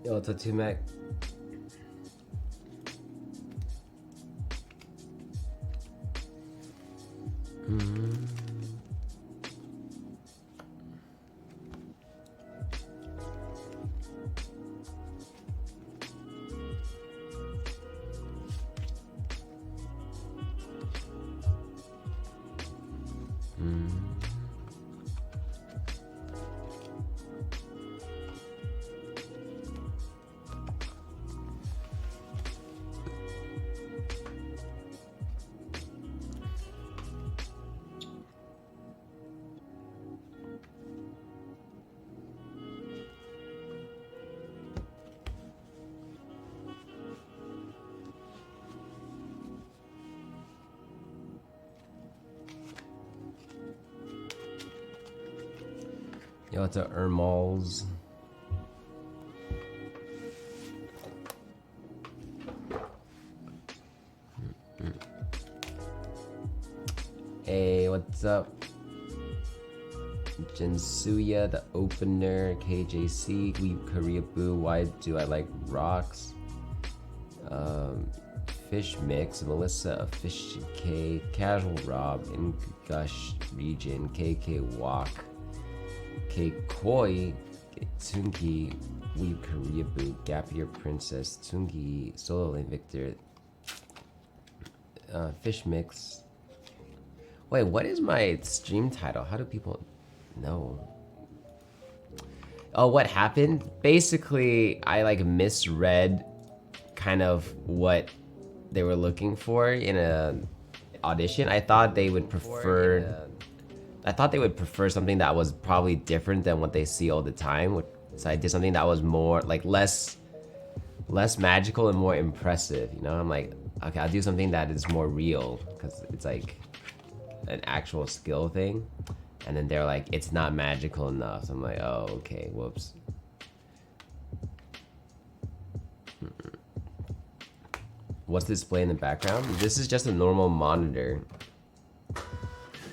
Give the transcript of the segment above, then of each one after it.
Yo, it's a 2-Mac. Yo, it's a Ermals. Hey, what's up? Jinsuya, the opener, KJC, Weeb Korea Boo, why do I like rocks? Fish Mix, Melissa of Fish K, Casual Rob, in Gush Region, KK Walk, K Koi, Tsunki, Weeb Korea Boo, Gap Year Princess, Tsunki, Solo Lane Victor, Fish Mix. Wait, what is my stream title? How do people know? Oh, what happened? Basically, I like misread kind of what they were looking for in a audition. I thought they would prefer something that was probably different than what they see all the time. So I did something that was more like less magical and more impressive, you know? I'm like, okay, I'll do something that is more real because it's like an actual skill thing. And then they're like, it's not magical enough. So I'm like, oh, okay, whoops. What's the display in the background? This is just a normal monitor.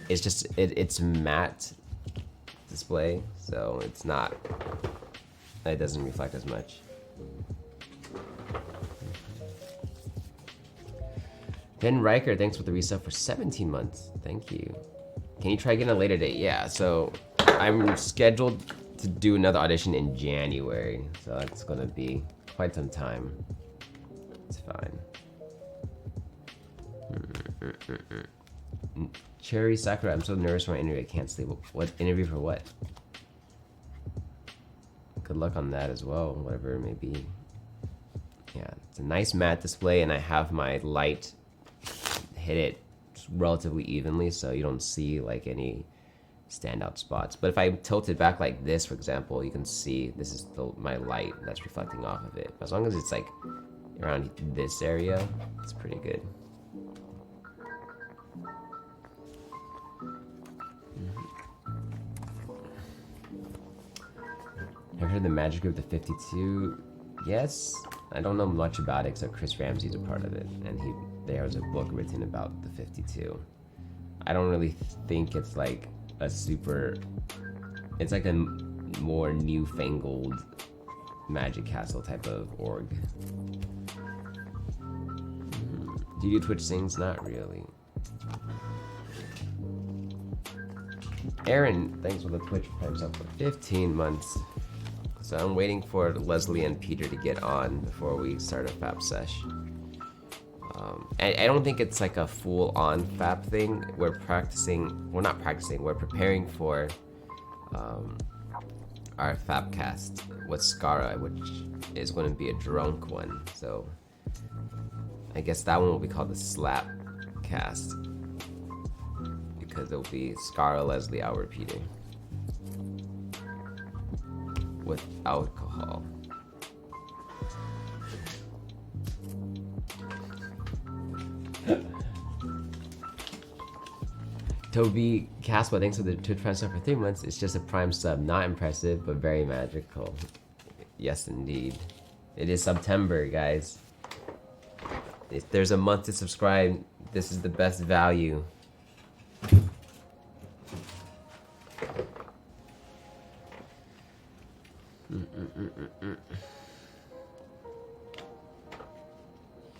It's just, it's matte display, so it's not, it doesn't reflect as much. Ben Riker, thanks for the resub for 17 months. Thank you. Can you try again at a later date? Yeah, so I'm scheduled to do another audition in January, so that's gonna be quite some time. It's fine. Cherry Sakura, I'm so nervous for my interview, I can't sleep. What interview for what? Good luck on that as well, whatever it may be. Yeah, it's a nice matte display, and I have my light hit it relatively evenly, so you don't see like any standout spots. But if I tilt it back like this, for example, you can see this is my light that's reflecting off of it. As long as it's like around this area, it's pretty good. I've heard the magic group, the 52. Yes, I don't know much about it except Chris Ramsey's a part of it, and there was a book written about the 52. I don't really think it's like a super. It's like a more newfangled Magic Castle type of org. Do you do Twitch sings? Not really. Aaron, thanks for the Twitch Prime sub for 15 months. So I'm waiting for Leslie and Peter to get on before we start a FAP sesh. I don't think it's like a full-on FAP thing. We're preparing for our FAP cast with Scara, which is going to be a drunk one. So I guess that one will be called the Slap cast, because it'll be Scara, Leslie, our Peter. With alcohol. Toby Caspa, thanks for the Twitch Prime sub for 3 months. It's just a Prime sub, not impressive, but very magical. Yes, indeed. It is September, guys. If there's a month to subscribe, this is the best value.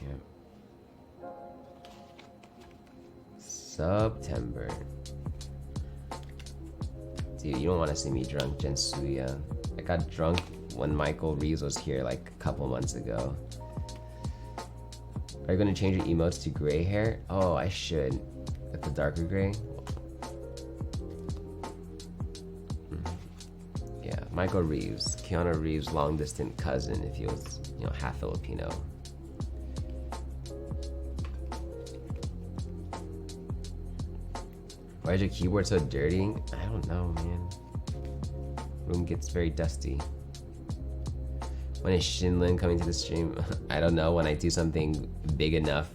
Yeah. September. Dude, you don't want to see me drunk, Jensuya. I got drunk when Michael Reeves was here like a couple months ago. Are you going to change your emotes to gray hair? Oh, I should. With the darker gray? Yeah, Michael Reeves. Keanu Reeves' long-distance cousin if he was, you know, half Filipino. Why is your keyboard so dirty? I don't know, man. Room gets very dusty. When is Shinlin coming to the stream? I don't know, when I do something big enough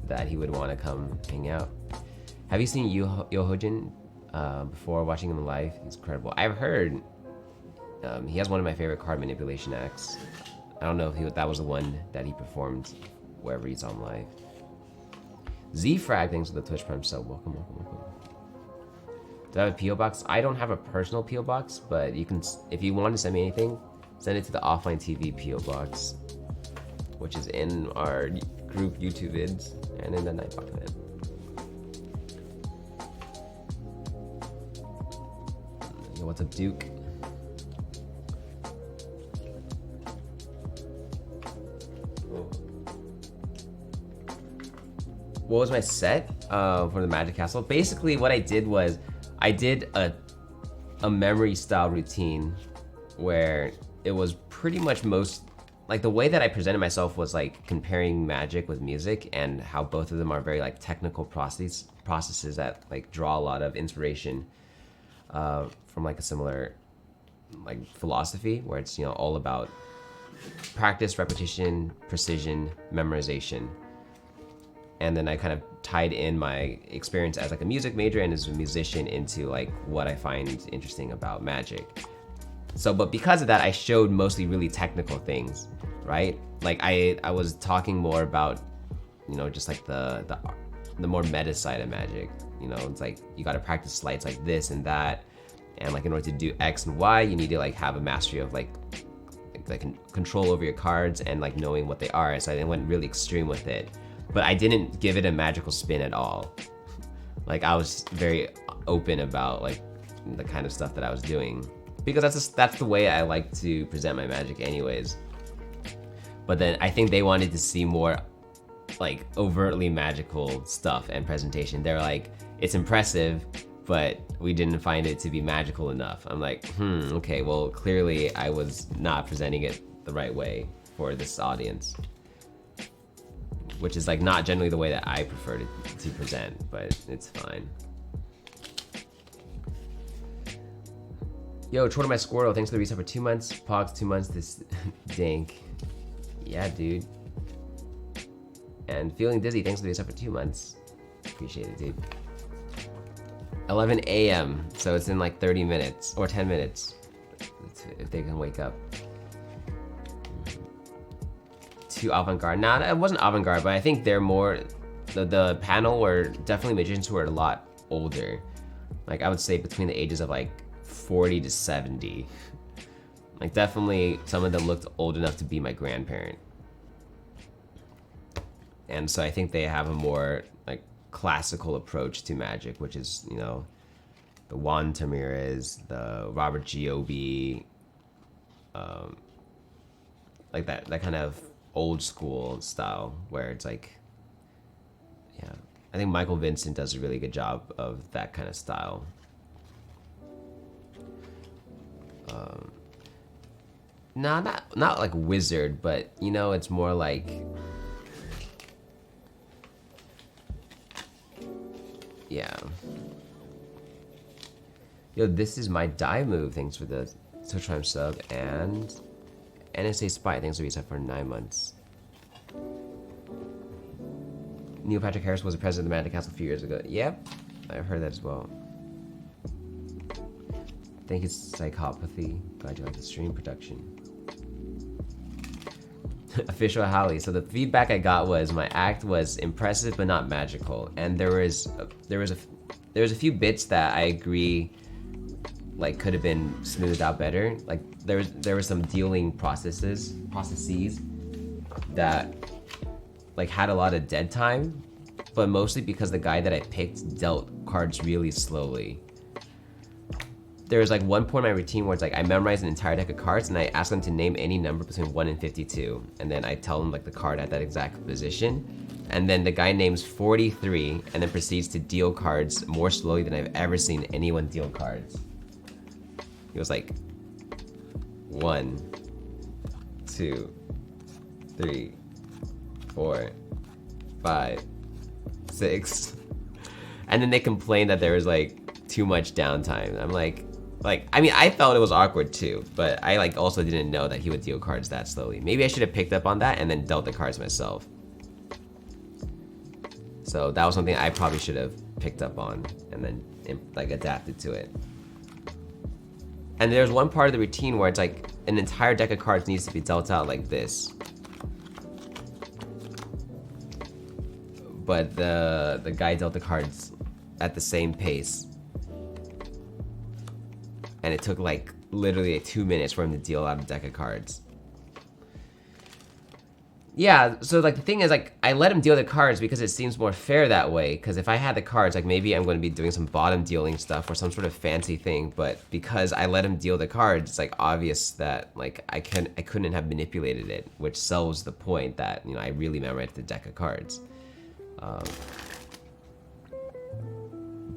that he would want to come hang out. Have you seen Yo Hojin before watching him live? He's incredible. I've heard he has one of my favorite card manipulation acts. I don't know if that was the one that he performed wherever he's on live. Z-Frag, thanks for the Twitch Prime sub. Welcome, welcome, welcome. Do I have a P.O. box? I don't have a personal P.O. box, but you can, if you want to send me anything, send it to the OfflineTv P.O. box, which is in our group YouTube vids and in the Nightbox event. Yo, what's up, Duke? What was my set for the Magic Castle? Basically, what I did was I did a memory style routine where it was pretty much like the way that I presented myself was like comparing magic with music and how both of them are very like technical processes that like draw a lot of inspiration from like a similar like philosophy where it's, you know, all about practice, repetition, precision, memorization. And then I kind of tied in my experience as like a music major and as a musician into like what I find interesting about magic. So, but because of that, I showed mostly really technical things, right? Like I was talking more about, you know, just like the more meta side of magic. You know, it's like you got to practice sleights like this and that, and like in order to do X and Y, you need to like have a mastery of like control over your cards and like knowing what they are. So I went really extreme with it. But I didn't give it a magical spin at all. Like I was very open about like the kind of stuff that I was doing because that's the way I like to present my magic anyways. But then I think they wanted to see more like overtly magical stuff and presentation. They're like, it's impressive, but we didn't find it to be magical enough. I'm like, okay, well clearly I was not presenting it the right way for this audience. Which is like not generally the way that I prefer to present, but it's fine. Yo, Troy my Squirrel, thanks for the reset for 2 months. Pogs, 2 months, this dank. Yeah, dude. And Feeling Dizzy, thanks for the reset for 2 months. Appreciate it, dude. 11 a.m., so it's in like 30 minutes, or 10 minutes, if they can wake up. Too avant-garde. Nah, it wasn't avant-garde, but I think they're more, the panel were definitely magicians who were a lot older. Like I would say between the ages of like 40 to 70. Like definitely some of them looked old enough to be my grandparent. And so I think they have a more like classical approach to magic, which is, you know, the Juan Tamirez, the Robert Giobbi, like that kind of old school style where it's like, yeah, I think Michael Vincent does a really good job of that kind of style. No, not like wizard, but you know, it's more like, yeah. Yo, this is my die move. Thanks for the Twitch Prime sub, and NSA Spy, thanks for reset for 9 months. Neil Patrick Harris was the president of the Magic Castle a few years ago. Yep, I've heard that as well. Thank you, Psychopathy. Glad you like the stream production. Official Holly. So the feedback I got was my act was impressive but not magical, and there was a few bits that I agree like could have been smoothed out better. Like there were some dealing processes that like had a lot of dead time, but mostly because the guy that I picked dealt cards really slowly. There was like one point in my routine where it's like I memorized an entire deck of cards and I asked them to name any number between 1 and 52, and then I tell them like the card at that exact position, and then the guy names 43 and then proceeds to deal cards more slowly than I've ever seen anyone deal cards. He was like 1, 2, 3, 4, 5, 6, and then they complained that there was like too much downtime. I'm like, I mean, I felt it was awkward too, but I like also didn't know that he would deal cards that slowly. Maybe I should have picked up on that and then dealt the cards myself. So that was something I probably should have picked up on and then like adapted to it. And there's one part of the routine where it's like an entire deck of cards needs to be dealt out like this. But the guy dealt the cards at the same pace. And it took like literally 2 minutes for him to deal out a deck of cards. Yeah, so like the thing is like I let him deal the cards because it seems more fair that way. Because if I had the cards, like maybe I'm going to be doing some bottom dealing stuff or some sort of fancy thing. But because I let him deal the cards, it's like obvious that like I couldn't have manipulated it, which sells the point that, you know, I really memorized the deck of cards.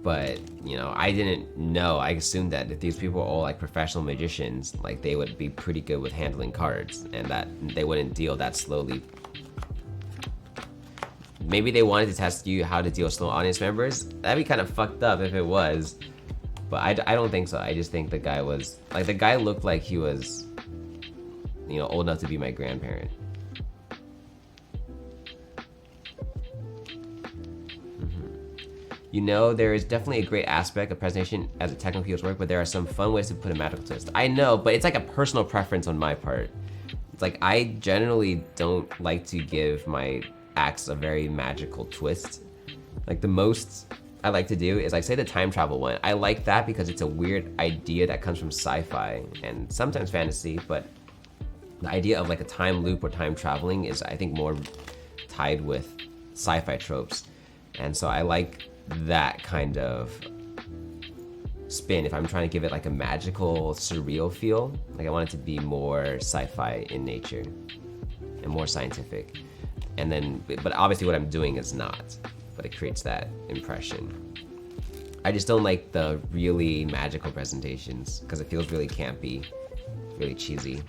But, you know, I didn't know. I assumed that if these people were all like professional magicians, like they would be pretty good with handling cards and that they wouldn't deal that slowly. Maybe they wanted to test you how to deal slow audience members. That'd be kind of fucked up if it was. But I don't think so. I just think the guy was, like the guy looked like he was, you know, old enough to be my grandparent. You know, there is definitely a great aspect of presentation as a technical piece of work, but there are some fun ways to put a magical twist. I know, but it's like a personal preference on my part. It's like I generally don't like to give my acts a very magical twist. Like the most I like to do is like say the time travel one. I like that because it's a weird idea that comes from sci-fi and sometimes fantasy, but the idea of like a time loop or time traveling is I think more tied with sci-fi tropes. And so I like that kind of spin if I'm trying to give it like a magical, surreal feel. Like I want it to be more sci-fi in nature and more scientific. And then, but obviously what I'm doing is not, but it creates that impression. I just don't like the really magical presentations because it feels really campy, really cheesy.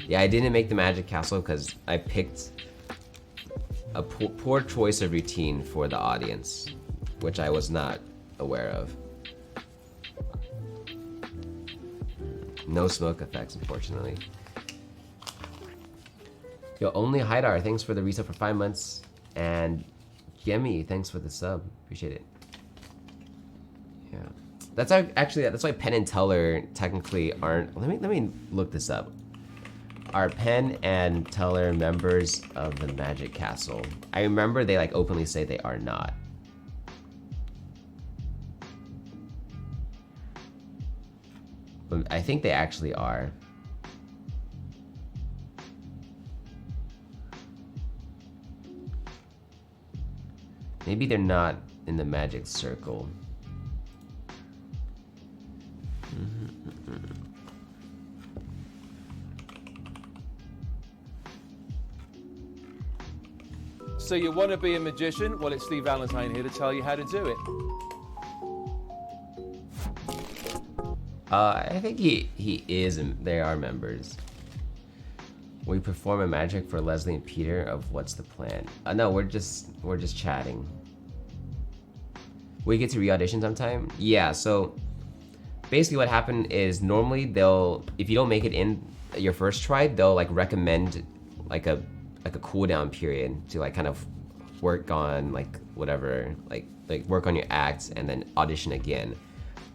Yeah, I didn't make the magic castle because I picked a poor choice of routine for the audience, which I was not aware of. No smoke effects, unfortunately. Yo, only Haidar, thanks for the resub for 5 months, and Yemi, thanks for the sub, appreciate it. Yeah, that's actually that's why Penn and Teller technically aren't. Let me look this up. Are Penn and Teller members of the Magic Castle? I remember they like openly say they are not. But I think they actually are. Maybe they're not in the Magic Circle. So you want to be a magician? Well, it's Steve Valentine here to tell you how to do it. I think he is, and they are members. We perform a magic for Leslie and Peter of What's the Plan? No, we're just chatting. We get to re-audition sometime? Yeah, so basically what happened is normally if you don't make it in your first try, they'll like recommend like a cooldown period to like kind of work on like whatever, like work on your act and then audition again.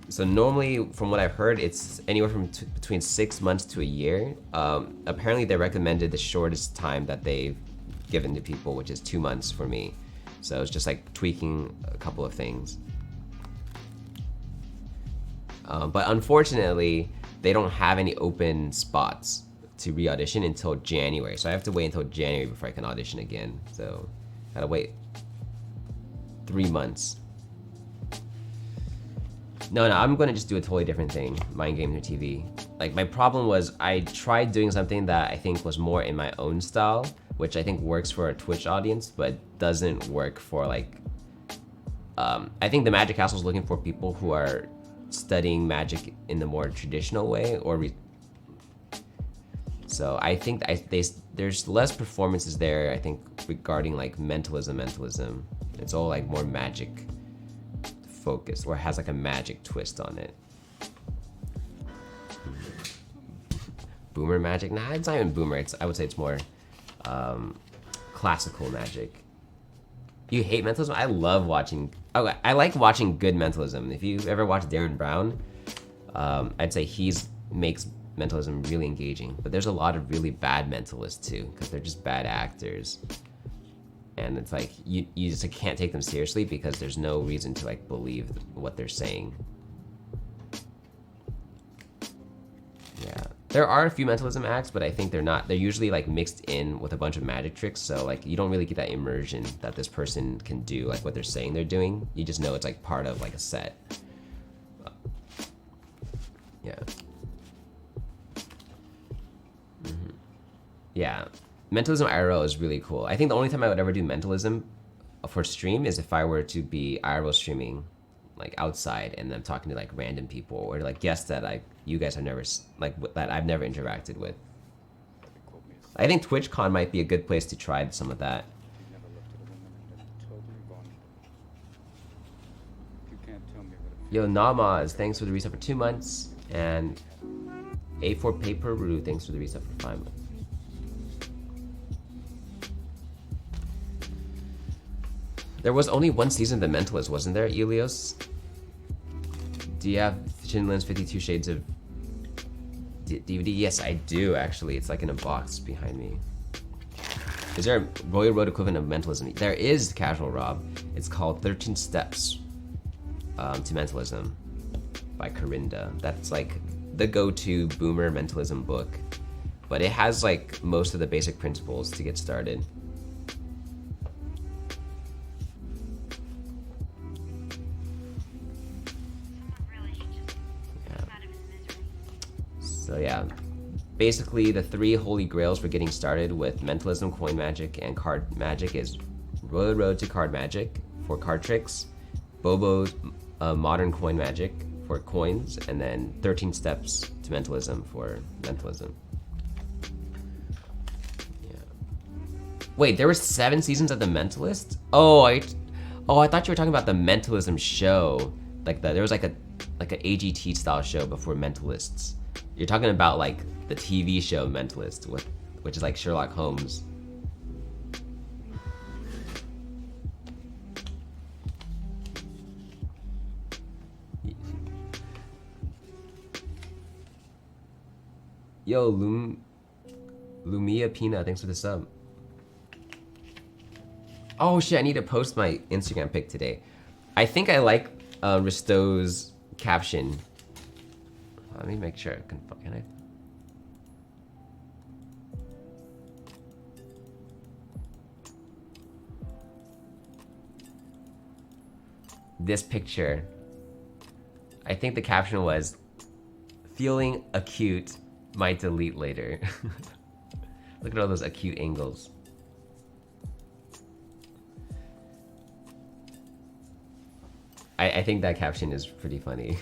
So normally, from what I've heard, it's anywhere from between 6 months to a year. Apparently they recommended the shortest time that they've given to people, which is 2 months for me. So it's just like tweaking a couple of things. But unfortunately, they don't have any open spots to re-audition until January. So I have to wait until January before I can audition again. So gotta wait 3 months. No, I'm gonna just do a totally different thing. Mind games or TV. Like my problem was I tried doing something that I think was more in my own style, which I think works for a Twitch audience, but doesn't work for like, I think the Magic Castle is looking for people who are studying magic in the more traditional way, or so I think there's less performances there, I think, regarding like mentalism. It's all like more magic focused, or has like a magic twist on it. Boomer magic? Nah, it's not even boomer. I would say it's more classical magic. You hate mentalism? I love watching. Oh, I like watching good mentalism. If you ever watch Darren Brown, I'd say makes mentalism really engaging. But there's a lot of really bad mentalists too, because they're just bad actors. And it's like you just can't take them seriously because there's no reason to like believe what they're saying. Yeah, there are a few mentalism acts, but I think they're usually like mixed in with a bunch of magic tricks, so like you don't really get that immersion that this person can do like what they're saying they're doing. You just know it's like part of like a set. Yeah. Yeah, mentalism IRL is really cool. I think the only time I would ever do mentalism for stream is if I were to be IRL streaming like outside and I'm talking to like random people or like guests that you guys have never that I've never interacted with. I think TwitchCon might be a good place to try some of that. Yo, Namaz, thanks for the reset for 2 months, and A4 Paper Roo, thanks for the reset for 5 months. There was only one season of The Mentalist, wasn't there, Elios? Do you have Shinlin's 52 Shades of DVD? Yes, I do, actually. It's like in a box behind me. Is there a Royal Road equivalent of Mentalism? There is, Casual Rob. It's called 13 Steps to Mentalism by Corinda. That's like the go-to boomer mentalism book. But it has like most of the basic principles to get started. So yeah, basically the 3 holy grails for getting started with mentalism, coin magic, and card magic is Road to Card Magic for card tricks, Bobo's Modern Coin Magic for coins, and then 13 Steps to Mentalism for mentalism. Yeah. Wait, there were 7 seasons of The Mentalist? Oh, I thought you were talking about the Mentalism show. Like there was like a AGT style show before Mentalists. You're talking about like the TV show Mentalist, which is like Sherlock Holmes. Yo, Lumia Pina, thanks for the sub. Oh shit, I need to post my Instagram pic today. I think I like Risto's caption. Let me make sure. Can I? This picture. I think the caption was, "Feeling acute, might delete later." Look at all those acute angles. I think that caption is pretty funny.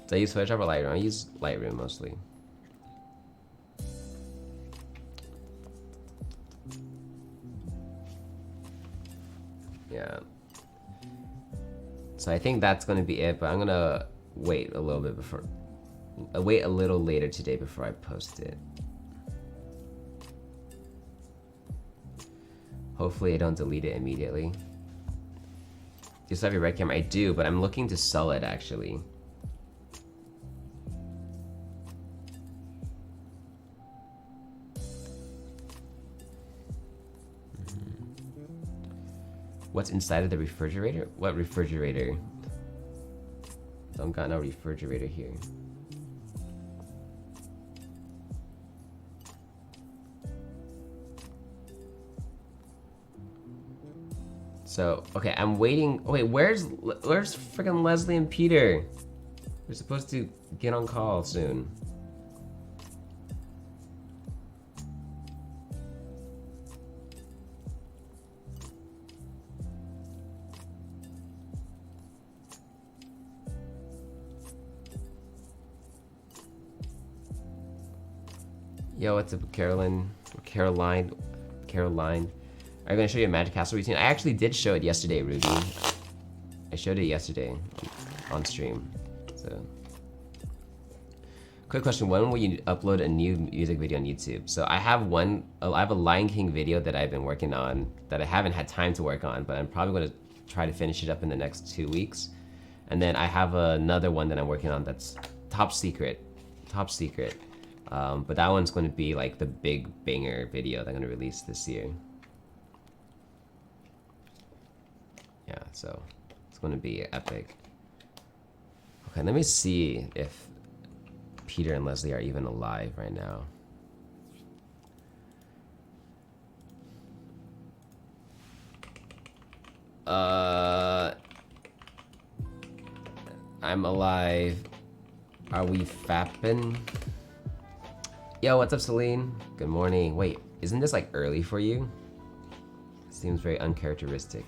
Do I use Photoshop or Lightroom? I use Lightroom mostly. Yeah. So I think that's gonna be it, but I'm gonna wait a little bit before, wait a little later today before I post it. Hopefully I don't delete it immediately. You still have your red camera? I do, but I'm looking to sell it actually. What's inside of the refrigerator? What refrigerator? Don't got no refrigerator here. So, okay, I'm waiting. Oh, wait, where's freaking Leslie and Peter? We're supposed to get on call soon. Yo, what's up, Caroline? Caroline. Are you gonna show you a Magic Castle routine? I actually did show it yesterday, Ruby. I showed it yesterday on stream. So, quick question: when will you upload a new music video on YouTube? So I have one. I have a Lion King video that I've been working on that I haven't had time to work on, but I'm probably gonna try to finish it up in the next 2 weeks. And then I have another one that I'm working on that's top secret. But that one's going to be like the big banger video that I'm going to release this year. Yeah, so it's going to be epic. Okay, let me see if Peter and Leslie are even alive right now. I'm alive. Are we fapping? Yo, what's up, Celine? Good morning. Wait, isn't this like early for you? Seems very uncharacteristic.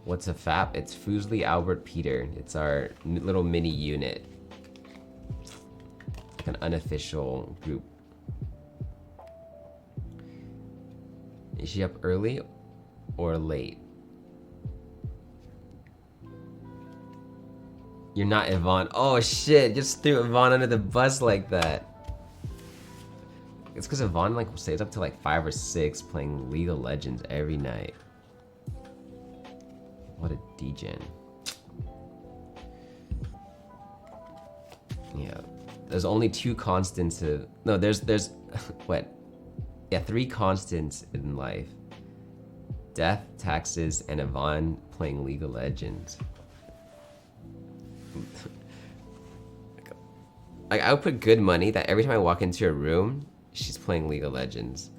What's a FAP? It's Fuslie, Albert, Peter. It's our little mini unit. Like an unofficial group. Is she up early or late? You're not Yvonne. Oh shit, just threw Yvonne under the bus like that. It's because Yvonne like stays up to like 5 or 6 playing League of Legends every night. What a degen. Yeah. There's only 2 constants to... No, there's what? Yeah, 3 constants in life. Death, taxes, and Yvonne playing League of Legends. Like, I would put good money that every time I walk into a room, she's playing League of Legends.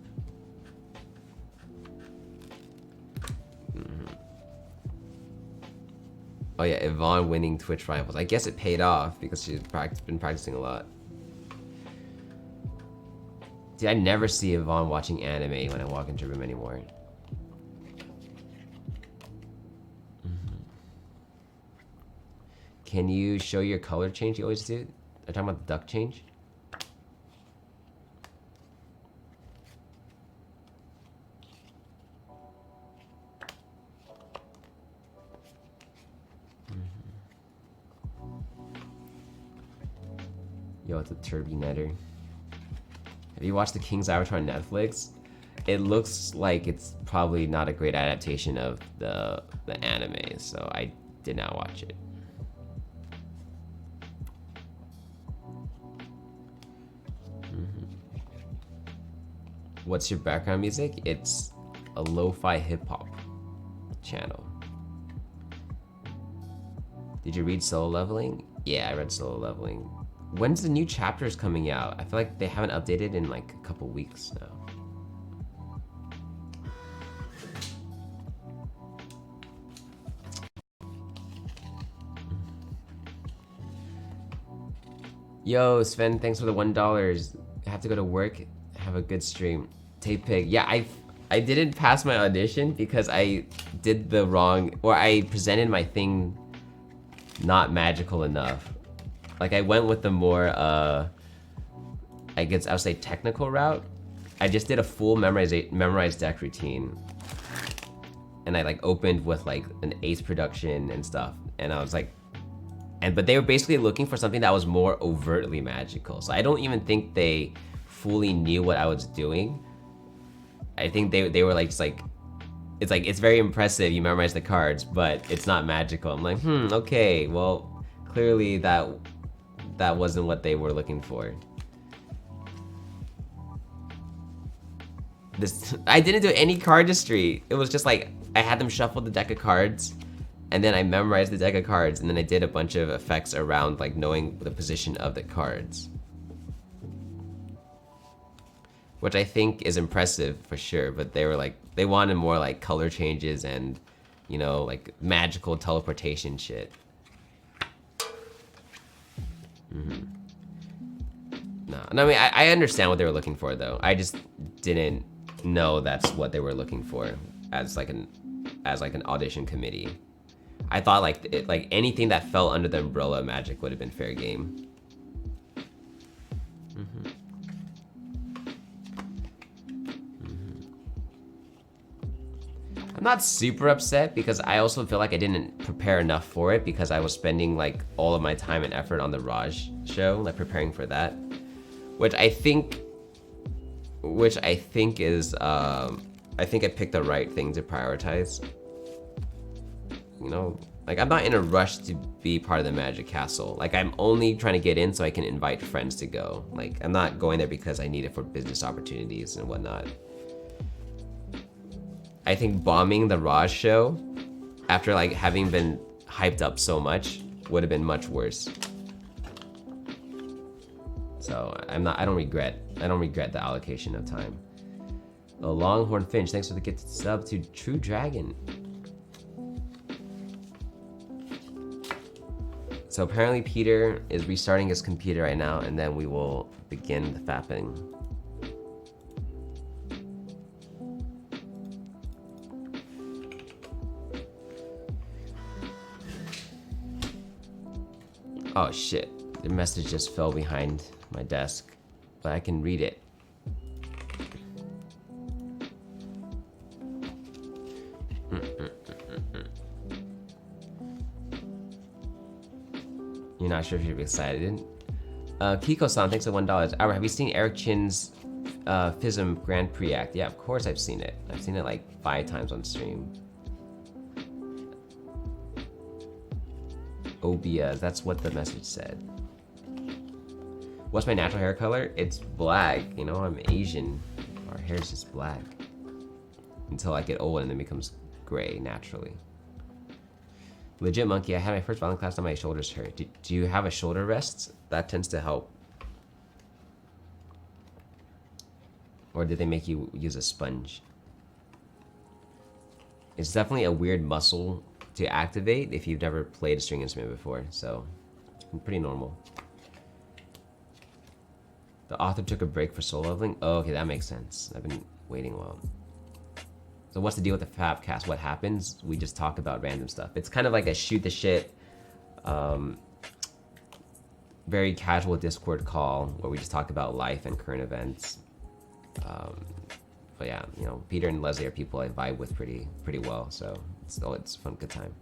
Oh yeah, Yvonne winning Twitch rivals. I guess it paid off because she's been practicing a lot. Dude, I never see Yvonne watching anime when I walk into a room anymore. Can you show your color change you always do? Are you talking about the duck change? Yo, it's a Turbinator. Have you watched The King's Avatar on Netflix? It looks like it's probably not a great adaptation of the anime, so I did not watch it. What's your background music? It's a lo-fi hip-hop channel. Did you read Solo Leveling? Yeah, I read Solo Leveling. When's the new chapters coming out? I feel like they haven't updated in like a couple weeks now. Yo, Sven, thanks for the $1. I have to go to work. Have a good stream. Tape Pig. Yeah, I didn't pass my audition because I did the wrong, or I presented my thing not magical enough. Like I went with the more, I guess I would say technical route. I just did a full memorized deck routine. And I like opened with like an Ace production and stuff. And I was like, but they were basically looking for something that was more overtly magical. So I don't even think they fully knew what I was doing. I think they were like, just like, it's very impressive, you memorize the cards, but it's not magical. I'm like, okay, well, clearly that wasn't what they were looking for. I didn't do any cardistry. It was just like, I had them shuffle the deck of cards, and then I memorized the deck of cards, and then I did a bunch of effects around like knowing the position of the cards. which I think is impressive for sure. But they were like, they wanted more like color changes and, you know, like magical teleportation shit. No, I mean, I understand what they were looking for though. I just didn't know that's what they were looking for as like an audition committee. I thought like anything that fell under the umbrella of magic would have been fair game. I'm not super upset because I also feel like I didn't prepare enough for it because I was spending like all of my time and effort on the Raj show, like preparing for that, which I think is I think I picked the right thing to prioritize. You know, like I'm not in a rush to be part of the Magic Castle. Like I'm only trying to get in so I can invite friends to go. Like I'm not going there because I need it for business opportunities and whatnot. I think bombing the Raj show after like having been hyped up so much would have been much worse. So I don't regret the allocation of time. The Longhorn Finch, thanks for the gift sub to True Dragon. So apparently Peter is restarting his computer right now, and then we will begin the fapping. Oh shit, the message just fell behind my desk, but I can read it. You're not sure if you're excited. Kiko-san, thanks for $1. Albert, have you seen Eric Chin's FISM Grand Prix act? Yeah, of course I've seen it. I've seen it like 5 times on stream. Obia, that's what the message said. What's my natural hair color? It's black, you know, I'm Asian. Our hair's just black. Until I get old and then it becomes gray naturally. Legit monkey, I had my first violin class and my shoulders hurt. Do you have a shoulder rest? That tends to help. Or did they make you use a sponge? It's definitely a weird muscle to activate if you've never played a string instrument before, so it's pretty normal. The author took a break for soul leveling? Oh, okay, that makes sense. I've been waiting a while. So what's the deal with the FAP cast? What happens? We just talk about random stuff. It's kind of like a shoot the shit, very casual Discord call where we just talk about life and current events. But yeah, you know, Peter and Leslie are people I vibe with pretty well, so it's a fun, good time.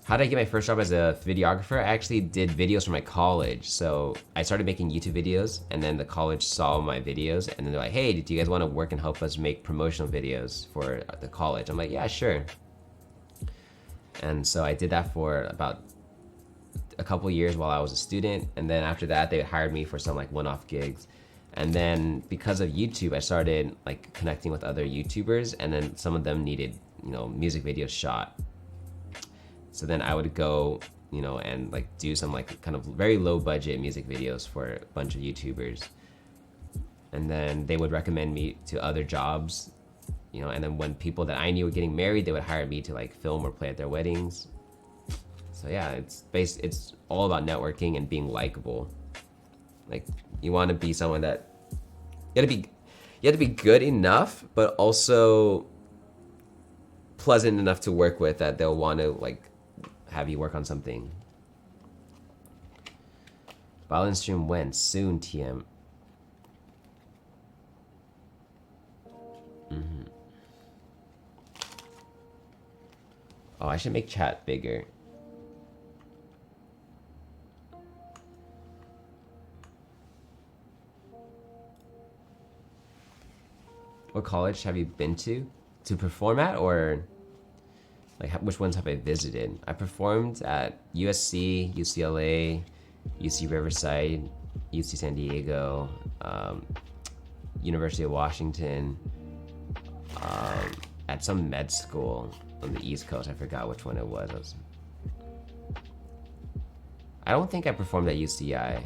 How did I get my first job as a videographer? I actually did videos for my college. So I started making YouTube videos, and then the college saw my videos, and then they're like, hey, do you guys want to work and help us make promotional videos for the college? I'm like, yeah, sure. And so I did that for about a couple years while I was a student, and then after that, they hired me for some like one-off gigs. And then because of YouTube, I started like connecting with other YouTubers, and then some of them needed, you know, music videos shot. So then I would go, you know, and like do some like kind of very low budget music videos for a bunch of YouTubers. And then they would recommend me to other jobs, you know, and then when people that I knew were getting married, they would hire me to like film or play at their weddings. So yeah, it's all about networking and being likable. Like you want to be someone that you have to be good enough, but also pleasant enough to work with that they'll want to like have you work on something. Violin stream when? Soon, TM. Oh, I should make chat bigger. What college have you been to perform at, or like which ones have I visited? I performed at USC, UCLA, UC Riverside, UC San Diego, University of Washington, at some med school on the East Coast. I forgot which one it was. I don't think I performed at UCI.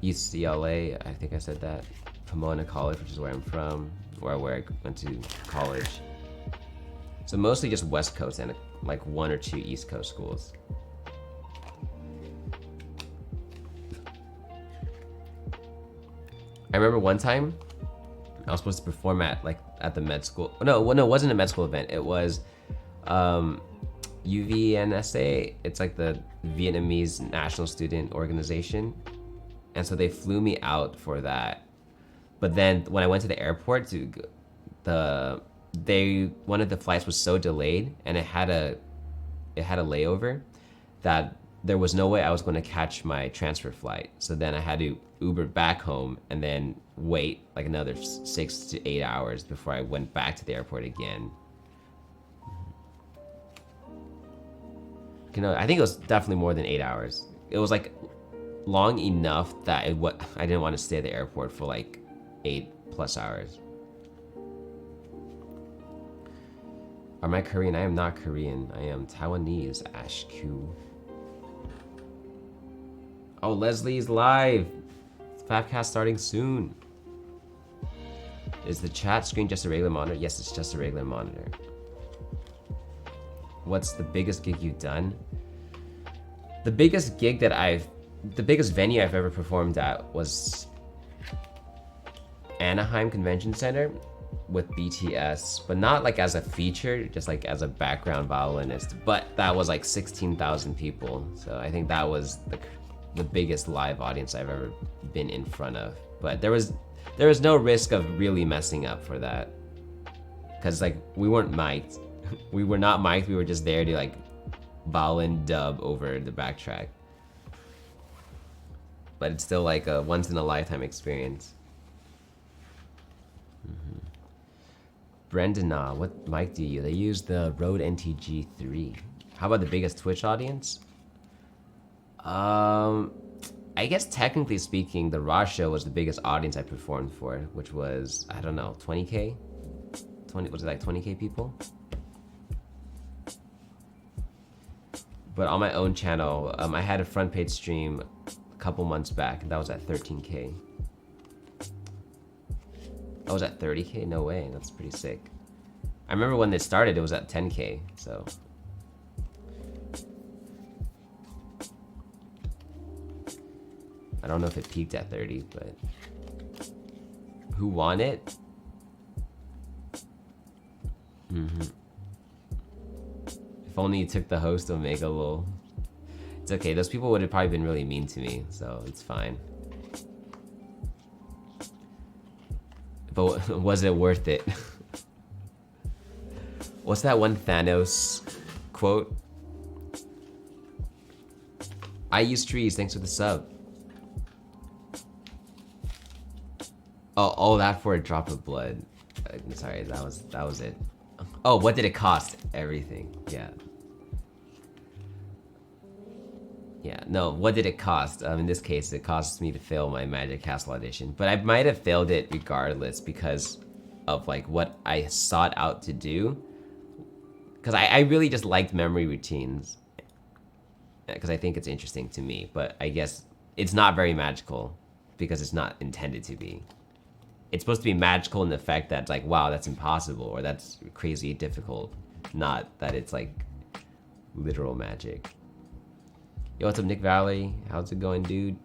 UCLA, I think I said that. Pomona College, which is where I'm from, where I went to college. So mostly just West Coast and like 1 or 2 East Coast schools. I remember one time I was supposed to perform at the med school. No, it wasn't a med school event. It was UVNSA. It's like the Vietnamese National Student Organization. And so they flew me out for that. But then when I went to the airport, one of the flights was so delayed and it had a layover that there was no way I was going to catch my transfer flight. So then I had to Uber back home and then wait like another 6 to 8 hours before I went back to the airport again. You know, I think it was definitely more than 8 hours. It was like long enough that I didn't want to stay at the airport for like 8+ hours. Am I Korean? I am not Korean. I am Taiwanese. Ash Q. Oh, Leslie's live. FAPcast starting soon. Is the chat screen just a regular monitor? Yes, it's just a regular monitor. What's the biggest gig you've done? The biggest venue I've ever performed at was Anaheim Convention Center with BTS, but not like as a feature, just like as a background violinist. But that was like 16,000 people. So I think that was the biggest live audience I've ever been in front of. But there was no risk of really messing up for that, because like we weren't mic'd. We were not mic'd. We were just there to like violin dub over the backtrack. But it's still like a once in a lifetime experience. Brendana, what mic do you use? I use the Rode NTG3. How about the biggest Twitch audience? I guess technically speaking, the Raw show was the biggest audience I performed for, which was, I don't know, 20K? Was it like 20K people? But on my own channel, I had a front page stream a couple months back, and that was at 13K. I was at 30K? No way, that's pretty sick. I remember when it started, it was at 10K, so. I don't know if it peaked at 30, but. Who won it? If only you took the host Omega lol. It's okay, those people would have probably been really mean to me, so it's fine. But was it worth it? What's that one Thanos quote? I use trees, thanks for the sub. Oh, that for a drop of blood. Sorry, that was it. Oh, what did it cost? Everything, yeah. Yeah, no, what did it cost? In this case, it cost me to fail my Magic Castle audition, but I might have failed it regardless because of like what I sought out to do. Because I really just liked memory routines, because I think it's interesting to me, but I guess it's not very magical because it's not intended to be. It's supposed to be magical in the fact that it's like, wow, that's impossible, or that's crazy difficult, not that it's like literal magic. Yo, what's up, Nick Valley? How's it going, dude?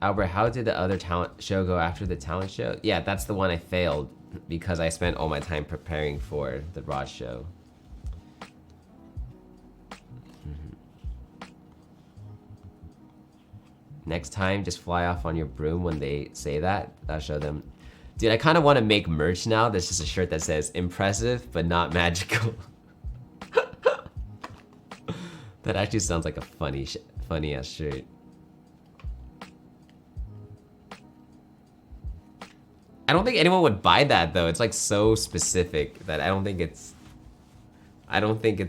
Albert, how did the other talent show go after the talent show? Yeah, that's the one I failed because I spent all my time preparing for the Rod show. Next time, just fly off on your broom when they say that. I'll show them. Dude, I kind of want to make merch now. There's just a shirt that says impressive, but not magical. That actually sounds like a funny ass shirt. I don't think anyone would buy that though. It's like so specific that I don't think it's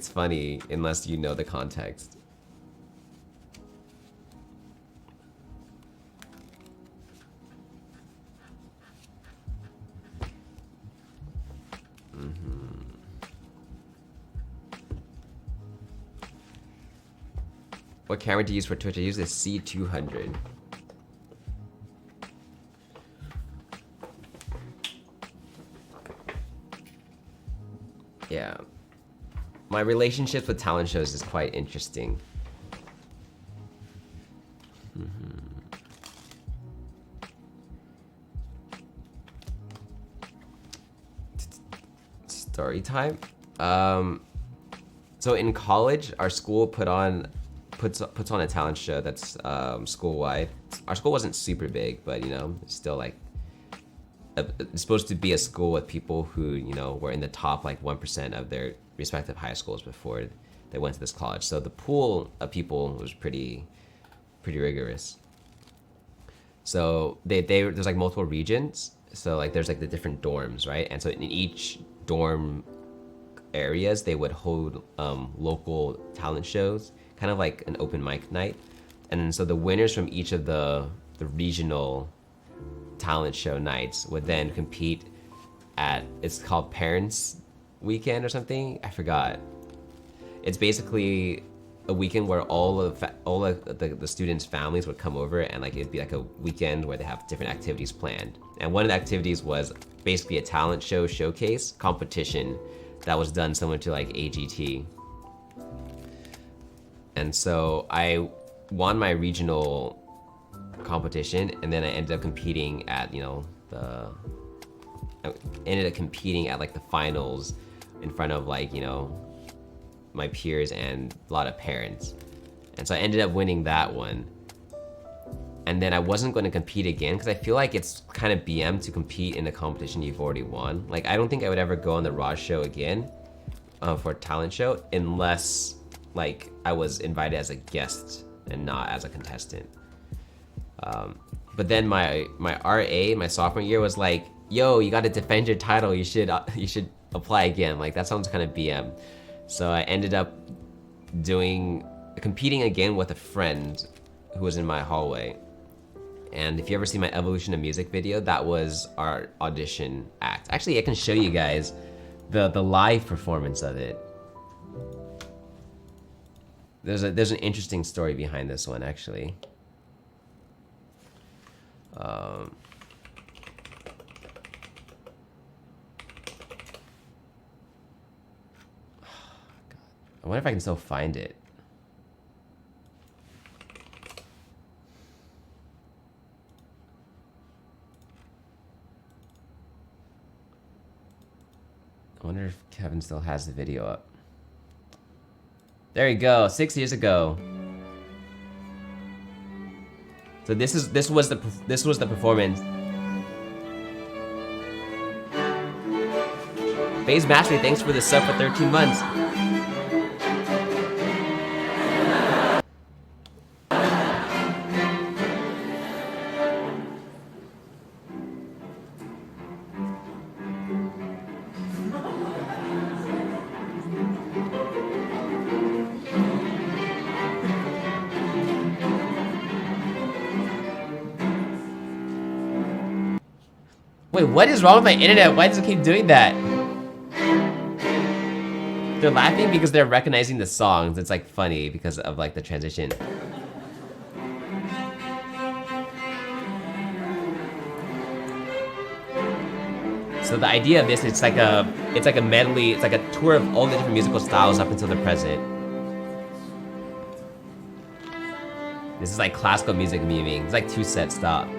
funny unless you know the context. What camera to use for Twitch? I use the C200. Yeah. My relationship with talent shows is quite interesting. Story time. So in college, our school puts on a talent show that's school-wide. Our school wasn't super big, but you know, it's still like it's supposed to be a school with people who, you know, were in the top like 1% of their respective high schools before they went to this college. So the pool of people was pretty rigorous. So there's like multiple regions. So like there's like the different dorms, right? And so in each dorm areas, they would hold local talent shows, kind of like an open mic night. And then so the winners from each of the regional talent show nights would then compete at, it's called Parents Weekend or something, I forgot. It's basically a weekend where all of the students' families would come over, and like it'd be like a weekend where they have different activities planned. And one of the activities was basically a talent show showcase competition that was done similar to like AGT. And so I won my regional competition, and then I ended up competing at, you know, I ended up competing at like the finals in front of like, you know, my peers and a lot of parents. And so I ended up winning that one. And then I wasn't going to compete again because I feel like it's kind of BM to compete in a competition you've already won. Like, I don't think I would ever go on the Raj show again for a talent show unless like I was invited as a guest and not as a contestant. But then my RA, my sophomore year, was like, yo, you got to defend your title. You should apply again. Like, that sounds kind of BM. So I ended up competing again with a friend who was in my hallway. And if you ever see my Evolution of Music video, that was our audition act. Actually, I can show you guys the live performance of it. There's an interesting story behind this one, actually. I wonder if I can still find it. I wonder if Kevin still has the video up. There you go, 6 years ago. So this was the performance. FaZe Mastery, thanks for the sub for 13 months. Wait, what is wrong with my internet? Why does it keep doing that? They're laughing because they're recognizing the songs. It's like funny because of like the transition. So the idea of this, it's like a medley, it's like a tour of all the different musical styles up until the present. This is like classical music memeing. It's like 2-set stop.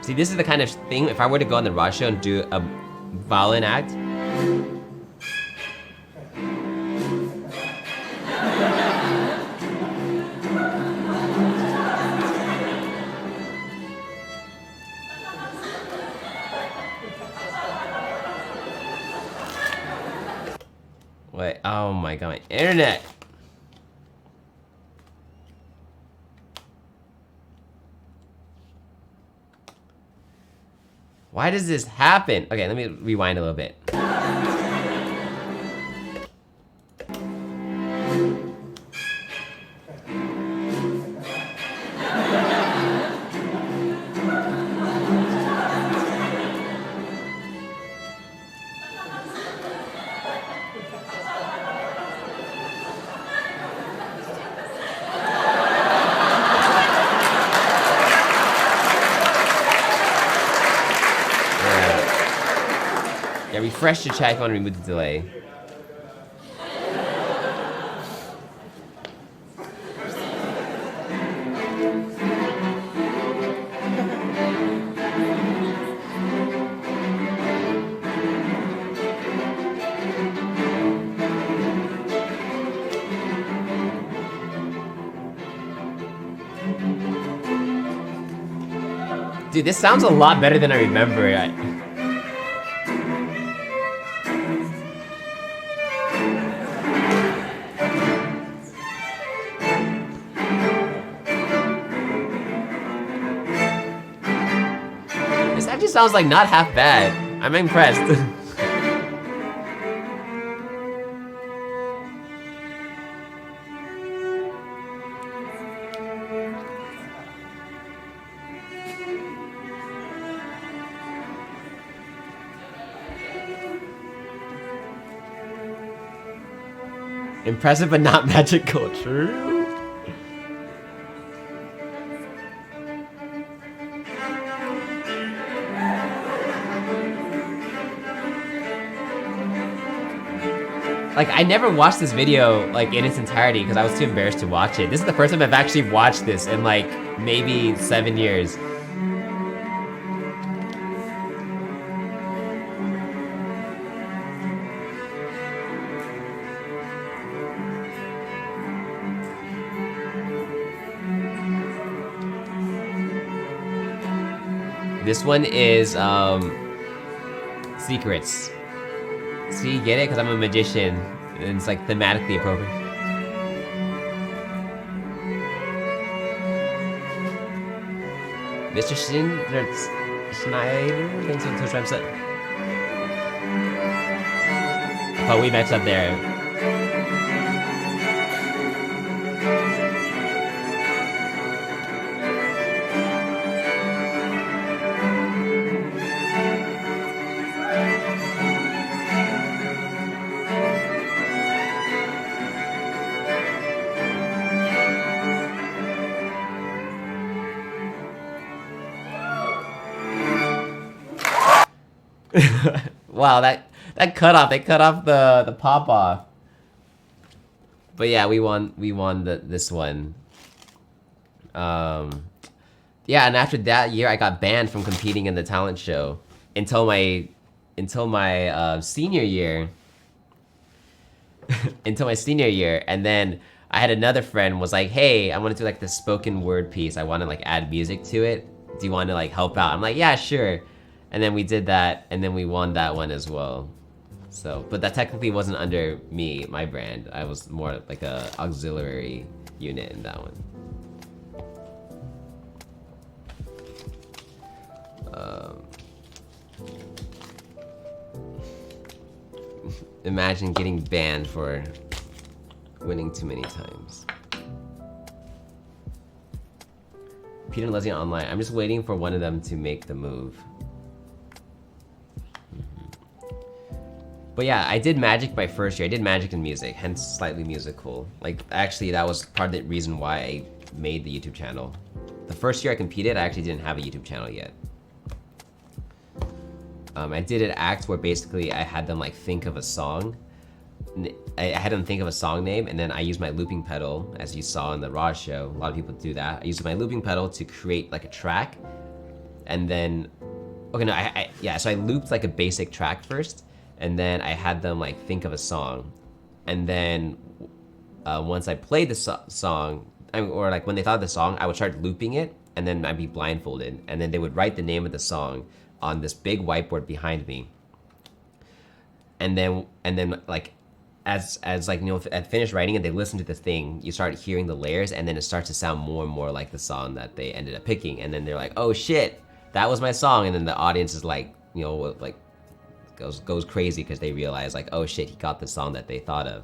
See, this is the kind of thing, if I were to go on the Raj show and do a violin act. Wait, oh my god, my internet. Why does this happen? Okay, let me rewind a little bit. Refresh the chat if you want to remove the delay. Dude, this sounds a lot better than I remember. This actually sounds like not half bad. I'm impressed. Impressive but not magical, true? Like, I never watched this video, like, in its entirety because I was too embarrassed to watch it. This is the first time I've actually watched this in, like, maybe 7 years. This one is, secrets. See, get it? Because I'm a magician, and it's like thematically appropriate. Mr. Schneider, thanks for the Twitch website. But we matched up there. Wow, that cut off. They cut off the pop off. But yeah, we won this one. Yeah, and after that year, I got banned from competing in the talent show until my senior year. Until my senior year, and then I had another friend was like, "Hey, I want to do like this spoken word piece. I want to like add music to it. Do you want to like help out?" I'm like, "Yeah, sure." And then we did that, and then we won that one as well. So, but that technically wasn't under me, my brand. I was more like a auxiliary unit in that one. Imagine getting banned for winning too many times. Peter and Leslie online. I'm just waiting for one of them to make the move. But yeah, I did magic my first year. I did magic and music, hence slightly musical. Like, actually, that was part of the reason why I made the YouTube channel. The first year I competed, I actually didn't have a YouTube channel yet. I did an act where basically I had them like think of a song. I had them think of a song name, and then I used my looping pedal, as you saw in the Raw show. A lot of people do that. I used my looping pedal to create like a track, and then, okay, no, so I looped like a basic track first, and then I had them like think of a song, and then once I played the song, or like when they thought of the song, I would start looping it, and then I'd be blindfolded, and then they would write the name of the song on this big whiteboard behind me, and then like as like, you know, at finished writing it, they listen to the thing, you start hearing the layers, and then it starts to sound more and more like the song that they ended up picking, and then they're like, oh shit, that was my song, and then the audience is like, you know, like goes crazy because they realize like, oh shit, he got the song that they thought of.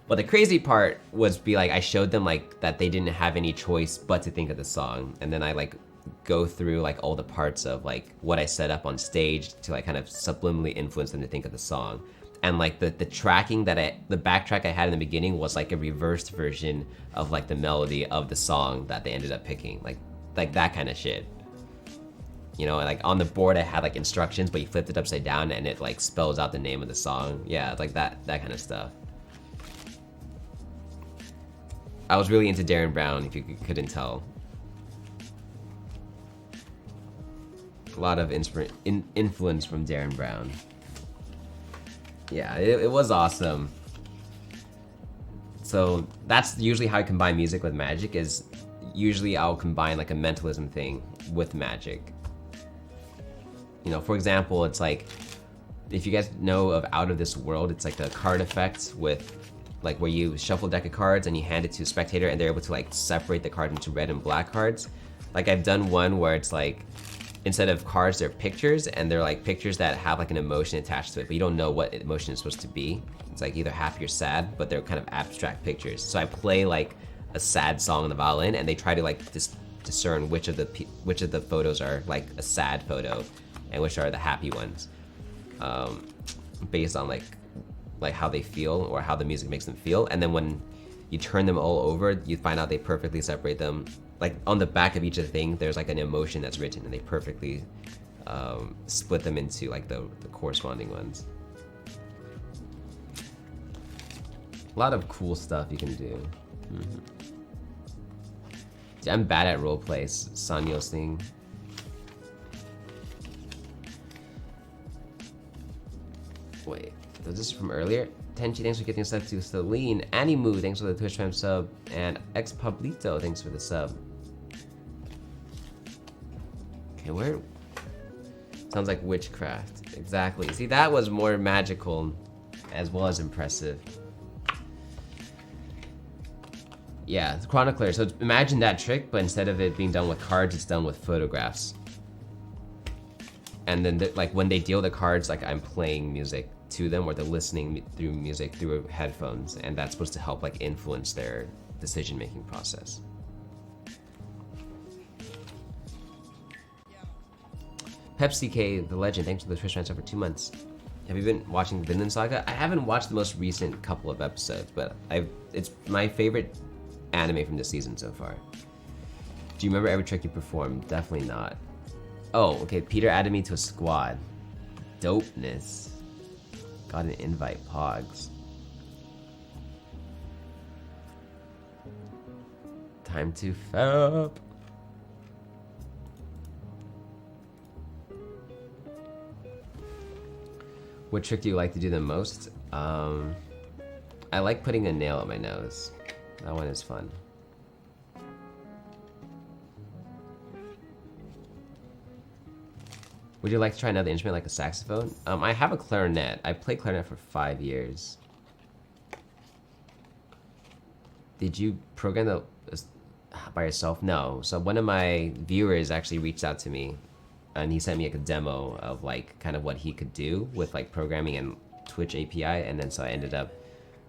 But the crazy part was like I showed them like that they didn't have any choice but to think of the song, and then I like go through like all the parts of like what I set up on stage to like kind of subliminally influence them to think of the song. And like the tracking that the backtrack I had in the beginning was like a reversed version of like the melody of the song that they ended up picking, like that kind of shit. You know, like on the board I had like instructions, but you flipped it upside down and it like spells out the name of the song. Yeah, like that kind of stuff. I was really into Darren Brown, if you couldn't tell. A lot of influence from Darren Brown. Yeah, it was awesome. So that's usually how I combine music with magic, is usually I'll combine like a mentalism thing with magic. You know, for example, it's like, if you guys know of Out of This World, it's like a card effect with like where you shuffle a deck of cards and you hand it to a spectator and they're able to like separate the card into red and black cards. Like I've done one where it's like, instead of cards, they're pictures, and they're like pictures that have like an emotion attached to it, but you don't know what emotion is supposed to be. It's like either happy or sad, but they're kind of abstract pictures. So I play like a sad song on the violin, and they try to like discern which of the photos are like a sad photo, and which are the happy ones, based on like how they feel or how the music makes them feel. And then when you turn them all over, you find out they perfectly separate them. Like on the back of each of the thing, there's like an emotion that's written, and they perfectly split them into like the corresponding ones. A lot of cool stuff you can do. See, I'm bad at roleplay, Sanyo's thing. Wait, was this from earlier? Tenchi, thanks for getting a sub to Celine. Animu, thanks for the Twitch Prime sub. And Ex Pablito, thanks for the sub. Okay, where? Sounds like witchcraft. Exactly. See, that was more magical as well as impressive. Yeah, it's Chronicler. So imagine that trick, but instead of it being done with cards, it's done with photographs. And then, like, when they deal the cards, like, I'm playing music to them, or they're listening through music through headphones, and that's supposed to help, like, influence their decision-making process. Pepsi K, the legend, thanks for the Twitch transfer for 2 months. Have you been watching the Vinland Saga? I haven't watched the most recent couple of episodes, but it's my favorite anime from this season so far. Do you remember every trick you performed? Definitely not. Oh, okay, Peter added me to a squad. Dopeness. Got an invite, Pogs. Time to FAP. What trick do you like to do the most? I like putting a nail on my nose. That one is fun. Would you like to try another instrument like a saxophone? I have a clarinet. I played clarinet for 5 years. Did you program the by yourself? No. So one of my viewers actually reached out to me, and he sent me like a demo of like kind of what he could do with like programming and Twitch API, and then so I ended up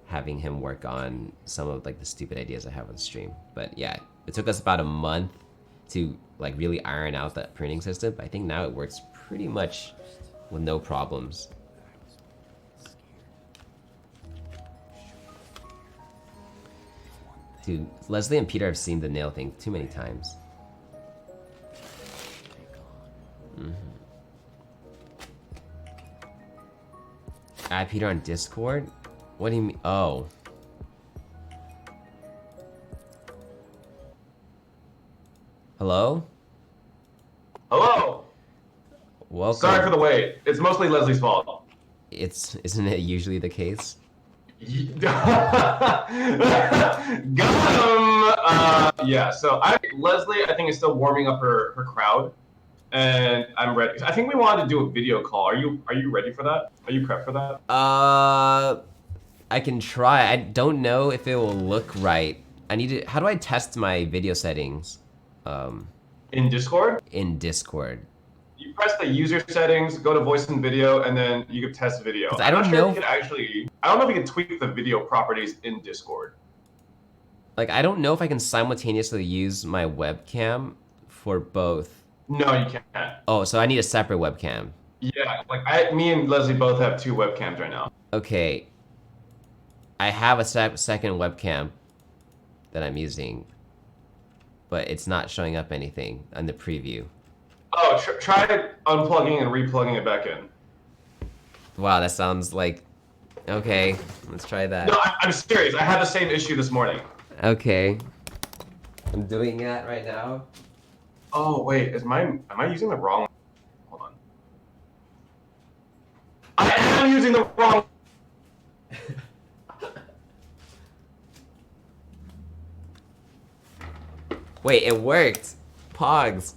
having him work on some of like the stupid ideas I have on the stream. But yeah, it took us about a month to like really iron out that printing system, but I think now it works pretty much with no problems. Dude, Leslie and Peter have seen the nail thing too many times. Add Peter on Discord? What do you mean? Oh. Hello? Hello! Welcome. Sorry for the wait. It's mostly Leslie's fault. Isn't it usually the case? Got him! Yeah, so Leslie, I think, is still warming up her crowd. And I'm ready. I think we wanted to do a video call. Are you ready for that? Are you prepped for that? I can try. I don't know if it will look right. I need to. How do I test my video settings? In Discord? In Discord. You press the user settings, go to voice and video, and then you can test video. I don't know. I don't know if you can tweak the video properties in Discord. Like, I don't know if I can simultaneously use my webcam for both. No, you can't. Oh, so I need a separate webcam. Yeah, like me and Leslie both have 2 webcams right now. Okay. I have a second webcam that I'm using, but it's not showing up anything on the preview. Oh, try unplugging and replugging it back in. Wow, that sounds like... Okay, let's try that. No, I'm serious. I had the same issue this morning. Okay. I'm doing that right now. Oh, wait. Am I using the wrong... Hold on. I am using the wrong... Wait, it worked. Pogs.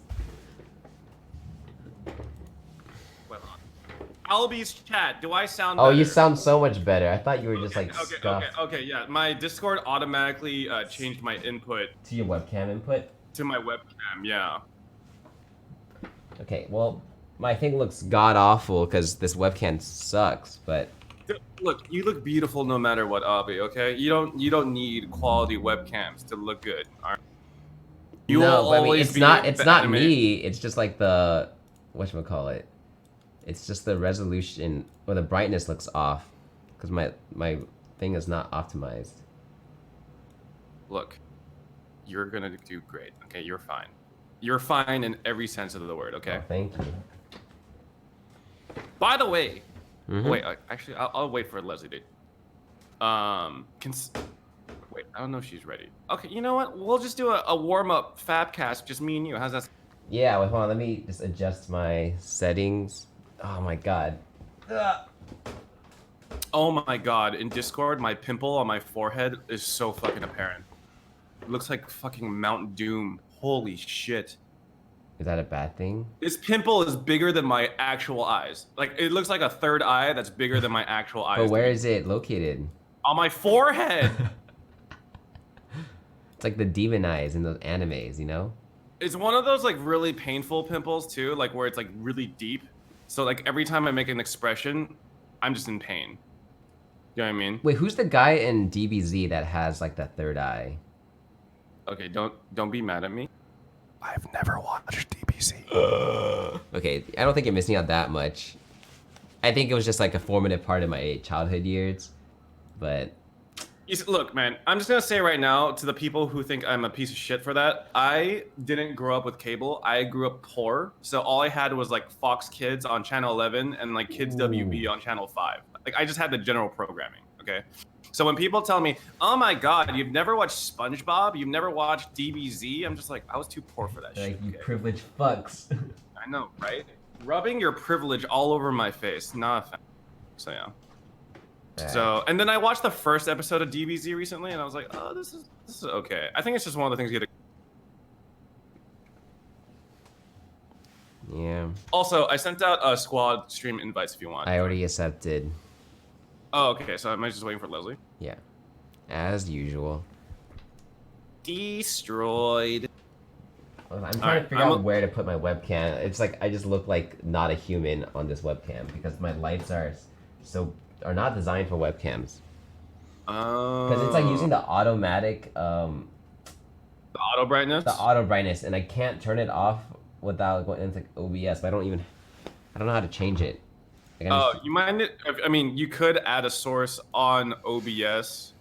Albie's chat. Do I sound Oh, better? you sound so much better. I thought you were just like stuffed. Okay, yeah. My Discord automatically changed my input To your webcam input? to my webcam, yeah. Okay, well, my thing looks god-awful because this webcam sucks, but... Look, you look beautiful no matter what, Albie, okay? You don't need quality webcams to look good, alright? You no, will but I mean, always it's be not the anime. me, it's just like the... Whatchamacallit? It's just the resolution, or the brightness looks off. Because my thing is not optimized. Look, you're gonna do great, okay? You're fine. You're fine in every sense of the word, okay? Oh, thank you. By the way, Mhm. wait, actually, I'll wait for Leslie to... Wait, I don't know if she's ready. Okay, you know what? We'll just do a warm-up FAP cast, just me and you. How's that? Yeah, wait, hold on, let me just adjust my settings. Oh my god. Ugh. Oh my god, in Discord, my pimple on my forehead is so fucking apparent. It looks like fucking Mount Doom. Holy shit. Is that a bad thing? This pimple is bigger than my actual eyes. Like, it looks like a third eye that's bigger than my actual eyes. But where is it located? On my forehead! It's like the demon eyes in those animes, you know? It's one of those, like, really painful pimples, too, like, where it's, like, really deep. So, like, every time I make an expression, I'm just in pain. You know what I mean? Wait, who's the guy in DBZ that has, like, that third eye? Okay, don't be mad at me. I've never watched DBZ. Okay, I don't think you're missing out that much. I think it was just, like, a formative part of my childhood years. But... Look, man, I'm just gonna say right now to the people who think I'm a piece of shit for that, I didn't grow up with cable. I grew up poor, so all I had was like Fox Kids on channel 11 and like Kids WB on channel 5. Like I just had the general programming. Okay, so when people tell me, "Oh my God, you've never watched SpongeBob? You've never watched DBZ?" I'm just like, I was too poor for that like, shit. you Okay? privileged fucks. I know, right? Rubbing your privilege all over my face, not a fan. So yeah. So, and then I watched the first episode of DBZ recently, and I was like, oh, this is okay. I think it's just one of the things you get. Yeah. Also, I sent out a squad stream invites if you want. I already accepted. Oh, okay. So am I just waiting for Leslie? Yeah. As usual. Destroyed. I'm trying to figure out where to put my webcam. It's like I just look like not a human on this webcam because my lights are not designed for webcams. Because it's like using the automatic the auto brightness. the auto brightness, and I can't turn it off without going into OBS. But I don't know how to change it. Like, You mind it? I mean, you could add a source on OBS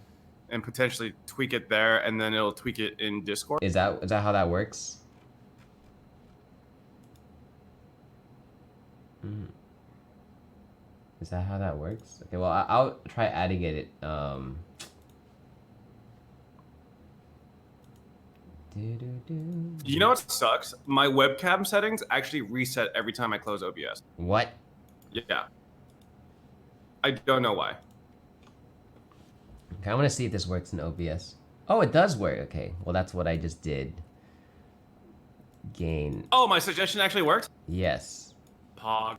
and potentially tweak it there, and then it'll tweak it in Discord. is that how that works? Is that how that works? Okay, well, I'll try adding it. You know what sucks? My webcam settings actually reset every time I close OBS. What? Yeah. I don't know why. Okay, I want to see if this works in OBS. Oh, it does work. Okay, well, that's what I just did. Gain. Oh, my suggestion actually worked? Yes. Pog.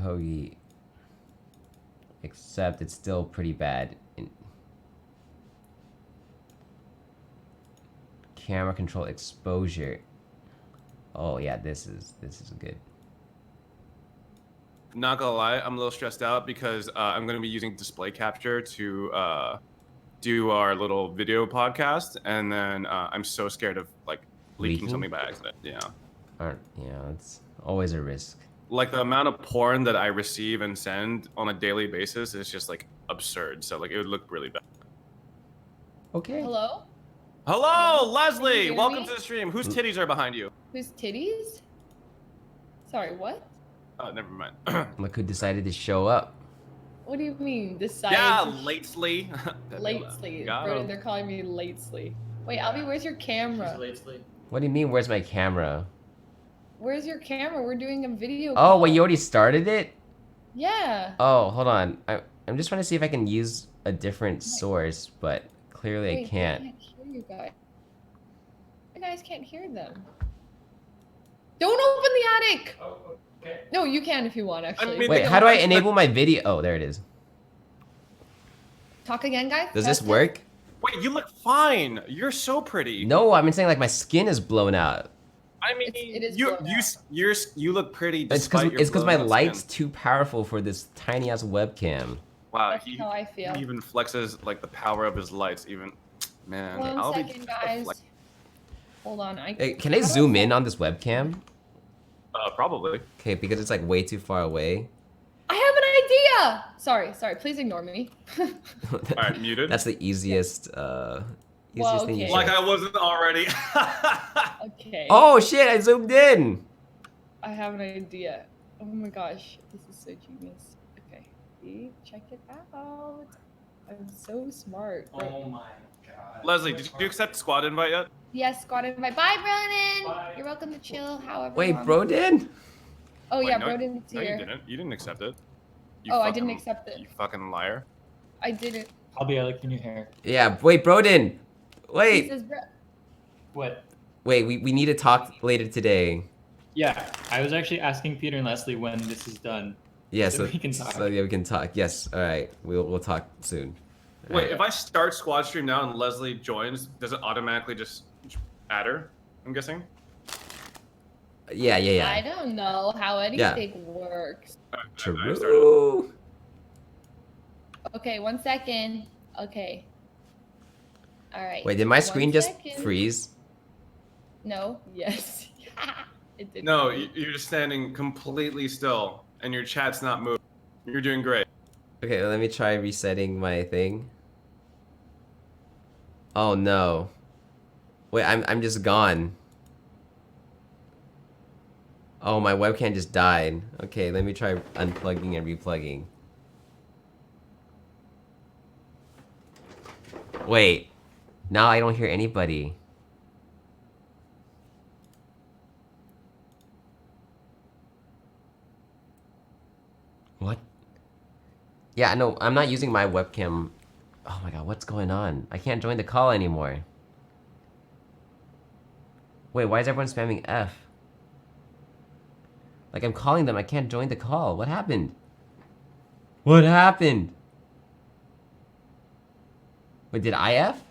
Pogi. Except it's still pretty bad. Camera control exposure. Oh yeah, this is good. Not gonna lie, I'm a little stressed out because I'm gonna be using display capture to do our little video podcast, and then I'm so scared of like leaking something by accident. Yeah. It's always a risk. Like the amount of porn that I receive and send on a daily basis is just like absurd. So like it would look really bad. Okay. Hello? Hello, Can Leslie. you hear Welcome me? to the stream. Whose titties are behind you? Whose titties? Sorry, what? Oh, never mind. Look who decided to show up. What do you mean? Decided Yeah, to lately. lately. Got Bro, him. they're calling me lately. Wait, Albie, where's your camera? What do you mean, where's my camera? Where's your camera? We're doing a video Oh, call. wait, you already started it? Yeah. Oh, hold on. I'm just trying to see if I can use a different source, but clearly Wait, I can't. I can't hear you guys. You guys can't hear them. Don't open the attic! Oh, okay. No, you can if you want, actually. mean- Wait, how do I enable my video? Oh, there it is. Talk again, guys? Does this Test, work? Wait, you look fine. You're so pretty. No, I'm saying like my skin is blown out. I mean, It is you blown out. you look pretty. It's Despite because your my blown out light's skin. too powerful for this tiny ass webcam. Wow, That's how I feel. he even flexes like the power of his lights. Even, man. One I'll be second, guys. Hold on. Hey, can I how do zoom in on this webcam? Probably. Okay, because it's like way too far away. I have an idea! Sorry. Please ignore me. All right, muted. That's the easiest, Well, thing you okay. should. Like I wasn't already. Okay. Oh shit! I zoomed in. I have an idea. Oh my gosh. This is so genius. Okay. See? Check it out. I'm so smart. Bro. Oh my god. Leslie, did you accept squad invite yet? Yes, got invite. Bye, Broden! Bye. You're welcome to chill however Wait, long. bro did? Oh Wait, yeah, no, Broden's No, here. you didn't. You didn't accept it. You Oh, I didn't fucking- accept it. You fucking liar. I didn't. Albie, I like your new hair. Yeah, wait, Broden. He Wait, says, bro. What? wait, we need to talk later today. Yeah, I was actually asking Peter and Leslie when this is done. Yeah, So so, we can talk. so yeah, we can talk. Yes, all right, we'll talk soon. All Wait, right. if I start squad stream now and Leslie joins, does it automatically just add her? I'm guessing. Yeah. I don't know how anything works. I started. True. Okay, 1 second. Okay. All right. Wait, did my 1 screen just second. freeze? No. Yes. It did. No, freeze. you're just standing completely still, and your chat's not moving. You're doing great. Okay, let me try resetting my thing. Oh no. Wait, I'm just gone. Oh, my webcam just died. Okay, let me try unplugging and replugging. Wait. Now I don't hear anybody. What? Yeah, no, I'm not using my webcam. Oh my god, what's going on? I can't join the call anymore. Wait, why is everyone spamming F? Like, I'm calling them, I can't join the call. What happened? What happened? Wait, did I F?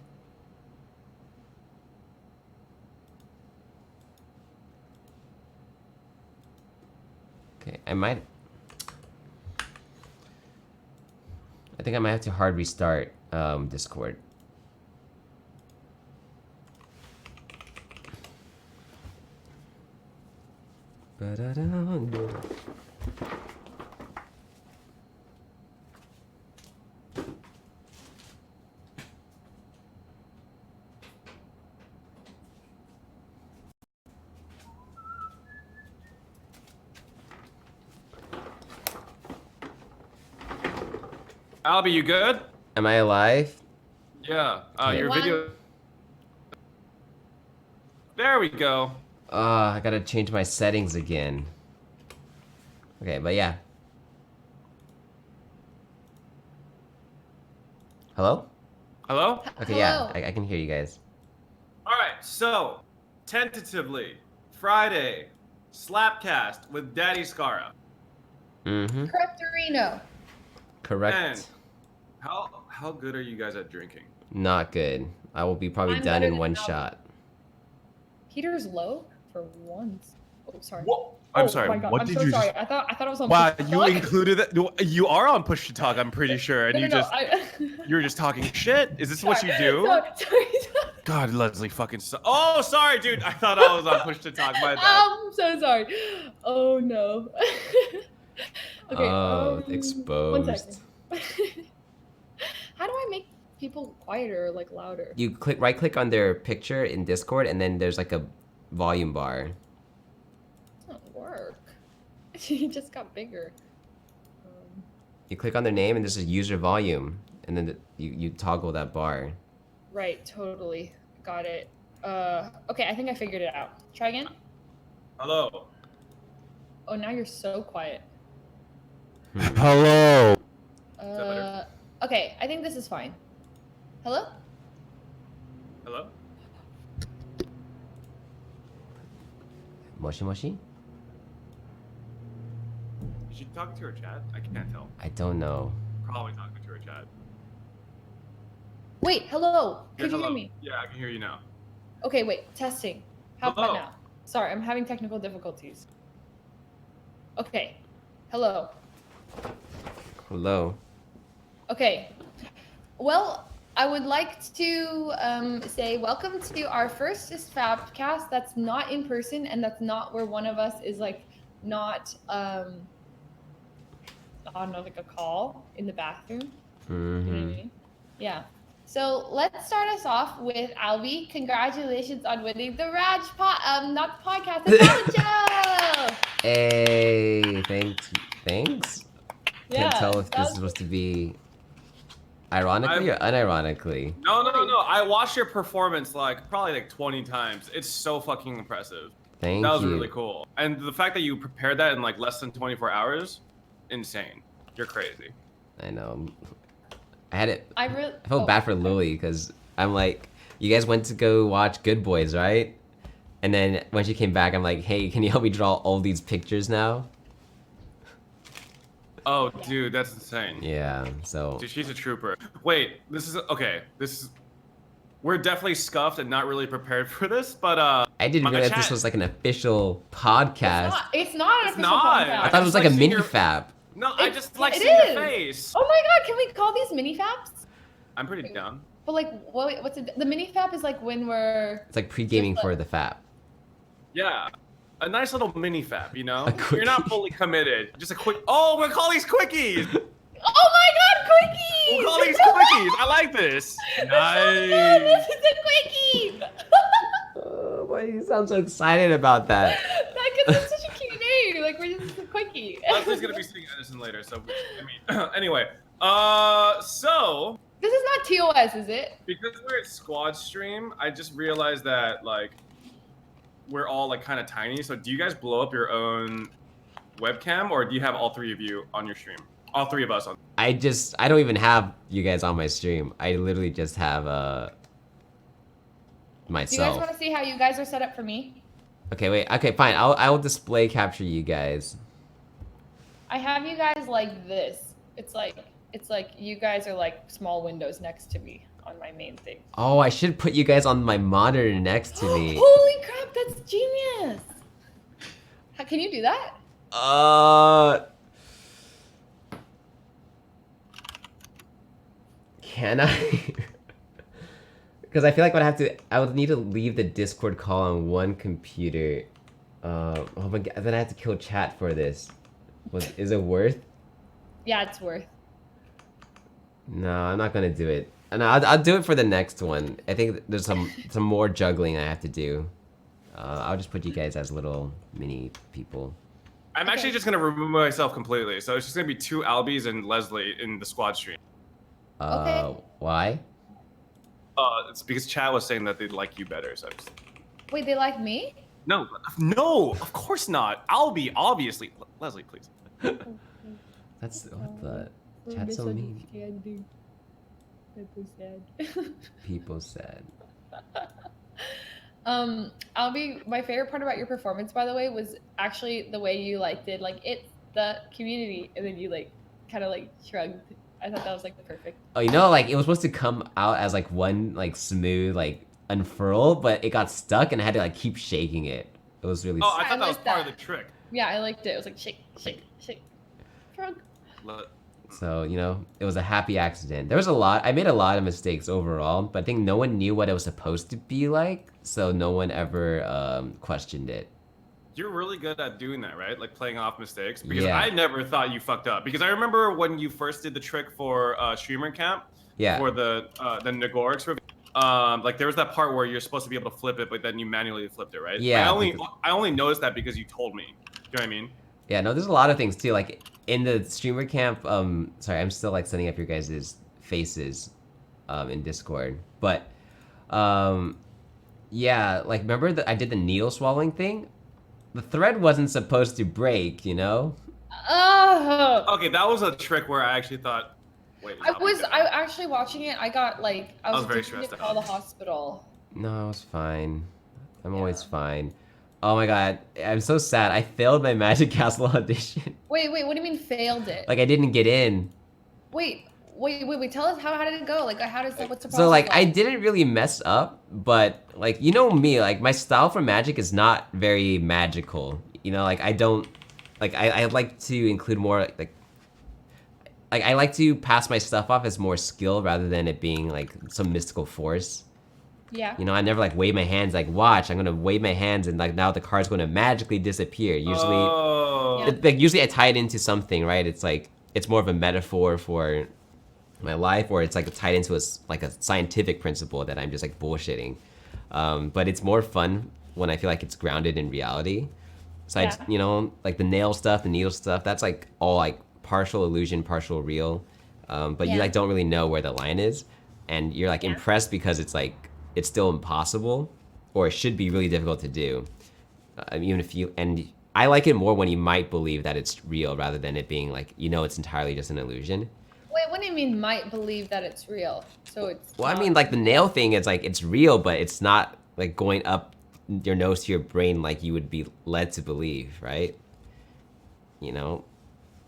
Okay, I think I might have to hard restart Discord. Albie, you good? Am I alive? Yeah. Okay. Your One. video. There we go. I gotta change my settings again. Okay, but yeah. Hello? Hello? Okay, yeah, Hello. I can hear you guys. All right. So, tentatively, Friday, Slapcast with Daddy Scara. Mm-hmm. Correctorino. Correct. And how good are you guys at drinking? Not good. I will be probably I'm done better in than one Albie. shot. Peter's low for once. Oh, sorry. What? I'm Oh sorry. my God. What I'm did so you? sorry. I thought it was on. Wow, push to you talk. included that. You are on push to talk. I'm pretty sure, and No, you no, just you were just talking shit. Is this what you do? Sorry. God, Leslie, fucking. Oh, sorry, dude. I thought I was on push to talk. My bad. I'm so sorry. Oh no. Okay. Oh, 1 exposed. second. How do I make people quieter or like louder? You right click on their picture in Discord, and then there's like a volume bar. work. She just got bigger. You click on their name and there's a user volume, and then you toggle that bar. Right, totally. Got it. Okay, I think I figured it out. Try again. Hello. Oh, now you're so quiet. Hello. that better? Okay, I think this is fine. Hello? Hello. Moshi Moshi? Is she talking to her chat? I can't tell. I don't know. Probably talking to her chat. Wait, hello. Yeah, Could you hello. hear me? Yeah, I can hear you now. Okay, wait, testing. How Hello. about now? Sorry, I'm having technical difficulties. Okay. Hello. Hello. Okay. Well, I would like to say welcome to our first FAP cast that's not in person and that's not where one of us is like not on like a call in the bathroom. You know what I mean? Yeah. So let's start us off with Albie. Congratulations on winning the not the podcast, the talent show. Hey, thanks. Yeah, Can't tell if that this was- is supposed to be ironically or unironically. No. I watched your performance like probably like 20 times. It's so fucking impressive. Thank That was you. really cool. And the fact that you prepared that in like less than 24 hours, insane. You're crazy. I know. I had it. I felt bad for Lily because I'm like, you guys went to go watch Good Boys, right? And then when she came back, I'm like, hey, can you help me draw all these pictures now? Oh, dude, that's insane. Yeah, so. Dude, she's a trooper. Wait, this is okay. We're definitely scuffed and not really prepared for this, but I didn't on the realize this chat- was like an official podcast. It's not an It's official not. podcast. I thought it was like a seeing mini your- fab. No, I It- just like it seeing is. your face. Oh my god, can we call these mini faps? I'm pretty down. But like, what's it? The mini fap is like when we're. It's like pre-gaming Just for like- the fab. Yeah. A nice little mini fap, you know? A You're not quickie. fully committed. Just a quick. Oh, we'll call these quickies. Oh my god, quickies! We'll call these quickies. I like this. Nice. This is a quickie. Why do you sound so excited about that? Because it's such a cute name. Like we're just a quickie. Leslie's gonna be seeing Edison later, so I mean, anyway. So This is not TOS, is it? because we're at squad stream, I just realized that like we're all like kind of tiny. So do you guys blow up your own webcam, or do you have all three of you on your stream? All three of us on. I don't even have you guys on my stream. I literally just have Do you guys myself. want to see how you guys are set up for me? Okay, wait. Okay, fine. I will display capture you guys. I have you guys like this. It's like you guys are like small windows next to me on my main thing. Oh, I should put you guys on my monitor next to me. Holy crap, that's genius! How can you do that? Can I? Because I feel like I would need to leave the Discord call on one computer. Oh my god, then I have to kill chat for this. Is it worth? Yeah, it's worth. No, I'm not gonna do it. And I'll do it for the next one. I think there's some more juggling I have to do. I'll just put you guys as little mini people. I'm actually just gonna remove myself completely. So it's just gonna be two Albies and Leslie in the squad stream. Okay. Why? It's because chat was saying that they'd like you better. So I'm just... Wait, they like me? No, of course not. Albie, obviously. Leslie, please. That's what the chat's so mean. People said. Albie, my favorite part about your performance, by the way, was actually the way you like did like it's the community, and then you like kind of like shrugged. I thought that was like perfect. Oh, you know, like it was supposed to come out as like one like smooth like unfurl, but it got stuck and I had to like keep shaking it. It was really. Oh, I I thought that was like part of that. the trick. Yeah, I liked it. It was like shake, shake, shake, shrug. So, you know, it was a happy accident. There was I made a lot of mistakes overall, but I think no one knew what it was supposed to be like, so no one ever questioned it. You're really good at doing that, right? Like playing off mistakes. Because Yeah. I never thought you fucked up. Because I remember when you first did the trick for streamer camp. Yeah. For the Nagorix review. Like there was that part where you're supposed to be able to flip it, but then you manually flipped it, right? Yeah, I only noticed that because you told me. You know what I mean? Yeah, no, there's a lot of things too. Like in the streamer camp, sorry, I'm still like setting up your guys' faces in Discord. But yeah, like remember that I did the needle swallowing thing? The thread wasn't supposed to break, you know? Oh. Okay, that was a trick where I actually thought, wait. I actually watching it. I got like I was very addicted to stressed call out. the hospital. No, I was fine. I'm always fine. Oh my god, I'm so sad. I failed my Magic Castle audition. Wait, what do you mean failed it? Like I didn't get in. Wait. Tell us how did it go? Like how does that? What's the process? So like I didn't really mess up, but like you know me, like my style for Magic is not very magical. You know, like I don't, like I like to include more like I like to pass my stuff off as more skill rather than it being like some mystical force. Yeah. You know, I never like wave my hands like watch. I'm gonna wave my hands and like now the card's gonna magically disappear. Usually, Oh. Yeah. usually I tie it into something, right? It's like it's more of a metaphor for my life, or it's like tied into like a scientific principle that I'm just like bullshitting. But it's more fun when I feel like it's grounded in reality. So Yeah. you know, like the nail stuff, the needle stuff, that's like all like partial illusion, partial real. But you Yeah. like don't really know where the line is, and you're like impressed because it's like it's still impossible, or it should be really difficult to do. Even if you and I like it more when you might believe that it's real rather than it being like you know it's entirely just an illusion. Wait, what do you mean might believe that it's real? So it's Well, I not- mean, like the nail thing is like it's real, but it's not like going up your nose to your brain like you would be led to believe, right? You know,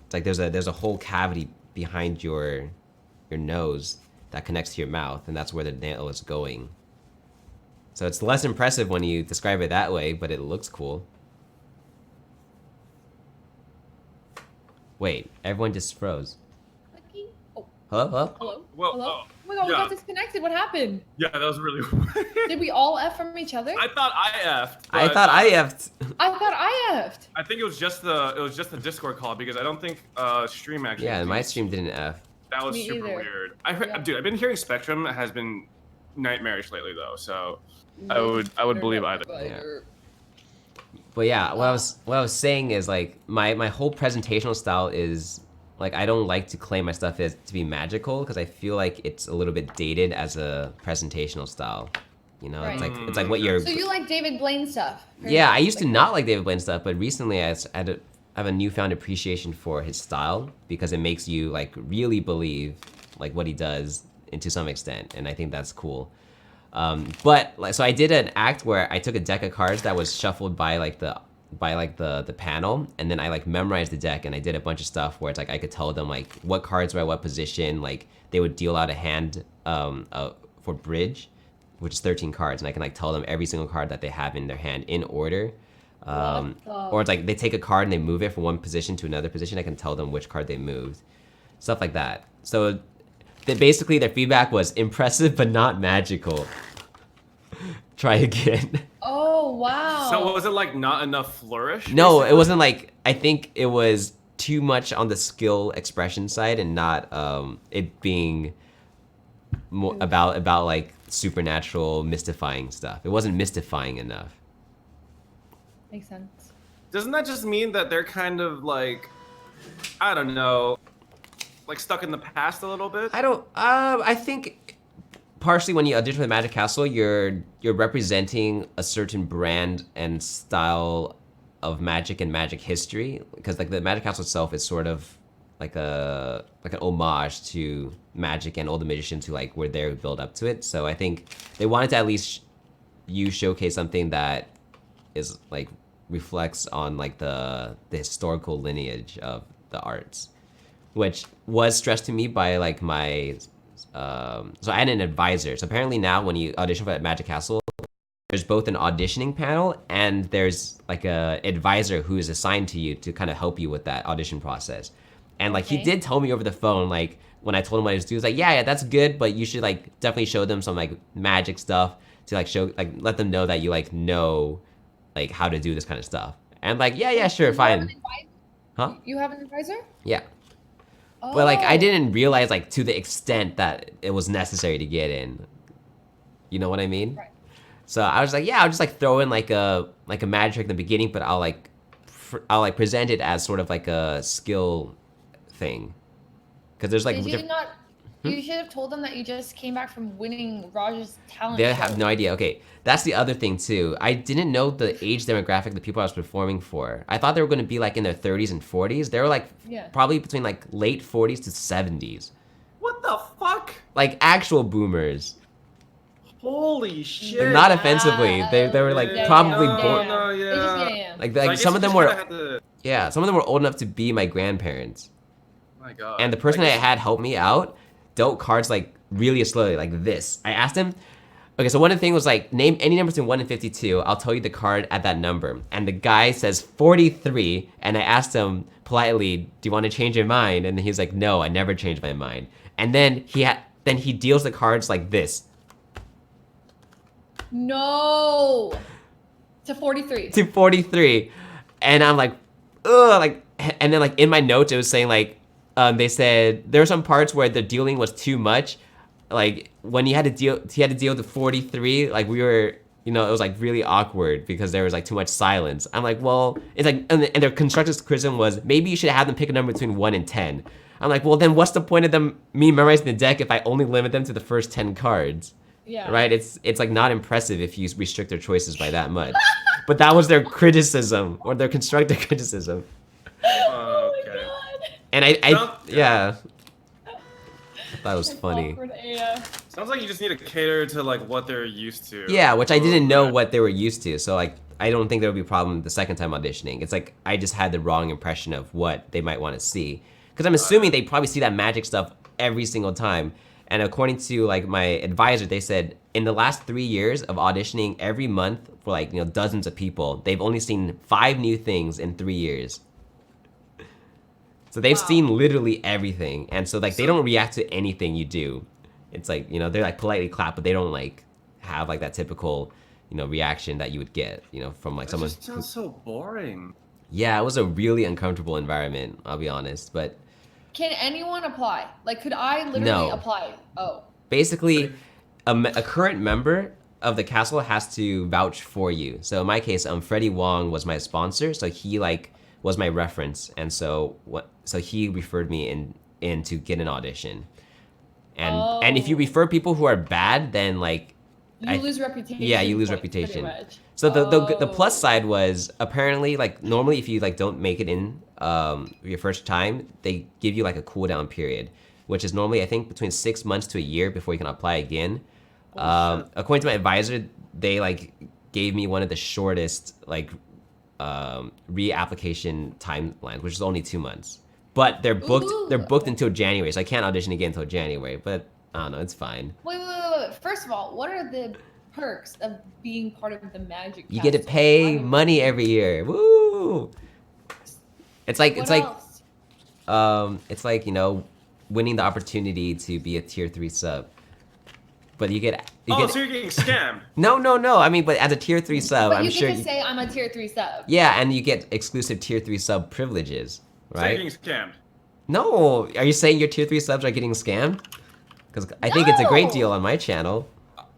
it's like there's a whole cavity behind your nose that connects to your mouth, and that's where the nail is going. So it's less impressive when you describe it that way, but it looks cool. Wait, everyone just froze. Clicking? Oh, Hello, hello? hello? Whoa, Hello? oh, Oh my god, we yeah. got disconnected. What happened? Yeah, that was really weird. Did we all F from each other? I thought I effed. I but thought I effed. I thought I F'd. I think it was just the Discord call because I don't think stream actually. Yeah, my used. stream didn't F. That was Me super either. weird. I heard, Yeah. dude. I've been hearing Spectrum has been nightmarish lately though, so I would believe either. Yeah. But yeah, what I was saying is like my whole presentational style is like I don't like to claim my stuff as to be magical because I feel like it's a little bit dated as a presentational style. You know, Right. it's like what you're. So you like David Blaine stuff? Yeah, I used to not like David Blaine stuff, but recently I have a newfound appreciation for his style because it makes you like really believe like what he does and to some extent, and I think that's cool. But like, so I did an act where I took a deck of cards that was shuffled by the panel, and then I like memorized the deck, and I did a bunch of stuff where it's like I could tell them like what cards were at what position, like they would deal out a hand for bridge, which is 13 cards, and I can like tell them every single card that they have in their hand in order. Or it's like they take a card and they move it from one position to another position. I can tell them which card they moved, stuff like that. So basically their feedback was impressive but not magical. Try again. Oh wow. So was it like not enough flourish? No, basically? it wasn't like, I think it was too much on the skill expression side and not it being more about like supernatural mystifying stuff. It wasn't mystifying enough. Makes sense. Doesn't that just mean that they're kind of like, I don't know, like stuck in the past a little bit? I think partially when you audition for the Magic Castle, you're representing a certain brand and style of magic and magic history, because like the Magic Castle itself is sort of like an homage to magic and all the magicians who like were there who build up to it. So I think they wanted to at least showcase something that is like reflects on like the historical lineage of the arts, which was stressed to me by like my so I had an advisor. So apparently now when you audition for Magic Castle, there's both an auditioning panel and there's like a advisor who is assigned to you to kind of help you with that audition process. And like he Okay. did tell me over the phone, like when I told him what I was doing, he was like, yeah, that's good, but you should like definitely show them some like magic stuff to like show, like let them know that you like know like how to do this kind of stuff. And like, yeah, sure, You have an fine. advisor? Huh? You have an advisor? Yeah. Oh. But like I didn't realize like to the extent that it was necessary to get in. You know what I mean? Right. So I was like, yeah, I'll just like throw in like a magic trick in the beginning, but I'll like I'll like present it as sort of like a skill thing, because there's like Did you not? You should have told them that you just came back from winning Raj's talent they show. have no idea. Okay, that's the other thing too. I didn't know the age demographic the people I was performing for. I thought they were going to be like in their 30s and 40s. They were like probably between like late 40s to 70s. What the fuck? Like actual boomers. Holy shit. Like, not offensively. They were like probably born. Like some of them were some of them were old enough to be my grandparents. My God. And the person that had helped me out dealt cards like really slowly, like this. I asked him, okay, so one of the things was like, name any number between 1 and 52. I'll tell you the card at that number. And the guy says 43. And I asked him politely, do you want to change your mind? And he's like, no, I never changed my mind. And then he deals the cards like this. No. To 43. To 43. And I'm like, ugh, like, and then like in my notes, it was saying like, they said there were some parts where the dealing was too much. Like when he had to deal with 43, like we were, you know, it was like really awkward because there was like too much silence. I'm like, well, it's like, and their constructive criticism was maybe you should have them pick a number between 1 and 10. I'm like, well, then what's the point of me memorizing the deck if I only limit them to the first 10 cards? Yeah. Right? It's like not impressive if you restrict their choices by that much. But that was their criticism, or their constructive criticism. Oh my God. And I yeah. That was funny. Sounds like you just need to cater to like what they're used to. Yeah, which I didn't know what they were used to. So like, I don't think there would be a problem the second time auditioning. It's like, I just had the wrong impression of what they might want to see. Because I'm assuming they probably see that magic stuff every single time. And according to like my advisor, they said in the last 3 years of auditioning every month for like, you know, dozens of people, they've only seen 5 new things in 3 years. So they've seen literally everything. And so like, they don't react to anything you do. It's like, you know, they're like politely clap, but they don't like have like that typical, you know, reaction that you would get, you know, from like someone. That just sounds so boring. Yeah, it was a really uncomfortable environment, I'll be honest, but. Can anyone apply? Like, could I literally apply? Oh. Basically, a current member of the castle has to vouch for you. So in my case, Freddie Wong was my sponsor, so he like was my reference, and so he referred me in to get an audition. And if you refer people who are bad, then like you lose reputation. Yeah, you lose reputation. So the plus side was apparently like normally if you like don't make it in your first time, they give you like a cooldown period, which is normally I think between 6 months to a year before you can apply again. According to my advisor, they like gave me one of the shortest like reapplication timelines, which is only 2 months. But they're booked. They're booked until January, so I can't audition again until January. But I don't know, it's fine. Wait. First of all, what are the perks of being part of the Magic? You get to pay money every year. Woo! It's like it's like, you know, winning the opportunity to be a tier 3 sub. But you get so you're getting scammed. No. I mean, but as a tier 3 sub, I'm sure you get to say I'm a tier 3 sub. Yeah, and you get exclusive tier 3 sub privileges, right? So you're getting scammed. No, are you saying your tier 3 subs are getting scammed? Because I think it's a great deal on my channel.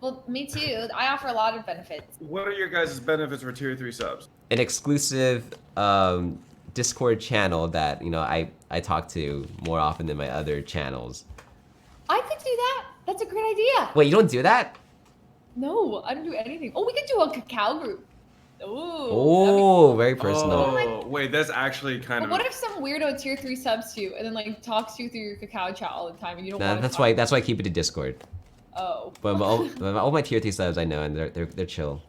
Well, me too. I offer a lot of benefits. What are your guys' benefits for tier 3 subs? An exclusive Discord channel that, you know, I talk to more often than my other channels. I could do that. That's a great idea. Wait, you don't do that? No, I don't do anything. Oh, we could do a cacao group. Oh, very personal. Oh, wait, that's actually kind of. What if some weirdo tier 3 subs you and then like talks to you through your cacao chat all the time and you don't want to? That's why I keep it to Discord. Oh. But all my tier 3 subs I know, and they're chill.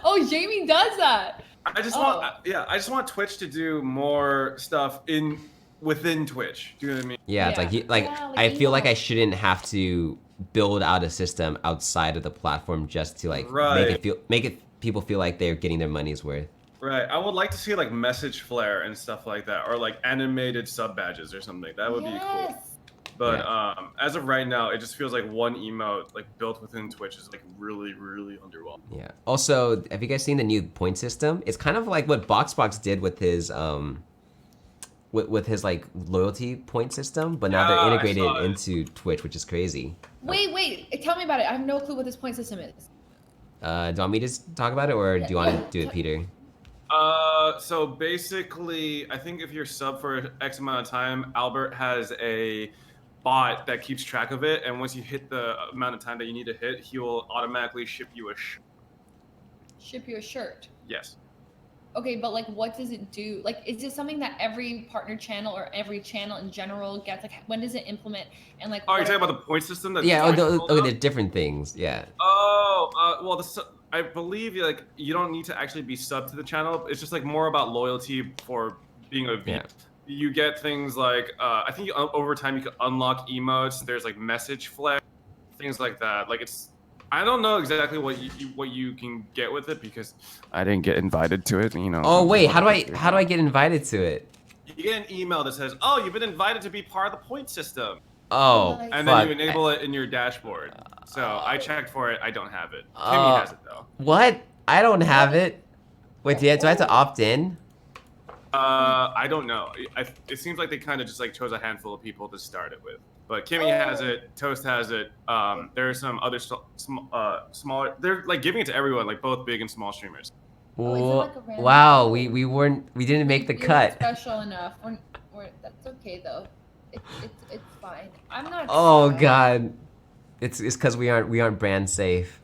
Oh, Jamie does that. I just want Twitch to do more stuff within Twitch. Do you know what I mean? Yeah, it's I feel like I shouldn't have to build out a system outside of the platform just to like make people feel like they're getting their money's worth. Right. I would like to see like message flare and stuff like that, or like animated sub badges or something. That would be cool. But as of right now, it just feels like one emote like built within Twitch is like really, really underwhelming. Yeah. Also, have you guys seen the new point system? It's kind of like what BoxBox did with his with his like loyalty point system, but now they're integrated into Twitch, which is crazy. Wait, tell me about it. I have no clue what this point system is. Do you want me to talk about it, or do you want to do it, Peter? So basically, I think if you're sub for X amount of time, Albert has a bot that keeps track of it, and once you hit the amount of time that you need to hit, he will automatically ship you a Ship you a shirt. Yes. Okay, but like, what does it do? Like, is this something that every partner channel or every channel in general gets? Like, when does it implement? And like, Oh, you're talking about the point system? That Yeah, there's different things. Yeah. Oh, well, I believe like you don't need to actually be sub to the channel. It's just like more about loyalty for being a VIP. Yeah. You get things like I think over time you can unlock emotes. There's like message flex, things like that. Like I don't know exactly what you can get with it because I didn't get invited to it. You know. Oh wait, how do I get invited to it? You get an email that says, "Oh, you've been invited to be part of the point system." Oh, And fuck. then you enable it in your dashboard. So I checked for it. I don't have it. Kimmy has it though. What? I don't have it. Wait, do I have to opt in? I don't know. It seems like they kind of just like chose a handful of people to start it with. But Kimmy has it. Toast has it. There are some other smaller. They're like giving it to everyone, like both big and small streamers. Oh, is it like a random Wow, poll? we didn't make the You're cut. not special enough. That's okay though. It's fine. I'm not. Oh sad. god, it's because we aren't brand safe.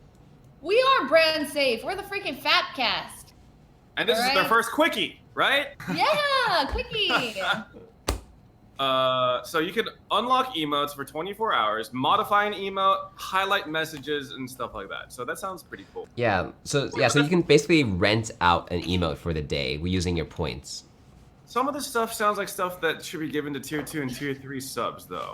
We are brand safe. We're the freaking FAP cast. And this is their first quickie, right? Yeah, quickie. So you can unlock emotes for 24 hours, modify an emote, highlight messages, and stuff like that. So that sounds pretty cool. Yeah. So you can basically rent out an emote for the day using your points. Some of this stuff sounds like stuff that should be given to tier 2 and tier 3 subs, though.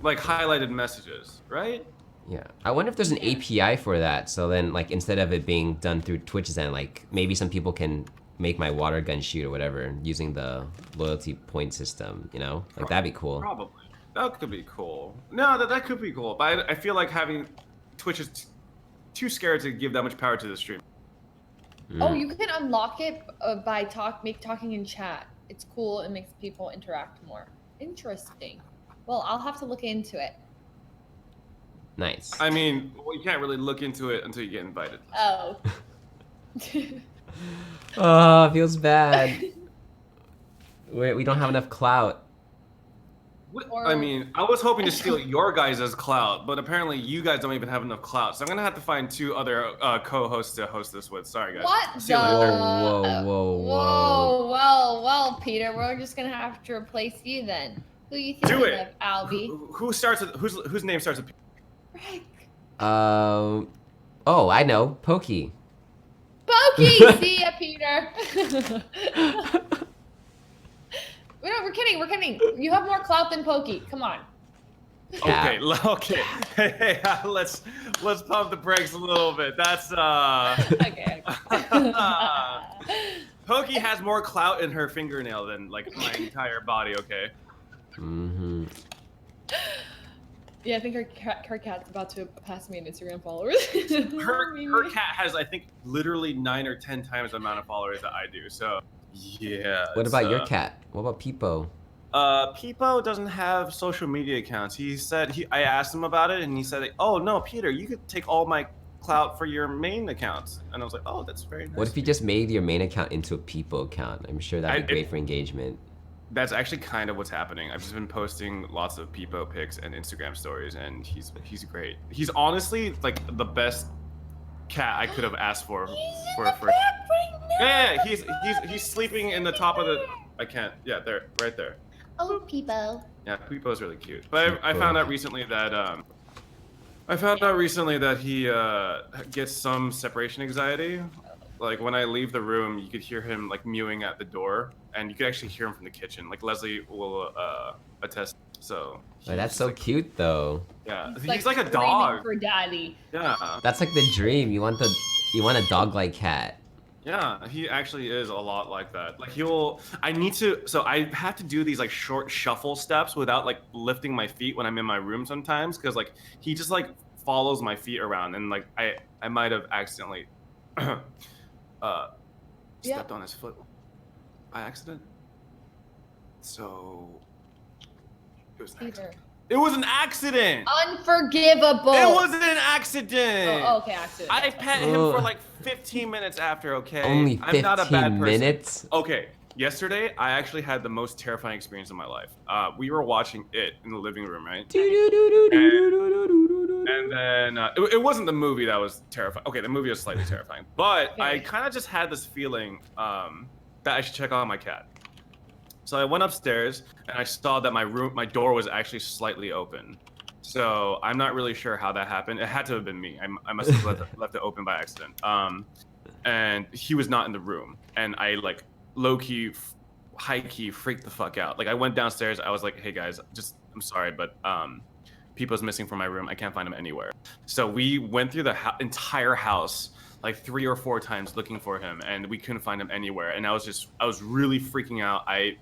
Like highlighted messages, right? Yeah. I wonder if there's an API for that. So then, like, instead of it being done through Twitch's end, like, maybe some people can make my water gun shoot or whatever using the loyalty point system, you know? Like, that'd be cool. Probably. That could be cool. No, that could be cool. But I feel like having Twitch is too scared to give that much power to the stream. Oh, you can unlock it by talking in chat. It's cool. It makes people interact more. Interesting. Well, I'll have to look into it. Nice. I mean, well, you can't really look into it until you get invited. Oh. Oh, feels bad. We don't have enough clout. I mean, I was hoping to steal your guys' clout, but apparently you guys don't even have enough clout. So I'm gonna have to find 2 other co-hosts to host this with. Sorry, guys. What? See you later. Whoa. Well, Peter, we're just gonna have to replace you then. Who you think Do of, it. Albie? Who starts with whose name starts with P? Rick. Oh, I know. Pokey. Pokey! See ya, Peter. We're kidding. You have more clout than Pokey. Come on. Okay. Hey, let's pump the brakes a little bit. That's Okay. Pokey has more clout in her fingernail than like my entire body. Okay. Mm-hmm. Yeah, I think her cat's about to pass me in Instagram followers. her cat has, I think, literally 9 or 10 times the amount of followers that I do. So, yeah. What about your cat? What about Peepo? Peepo doesn't have social media accounts. He said I asked him about it, and he said, "Oh no, Peter, you could take all my clout for your main accounts." And I was like, "Oh, that's very nice." What if you just made your main account into a Peepo account? I'm sure that'd be great for engagement. That's actually kind of what's happening. I've just been posting lots of Peepo pics and Instagram stories, and he's great. He's honestly like the best cat I could have asked for. Yeah, he's sleeping in the top of the. I can't. Yeah, there, right there. Oh, Peepo. Yeah, Peepo's really cute. But I found out recently that he gets some separation anxiety. Like when I leave the room, you could hear him like mewing at the door, and you could actually hear him from the kitchen. Like Leslie will attest. So. Oh, that's so cute, though. Yeah, he's like a dog. For daddy. Yeah. That's like the dream. You want a dog-like cat. Yeah, he actually is a lot like that. Like I have to do these like short shuffle steps without like lifting my feet when I'm in my room sometimes, because like he just like follows my feet around, and like I might have accidentally stepped on his foot by accident. So it was an accident. It was an accident. Unforgivable. It wasn't an accident. Oh, okay, accident. I pet him for like 15 minutes after, okay? Only I'm not a bad 15 person. minutes? Okay, yesterday I actually had the most terrifying experience of my life. We were watching it in the living room, right? And then it wasn't the movie that was terrifying. Okay, the movie was slightly terrifying, but I kind of just had this feeling that I should check on my cat. So I went upstairs and I saw that my door was actually slightly open. So I'm not really sure how that happened. It had to have been me. I must have left it open by accident. And he was not in the room. And I like low-key, high-key freaked the fuck out. Like I went downstairs. I was like, hey guys, I'm sorry, but People's missing from my room. I can't find him anywhere. So we went through the entire house like 3 or 4 times looking for him, and we couldn't find him anywhere. And I was really freaking out. I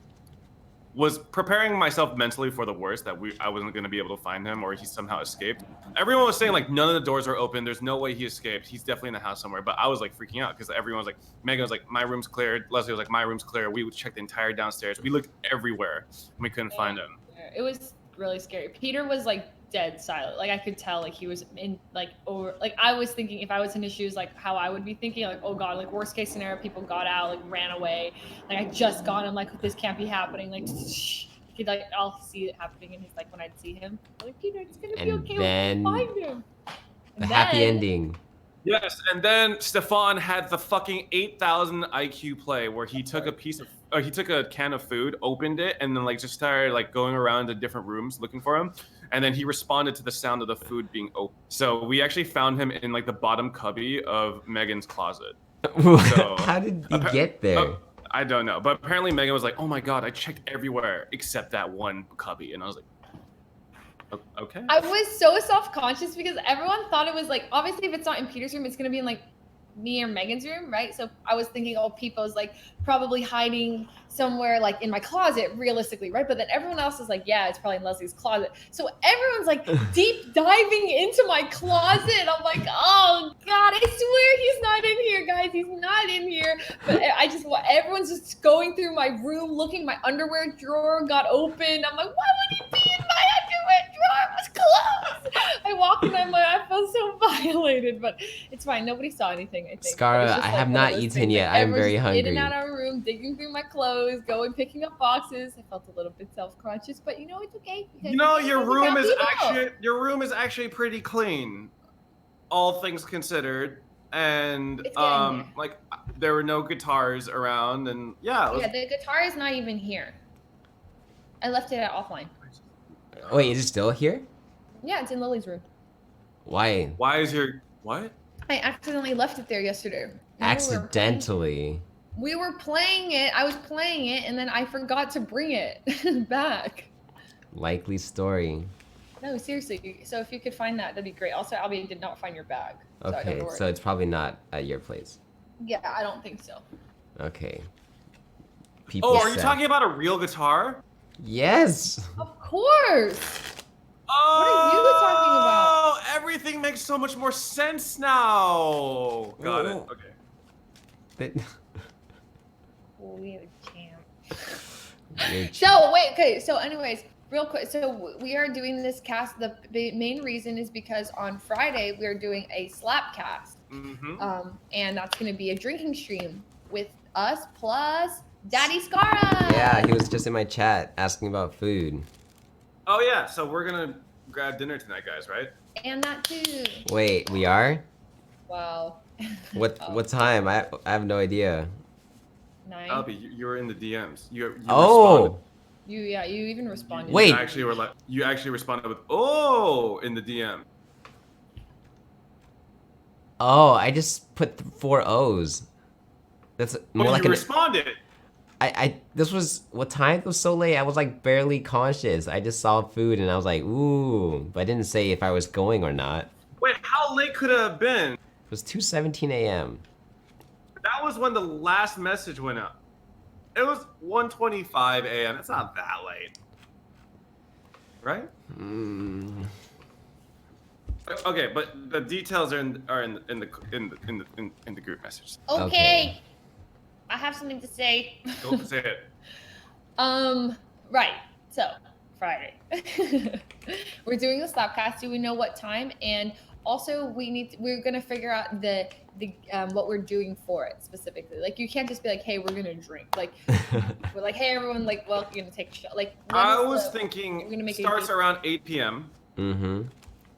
was preparing myself mentally for the worst, that I wasn't going to be able to find him or he somehow escaped. Everyone was saying like none of the doors are open. There's no way he escaped. He's definitely in the house somewhere. But I was like freaking out because everyone was like, Megan was like, my room's cleared. Leslie was like, my room's clear. We would check the entire downstairs. We looked everywhere and we couldn't find him. It was really scary. Peter was like dead silent. Like I could tell like he was in like over, like I was thinking if I was in his shoes, like how I would be thinking, like, oh god, like worst case scenario, people got out, like ran away. Like I just got him, like this can't be happening. Like he'd like I'll see it happening, and he's like when I'd see him, I'm like Peter, it's gonna be okay. Then we'll find him. the happy ending. Yes, and then Stefan had the fucking 8,000 IQ play where he took he took a can of food, opened it, and then like just started like going around to different rooms looking for him. And then he responded to the sound of the food being open. So we actually found him in like the bottom cubby of Megan's closet. So, how did he get there? I don't know, but apparently Megan was like, "Oh my god, I checked everywhere except that one cubby," and I was like, "Okay." I was so self-conscious because everyone thought it was like, obviously if it's not in Peter's room, it's gonna be in like me or Megan's room, right? So I was thinking, oh, People's like probably hiding somewhere like in my closet, realistically, right? But then everyone else is like, yeah, it's probably in Leslie's closet. So everyone's like deep diving into my closet. I'm like, oh god, I swear he's not in here, guys. He's not in here. But everyone's just going through my room, looking. My underwear drawer got opened. I'm like, why would he be in my underwear drawer? It was closed. I walk in, I'm like, I feel so violated, but it's fine. Nobody saw anything, I think. Scara, I have not eaten yet. I am very hungry. In and out of our room, digging through my clothes, going picking up boxes. I felt a little bit self-conscious, but you know it's okay. You know your room is actually pretty clean, all things considered, and like there were no guitars around, and yeah. The guitar is not even here. I left it at offline. Wait, is it still here? Yeah, it's in Lily's room. Why? Why is your what? I accidentally left it there yesterday. Accidentally. We were playing it. I was playing it, and then I forgot to bring it back. Likely story. No, seriously. So if you could find that, that'd be great. Also, Albie did not find your bag. Okay, so it's probably not at your place. Yeah, I don't think so. Okay. Are you talking about a real guitar? Yes. Of course. Oh, what are you talking about? Oh, everything makes so much more sense now. Got it. Okay. Weird champ. So wait, okay. So anyways, real quick. So we are doing this cast. The main reason is because on Friday we are doing a slap cast. And that's going to be a drinking stream with us plus Daddy Scara. Yeah, he was just in my chat asking about food. Oh yeah, so we're gonna grab dinner tonight, guys, right? And that too. Wait, we are? Wow. What time? I have no idea. 9. Albie, you were in the DMs. You responded. You even responded. Wait. You actually responded with "oh" in the DM. Oh, I just put 4 O's. That's more like you responded. This was what time? It was so late. I was like barely conscious. I just saw food and I was like, ooh, but I didn't say if I was going or not. Wait, how late could it have been? It was 2:17 a.m. That was when the last message went out. It was 1:25 a.m. It's not that late, right? Okay, but the details are in the group message. Okay. I have something to say. Go say it. Right. So Friday. We're doing a Slapcast. Do we know what time? And also, we're gonna figure out the what we're doing for it specifically. Like, you can't just be like, hey, we're gonna drink. Like, we're like, hey, everyone, like, well, you're gonna take a shot. Like, I was thinking we're gonna make starts around 8 p.m. Mm-hmm.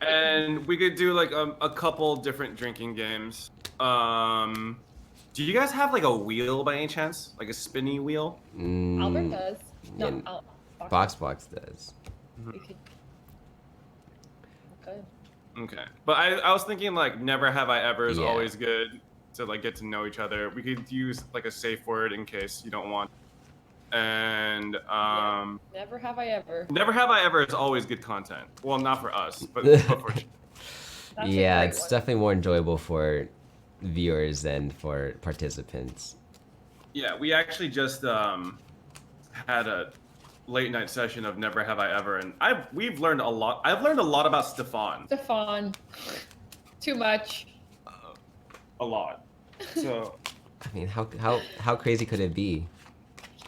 And we could do like a couple different drinking games. Do you guys have like a wheel by any chance? Like a spinny wheel? Albert does. No, Yeah, Box does. We could. Good. Okay. But I was thinking like never have I ever is Yeah. always good to like get to know each other. We could use like a safe word in case you don't want. And Never have I ever. never have I ever is always good content. Well, not for us, but for That's a Yeah, great it's one. definitely more enjoyable for viewers than for participants. yeah, we actually just had a late night session of Never Have I Ever, and we've learned a lot. I've learned a lot about Stefan. Stefan. Too much. A lot. So I mean, how crazy could it be?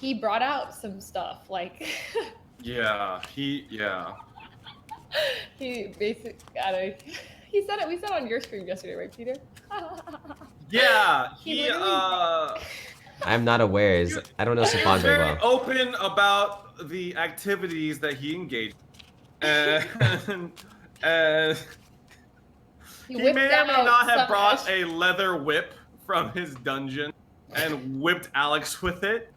He brought out some stuff, like yeah, he basically he said it. We said it on your screen yesterday, right, Peter? yeah, He he literally- I'm not aware. I don't know he was Stefan very very well. open about the activities that he engaged, and he whipped may or may out not have some brought ash- a leather whip from his dungeon and whipped Alex with it.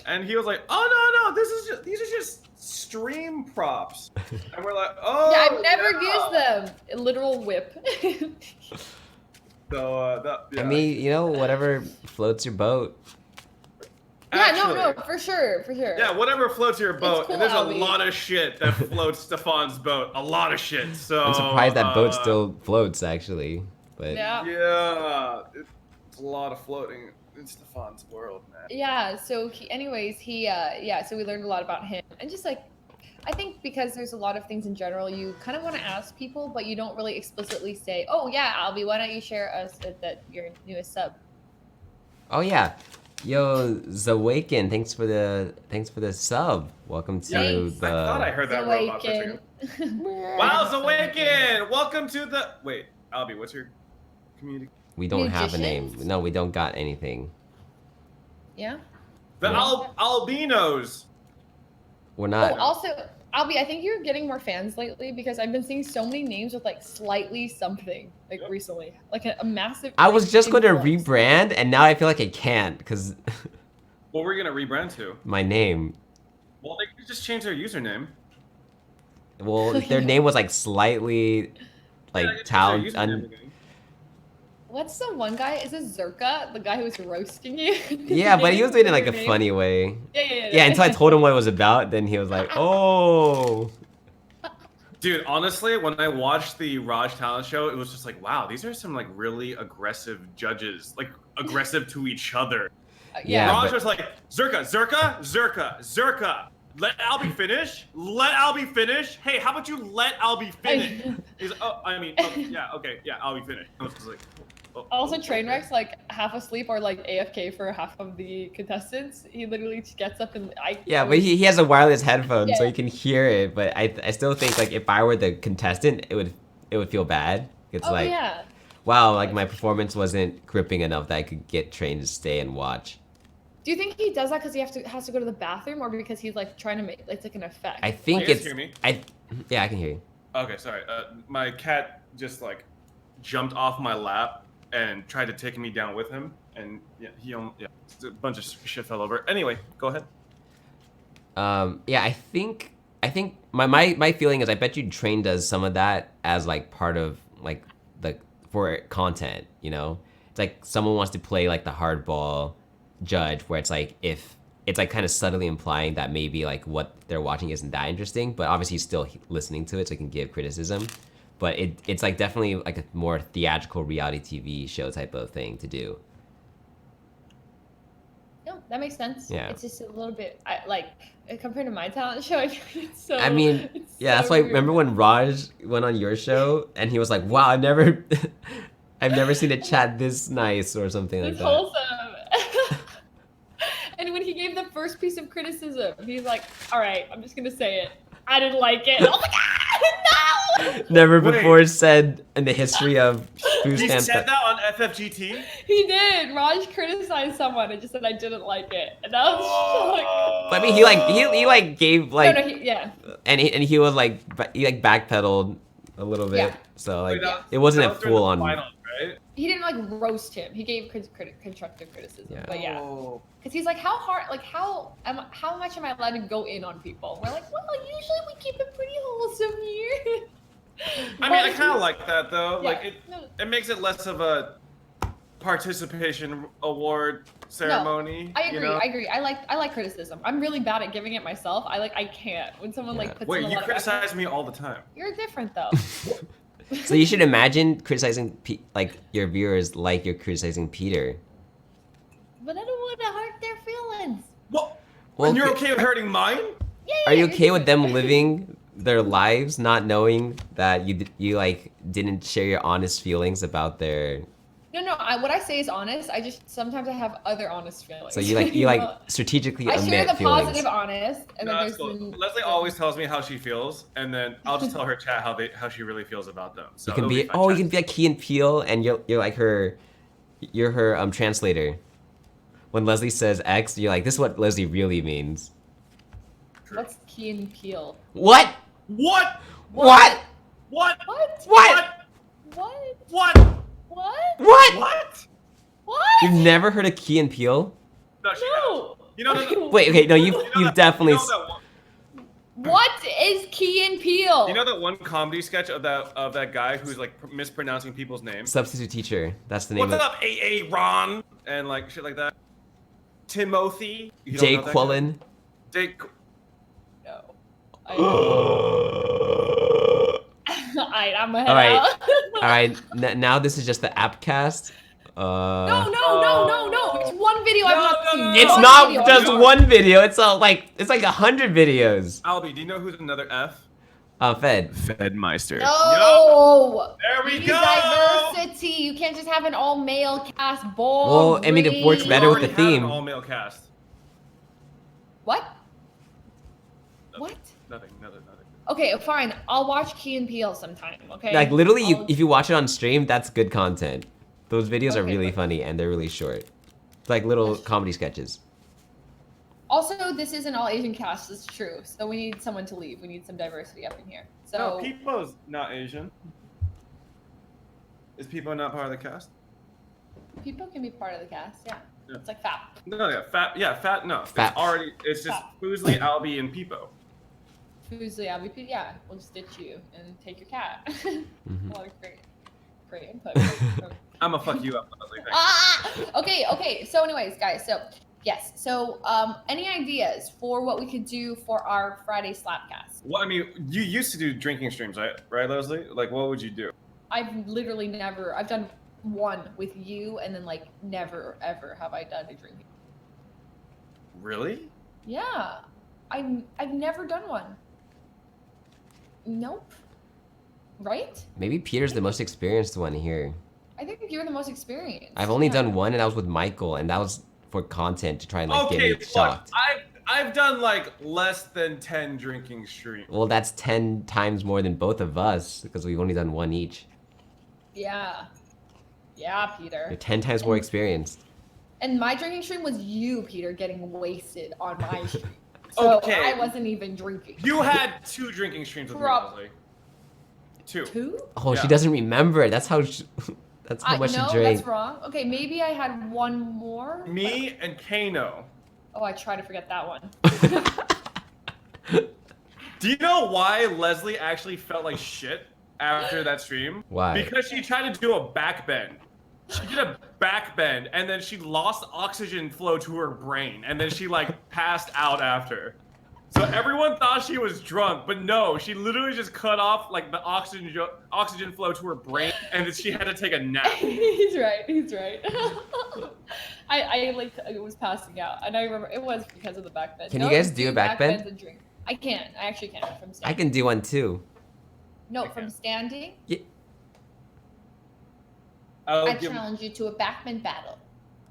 And he was like, "Oh no, these are just stream props." And we're like, "Oh, Yeah, I've never yeah." used them. A literal whip. So yeah. I mean, you know, whatever floats your boat. Yeah, no, Actually, for sure. Yeah, whatever floats your boat. cool, and there's Albie. a lot of shit that floats Stefan's boat. A lot of shit. So I'm surprised that boat still floats, actually. But Yeah. Yeah, it's a lot of floating in Stefan's world, man. Yeah, so so we learned a lot about him. And just like, I think because there's a lot of things in general, you kind of want to ask people, but you don't really explicitly say, oh yeah, Albie, why don't you share us that your newest sub? oh yeah, yo, Zawaken, thanks for the sub. Welcome to Thanks. the. I thought I heard that robot for a Awaken. second. Wow, Zawaken! Welcome to the. Wait, Albie, what's your community? We don't have a name. Magicians? No, we don't got anything. Yeah. The Yeah. albinos. We're Oh, not. also, Albie, I think you're getting more fans lately because I've been seeing so many names with like slightly something like recently, like a massive. I was just going to influx. rebrand, and now I feel like I can't because What were you gonna rebrand to? my name. Well, they could just change their username. Well, their name was like slightly, like Yeah, they could change town. their username again. What's the one guy? Is it Zerka, the guy who was roasting you? Yeah, but he was doing it in like a Your name? funny way. Yeah. Yeah, until I told him what it was about, then he was like, "Oh." Dude, honestly, when I watched the Raj talent show, it was just like, wow, these are some like really aggressive judges, like aggressive to each other. Yeah, Raj but- was like, Zerka. Let Albie finish. Let Albie finish. Hey, how about you let Albie finish? He's like, oh, I mean, oh, yeah, okay, yeah, Albie finish. I was just like, oh, Also, okay. Trainwreck's like half asleep or like AFK for half of the contestants. He literally just gets up and Yeah, but he has a wireless headphone, so Yeah. you can hear it. But I still think like if I were the contestant, it would feel bad. It's Oh like, yeah. wow, like my performance wasn't gripping enough that I could get trained to stay and watch. Do you think he does that because he has to go to the bathroom, or because he's like trying to make it's like an effect? I think you guys it's hear me? yeah, I can hear you. Okay, sorry. My cat just like jumped off my lap and tried to take me down with him, and yeah, a bunch of shit fell over. Anyway, go ahead. Yeah, I think my feeling is I bet you Train does some of that as like part of like for content, you know? It's like someone wants to play like the hardball judge where it's like if it's like kind of subtly implying that maybe like what they're watching isn't that interesting, but obviously he's still listening to it so he can give criticism. But it's like definitely like a more theatrical reality TV show type of thing to do. No, that makes sense. Yeah. It's just a little bit like compared to my talent show. I feel it's so. I mean, it's yeah, that's so why. weird. Remember when Raj went on your show and he was like, "Wow, I've never seen a chat this nice" or something like It's that. wholesome. And when he gave the first piece of criticism, he's like, "All right, I'm just gonna say it. I didn't like it. Oh my god, no! Never Wait. before said in the history of He Boost Camp. said that on FFGT? He did. Raj criticized someone and just said I didn't like it, and I was shocked. I mean, he like gave like, No, yeah. and he was like he like backpedaled a little bit, Yeah. so like Wait, that- it wasn't that a was during the full on. finals, right? He didn't like roast him. He gave constructive criticism. Yeah. But yeah, Oh. because he's like, how much am I allowed to go in on people? We're like, well, usually we keep it pretty wholesome here. I mean, I kind of like that though. Yeah. Like No. it makes it less of a participation award ceremony. I agree. You know? I agree. I like criticism. I'm really bad at giving it myself. I can't when someone like puts in Wait, a you lot of effort. criticize me all the time. You're different though. So you should imagine criticizing like your viewers like you're criticizing Peter. But I don't want to hurt their feelings. What? Well, and you're okay- okay with hurting mine? Yeah. Are you you're okay with different. them living their lives not knowing that you like didn't share your honest feelings about their? No. What I say is honest. I just sometimes I have other honest feelings. So you like know? strategically I omit share the feelings. positive honest, and No, then that's there's cool. the, Leslie always tells me how she feels, and then I'll just tell her chat how she really feels about them. So You can it'll be fun you chat. can be like Key and Peele, and you're like her translator. When Leslie says X, you're like, this is what Leslie really means. what's Key and Peele? What? What? What? What? What? What? What? What? What? What? What? What? You've never heard of Key and Peele? No, she No. You know, no. Wait, okay, no, you've You know definitely. that one, What is Key and Peele? you know that one comedy sketch of that guy who's like mispronouncing people's names? Substitute teacher. That's the name What's of up, AA Ron? And like shit like that. Timothy. You don't Jay know that Quillen. guy? Jay. No. I'm ahead All right. out. All right, now this is just the app cast. No. It's one video I've No, not no, seen. no, It's no, not video. just no. one video. It's like 100 videos. Albie, do you know who's another F? Fed. Fedmeister. No. There we Need go. diversity. You can't just have an all-male cast. Boring. Well, I mean, it works better with the Already have theme. An all-male cast. What? Nothing. What? Nothing. Okay, fine. I'll watch Key and Peele sometime. Okay. Like literally, I'll- if you watch it on stream, that's good content. Those videos are Okay, really but- funny and they're really short. It's like little That's- comedy sketches. Also, this is an all-Asian cast. It's true. So we need someone to leave. We need some diversity up in here. So No, Peepo's not Asian. Is Peepo not part of the cast? people can be part of the cast. Yeah. Yeah. It's like FAP. No, yeah, fat. Yeah, fat. No, Fat. it's already. It's just Fat. Fuslie, Albie, and Peepo. Fuslie, Albie, yeah. We'll just ditch you and take your cat. Mhm. A lot of great input. from- I'ma fuck you up, Leslie. Thanks. Okay. So anyways, guys, so yes. So any ideas for what we could do for our Friday Slapcast? Well, I mean, you used to do drinking streams, right, Leslie? Like, what would you do? I've literally never, I've done one with you and then like never ever have I done a drinking. Really? Yeah. I've never done one. Nope. Right? Maybe Peter's the most experienced one here. I think you're the most experienced. I've only Yeah. done one, and that was with Michael, and that was for content to try and like Okay, get me look, shocked. I've done like less than 10 drinking streams. Well, that's 10 times more than both of us because we've only done one each. Yeah. Yeah, Peter. You're 10 times more experienced. And my drinking stream was you, Peter, getting wasted on my stream. So Okay. I wasn't even drinking. You had 2 drinking streams with me, Prob- Leslie. 2. Two? Oh, she Yeah. doesn't remember. That's how. That's how much no, she drank. that's wrong. Okay, maybe I had one more. Me and Kano. Oh, I try to forget that one. Do you know why Leslie actually felt like shit after that stream? Why? Because she tried to do a back bend. She did a back bend and then she lost oxygen flow to her brain and then she like passed out after. So everyone thought she was drunk, but no, she literally just cut off like the oxygen flow to her brain and then she had to take a nap. He's right. I like I was passing out, and I remember it was because of the back bend. Can you guys do a back bend? bends and drink. I can. I actually can from standing. I can do one too. No, from standing. I Give- challenge you to a backbend battle.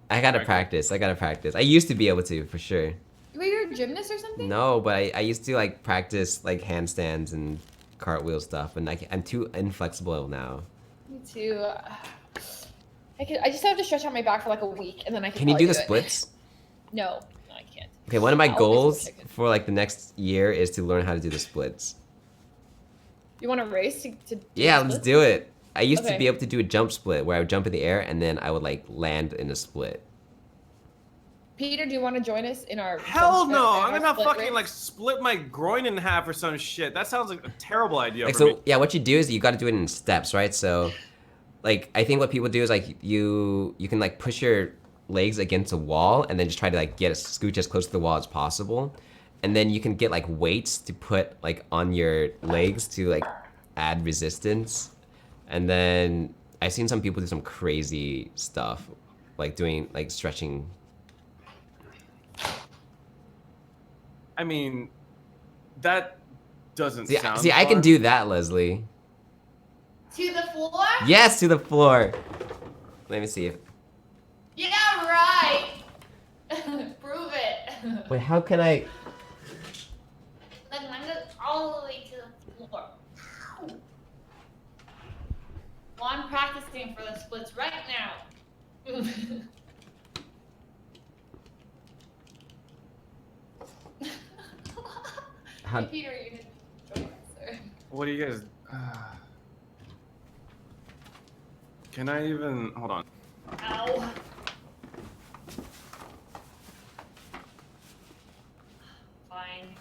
I gotta Okay. practice. I used to be able to, for sure. Were you a gymnast or something? No, but I used to like practice like handstands and cartwheel stuff, and I'm too inflexible now. Me too. I just have to stretch out my back for like a week, and then I can. Can you do the it. splits? No, I can't. Okay, one of my I'll goals wish I could. for like the next year is to learn how to do the splits. You want to race to Yeah, let's splits? do it. I used to Okay. be able to do a jump split where I would jump in the air and then I would like land in a split. Peter, do you want to join us in our? Hell jump- no! in I'm our gonna split fucking race? like split my groin in half or some shit. That sounds like a terrible idea Like for me. so, yeah. What you do is you got to do it in steps, right? So, like I think what people do is like you can like push your legs against a wall and then just try to like get scooch as close to the wall as possible, and then you can get like weights to put like on your legs to like add resistance, and then I've seen some people do some crazy stuff, like doing like stretching. I mean, that doesn't See, sound I can fun. do that, Leslie. To the floor? Yes, to the floor. Let me see if. Yeah, right. Prove it. Wait, how can I? Then I'm gonna all the way to the floor. Well, I'm practicing for the splits right now. How, Peter, you didn't join us, or? What do you guys? Can I even hold on? Ow. Fine.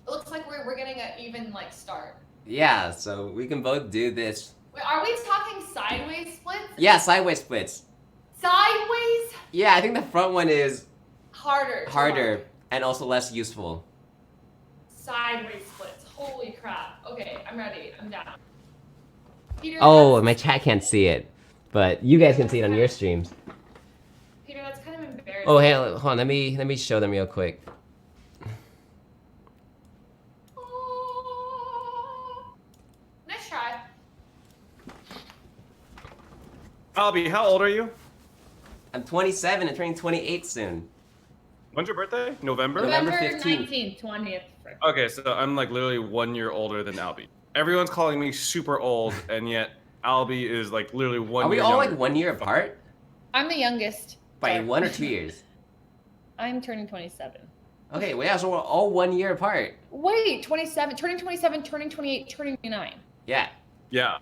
It looks like we're getting an even like start. yeah, so we can both do this. Wait, are we talking sideways splits? Yeah, sideways splits. Sideways? Yeah, I think the front one is Harder. to harder mark. and also less useful. Sideways splits. Holy crap. Okay, I'm ready. I'm down. Peter, Oh, that's- my chat can't see it, but you guys can see it on your streams. Peter, that's kind of embarrassing. Oh, hey, hold on. Let me show them real quick. Nice try. Albie, how old are you? I'm 27 and turning 28 soon. When's your birthday? November? November November 15th. 19th, 20th. Okay, so I'm like literally 1 year older than Albie. Everyone's calling me super old, and yet Albie is like literally 1 Are we year all younger. like 1 year apart? I'm the youngest. By Sorry. 1 or 2 years? I'm turning 27. Okay, well, yeah, so we're all 1 year apart. Wait, 27, turning 27, turning 28, turning 29. Yeah. Yeah.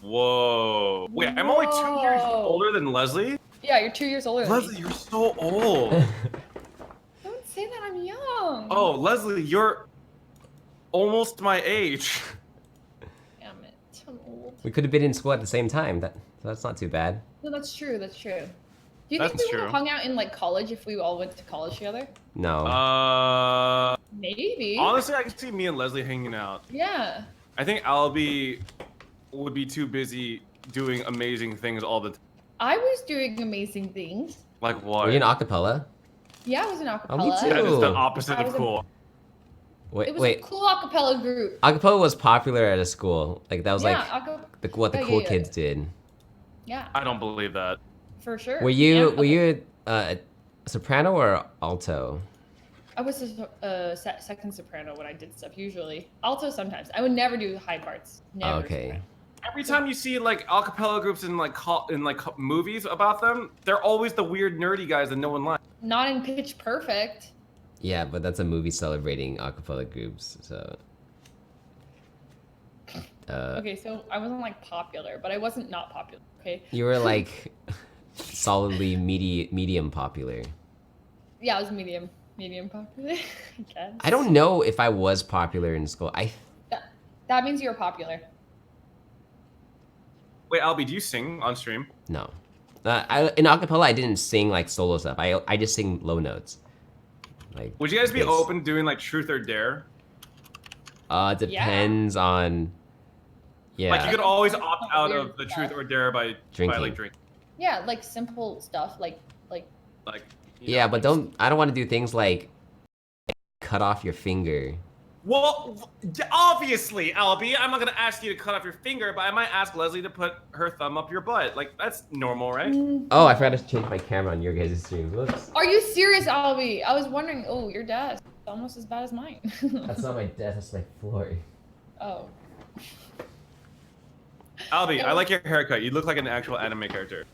Whoa. Wait, I'm only 2 years Whoa. older than Leslie? Yeah, you're 2 years older than Leslie, me. you're so old. Don't say that, I'm young. Oh, Leslie, you're almost my age. Damn it, I'm old. We could have been in school at the same time. That's not too bad. No, that's true, that's true. Do you That's think we would true. have hung out in like college if we all went to college together? No. Maybe. Honestly, I can see me and Leslie hanging out. Yeah. I think Albie would be too busy doing amazing things all the time. I was doing amazing things. Like what? Were you in acapella? Yeah, I was in acapella. Oh, me too. That is the Ooh. opposite I of was a- cool. Wait, It was wait. a cool acapella group. Acapella was popular at a school. Like that was yeah, what the yeah, cool yeah. kids did. yeah, I don't believe that. for sure. Were Yeah, you a soprano or alto? I was a second soprano when I did stuff usually. Alto sometimes. I would never do high parts. Never. Okay. soprano. Every time you see like a cappella groups in like movies about them, they're always the weird nerdy guys that no one likes. Not in Pitch Perfect. Yeah, but that's a movie celebrating acapella groups, so. Okay, so I wasn't like popular, but I wasn't not popular. Okay. You were like solidly medium popular. Yeah, I was medium popular. I guess. I don't know if I was popular in school. That means you're popular. Wait, Albie, do you sing on stream? No. In acapella, I didn't sing like solo stuff. I just sing low notes. Like. Would you guys be bass. open to doing like truth or dare? Depends on. Yeah. Like you could always opt out of the truth or dare by Drinking. like drinking. Yeah, like simple stuff, like Like. Yeah, but I don't want to do things like cut off your finger. Well, obviously, Albie, I'm not gonna ask you to cut off your finger, but I might ask Leslie to put her thumb up your butt. Like, that's normal, right? Oh, I forgot to change my camera on your guys' stream. Whoops. Are you serious, Albie? I was wondering. Oh, your desk is almost as bad as mine. That's not my desk, that's my floor. Oh. Albie, I like your haircut. You look like an actual anime character.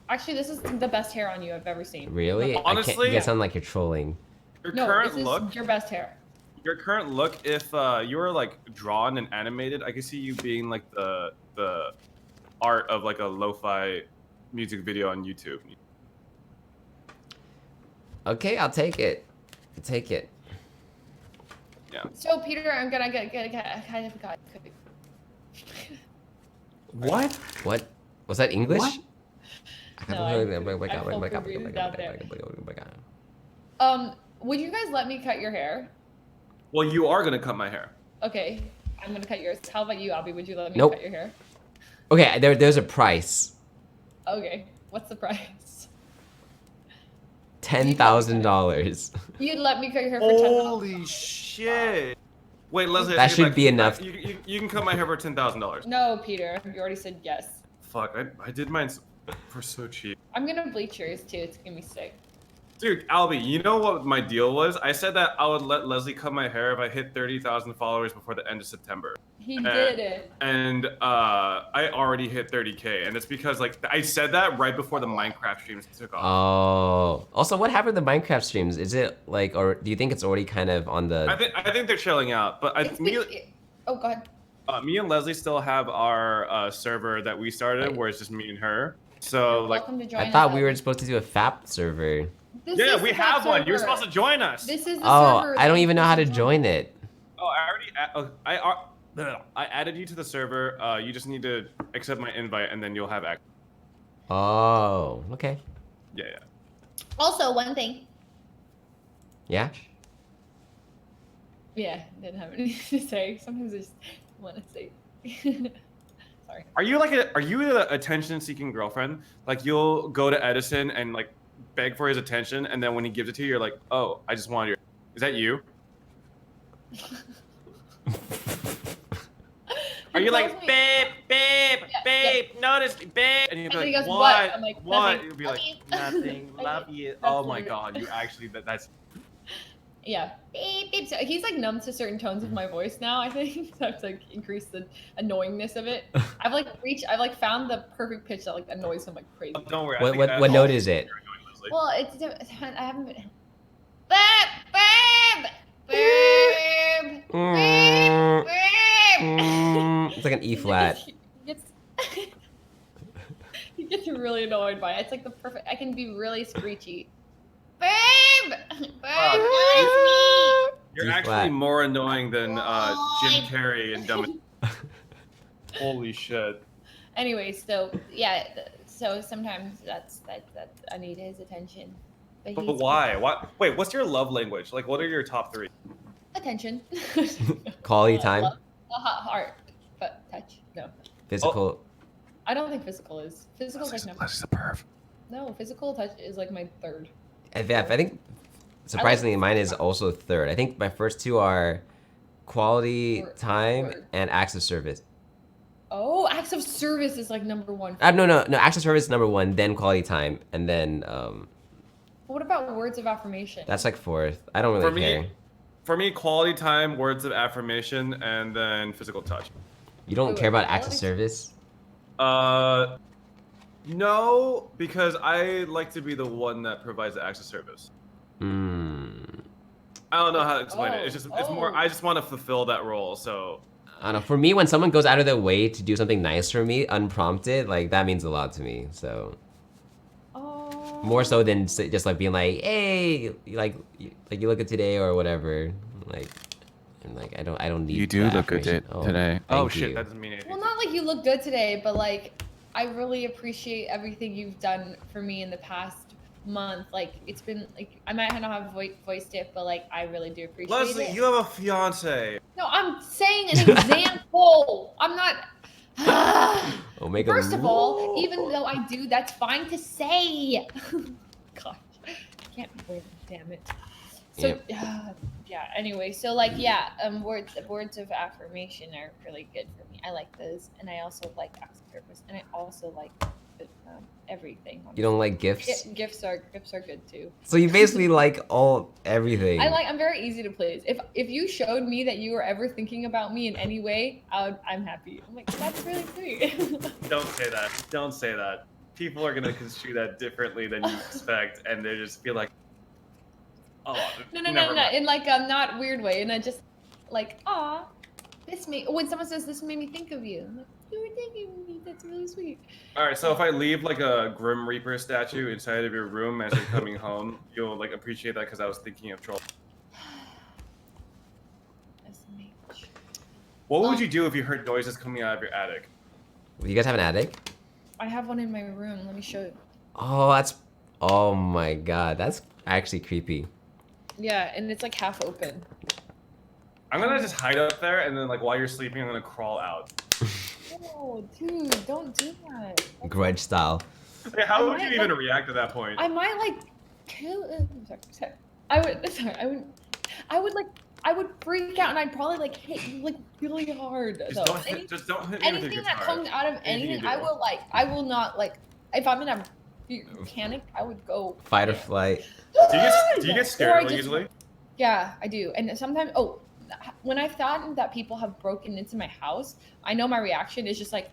Actually, this is the best hair on you I've ever seen. Really? Honestly, you guys sound like you're trolling. Your No, current this is look. your best hair. Your current look, if you were like drawn and animated, I could see you being like the art of like a lo-fi music video on YouTube. Okay, I'll take it. I'll take it. Yeah. So, Peter, I'm gonna get kind of got. What? What? Was that English? No, would you guys let me cut your hair? Well, you are gonna cut my hair. Okay, I'm gonna cut yours. How about you, Albie? Would you let me Nope. cut your hair? Okay, there's a price. Okay, what's the price? $10,000. You'd let me cut your hair for $10,000. Holy shit! Wait, Leslie. I That take it should back. be enough. You can cut my hair for $10,000. No, Peter, you already said yes. Fuck, I did mine for so cheap. I'm gonna bleach yours too. It's gonna be sick. Dude, Albie, you know what my deal was? I said that I would let Leslie cut my hair if I hit 30,000 followers before the end of September. He did it. And I already hit 30K, and it's because like I said that right before the Minecraft streams took off. Oh. Also, what happened to Minecraft streams? Is it like, or do you think it's already kind of on the? I think they're chilling out, but Oh, go ahead. me and Leslie still have our server that we started, where it's just me and her. So like, Welcome to join I thought us, we were Albie. supposed to do a FAP server. This yeah, is we the have server. one. You're supposed to join us. This is the Oh, server. I don't even know how to join it. Oh, I added you to the server. You just need to accept my invite, and then you'll have access. Oh, okay. Yeah. Also, one thing. Yeah. Yeah, didn't have anything to say. Sometimes I just want to say. Sorry. Are you the attention-seeking girlfriend? Like you'll go to Edison and like beg for his attention, and then when he gives it to you, you're like, "Oh, I just wanted your." Is that you? Are you like, babe, notice me, babe? And you'd be And like, he goes, what? "What?" I'm like, what? "Nothing. You'd be like, Love you." nothing, love you. That's Oh my weird. god, you actually, that's. Yeah. Beep, beep. So he's like numb to certain tones of my voice now, I think. So I have to like increase the annoyingness of it. I've like found the perfect pitch that like annoys him like crazy. Don't worry. What note is it? Well, I haven't been. Babe! It's like an E flat. He gets really annoyed by it. It's like the perfect. I can be really screechy. Babe! You're D actually flat. more annoying than Jim Carrey and Dumb. Holy shit. Anyway, so yeah, so sometimes that's I need his attention. But he's- why? What? Wait, what's your love language? Like, what are your top 3? Attention. Quality time, Love, heart, but touch. No, physical. I don't think physical is. Physical is like number. Leslie's a perv. No, physical touch is like my third. I think surprisingly mine is also third. I think my first two are quality time and acts of service. Oh, acts of service is like number 1. No, acts of service is number 1, then quality time, and then What about words of affirmation? that's like fourth. I don't really care. For me, quality time, words of affirmation, and then physical touch. You don't Wait, care about acts of quality- service? No, because I like to be the one that provides the acts of service. I don't know how to explain it. It's more. I just want to fulfill that role. So I don't know. For me, when someone goes out of their way to do something nice for me, unprompted, like that means a lot to me. So more so than just like being like, hey, like you look good today or whatever. Like, and like I don't need. You do that look good affirmation. today. Oh, Oh shit, you. that doesn't mean anything. Well, not like you look good today, but like I really appreciate everything you've done for me in the past month. Like it's been like I might not have voiced it, but like I really do appreciate Leslie, it. you have a fiance. No, I'm saying an example. I'm not. Omega First of all, even though I do, that's fine to say. Gosh, I can't win. Damn it. So Yep. yeah. Anyway, so like yeah, words of affirmation are really good for me. I like those, and I also like acts of service, and I also like everything. You don't honestly. like gifts? Gifts are good too. So you basically like everything. I'm very easy to please. If you showed me that you were ever thinking about me in any way, I'm happy. I'm like, that's really sweet. Don't say that. Don't say that. People are gonna construe that differently than you expect, and they just feel like, oh, No, never mind. in like a not weird way, and I just like, aw, when someone says this made me think of you, I'm like, you were thinking of me. That's really sweet. All right, so if I leave like a Grim Reaper statue inside of your room as you're coming home, you'll like appreciate that because I was thinking of Troll. SMH. What would you do if you heard noises coming out of your attic? You guys have an attic? I have one in my room. Let me show you. Oh, oh my god, that's actually creepy. Yeah, and it's like half open. I'm gonna just hide up there, and then like while you're sleeping, I'm gonna crawl out. Oh, dude, don't do that. Grudge style. Hey, how I would you might, even like- react at that point? I might like kill. Sorry. I would freak out, and I'd probably like hit you like really hard. Just though. don't hit, just don't hit me with your Anything that guitar. comes out of Anything anything, you do. I will not like. If I'm in a panic, I would go Fight or flight. Do you get Or I scared really just- easily? Yeah, I do. And sometimes, when I've thought that people have broken into my house, I know my reaction is just like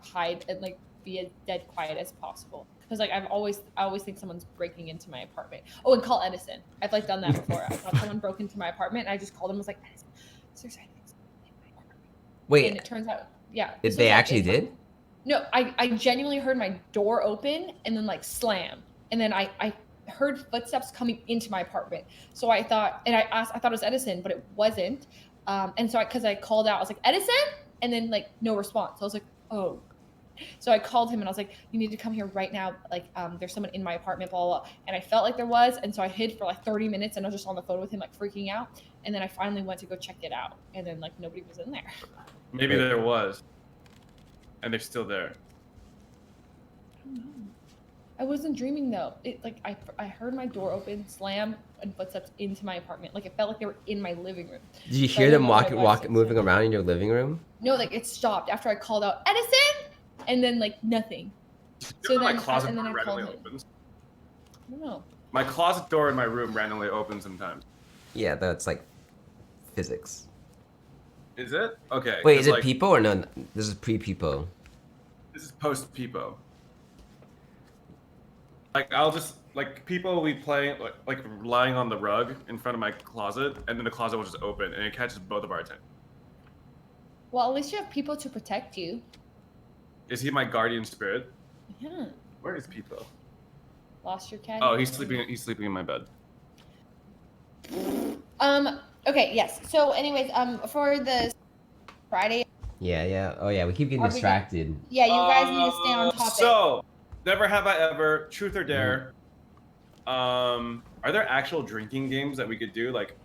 hide and like be as dead quiet as possible. Because like I always think someone's breaking into my apartment. Oh, and call Edison. I've like done that before. I thought someone broke into my apartment, and I just called him. Was like, Edison, there's things in my apartment. And Wait, it turns out, yeah. they actually did? No, I genuinely heard my door open and then like slam, and then I heard footsteps coming into my apartment. So I thought, and I thought it was Edison, but it wasn't. And so because I called out, I was like, Edison, and then like no response. So I was like, oh. So I called him and I was like, you need to come here right now. Like, there's someone in my apartment, blah, blah, blah. And I felt like there was. And so I hid for like 30 minutes and I was just on the phone with him, like freaking out. And then I finally went to go check it out. And then like nobody was in there. Maybe there was, and they're still there. I don't know. I wasn't dreaming though. It like I heard my door open, slam, and footsteps into my apartment. Like it felt like they were in my living room. Did you So I hear don't them know what it was. moving around in your living room? No, like it stopped after I called out Edison, and then like nothing. You know So my then closet and then door I called randomly him. opens. I don't know. My closet door in my room randomly opens sometimes. Yeah, that's like physics. Is it? Okay. Wait, 'cause, is it like, people or no? This is pre-peepo. This is post Peepo. Like I'll just like people will be playing like lying on the rug in front of my closet, and then the closet will just open, and it catches both of our attention. Well, at least you have people to protect you. Is he my guardian spirit? Yeah. Where is Peepo? Lost your cat. Oh, he's sleeping. He's sleeping in my bed. Okay. Yes. So, anyways, for the Friday. Yeah. Oh yeah, we keep getting Are we distracted. Yeah, you guys need to stay on topic. So, never have I ever. Truth or dare. Are there actual drinking games that we could do? Like,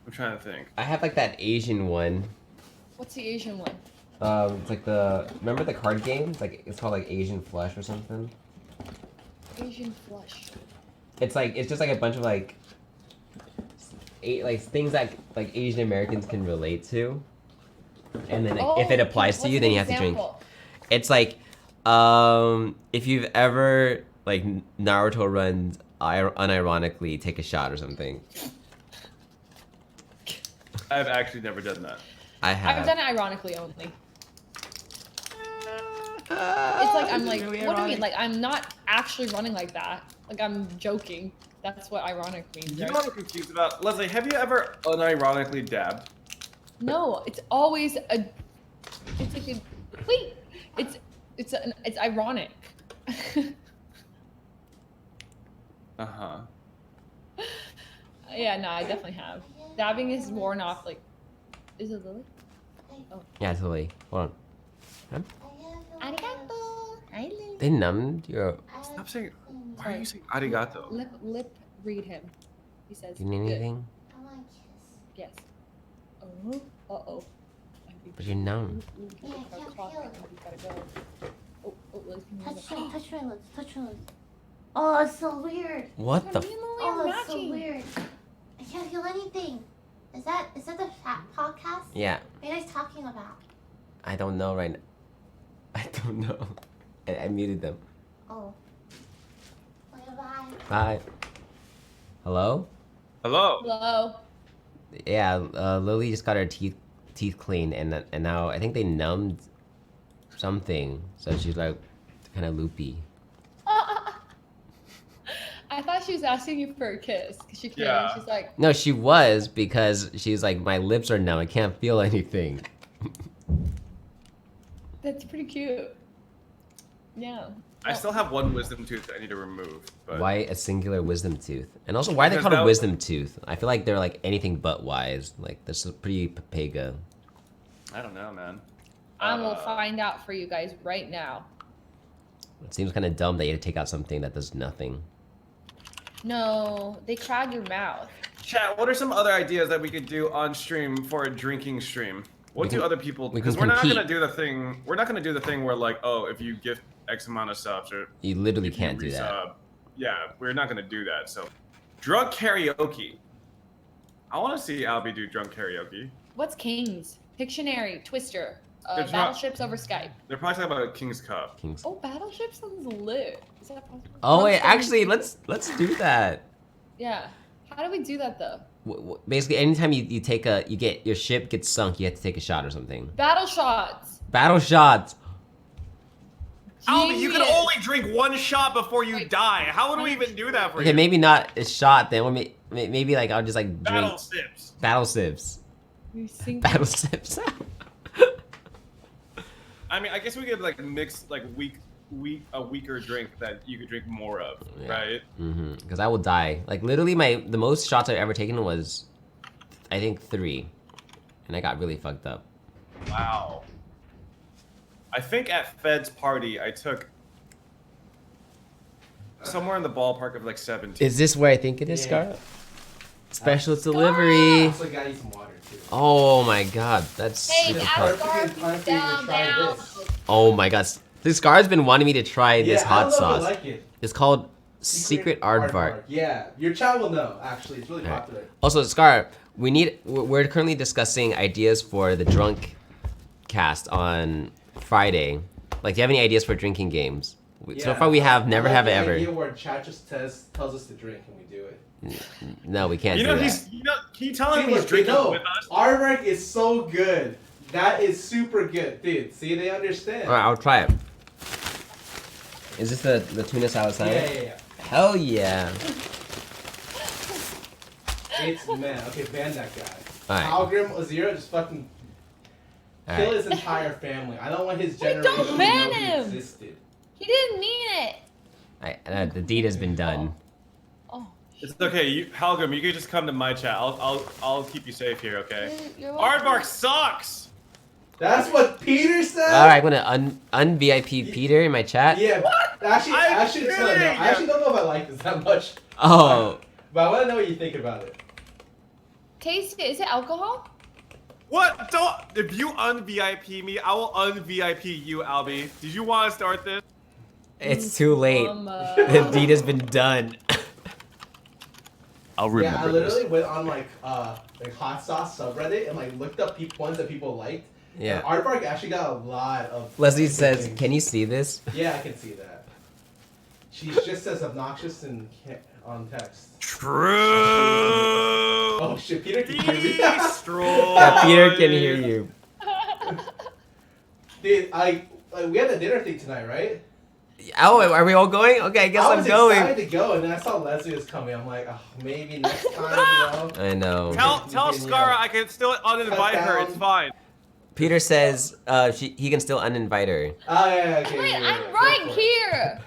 I'm trying to think. I have like that Asian one. What's the Asian one? It's like remember the card game? It's called like Asian Flush or something. Asian flush. It's just like a bunch of like things that like Asian Americans can relate to, and then if it applies to you, then you have to drink. It's like if you've ever like Naruto runs unironically take a shot or something. I've actually never done that. I have. I've done it ironically only. It's like I'm like, really what do you ironic. mean? Like I'm not actually running like that. Like I'm joking. That's what ironic means. You know right? what I'm confused about? Leslie, have you ever unironically dabbed? No, it's always a. It's like a. Wait, it's ironic. Uh-huh. Yeah, no, I definitely have. Dabbing is worn off. Like, is it Lily? Yeah, totally. Hold on. Arigato. Hi, Lily. They numbed your. Stop saying. Why are Sorry. you saying arigato? Lip read him. He says. You need good. anything? Yes. Oh. Uh-oh. But you're numb. Touch my lips. Oh, it's so weird. What the? Oh, it's so weird. can't feel anything. Is that the FAP podcast? Yeah. What are you guys talking about? I don't know right now. I don't know. I muted them. Oh. Okay, bye. Bye. Hello? Hello. Hello. Yeah, Lily just got her teeth cleaned, and now I think they numbed something, so she's like kind of loopy. I thought she was asking you for a kiss because she came and she's like, No, she was, because she's like, my lips are numb, I can't feel anything. that's pretty cute. Yeah. I still have one wisdom tooth that I need to remove. But... Why a singular wisdom tooth? And also, why are they Because called a that- wisdom tooth? I feel like they're like anything but wise. Like, they're pretty papega. I don't know, man. I will find out for you guys right now. It seems kind of dumb that you have to take out something that does nothing. No, they crowd your mouth. Chat, what are some other ideas that we could do on stream for a drinking stream? What do other people? we can Because we're not compete. gonna do the thing. We're not gonna do the thing where like, oh, if you gift X amount of subs or You literally if you can't do that. resub. Yeah, we're not gonna do that. So, drunk karaoke. I want to see Albie do drunk karaoke. What's Kings? Pictionary, Twister, There's not- Battleships over Skype. They're probably talking about King's Cup. Kings. Oh, Battleship sounds lit. Is that possible? Oh wait, Monster actually, Hunter. let's do that. Yeah. How do we do that though? Basically, anytime you take your ship gets sunk, you have to take a shot or something. Battle shots. Battle shots. Albie, you can Genius. only drink one shot before you Wait, die. How would we even do that for Okay, you? maybe not a shot then. Maybe like I'll just like drink Battle sips. battle sips. We sing. Battle sips. I mean, I guess we could like mix like a weaker drink that you could drink more of, Yeah. right? Mm-hmm. Because I will die. Like literally, the most shots I've ever taken was, I think 3, and I got really fucked up. Wow. I think at Fed's party I took somewhere in the ballpark of like 17. Is this where I think it is, Yeah. Scara? Special delivery. Also gotta eat some water too. Oh my god, that's Hey, super ask hot. Perfect time for you to down, try down. this. Oh my god, this Scar's been wanting me to try this Yeah, I hot don't know if sauce. you like it. It's called Secret Aardvark. Yeah, your child will know. Actually, it's really Alright. popular. Also, Scar, we're currently discussing ideas for the drunk cast on Friday. Like, do you have any ideas for drinking games? So far, we have never I like have the ever. idea where chat just tells us to drink and we do it. No, we can't You do know, that. can you tell him he's look, drinking no, with us? Aardvark is so good. That is super good, dude. See, they understand. All right, I'll try it. Is this the tuna salad salad? Yeah. Hell yeah! It's man. Okay, ban that guy. All right. Algrim Zero just fucking All kill right. his entire family. I don't want his Wait, generation don't to ban know he him. existed. He didn't mean it. The deed has been done. Oh. It's okay, Halgrim, you can just come to my chat. I'll keep you safe here, okay? You're welcome. Aardvark sucks! That's what Peter said. All right, I'm gonna un-VIP Peter in my chat. Yeah. Actually, I'm actually, no, I kidding. actually don't know if I like this that much. Oh, But I want to know what you think about it. Taste it. Is it alcohol? What? Don't. If you un-VIP me, I will un-VIP you, Albie. Did you want to start this? it's too late. Mama. The deed has been done. I'll Yeah, I literally went on like hot sauce subreddit and like looked up ones that people liked. Yeah. And Aardvark actually got a lot of. Leslie good says, things. "Can you see this?" Yeah, I can see that. She's just as obnoxious on text. True. Oh shit, Peter can hear me. Destroy. Yeah, Peter can hear you. Dude, we had a dinner thing tonight, right? Oh, are we all going? Okay, I guess I I'm was going. excited to go, and then I saw Leslie was coming. I'm like, oh, maybe next time, you know. I know. Tell Scara I can still uninvite her. It's fine. Peter says he can still uninvite her. Oh yeah, okay. Wait, yeah, I'm go right for it. here.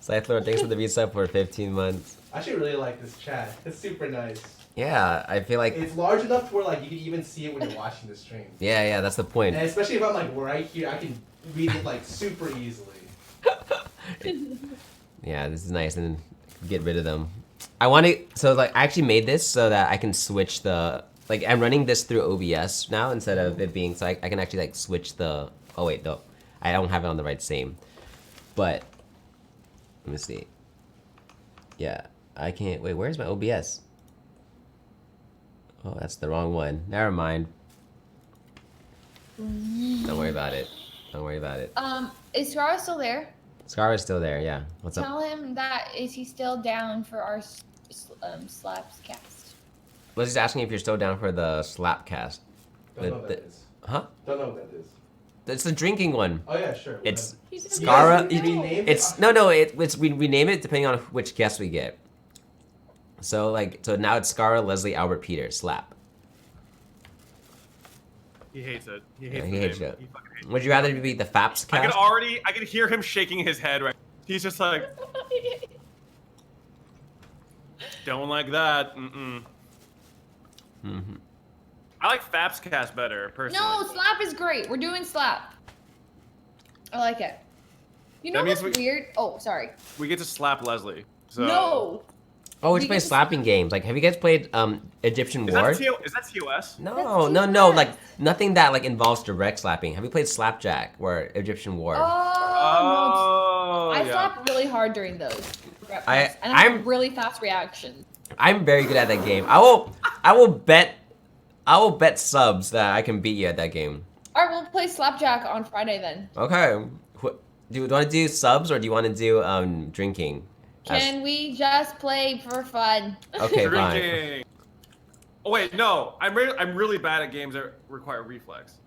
Cyclone, thanks for the resub for 15 months. I actually really like this chat. It's super nice. Yeah, I feel like It's large enough to where like you can even see it when you're watching the stream. yeah, that's the point. And especially if I'm like right here, I can read it like super easily. Yeah, this is nice, and then get rid of them. I want to. So like, I actually made this so that I can switch the. Like, I'm running this through OBS now instead of it being. So I can actually like switch the. Oh wait, no, I don't have it on the right same. But let me see. Yeah, I can't wait. Where's my OBS? Oh, that's the wrong one. Never mind. Don't worry about it. Don't worry about it. Is Scara still there? Scara's still there. Yeah. What's up? Tell him that is he still down for our slaps cast? Was just asking if you're still down for the slap cast. Don't know what that is. Huh? Don't know what that is. It's the drinking one. Oh yeah, sure. It's whatever. Scara. You guys renamed It's it? no. It's we name it depending on which guest we get. So now it's Scara, Leslie, Albert, Peter, slap. He hates it. He Yeah, hates, he the hates name. it. He fucking hates Would you rather be the FAPs I cast? can hear him shaking his head right. He's just like, don't like that. I like FAP's cast better, personally. No, slap is great. We're doing slap. I like it. You know That means what's weird? Oh, sorry. We get to slap Leslie. So. No. Oh, we just We play get to- slapping games. Like, have you guys played Egyptian Is War? that TOS? No, That's no, TOS. like nothing that like involves direct slapping. Have you played Slapjack or Egyptian War? Oh, no. I yeah. slap really hard during those. And I I'm- have really fast reactions. I'm very good at that game. I will bet subs that I can beat you at that game. All right, we'll play slapjack on Friday then. Okay. Do you want to do subs or do you want to do drinking? Can we just play for fun? Okay, fine. Drinking. Oh wait, no. I'm really bad at games that require reflex.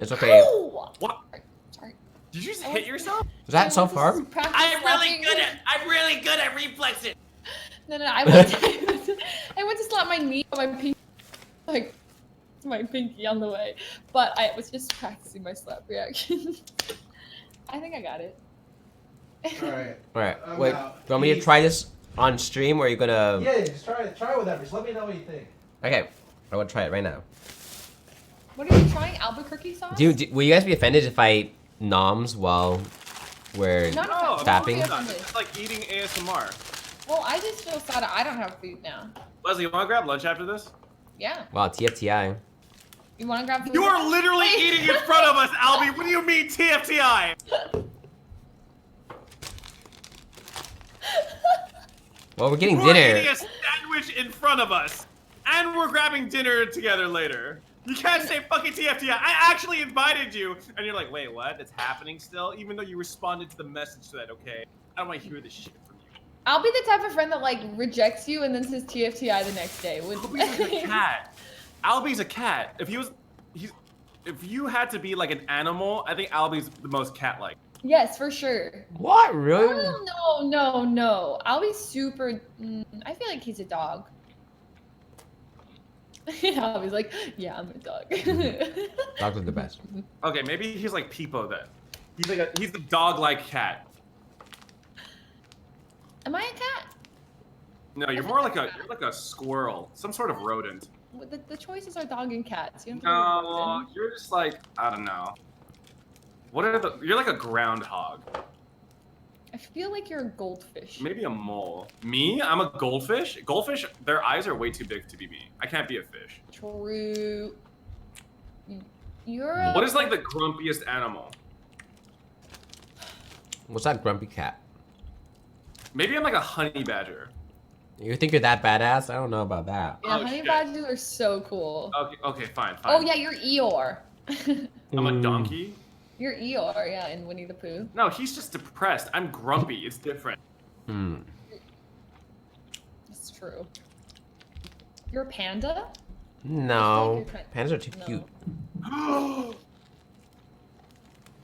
It's okay. Ow! What? Sorry. Did you just hit yourself? Was that so far? I'm really good at reflexing. No, I went to slap my knee on my pinky, like my pinky on the way, but I was just practicing my slap reaction. I think I got it. Alright. Alright, I'm wait. out. Do you want me to Peace. try this on stream or are you gonna... Yeah, just try whatever. Just let me know what you think. Okay, I will try it right now. What are you trying? Albuquerque sauce? Will you guys be offended if I noms while we're... No, No, Tapping? it's not. It's like eating ASMR. Well, I just feel sad. I don't have food now. Leslie, you want to grab lunch after this? Yeah. Wow, TFTI. You want to grab food? You are literally Wait. eating in front of us, Albie. What do you mean TFTI? Well, we're getting We're dinner. eating a sandwich in front of us, and we're grabbing dinner together later. You can't say fucking TFTI. I actually invited you, and you're like, wait, what? It's happening still? Even though you responded to the message to that, okay? I don't want to hear this shit from you. I'll be the type of friend that like rejects you and then says TFTI the next day. Albie's like a cat. Albie's a cat. If you had to be like an animal, I think Albie's the most cat-like. Yes, for sure. What? Really? Oh, no. I'll be super. I feel like he's a dog. I'll be like, yeah, I'm a dog. Dogs are the best. Okay, maybe he's like Peepo then. He's the dog-like cat. Am I a cat? No, you're more like a squirrel, some sort of rodent. The choices are dog and cats. You don't have to be a No, rodent. you're just like, I don't know. You're like a groundhog. I feel like you're a goldfish. Maybe a mole. Me? I'm a goldfish? Goldfish, their eyes are way too big to be me. I can't be a fish. True. You're a... What is like the grumpiest animal? What's that grumpy cat? Maybe I'm like a honey badger. You think you're that badass? I don't know about that. Yeah, Oh, honey shit. badgers are so cool. Okay, fine. Oh yeah, you're Eeyore. I'm a donkey? You're Eeyore, yeah, in Winnie the Pooh. No, he's just depressed. I'm grumpy. It's different. It's true. You're a panda? No. I feel like Pandas are too No. cute.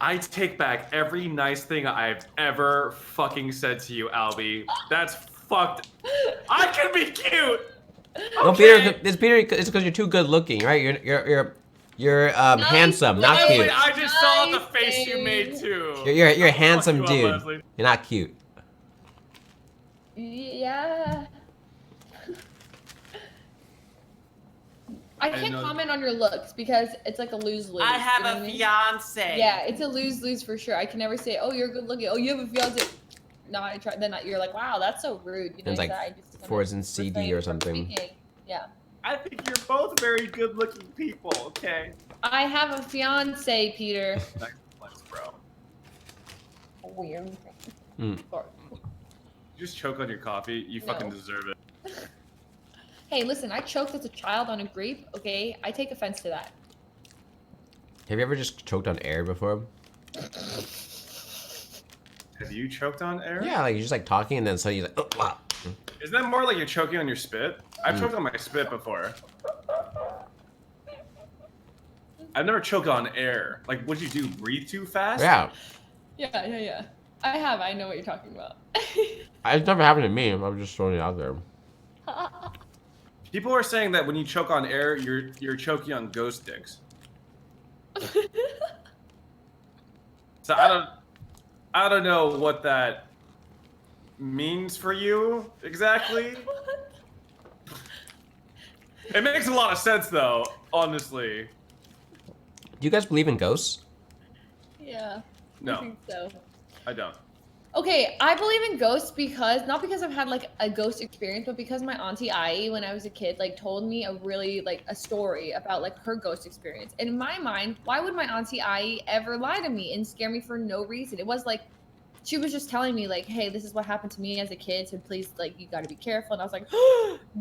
I take back every nice thing I've ever fucking said to you, Albie. That's fucked. I can be cute. No, Okay. Peter. It's because you're too good looking, right? You're handsome, not Nice. cute. Leslie, I just saw the Nice face you thing. made too. You're a I'll fuck handsome you up, dude. Leslie. You're not cute. Yeah. I can't know- comment on your looks because it's like a lose-lose. I have you know a what I mean? fiance. Yeah, it's a lose-lose for sure. I can never say, "Oh, you're good looking." Oh, you have a fiance. No, I try. Then you're like, "Wow, that's so rude." You know, It's like so I just wanna Forza CD refrain or from something. speaking. Yeah. I think you're both very good-looking people. Okay. I have a fiance, Peter. Nice flex, bro. Weird. Mm. Sorry. You just choke on your coffee. You fucking No. deserve it. Hey, listen, I choked as a child on a grape, okay? I take offense to that. Have you ever just choked on air before? Have you choked on air? Yeah, like you're just like talking and then suddenly you're like, oh, wow. Isn't that more like you're choking on your spit? I've choked on my spit before. I've never choked on air. Like, what'd you do? Breathe too fast? Yeah. Yeah. I know what you're talking about. It's never happened to me. I'm just throwing it out there. People are saying that when you choke on air, you're choking on ghost dicks. So I don't know what that means for you exactly. It makes a lot of sense though, honestly. Do you guys believe in ghosts? Yeah. No. I think so. I don't. Okay, I believe in ghosts because not because I've had like a ghost experience, but because my auntie Ai, when I was a kid, like told me a really like a story about like her ghost experience. And in my mind, why would my auntie Ai ever lie to me and scare me for no reason? It was like she was just telling me like, hey, this is what happened to me as a kid, so please like you got to be careful. And I was like,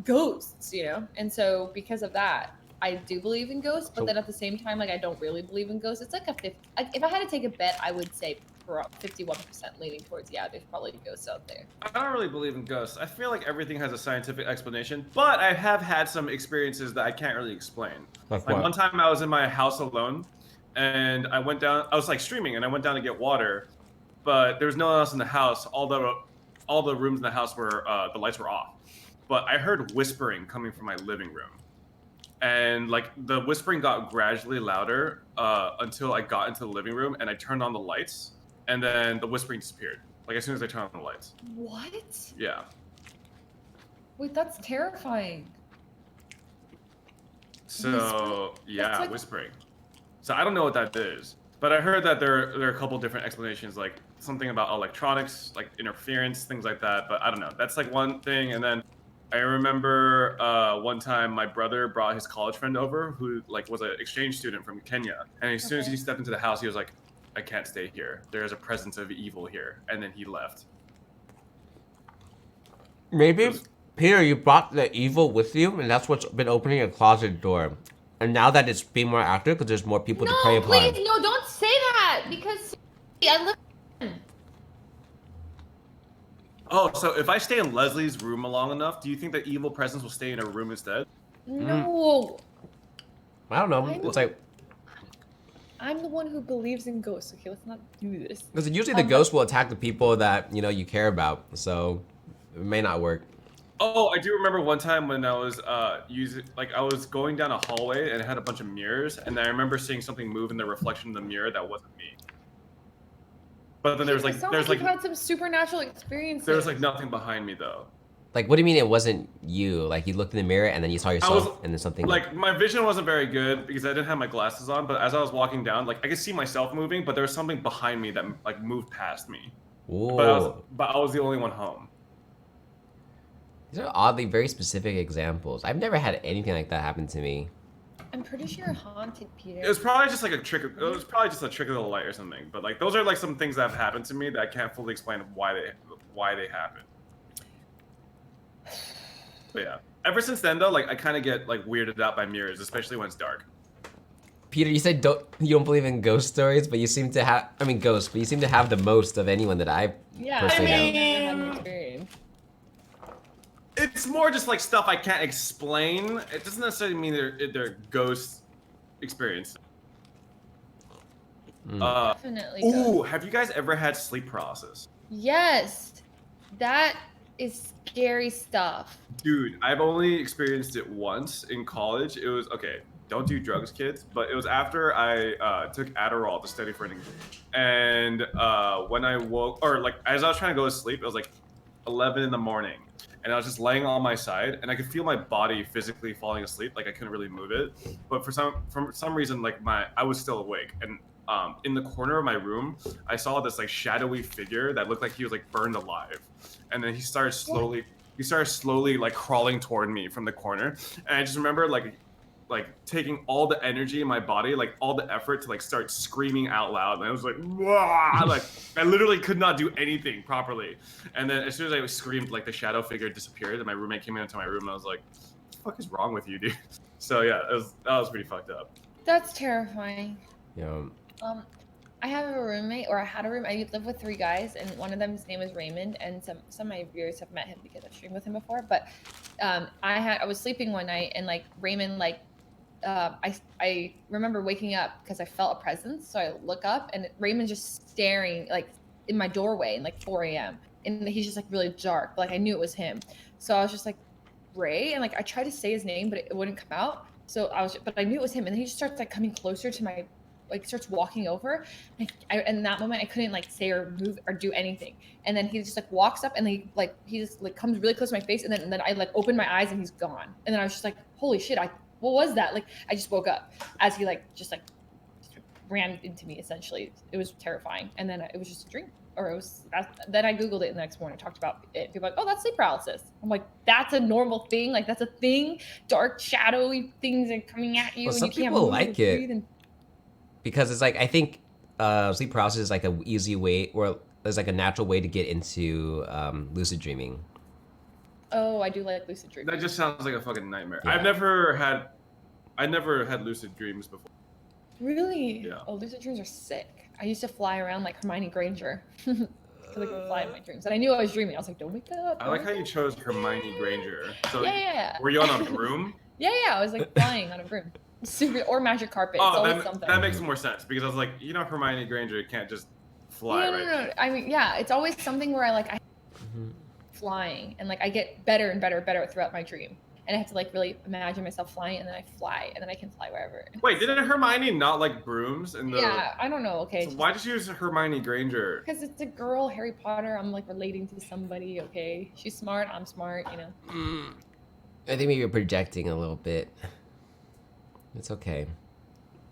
ghosts, you know. And so because of that, I do believe in ghosts, but then at the same time, like I don't really believe in ghosts. It's like a 50. If I had to take a bet, I would say 51% leaning towards there's probably ghosts out there. I don't really believe in ghosts. I feel like everything has a scientific explanation, but I have had some experiences that I can't really explain. Like Like what? one time I was in my house alone, and I went down. I was like streaming, and I went down to get water, but there was no one else in the house. All the rooms in the house were the lights were off, but I heard whispering coming from my living room, and like the whispering got gradually louder until I got into the living room, and I turned on the lights. And then the whispering disappeared. Like as soon as I turned on the lights. What? Yeah. Wait, that's terrifying. So yeah, like- whispering. So I don't know what that is, but I heard that there are a couple different explanations, like something about electronics, like interference, things like that. But I don't know. That's like one thing. And then I remember one time my brother brought his college friend over, who like was an exchange student from Kenya. And as soon as he stepped into the house, he was like, I can't stay here. There's a presence of evil here. And then he left. Maybe, Peter, you brought the evil with you, and that's what's been opening a closet door. And now that it's being more active, because there's more people to prey No, upon. please, no, don't say that because I live. Oh, so if I stay in Leslie's room long enough, do you think that evil presence will stay in her room instead? No, I don't know. I'm- It's like, I'm the one who believes in ghosts. Okay, let's not do this. because usually the ghost will attack the people that, you know, you care about. So it may not work. Oh, I do remember one time when I was I was going down a hallway and it had a bunch of mirrors, and I remember seeing something move in the reflection of the mirror that wasn't me. But then It sounds like you've had some supernatural experiences. there was like nothing behind me though. Like, what do you mean it wasn't you? Like, you looked in the mirror and then you saw yourself and then something. Like my vision wasn't very good because I didn't have my glasses on, but as I was walking down, like I could see myself moving, but there was something behind me that like moved past me. Whoa. But I was the only one home. These are oddly very specific examples. I've never had anything like that happen to me. I'm pretty sure you're haunted, Peter. It was probably just like a trick. It was probably just a trick of the light or something. But like those are like some things that have happened to me that I can't fully explain why they happen. But yeah, ever since then though, like I kind of get like weirded out by mirrors, especially when it's dark. Peter, you said you don't believe in ghost stories, but you seem to have, I mean ghosts, but you seem to have the most of anyone that I personally I've know. never had an experience. It's more just like stuff I can't explain. It doesn't necessarily mean they're ghost experience. Definitely. Ooh, ghosts. have you guys ever had sleep paralysis? Yes, that is scary stuff. Dude, I've only experienced it once in college. It was okay. Don't do drugs, kids. But it was after I took Adderall to study for an exam. And when I woke, or like as I was trying to go to sleep, it was like 11 in the morning. And I was just laying on my side, and I could feel my body physically falling asleep. Like I couldn't really move it, but for some reason, like I was still awake. And in the corner of my room, I saw this like shadowy figure that looked like he was like burned alive. And then he started slowly like crawling toward me from the corner. And I just remember like like taking all the energy in my body, like all the effort to like start screaming out loud. And I was like, wah! Like I literally could not do anything properly. And then as soon as I screamed, like the shadow figure disappeared, and my roommate came into my room, and I was like, what the fuck is wrong with you, dude? So yeah, that was pretty fucked up. That's terrifying. Yeah. I have a roommate, or I had a room. I lived with 3 guys, and one of them's name is Raymond, and some of my viewers have met him because I've streamed with him before. But I was sleeping one night, and like Raymond, like I remember waking up because I felt a presence. So I look up, and Raymond's just staring like in my doorway, in like 4 a.m. and he's just like really dark. But, like I knew it was him, so I was just like Ray, and like I tried to say his name, but it wouldn't come out. So but I knew it was him, and then he just starts like coming closer to my. Like starts walking over, and in that moment I couldn't like say or move or do anything. And then he just like walks up, and he just like comes really close to my face, and then I like open my eyes, and he's gone. And then I was just like, holy shit! What was that? Like I just woke up as he just ran into me. Essentially, it was terrifying. And then it was just a dream, or it was. Then I googled it the next morning, talked about it. People were like, oh, that's sleep paralysis. I'm like, that's a normal thing. Like that's a thing. Dark shadowy things are coming at you, Well, and some you can't people move like or it. breathe. Because it's like, I think sleep paralysis is like an easy way, or there's like a natural way to get into lucid dreaming. Oh, I do like lucid dreaming. That just sounds like a fucking nightmare. Yeah. I never had lucid dreams before. Really? Yeah. Oh, lucid dreams are sick. I used to fly around like Hermione Granger. Because I could fly in my dreams. And I knew I was dreaming. I was like, don't wake up. I like how you chose Hermione Granger. So Yeah. were you on a broom? Yeah. I was like flying on a broom. Super, or magic carpet. It's always something. That makes more sense, because I was like, Hermione Granger can't just fly, right? No. I mean, yeah, it's always something where I flying, and like I get better and better throughout my dream. And I have to like really imagine myself flying, and then I fly, and then I can fly wherever. Wait, didn't Hermione not like brooms? Yeah, I don't know. Okay. So why did you use Hermione Granger? Because it's a girl, Harry Potter. I'm like relating to somebody. Okay, she's smart. I'm smart. You know. I think maybe you're projecting a little bit. It's okay.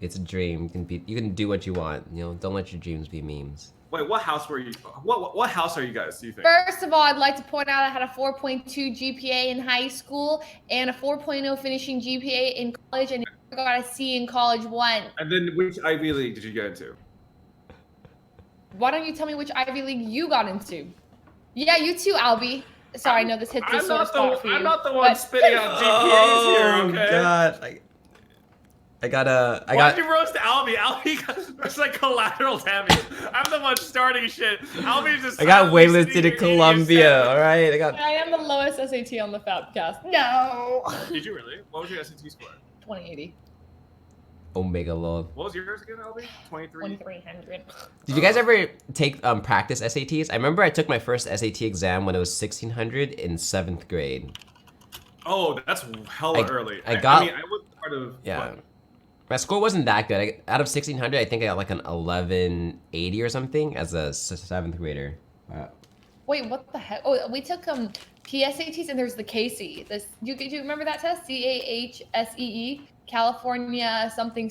It's a dream. You can do what you want. Don't let your dreams be memes. Wait, what house were you? What house are you guys? Do you think? First of all, I'd like to point out I had a 4.2 GPA in high school and a 4.0 finishing GPA in college, and I got a C in college 1. And then which Ivy League did you get into? Why don't you tell me which Ivy League you got into? Yeah, you too, Albie. Sorry, I know this hits this sort of spot for you. I'm not the one spitting out GPAs here, okay? God. Why did you roast Albie? Albie was like collateral damage. I'm the one starting shit. Albie's just. I got waitlisted to Columbia. All right, I am the lowest SAT on the FAPcast. No. Did you really? What was your SAT score? 2080. Omega lol. What was yours again, Albie? 23. 2300. Did you guys ever take practice SATs? I remember I took my first SAT exam when it was 1600 in 7th grade. Oh, that's hella early. I mean, I was part of. Yeah. What? My score wasn't that good. Out of 1600, I think I got like an 1180 or something as a 7th grader. Wow. Wait, what the heck? Oh, we took PSATs, and there's the KC. Do you remember that test? CAHSEE, California something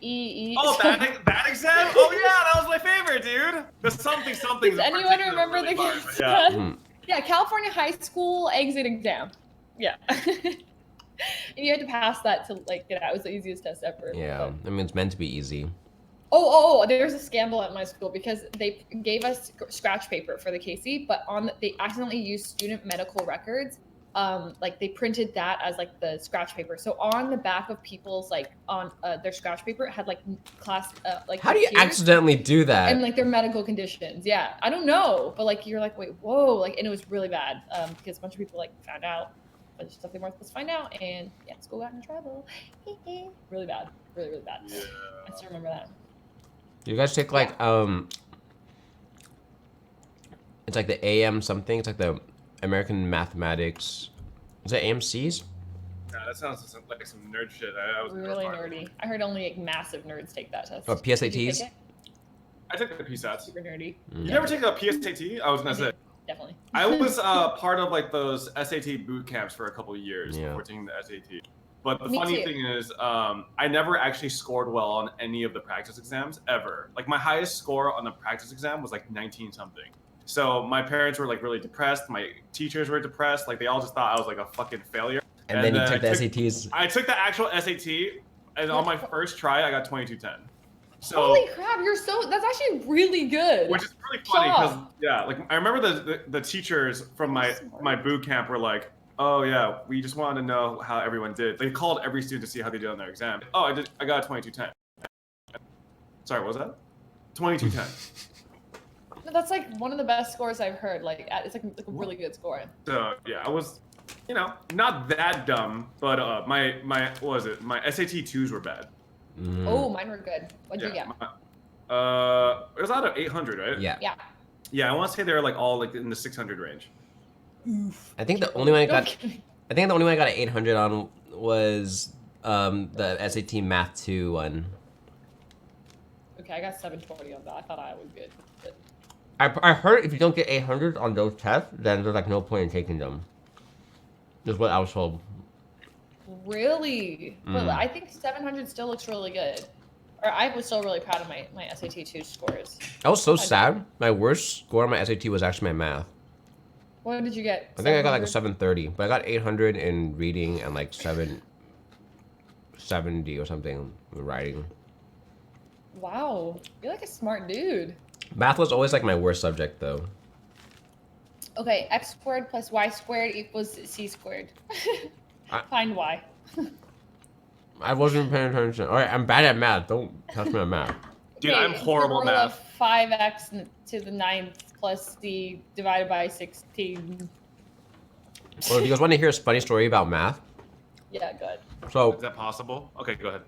EE. Oh, that exam? Oh yeah, that was my favorite, dude. The something. Does anyone remember the KC? Yeah. Yeah, California high school exit exam. Yeah. And you had to pass that to like get out. It was the easiest test ever. Yeah, I mean, it's meant to be easy. Oh, there's a scandal at my school because they gave us scratch paper for the KC, but they accidentally used student medical records. Like they printed that as like the scratch paper. So on the back of people's like on their scratch paper, it had like class like. How do you accidentally do that? And like their medical conditions. Yeah, I don't know, but like you're like, wait, whoa, like, and it was really bad because a bunch of people like found out. Bunch of stuff they weren't supposed to find out, and yeah, school got in trouble. Really bad, really bad. Yeah. I still remember that. Do you guys take like it's like the AM something? It's like the American Mathematics. Is that AMCs? Yeah, that sounds like some nerd shit. I was really nerdy. I heard only like massive nerds take that test. Oh, PSATs? I took the PSATs. Super nerdy. Mm. You never take a PSAT? I was gonna say. Definitely. I was part of like those SAT boot camps for a couple of years before taking the SAT. But the funny thing is, I never actually scored well on any of the practice exams ever. Like my highest score on the practice exam was like 19 something. So my parents were like really depressed. My teachers were depressed. Like they all just thought I was like a fucking failure. And then you took the I SATs. I took the actual SAT, and on my first try, I got 2210. So, Holy crap, that's actually really good. which is really funny because Shaw. yeah, like I remember the teachers from my boot camp were like, oh yeah, we just wanted to know how everyone did. They called every student to see how they did on their exam. Oh, I got a 2210. Sorry, what was that? 2210. That's like one of the best scores I've heard. Like it's like a really good score. So yeah, I was, not that dumb, but my what was it? My SAT 2s were bad. Oh, mine were good. What'd you get? It was out of 800, right? Yeah. Yeah. Yeah, I want to say they're like all like in the 600 range. I think the only one I got. Okay. I think the only one I got an 800 on was the SAT Math 2 one. Okay, I got 720 on that. I thought I was good. But I heard if you don't get 800 on those tests, then there's like no point in taking them. That's what I was told. really? But I think 700 still looks really good. Or I was still really proud of my SAT 2 scores. I was so sad. My worst score on my SAT was actually my math. What did you get? I think I got like a 700? 730, but I got 800 in reading and like 770 or something in writing. Wow, you're like a smart dude. Math was always like my worst subject though. Okay, x squared plus y squared equals c squared. Find y. I wasn't paying attention. All right, I'm bad at math. Don't touch me on math. Dude, Okay, I'm horrible the at rule math. of 5x to the 9th plus c divided by 16. Well, do you guys want to hear a funny story about math? Yeah, good. So Is that possible? Okay, go ahead.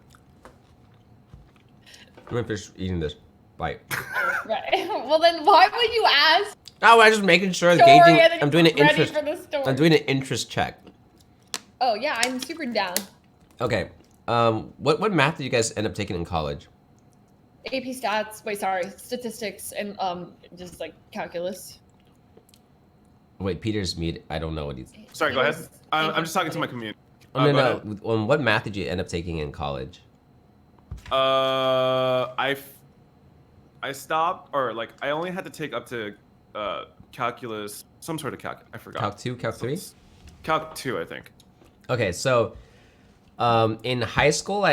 I'm gonna finish eating this bite. Right. Well, then why would you ask? Oh, I'm just making sure, Story gauging. and then I'm doing an you're ready interest. for the story. I'm doing an interest check. Oh yeah, I'm super down. Okay. What math did you guys end up taking in college? AP stats. Wait, sorry, statistics and just like calculus. Wait, Peter's mute. I don't know what he's. Sorry, go ahead. I'm just talking to my community. Oh, no, go no. ahead. What math did you end up taking in college? I stopped, or like I only had to take up to calculus, some sort of calc. I forgot. Calc 2, Calc 3? Calc 2, I think. Okay, so in high school,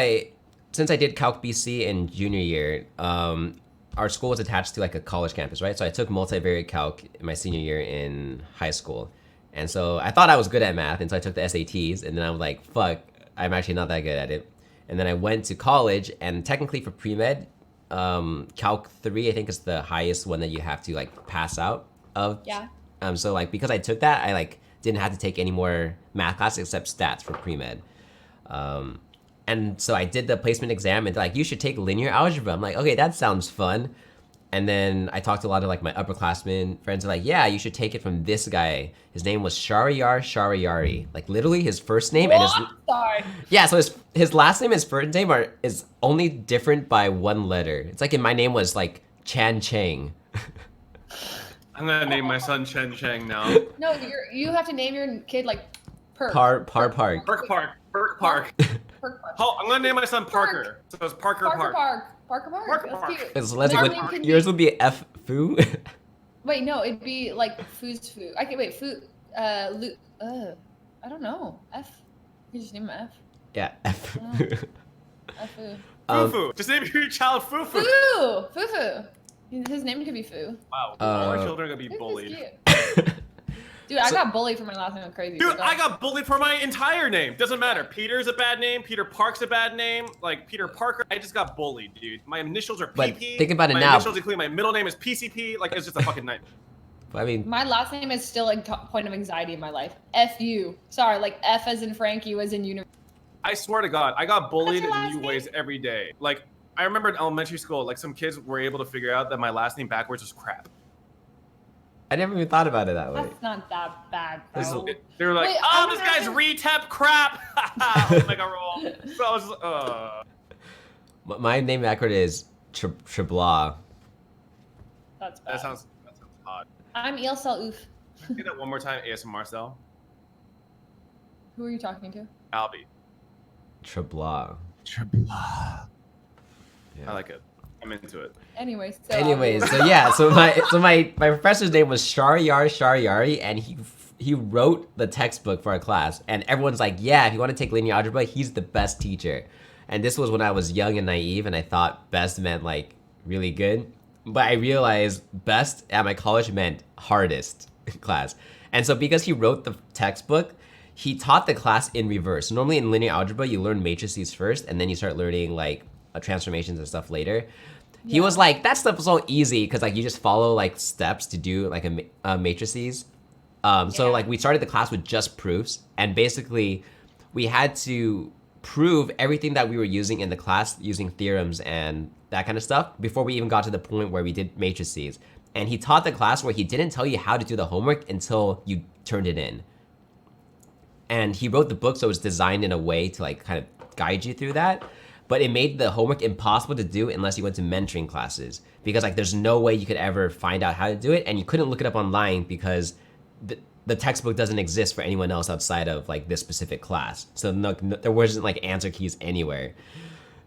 since I did Calc BC in junior year, our school was attached to like a college campus, right? So I took multivariate calc in my senior year in high school. And so I thought I was good at math, and so I took the SATs, and then I was like, fuck, I'm actually not that good at it. And then I went to college, and technically for pre-med, Calc 3, I think, is the highest one that you have to like pass out of. Yeah. So like, because I took that, I like didn't have to take any more math classes except stats for pre-med. And so I did the placement exam, and they're like, you should take linear algebra. I'm like, okay, that sounds fun. And then I talked to a lot of like my upperclassmen friends are like, yeah, you should take it from this guy. His name was Shahriyar Shahriyari. Like literally his first name and his Sorry. yeah, so his last name and his first name is only different by one letter. It's like in my name was like Chan Chang. I'm gonna name my son Chen Chang now. No, you have to name your kid like Perk. Park. Burke Park. Perk Park. Oh, I'm gonna name my son Parker. So it's Parker Park. Parker Park. Parker That's Park. cute. It's Leslie, My name can yours be- would be F Fu. Wait, no, it'd be like Foo's Foo. I can wait. Foo. I don't know. F. You just name him F. Yeah, F. F Foo. Fufu. Just name your child Fufu. Foo. Foo. His name could be Foo. Wow, all our children are gonna be Foo is bullied. cute. Dude, I got bullied for my last name. I'm crazy. Dude, I got bullied for my entire name. Doesn't matter. Peter's a bad name. Peter Park's a bad name. Like Peter Parker, I just got bullied, dude. My initials are But PP. think about it my now. initials include my middle name is PCP. Like it's just a fucking nightmare. I mean, My last name is still a point of anxiety in my life. F-U. Sorry, like F as in Frank, U as in universe. I swear to God, I got bullied your in last new name? ways every day. Like I remember in elementary school, like some kids were able to figure out that my last name backwards was crap. I never even thought about it that way. That's not that bad, This is- bro. They were like, Wait, "Oh, I'm this guy's having- retep crap." Omega roll. So I was just, My name backward is Tribla. That's bad. that sounds hot. I'm Ilsel Oof. Say that one more time, ASMR style. Who are you talking to? Albie. Tribla. I like it. I'm into it. Anyways, Anyways, so yeah, so my professor's name was Shahriyar Shahriyari, and he he wrote the textbook for our class, and everyone's like, yeah, if you want to take linear algebra, he's the best teacher. And this was when I was young and naive, and I thought best meant like really good. But I realized best at my college meant hardest class. And so because he wrote the textbook, he taught the class in reverse. Normally in linear algebra, you learn matrices first, and then you start learning like transformations and stuff later. He was like, that stuff was all easy because like you just follow like steps to do like a matrices. So like we started the class with just proofs, and basically we had to prove everything that we were using in the class using theorems and that kind of stuff before we even got to the point where we did matrices. And he taught the class where he didn't tell you how to do the homework until you turned it in. And he wrote the book so it was designed in a way to like kind of guide you through that. But it made the homework impossible to do unless you went to mentoring classes, because like there's no way you could ever find out how to do it, and you couldn't look it up online because the textbook doesn't exist for anyone else outside of like this specific class. So no, there wasn't like answer keys anywhere.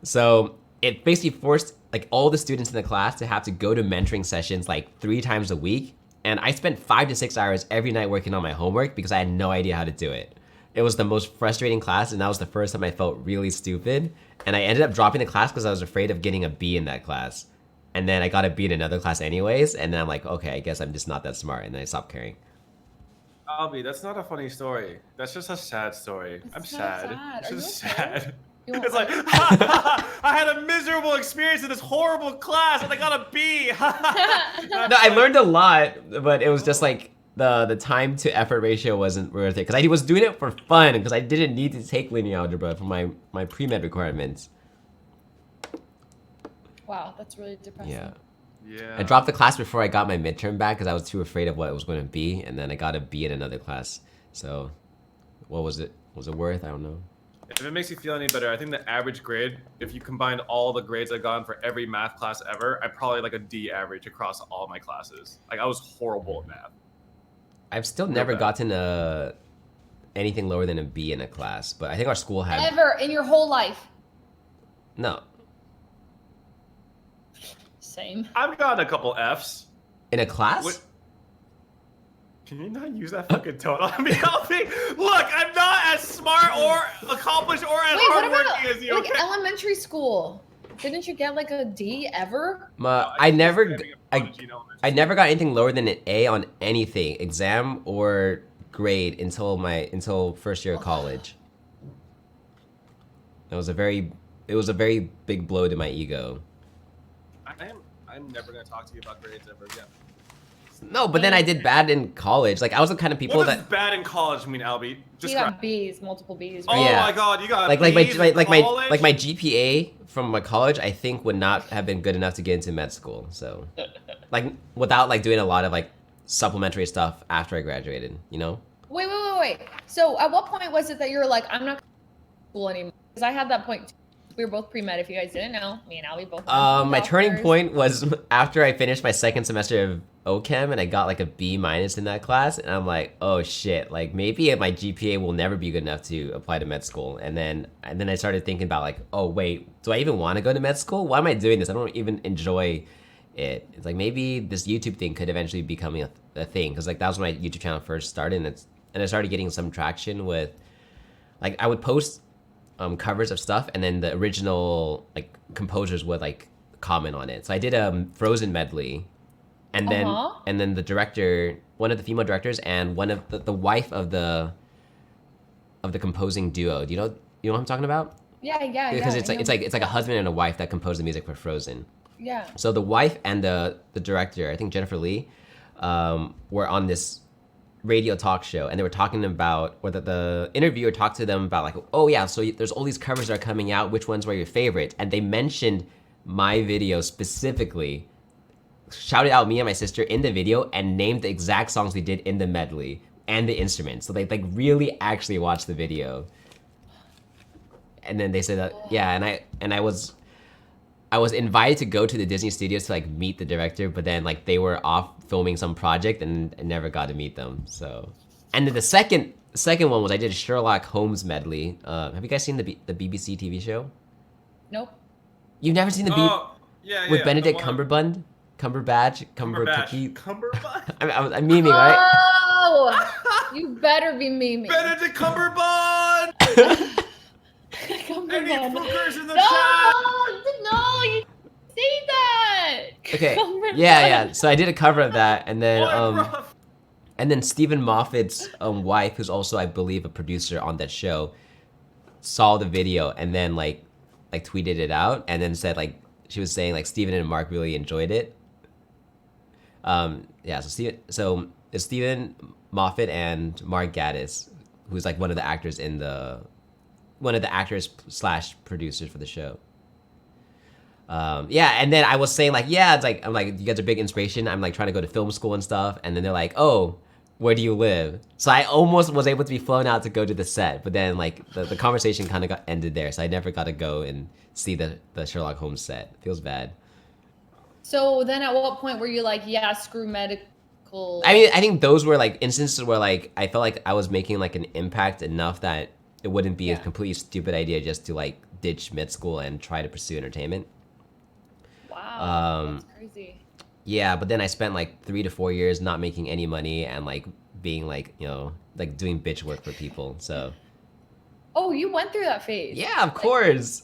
So it basically forced like all the students in the class to have to go to mentoring sessions like 3 times a week. And I spent 5 to 6 hours every night working on my homework because I had no idea how to do it. It was the most frustrating class, and that was the first time I felt really stupid. And I ended up dropping the class because I was afraid of getting a B in that class. And then I got a B in another class anyways, and then I'm like, okay, I guess I'm just not that smart, and then I stopped caring. Albie, that's not a funny story. That's just a sad story. I'm sad. It's just sad. It's like, I had a miserable experience in this horrible class, and I got a B. No, I learned a lot, but it was just like the time to effort ratio wasn't worth it, because I was doing it for fun, because I didn't need to take linear algebra for my pre-med requirements. Wow, that's really depressing. Yeah. I dropped the class before I got my midterm back because I was too afraid of what it was going to be, and then I got a B in another class. So, what was it? Was it worth? I don't know. If it makes you feel any better, I think the average grade, if you combined all the grades I've gotten for every math class ever, I'm probably like a D average across all my classes. Like, I was horrible at math. I've still never gotten anything lower than a B in a class, but I think our school had... Ever in your whole life? No. Same. I've gotten a couple Fs. In a class? What? Can you not use that fucking tone on me, Albie? Look, I'm not as smart or accomplished or as hardworking as you. Like elementary school? Didn't you get like a D ever? I never got anything lower than an A on anything, exam or grade, until first year of college. It was a very big blow to my ego. I'm never gonna talk to you about grades ever again. No, but then I did bad in college. Like I was the kind of people what that does bad in college mean, Albie? You got B's, multiple B's. Right? Oh yeah. my god, you got like B's my college? my GPA from my college, I think would not have been good enough to get into med school. So, like without like doing a lot of like supplementary stuff after I graduated, you know. Wait. So at what point was it that you were like, I'm not school anymore? Because I had that point too. We were both pre-med, if you guys didn't know. Me and Albie both. My turning point was after I finished my second semester of OChem and I got like a B- in that class, and I'm like, oh shit, like maybe my GPA will never be good enough to apply to med school. And then I started thinking about like, oh wait, do I even want to go to med school? Why am I doing this? I don't even enjoy it. It's like maybe this YouTube thing could eventually become a thing, because like that was when my YouTube channel first started, and I started getting some traction with, like I would post covers of stuff, and then the original like composers would like comment on it. So I did a Frozen medley, and then the director, one of the female directors, and one of the wife of the composing duo. Do you know what I'm talking about? Yeah. Because it's like a husband and a wife that composed the music for Frozen. Yeah. So the wife and the director, I think Jennifer Lee, were on this radio talk show, and they were talking about, or the interviewer talked to them about like, oh yeah, so there's all these covers that are coming out, which ones were your favorite? And they mentioned my video specifically, shouted out me and my sister in the video, and named the exact songs we did in the medley and the instruments. So they like really actually watched the video. And then they said that, yeah, and I was invited to go to the Disney studios to like meet the director, but then like they were off filming some project, and I never got to meet them. So, and then the second one was I did a Sherlock Holmes medley. Have you guys seen the BBC TV show? Nope. You've never seen the with Benedict Cumberbatch, Cumberbatch. I'm memeing, right? Oh! You better be memeing. Benedict Cumberbatch! Any Cumberbatch. fuckers in the No, chat? no, you say that. Okay. Cumberbatch. Yeah. So I did a cover of that, and then Boy, bruv. and then Stephen Moffat's wife, who's also I believe a producer on that show, saw the video and then like tweeted it out and then said like she was saying like Stephen and Mark really enjoyed it. Yeah. So it's Stephen Moffat and Mark Gatiss, who's like one of the actors / producers for the show. Yeah, and then I was saying like, yeah, it's like I'm like you guys are big inspiration. I'm like trying to go to film school and stuff, and then they're like, oh, where do you live? So I almost was able to be flown out to go to the set, but then like the conversation kind of got ended there, so I never got to go and see the Sherlock Holmes set. Feels bad. So then at what point were you like, yeah, screw medical? I mean, I think those were like instances where like I felt like I was making like an impact enough that it wouldn't be a completely stupid idea just to like ditch med school and try to pursue entertainment. Wow, that's crazy. Yeah, but then I spent like 3 to 4 years not making any money and like being like, you know, like doing bitch work for people. So. Oh, you went through that phase. Yeah, of course.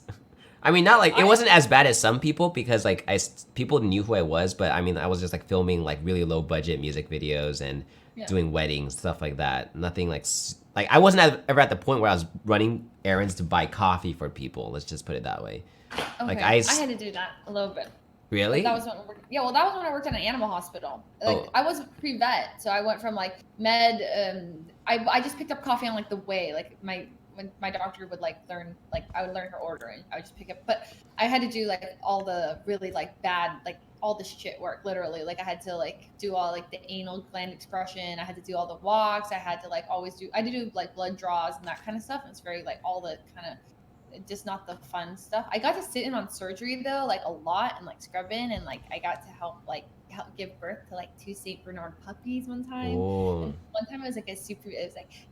I mean, not like it wasn't as bad as some people because like people knew who I was, but I mean, I was just like filming like really low budget music videos and doing weddings, stuff like that. Nothing like I wasn't ever at the point where I was running errands to buy coffee for people. Let's just put it that way. Okay. Like I had to do that a little bit. Really? That was when that was when I worked at an animal hospital. Like I was pre-vet, so I went from like med. I just picked up coffee on like the way. Like when my doctor would like learn, like I would learn her order and I would just pick up. But I had to do like all the really like bad, like all the shit work, literally. Like I had to like do all like the anal gland expression. I had to do all the walks. I had to like I had to do like blood draws and that kind of stuff. And it's very like all the kind of just not the fun stuff. I got to sit in on surgery though, like a lot and like scrub in, and like I got to help give birth to like 2 Saint Bernard puppies one time. And one time it was like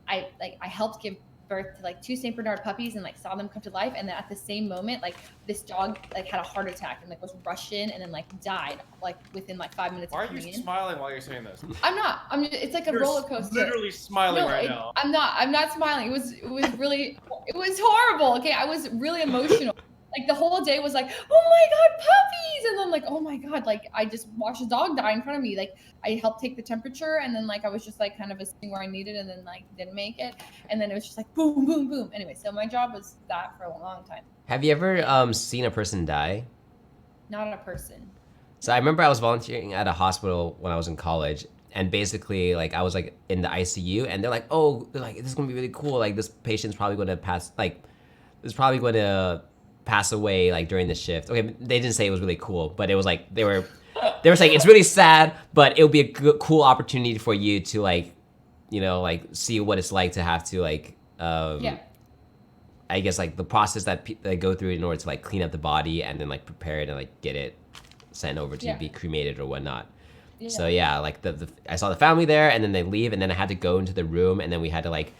I helped give birth to like 2 Saint Bernard puppies and like saw them come to life, and then at the same moment like this dog like had a heart attack and like was rushed in and then like died like within like 5 minutes. Why are you smiling while you're saying this? I'm not. It's like a roller coaster. Literally smiling right now. I'm not smiling. It was really it was horrible. Okay, I was really emotional. Like the whole day was like, oh my god, puppies, and then like, oh my god, like I just watched a dog die in front of me. Like I helped take the temperature, and then like I was just like kind of assessing where I needed, and then like didn't make it, and then it was just like boom, boom, boom. Anyway, so my job was that for a long time. Have you ever seen a person die? Not a person. So I remember I was volunteering at a hospital when I was in college, and basically like I was like in the ICU, and they're like, oh, like this is gonna be really cool. Like this patient's probably going to pass away like during the shift. Okay, they didn't say it was really cool, but it was like they were saying it's really sad, but it would be a good, cool opportunity for you to like, you know, like see what it's like to have to like, I guess like the process that they go through in order to like clean up the body and then like prepare it and like get it sent over to be cremated or whatnot. Yeah. So yeah, like I saw the family there, and then they leave, and then I had to go into the room, and then we had to like,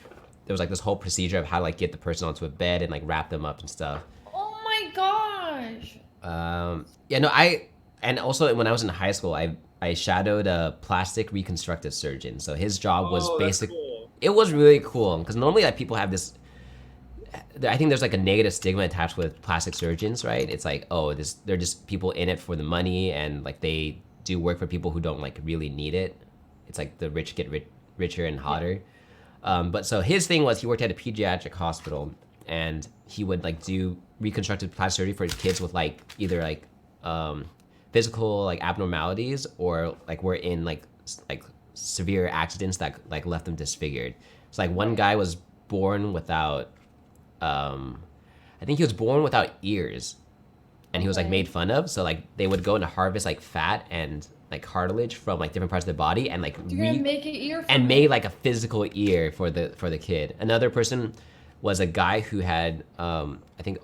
there was like this whole procedure of how to like get the person onto a bed and like wrap them up and stuff. Oh my gosh. Yeah, no, and also when I was in high school, I shadowed a plastic reconstructive surgeon. So his job was cool. It was really cool because normally like people have this, I think there's like a negative stigma attached with plastic surgeons, right? It's like, oh, they're just people in it for the money, and like they do work for people who don't like really need it. It's like the rich get richer and hotter. But so his thing was he worked at a pediatric hospital, and he would like do reconstructive plastic surgery for kids with like either like physical like abnormalities or like were in like severe accidents that like left them disfigured. So like one guy was born without I think he was born without ears, and he was like made fun of. So like they would go and harvest like fat and like cartilage from like different parts of the body and like make an ear and made like a physical ear for the kid. Another person was a guy who had like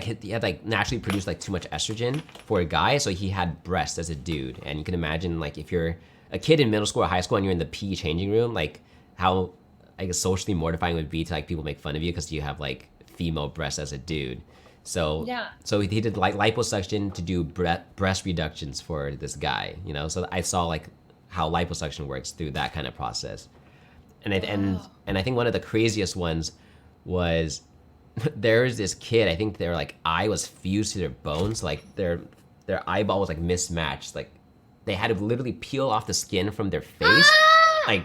he had like naturally produced like too much estrogen for a guy, so he had breasts as a dude. And you can imagine like if you're a kid in middle school or high school and you're in the PE changing room, like how I guess socially mortifying it would be to like people make fun of you because you have like female breasts as a dude. So so he did like liposuction to do breast reductions for this guy, you know. So I saw like how liposuction works through that kind of process. And I think one of the craziest ones was there's this kid, I think their like eye was fused to their bones, like their eyeball was like mismatched. Like they had to literally peel off the skin from their face, like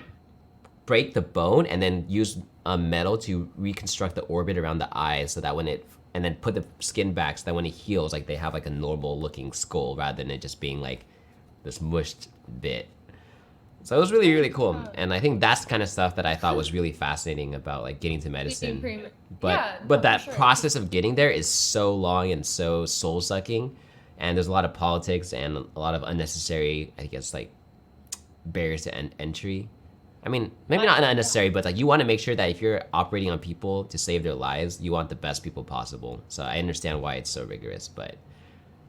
break the bone and then use a metal to reconstruct the orbit around the eye so that when it, and then put the skin back so that when it heals, like they have like a normal looking skull rather than it just being like this mushed bit. So it was really, really cool. And I think that's the kind of stuff that I thought was really fascinating about like getting to medicine. But that process of getting there is so long and so soul sucking. And there's a lot of politics and a lot of unnecessary, I guess, like barriers to entry. I mean, maybe not unnecessary, but like you want to make sure that if you're operating on people to save their lives, you want the best people possible. So I understand why it's so rigorous, but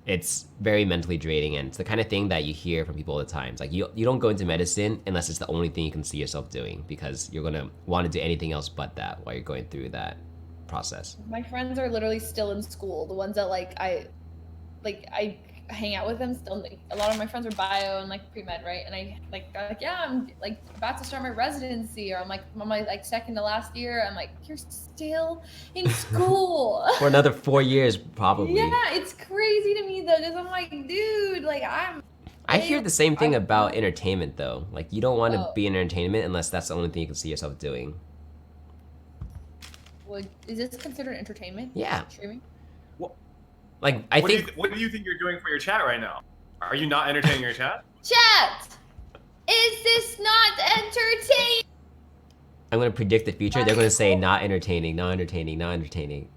it's very mentally draining, and it's the kind of thing that you hear from people all the time. It's like you don't go into medicine unless it's the only thing you can see yourself doing, because you're gonna want to do anything else but that while you're going through that process. My friends are literally still in school. The ones that I hang out with them still. A lot of my friends are bio and like pre-med, right? And I'm like, yeah, I'm like about to start my residency, or I'm like on my like second to last year. I'm like, you're still in school For another 4 years, probably. Yeah, it's crazy to me though, because I'm like, dude, like I hear the same thing about entertainment though. Like you don't want to be in entertainment unless that's the only thing you can see yourself doing. Well, is this considered entertainment? Yeah. Streaming? Like I think. What do you think you're doing for your chat right now? Are you not entertaining your chat? Chat! Is this not entertaining? I'm gonna predict the future. They're gonna say not entertaining, not entertaining, not entertaining.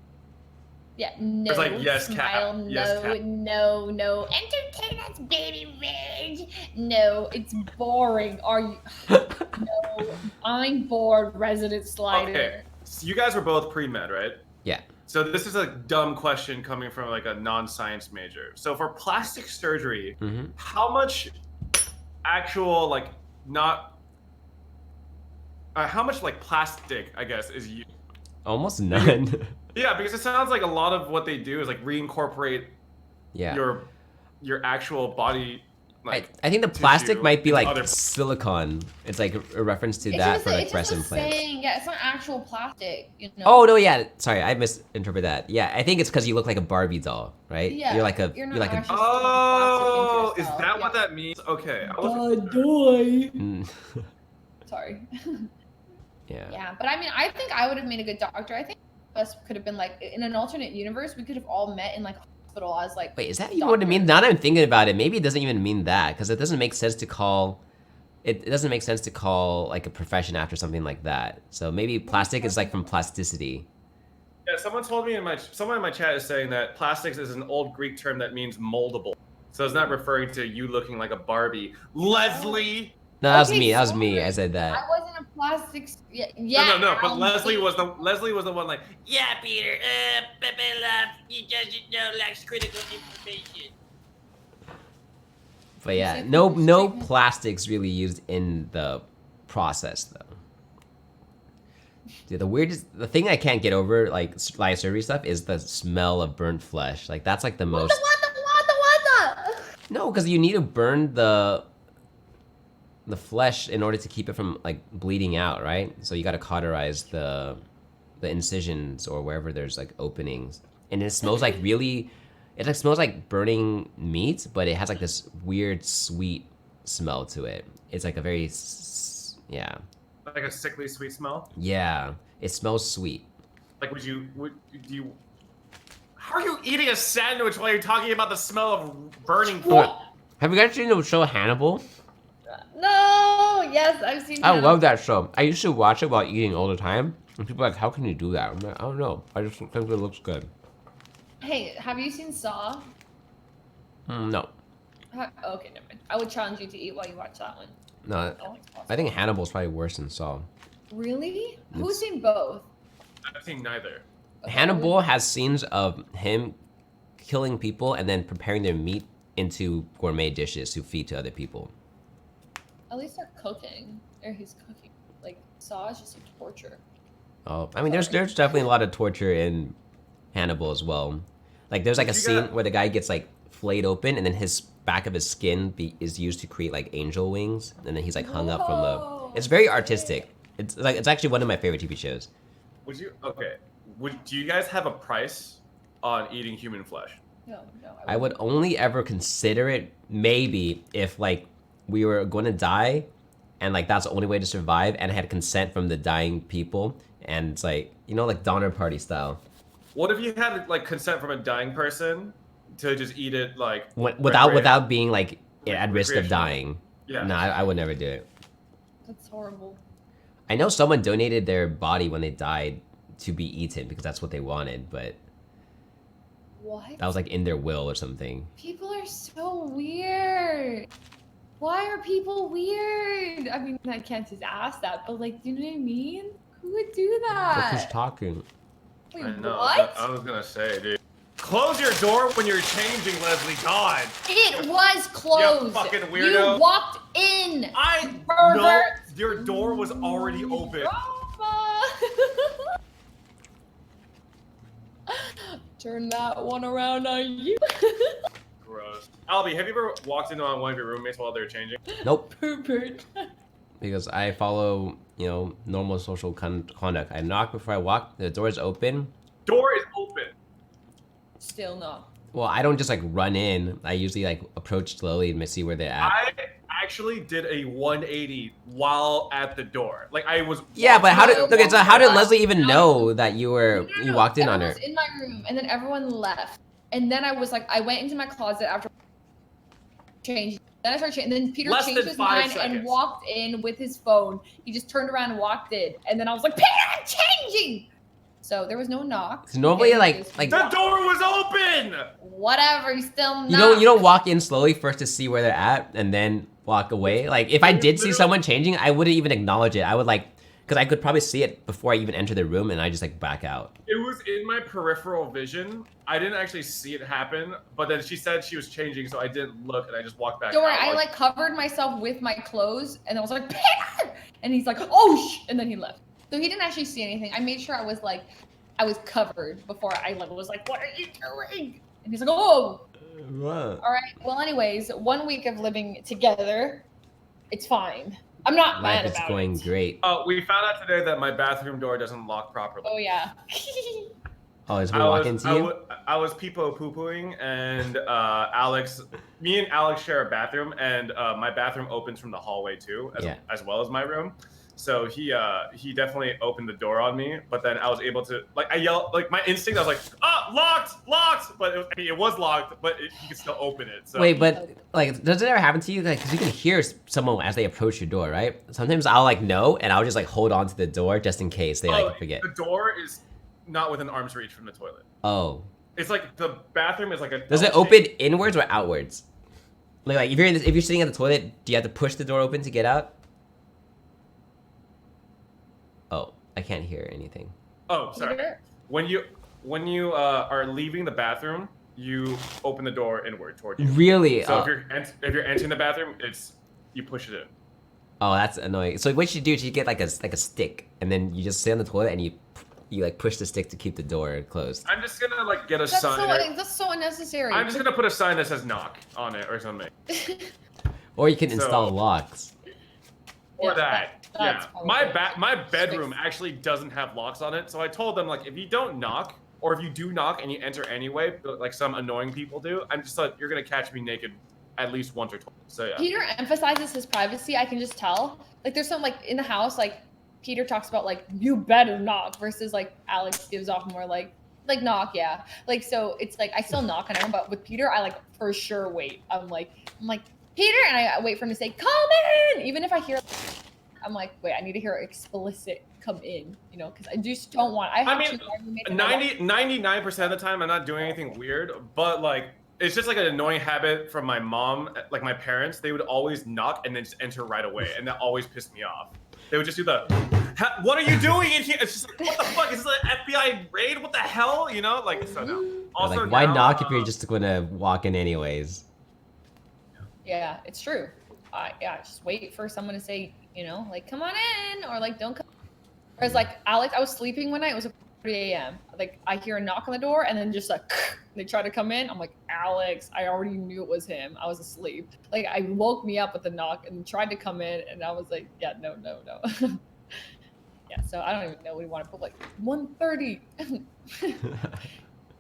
Yeah, no. It's like, yes, smile, Cat. no, Yes, Cat. no. Entertain us, baby rage. No, it's boring. Are you? No, I'm bored. Resident Slider. Okay, so you guys were both pre-med, right? Yeah. So this is a dumb question coming from like a non-science major. So for plastic surgery, how much actual like how much like plastic, I guess, is used? Almost none. Yeah, because it sounds like a lot of what they do is like reincorporate your actual body. Like I think the plastic tissue might be into like other- silicone. It's like a reference to that for like breast implants. Yeah, it's not actual plastic. You know? Oh no, yeah. Sorry, I misinterpreted that. Yeah, I think it's because you look like a Barbie doll, right? Yeah, You're like a. you're not You're like actually Oh, is yourself. that what that means? Okay. Sorry. Yeah. Yeah, but I mean, I think I would have made a good doctor. I think us could have been like in an alternate universe. We could have all met in like a hospital as like. Wait, is that even what it means? Now that I'm thinking about it, maybe it doesn't even mean that, because it doesn't make sense to call. It doesn't make sense to call like a profession after something like that. So maybe plastic is like from plasticity. Yeah, someone in my chat is saying that plastics is an old Greek term that means moldable. So it's not referring to you looking like a Barbie. Leslie. No, that was Okay, me. That was me. sorry. I said that. I wasn't a plastics. Yeah. No. But Leslie was the one like, Yeah, Peter. Pepe Love, he doesn't know lacks critical information. But yeah, no plastics really used in the process though. Dude, the thing I can't get over like live surgery stuff is the smell of burnt flesh. Like that's like the most. What? No, because you need to burn the flesh in order to keep it from like bleeding out, right? So you got to cauterize the incisions or wherever there's like openings, and it smells like really. It like smells like burning meat, but it has like this weird sweet smell to it. It's like a very like a sickly sweet smell. Yeah, it smells sweet. Like how are you eating a sandwich while you're talking about the smell of burning flesh? Have you guys seen the show Hannibal? No. Yes, I've seen. I love that show. I used to watch it while eating all the time, and people are like, "How can you do that?" I'm like, "I don't know. I just think it looks good." Hey, have you seen Saw? No. Okay, never mind. I would challenge you to eat while you watch that one. No, I think Hannibal's probably worse than Saw. Really? Who's seen both? I've seen neither. Okay, Hannibal has scenes of him killing people and then preparing their meat into gourmet dishes to feed to other people. At least they're cooking. Or he's cooking. Like, Saw is just a torture. Oh, I mean, there's definitely a lot of torture in Hannibal as well. Like, there's like a scene where the guy gets like flayed open, and then his back of his skin is used to create like angel wings, and then he's like hung up from the. It's very artistic. It's actually one of my favorite TV shows. Would you? Okay. Do you guys have a price on eating human flesh? No. I would only ever consider it maybe if like we were going to die, and like that's the only way to survive, and I had consent from the dying people, and it's like like Donner Party style. What if you had like consent from a dying person to just eat it like without being like at risk of dying? Yeah. No, I would never do it. That's horrible. I know someone donated their body when they died to be eaten because that's what they wanted, but what? That was like in their will or something. People are so weird. Why are people weird? I mean, I can't just ask that, but like, do you know what I mean? Who would do that? Who's talking? Wait, I know. what? I was gonna say, dude. Close your door when you're changing, Leslie. God. It was closed. You fucking weirdo. You walked in. I pervert. know your door was already open. Turn that one around on you. Gross. Albie, have you ever walked into on one of your roommates while they're changing? Nope. Pervert. Because I follow, normal social conduct. I knock before I walk. The door is open. Door is open. Still not. Well, I don't just like run in. I usually like approach slowly and see where they're at. I actually did a 180 while at the door. Like I was. Yeah, but how did Leslie even know that you walked in on her? I was in my room, and then everyone left, and then I was like, I went into my closet after changing. Then I started changing. And then Peter changed his mind and walked in with his phone. He just turned around and walked in, and then I was like, Peter, I'm changing. So there was no knock. Normally, like the door was open. Whatever, you still you don't walk in slowly first to see where they're at and then walk away. Like if I did see someone changing, I wouldn't even acknowledge it. I would because I could probably see it before I even enter the room, and I just like back out. It was in my peripheral vision. I didn't actually see it happen, but then she said she was changing, so I didn't look, and I just walked back. Don't worry, I like covered myself with my clothes, and I was like, Peter! And he's like, oh, and then he left. So he didn't actually see anything. I made sure I was covered before I was like, what are you doing? And he's like, oh. What? All right. Well, anyways, 1 week of living together, it's fine. I'm not mad about it. Life is going great. We found out today that my bathroom door doesn't lock properly. Oh yeah. Oh, is we walk into you? I was peepo poo-pooing, and me and Alex share a bathroom, and my bathroom opens from the hallway too, as well as my room. So he definitely opened the door on me, but then I was able to I yelled my instinct. I was like, locked, but it was locked, but he could still open it. So. Wait, but does it ever happen to you? Because you can hear someone as they approach your door, right? Sometimes I'll know, and I'll just hold on to the door just in case they forget. The door is not within arm's reach from the toilet. Oh. It's like the bathroom is like a. Does it open inwards or outwards? Like if you're sitting at the toilet, do you have to push the door open to get out? Oh, I can't hear anything. Oh, sorry. When you are leaving the bathroom, you open the door inward toward you. Really? So if you're entering the bathroom, you push it in. Oh, that's annoying. So what you do is you get like a stick, and then you just sit on the toilet and you push the stick to keep the door closed. I'm just gonna get a sign. That's so unnecessary. I'm just gonna put a sign that says knock on it or something. Or you can install locks. Or that. Yeah, my bedroom actually doesn't have locks on it, so I told them if you don't knock, or if you do knock and you enter anyway, like some annoying people do, I'm just you're gonna catch me naked at least once or twice. So yeah. Peter emphasizes his privacy. I can just tell. There's some in the house Peter talks about you better knock versus Alex gives off more like knock, yeah. So it's I still knock on him, but with Peter I for sure wait. I'm like Peter, and I wait for him to say come in, even if I hear. I'm like, wait, I need to hear explicit come in, because I just don't want. I mean, 99% of the time I'm not doing anything weird, but it's just an annoying habit from my mom, my parents. They would always knock and then just enter right away, and that always pissed me off. They would just do what are you doing in here? It's just what the fuck? Is this an FBI raid? What the hell? So no. Also, why knock if you're just gonna walk in anyways? Yeah, it's true. Just wait for someone to say, come on in, or don't come. Whereas Alex, I was sleeping one night. It was a.m. Like I hear a knock on the door, and then just like they try to come in. I'm like, Alex, I already knew it was him. I was asleep. Like I woke me up with the knock and tried to come in, and I was like, yeah, no. Yeah, so I don't even know what we want to put like 1:30.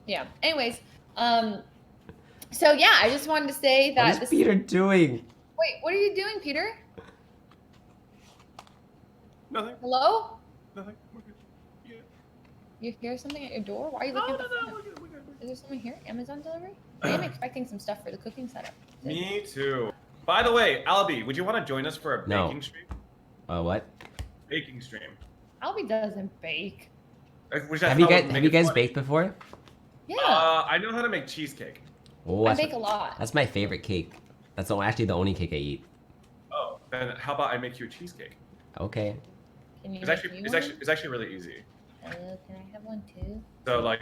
Yeah. Anyways, so yeah, I just wanted to say that. What is Peter doing? Wait, what are you doing, Peter? Nothing. Hello? Nothing. We're good. Yeah. You hear something at your door? Why are you looking at the phone? We're good. Is there something here? Amazon delivery? I am expecting some stuff for the cooking setup. Me too. By the way, Albie, would you want to join us for a baking stream? What? Baking stream. Albie doesn't bake. Have you guys baked before? Yeah. I know how to make cheesecake. Oh, I bake a lot. That's my favorite cake. That's actually the only cake I eat. Oh, then how about I make you a cheesecake? Okay. Can you It's actually really easy. Can I have one too? So like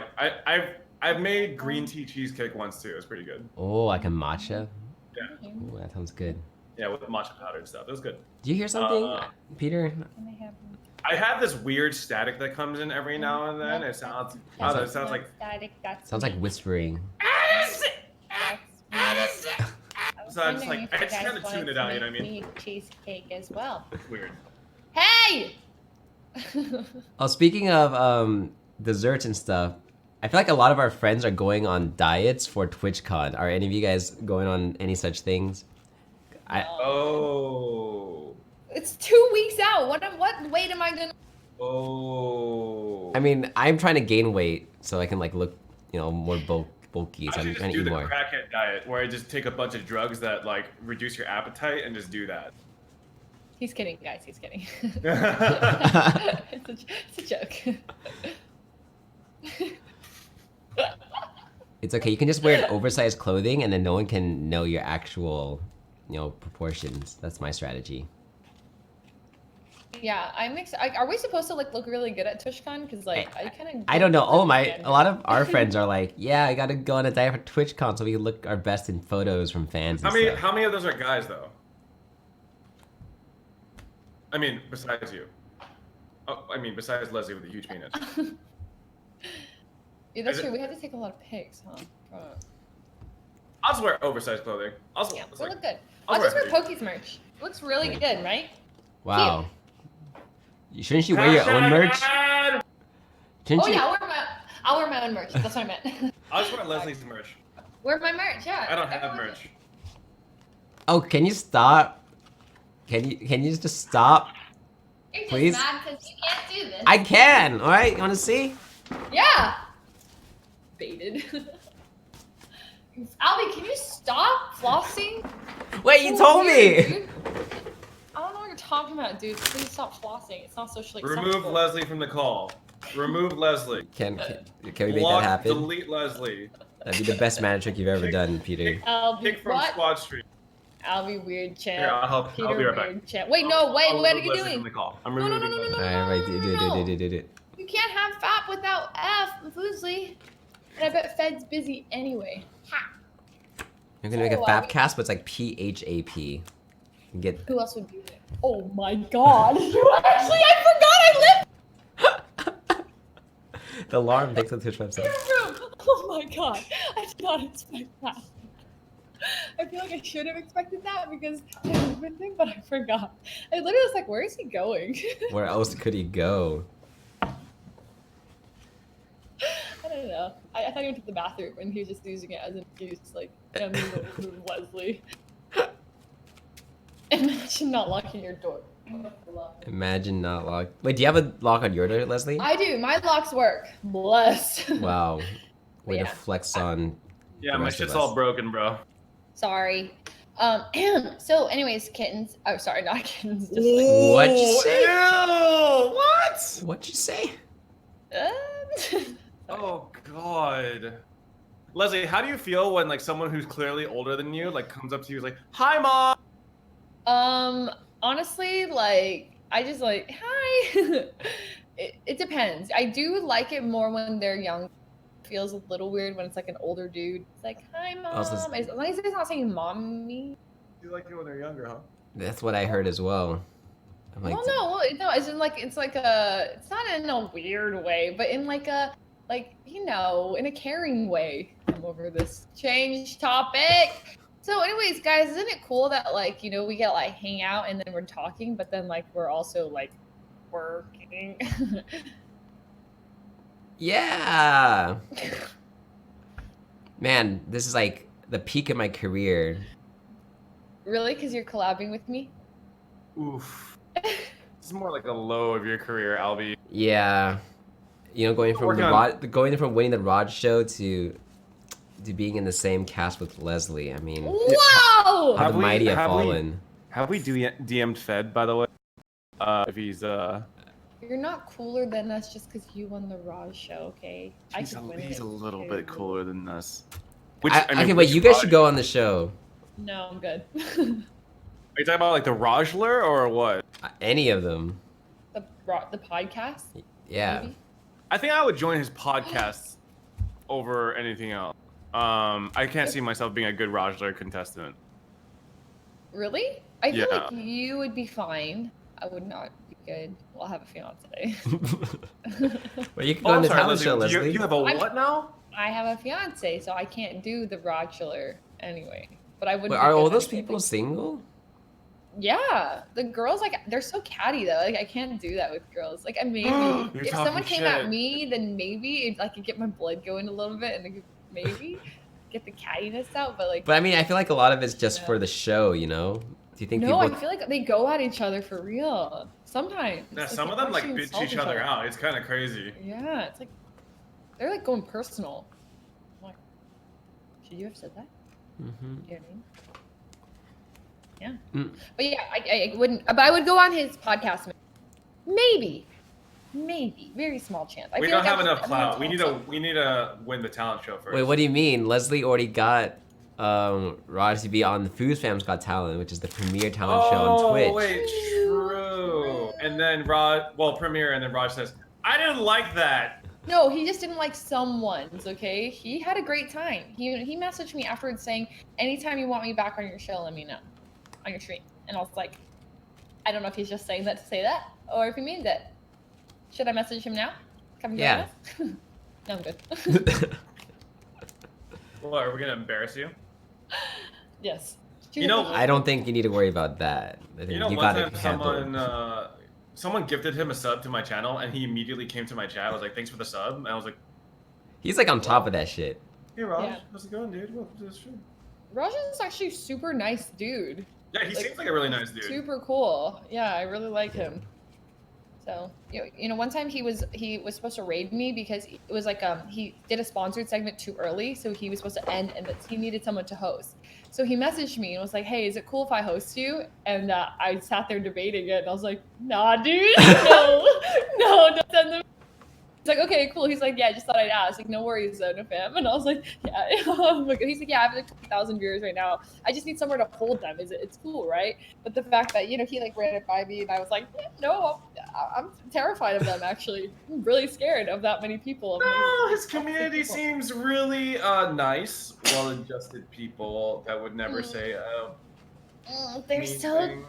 I've made green tea cheesecake once too. It's pretty good. Oh, like a matcha? Yeah. Ooh, that sounds good. Yeah, with matcha powder and stuff. It was good. Do you hear something, Peter? Can I have one? I have this weird static that comes in every now and then. It sounds like static. Sounds like whispering. So I'm just like, I just kind of tune it out, you know what I mean? Me cheesecake as well. Weird. Hey! Oh, speaking of desserts and stuff, I feel like a lot of our friends are going on diets for TwitchCon. Are any of you guys going on any such things? Oh. It's 2 weeks out. What weight am I gonna? Oh. I mean, I'm trying to gain weight so I can like look, more bulky. So I'm trying to do eat the more. crackhead diet where I just take a bunch of drugs that like reduce your appetite and just do that. He's kidding, guys. He's kidding. Yeah. It's a joke. It's okay. You can just wear oversized clothing, and then no one can know your actual, proportions. That's my strategy. Yeah, are we supposed to like look really good at TwitchCon? Because like I kind of. I don't know. A lot of our friends are like, yeah, I gotta go on a diet for TwitchCon so we can look our best in photos from fans. How many of those are guys though? I mean, besides you. Oh, I mean, besides Leslie with a huge penis. Yeah, that's true. We had to take a lot of pics, huh? I'll just wear oversized clothing. Yeah, we look good. I'll just wear Poke's merch. It looks really good, right? Wow. Shouldn't you wear your own merch? Yeah, I'll wear my own merch. That's what I meant. I'll just wear Leslie's merch. Wear my merch, yeah. I don't have merch. Oh, can you stop? Can you just stop? You're just Please? mad because you can't do this. I can. All right. You want to see? Yeah. Baited. Albie, can you stop flossing? Wait, you So told weird, me. dude. I don't know what you're talking about, dude. Please stop flossing. It's not socially Remove acceptable. Leslie from the call. Remove Leslie. Can we make Block, that happen? Delete Leslie. That'd be the best magic trick you've ever done, Peter. Albie, Kick from what? Squad Street. Albie, weird champ. Here, I'll Peter, be right back. weird champ. Wait, no, wait, what are you Leslie doing? From the call. I'm No, no, removing no, no, no, Leslie. All right, do it. You can't have FAP without F, Fuslie. And I bet Fed's busy anyway. Ha. You're gonna make a Oh, FAP cast, but it's like PHAP. Get. Who else would do that? Oh my god. Actually, I forgot I lived The alarm takes the Twitch in website. your room. Oh my god. I did not expect that. I feel like I should have expected that because the movement thing, but I forgot. I literally was like, where is he going? Where else could he go? I don't know. I thought he went to the bathroom and he was just using it as an excuse, like, move Leslie. Imagine not locking your door. Imagine not lock. Wait, do you have a lock on your door, Leslie? I do. My locks work. Bless. Wow. Way Yeah. to flex on. Yeah, the my rest of shit's us. all broken, bro. Sorry. So anyways, kittens. Oh, sorry, not kittens. Just What'd you say? Ew! What? What'd you say? like. Oh god. Leslie, how do you feel when like someone who's clearly older than you like comes up to you and is like, "Hi, mom." Honestly, like I just like hi. It depends. I do like it more when they're young. Feels a little weird when it's like an older dude. It's like, hi, mom. Also, As long as it's not saying mommy. You like it when they're younger, huh? That's what I heard as well. I'm like, Well, no, it's in like it's not in a weird way, but in like a in a caring way. I'm over this. Change topic. So, anyways, guys, isn't it cool that like we get like hang out and then we're talking, but then like we're also like working. yeah. Man, this is like the peak of my career. Really? Because you're collabing with me? Oof. It's more like a low of your career, Albie. Yeah. Going from winning the Rod show to being in the same cast with Leslie. I mean, wow! How the mighty have fallen. Have we DM'd Fed, by the way? If he's You're not cooler than us just because you won the Raw show, okay? He's a little bit cooler than us. Okay, wait, you guys should go on the show. No, I'm good. Are you talking about like the Rajler or what? Any of them. The podcast? Yeah. Maybe? I think I would join his podcast over anything else. I can't see myself being a good Rajler contestant. Really? I feel like you would be fine. I would not be good. Well, I have a fiance. Well, you can go on the talent show, Leslie. You have a what now? I have a fiance, so I can't do the Rajler anyway. But I would. Are all those people single? Yeah, the girls they're so catty though. Like I can't do that with girls. Like maybe if someone came at me, then maybe I could get my blood going a little bit and I could maybe get the cattiness out. But I mean, I feel like a lot of it's just for the show, Do you think? No, I feel like they go at each other for real. Sometimes. Yeah, some of them like bitch each other out. It's kind of crazy. Yeah, it's like they're like going personal. I'm like, should you have said that? Mm-hmm. You know what I mean? Yeah. But yeah, I wouldn't. But I would go on his podcast. Maybe, very small chance. We don't have enough clout. We need to win the talent show first. Wait, what do you mean? Leslie already got Raj to be on the Food Fam's Got Talent, which is the premier talent show on Twitch. Oh wait, true. And then premiere, and then Raj says, "I didn't like that." No, he just didn't like someone's, okay? He had a great time. He messaged me afterwards saying, anytime you want me back on your show, let me know. On your stream. And I was like, I don't know if he's just saying that to say that, or if he means it. Should I message him now? Come join us? No, I'm good. What, are we gonna embarrass you? Yes. I don't think you need to worry about that. I think you one time someone gifted him a sub to my channel, and he immediately came to my chat. I was like, "Thanks for the sub," and I was like, "He's like on top of that shit." Hey Raj, how's it going, dude? Welcome to the stream. Raj is actually a super nice dude. Yeah, he seems like a really nice dude. Super cool. Yeah, I really like him. So one time he was supposed to raid me because it was like he did a sponsored segment too early, so he was supposed to end and he needed someone to host. So he messaged me and was like, "Hey, is it cool if I host you?" And I sat there debating it, and I was like, "Nah, dude, no, don't send them." He's like, "Okay, cool." He's like, "Yeah, I just thought I'd ask." Like, "No worries, no fam." And I was like, "Yeah." He's like, "Yeah, I have like 20,000 viewers right now. I just need somewhere to hold them. It's cool, right?" But the fact that he like ran it by me, and I was like, "No, I'm terrified of them. Actually, I'm really scared of that many people." No, his community seems really nice, well-adjusted people that would never say. They're so.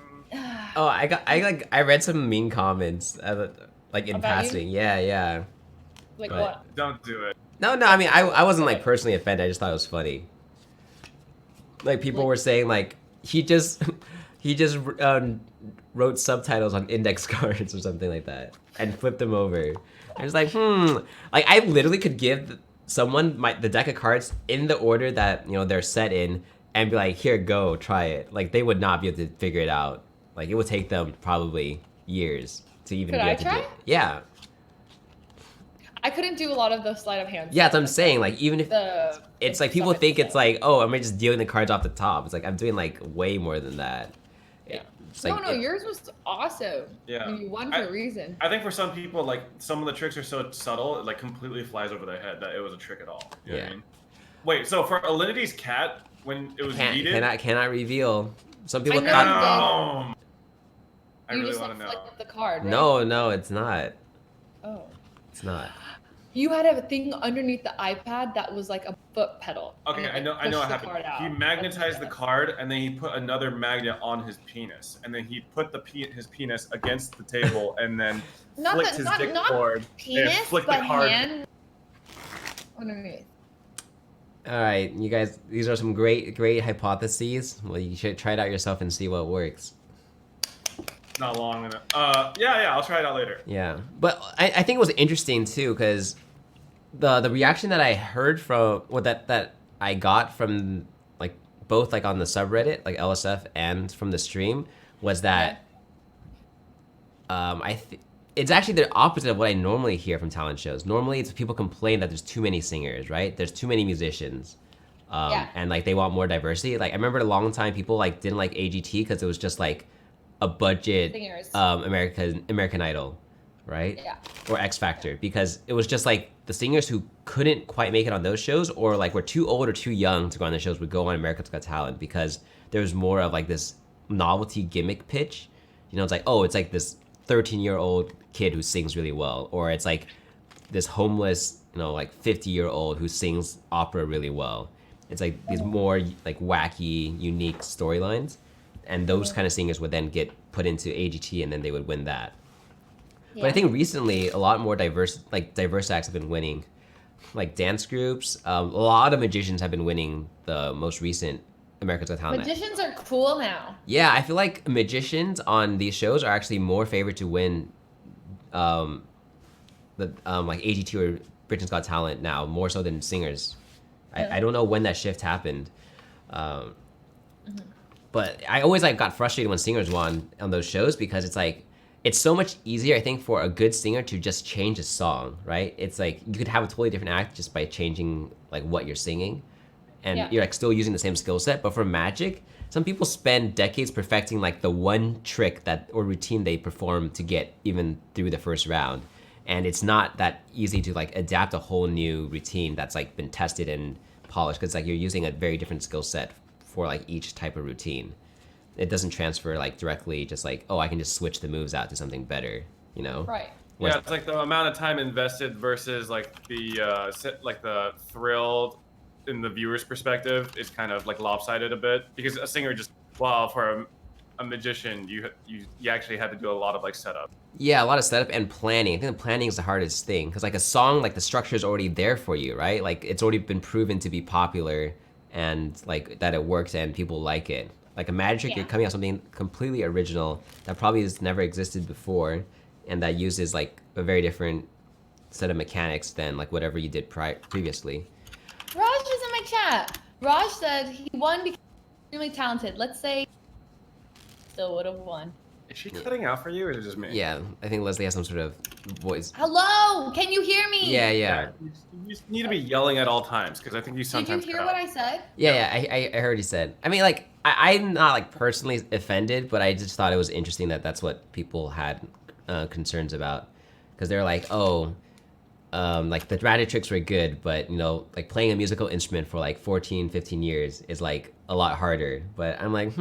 Oh, I read some mean comments, like in About passing. you? Yeah. Like but, what? Don't do it. No. I mean, I wasn't like personally offended. I just thought it was funny. Like people were saying, like he just wrote subtitles on index cards or something like that and flipped them over. I was like, like I literally could give someone the deck of cards in the order that they're set in and be like, here, go, try it. Like they would not be able to figure it out. Like it would take them probably years to even be able to do it. Yeah. I couldn't do a lot of the sleight of hand. Yeah, that's what I'm saying. Like even if it's like people think it's like, oh, am I just dealing the cards off the top? It's like I'm doing like way more than that. Yeah. Like, no, yours was awesome. Yeah. You won for a reason. I think for some people, like some of the tricks are so subtle, it like completely flies over their head that it was a trick at all. You know what I mean? Wait, so for Alinity's cat, when it was needed, cannot reveal. Some people thought. I you really just want to know. Up the card, right? No, it's not. Oh. It's not. you had a thing underneath the iPad that was like a foot pedal. Okay, I know what happened. He magnetized the card, and then he put another magnet on his penis, and then he put his penis against the table, and then flicked his dick cord and flicked the card. Hand underneath. All right, you guys, these are some great hypotheses. Well, you should try it out yourself and see what works. Not long enough. Yeah, I'll try it out later. Yeah, but I think it was interesting too, because the reaction that I heard from that I got from like both like on the subreddit, like LSF, and from the stream was that it's actually the opposite of what I normally hear from talent shows. Normally, it's people complain that there's too many singers, right? There's too many musicians, and like they want more diversity. Like I remember a long time people like didn't like AGT because it was just like a budget American Idol, right? Yeah. Or X Factor, because it was just like the singers who couldn't quite make it on those shows, or like were too old or too young to go on the shows, would go on America's Got Talent because there was more of like this novelty gimmick pitch. You know, it's like, oh, it's like this 13-year-old kid who sings really well, or it's like this homeless, you know, like 50-year-old who sings opera really well. It's like these more like wacky, unique storylines. And those kind of singers would then get put into AGT, and then they would win that. Yeah. But I think recently a lot more diverse acts have been winning, like dance groups. A lot of magicians have been winning the most recent America's Got Talent. Magicians are cool now. Yeah, I feel like magicians on these shows are actually more favored to win, like AGT or Britain's Got Talent now, more so than singers. I don't know when that shift happened. But I always like got frustrated when singers won on those shows, because it's like, it's so much easier, I think, for a good singer to just change a song, right? It's like you could have a totally different act just by changing like what you're singing, and you're like still using the same skill set. But for magic, some people spend decades perfecting like the one trick or routine they perform to get even through the first round, and it's not that easy to like adapt a whole new routine that's like been tested and polished, because like you're using a very different skill set for like each type of routine. It doesn't transfer like directly, just like, oh, I can just switch the moves out to something better, you know? Right. Yeah, it's like the amount of time invested versus like the thrill in the viewer's perspective is kind of like lopsided a bit, because a singer just, well, for a magician, you actually had to do a lot of like setup. Yeah, a lot of setup and planning. I think the planning is the hardest thing, because like a song, like the structure is already there for you, right? Like it's already been proven to be popular, and like that it works and people like it. Like a magic, you're coming out something completely original that probably has never existed before, and that uses like a very different set of mechanics than like whatever you did previously. Raj is in my chat. Raj said he won because he's extremely talented. Let's say still would have won. Is she cutting out for you, or is it just me? Yeah, I think Leslie has some sort of voice. Hello, can you hear me? Yeah. You just need to be yelling at all times, because I think you sometimes. Did you hear what I said? Yeah, I heard you said. I mean, like, I'm not like personally offended, but I just thought it was interesting that that's what people had concerns about, because they're like, oh, like the magic tricks were good, but you know, like playing a musical instrument for like 14, 15 years is like a lot harder. But I'm like,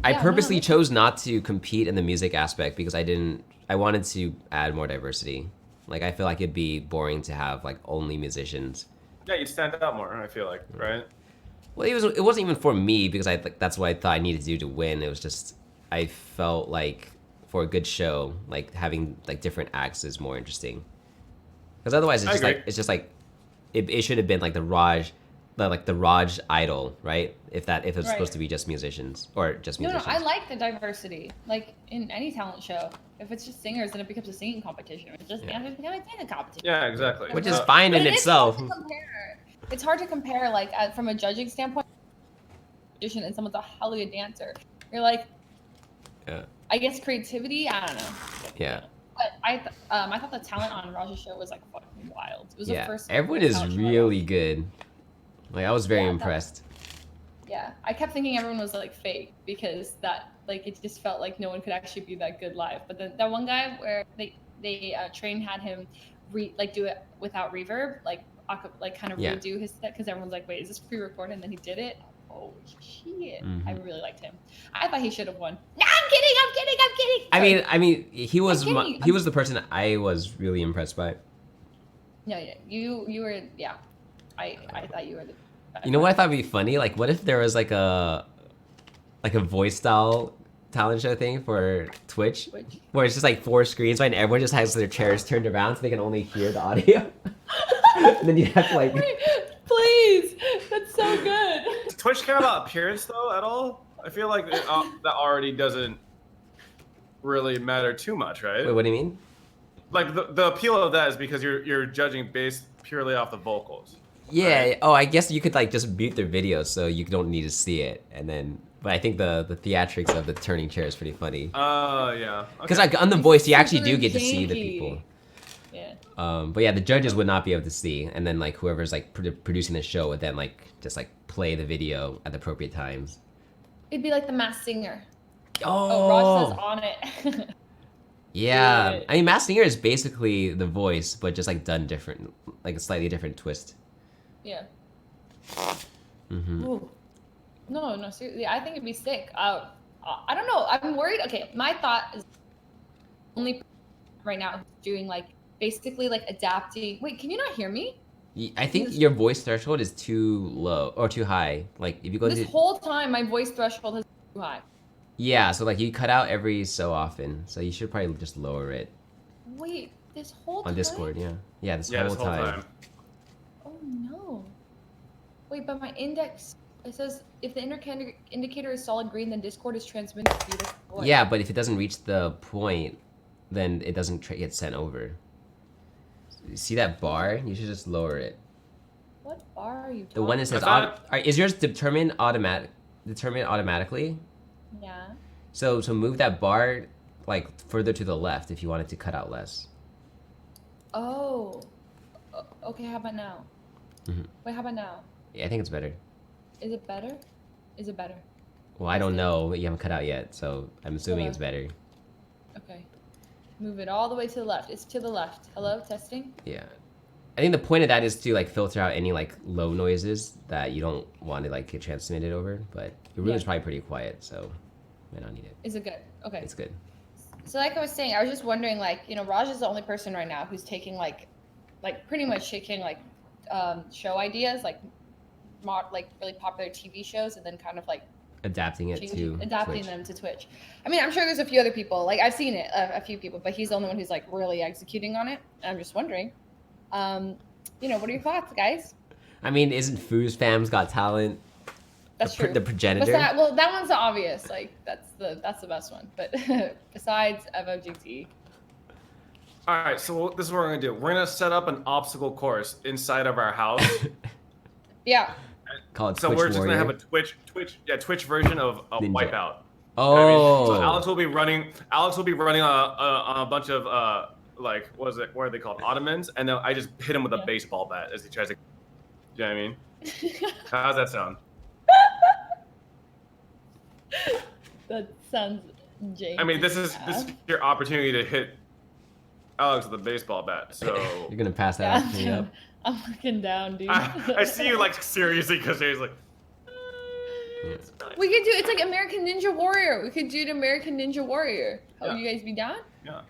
I purposely chose not to compete in the music aspect, because I wanted to add more diversity. Like, I feel like it'd be boring to have like only musicians. Yeah, you'd stand out more, I feel like, right? Well, it wasn't even for me, because that's what I thought I needed to do to win. It was just, I felt like for a good show, like having like different acts is more interesting. Because otherwise it's just like it should have been like the Raj Idol, right? If it was supposed to be just musicians or just musicians. No, I like the diversity. Like in any talent show, if it's just singers, then it becomes a singing competition. If it's just dancers, it becomes a dancing competition. Yeah, exactly. Which is fine in itself. It's hard to compare, like from a judging standpoint, magician and someone's a hell of a dancer. You're like, I guess creativity. I don't know. Yeah. But I thought the talent on Raj's show was like fucking wild. It was the first. Everyone is really good. Like, I was very impressed. I kept thinking everyone was like fake, because that like it just felt like no one could actually be that good live. But then that one guy where they Train had him do it without reverb, like kind of redo his set, because everyone's like, wait, is this pre-recorded? And then he did it. Oh shit! Mhm. I really liked him. I thought he should have won. No, I'm kidding. I mean, he was kidding. he was the person I was really impressed by. No, yeah, you were, yeah. I thought you were the. You know what I thought would be funny? Like, what if there was like a voice style talent show thing for Twitch, where it's just like 4 screens, right? And everyone just has their chairs turned around so they can only hear the audio. And then you have to like. Wait, please, that's so good. Does Twitch care about appearance though at all? I feel like that already doesn't really matter too much, right? Wait, what do you mean? Like the appeal of that is because you're judging based purely off the vocals. Yeah. Right? Oh, I guess you could like just mute their videos so you don't need to see it, and then. But I think the theatrics of the turning chair is pretty funny. Yeah. Because like on the voice, you actually do get to see the janky. people. Yeah. But yeah, the judges would not be able to see, and then like whoever's like producing the show would then like just like play the video at the appropriate times. It'd be like the Masked Singer. Oh, Raj says on it. yeah. Good. I mean, Masked Singer is basically the voice, but just like done different, like a slightly different twist. Yeah. Mm-hmm. Ooh. No, seriously, I think it'd be sick. I don't know. I'm worried. Okay, my thought is only right now doing like basically like adapting. Wait, can you not hear me? I think your voice threshold is too low or too high. Like if you go This whole time, my voice threshold has been too high. yeah, so like you cut out every so often, so you should probably just lower it Wait, this whole time? on Discord. Yeah, this Yeah, whole this whole time. Oh no. Wait, but my index, it says if the indicator is solid green, then Discord is transmitted to you. What? Yeah, but if it doesn't reach the point, then it doesn't get sent over. See that bar? You should just lower it. What bar are you talking The one that says, about? is yours determined automatically? Yeah. So move that bar like further to the left if you want it to cut out less. Oh. Okay, how about now? Mhm. Wait, how about now? Yeah, I think it's better. Is it better? Is it better? Well, I don't know. You haven't cut out yet, so I'm assuming it's better. Okay. Move it all the way to the left. It's to the left. Hello, testing? Yeah. I think the point of that is to like filter out any like low noises that you don't want to like get transmitted over, but your room Yeah. is probably pretty quiet, so I don't need it. Is it good? Okay. It's good. So like I was saying, I was just wondering, like, you know, Raj is the only person right now who's taking like pretty much taking like show ideas, like really popular TV shows, and then kind of like Adapting it to adapting Twitch. them to Twitch. I mean, I'm sure there's a few other people. Like I've seen it, a few people, but he's the only one who's like really executing on it. And I'm just wondering, you know, what are your thoughts, guys? I mean, isn't Foo's Fam's Got Talent That's true. the progenitor? That one's obvious. Like that's the best one. But besides FOGT. All right, so this is what we're gonna do. We're gonna set up an obstacle course inside of our house. Yeah. Call it So Twitch we're just gonna have a Warrior. Twitch version of a Ninja. Wipeout. Oh. So Alex will be running a bunch of like what are they called, ottomans, and then I just hit him with a baseball bat as he tries to. You know what I mean? How's that sound? That sounds janky. I mean, this is your opportunity to hit Alex with a baseball bat. So You're gonna pass that off to me up. I'm looking down, dude. I see you like seriously because he's like. We could do it's like American Ninja Warrior. We could do an American Ninja Warrior. Oh, Yeah. you guys be down? Yeah.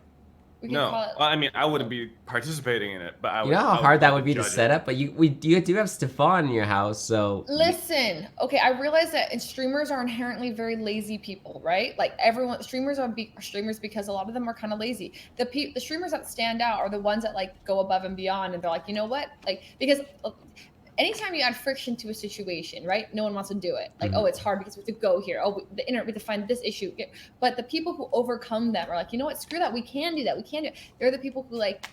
We could No, call it. well, I mean I wouldn't be participating in it, but I would. You know how I hard that would be to judge set it. up, but you do have Stefan in your house, so Listen, okay, I realize that streamers are inherently very lazy people, right? Like everyone, streamers are streamers because a lot of them are kind of lazy. The streamers that stand out are the ones that like go above and beyond, and they're like, you know what? Like because anytime you add friction to a situation, right? No one wants to do it. Like, oh, it's hard because we have to go here. Oh, the internet, we have to find this issue. But the people who overcome them are like, you know what? Screw that. We can do that. We can do it. They're the people who like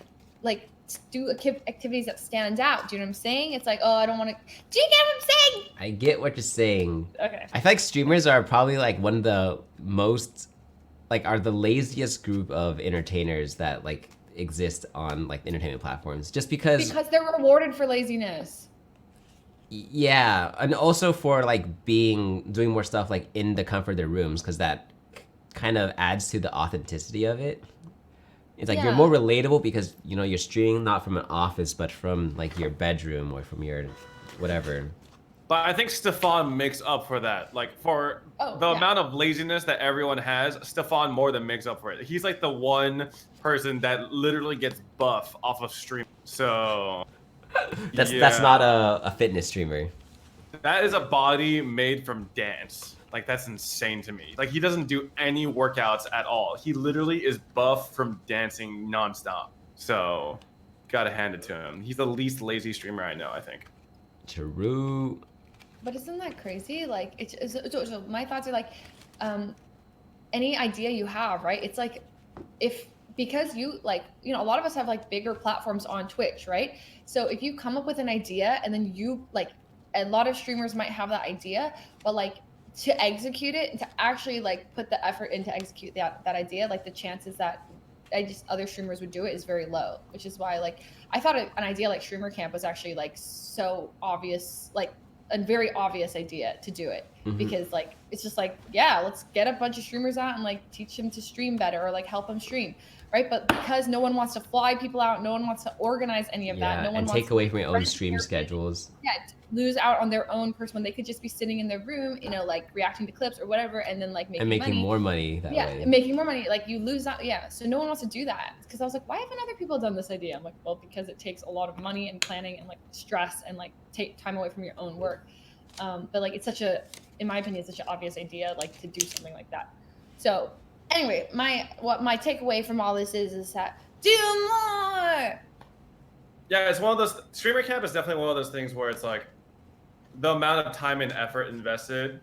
do activities that stand out. Do you know what I'm saying? It's like, oh, I don't want to. Do you get what I'm saying? I get what you're saying. Okay. I feel like streamers are probably like one of the most are the laziest group of entertainers that like exist on like entertainment platforms, just because they're rewarded for laziness. Yeah, and also for like doing more stuff like in the comfort of their rooms, because that kind of adds to the authenticity of it. It's like you're Yeah. more relatable because you know you're streaming not from an office but from like your bedroom or from your whatever. But I think Stefan makes up for that. Like for the amount of laziness that everyone has, Stefan more than makes up for it. He's like the one person that literally gets buff off of stream. So that's not a fitness streamer. that is a body made from dance. Like that's insane to me. Like he doesn't do any workouts at all. He literally is buff from dancing nonstop. So gotta hand it to him. He's the least lazy streamer I know, I think. True. But isn't that crazy? Like, so my thoughts are like, any idea you have, right? It's like, because you like, you know, a lot of us have like bigger platforms on Twitch, right? So if you come up with an idea and then you like, a lot of streamers might have that idea, but like to execute it and to actually like put the effort in to execute that idea, like the chances that other streamers would do it is very low, which is why like I thought an idea like streamer camp was actually like so obvious, like a very obvious idea to do it, because like it's just like, yeah, let's get a bunch of streamers out and like teach them to stream better or like help them stream, right? But because no one wants to fly people out, no one wants to organize any of that, no one and wants take away from your own to stream schedules. Yeah, lose out on their own person when they could just be sitting in their room, you know, like reacting to clips or whatever, and then like making money. more money that way. Yeah, making more money. Like you lose out. Yeah, so no one wants to do that. Because I was like, why haven't other people done this idea? I'm like, well, because it takes a lot of money and planning and like stress and like take time away from your own work. But like it's such a, in my opinion, it's such an obvious idea, like to do something like that. So anyway, my takeaway from all this is that do more. Yeah, it's one of those, streamer camp is definitely one of those things where it's like the amount of time and effort invested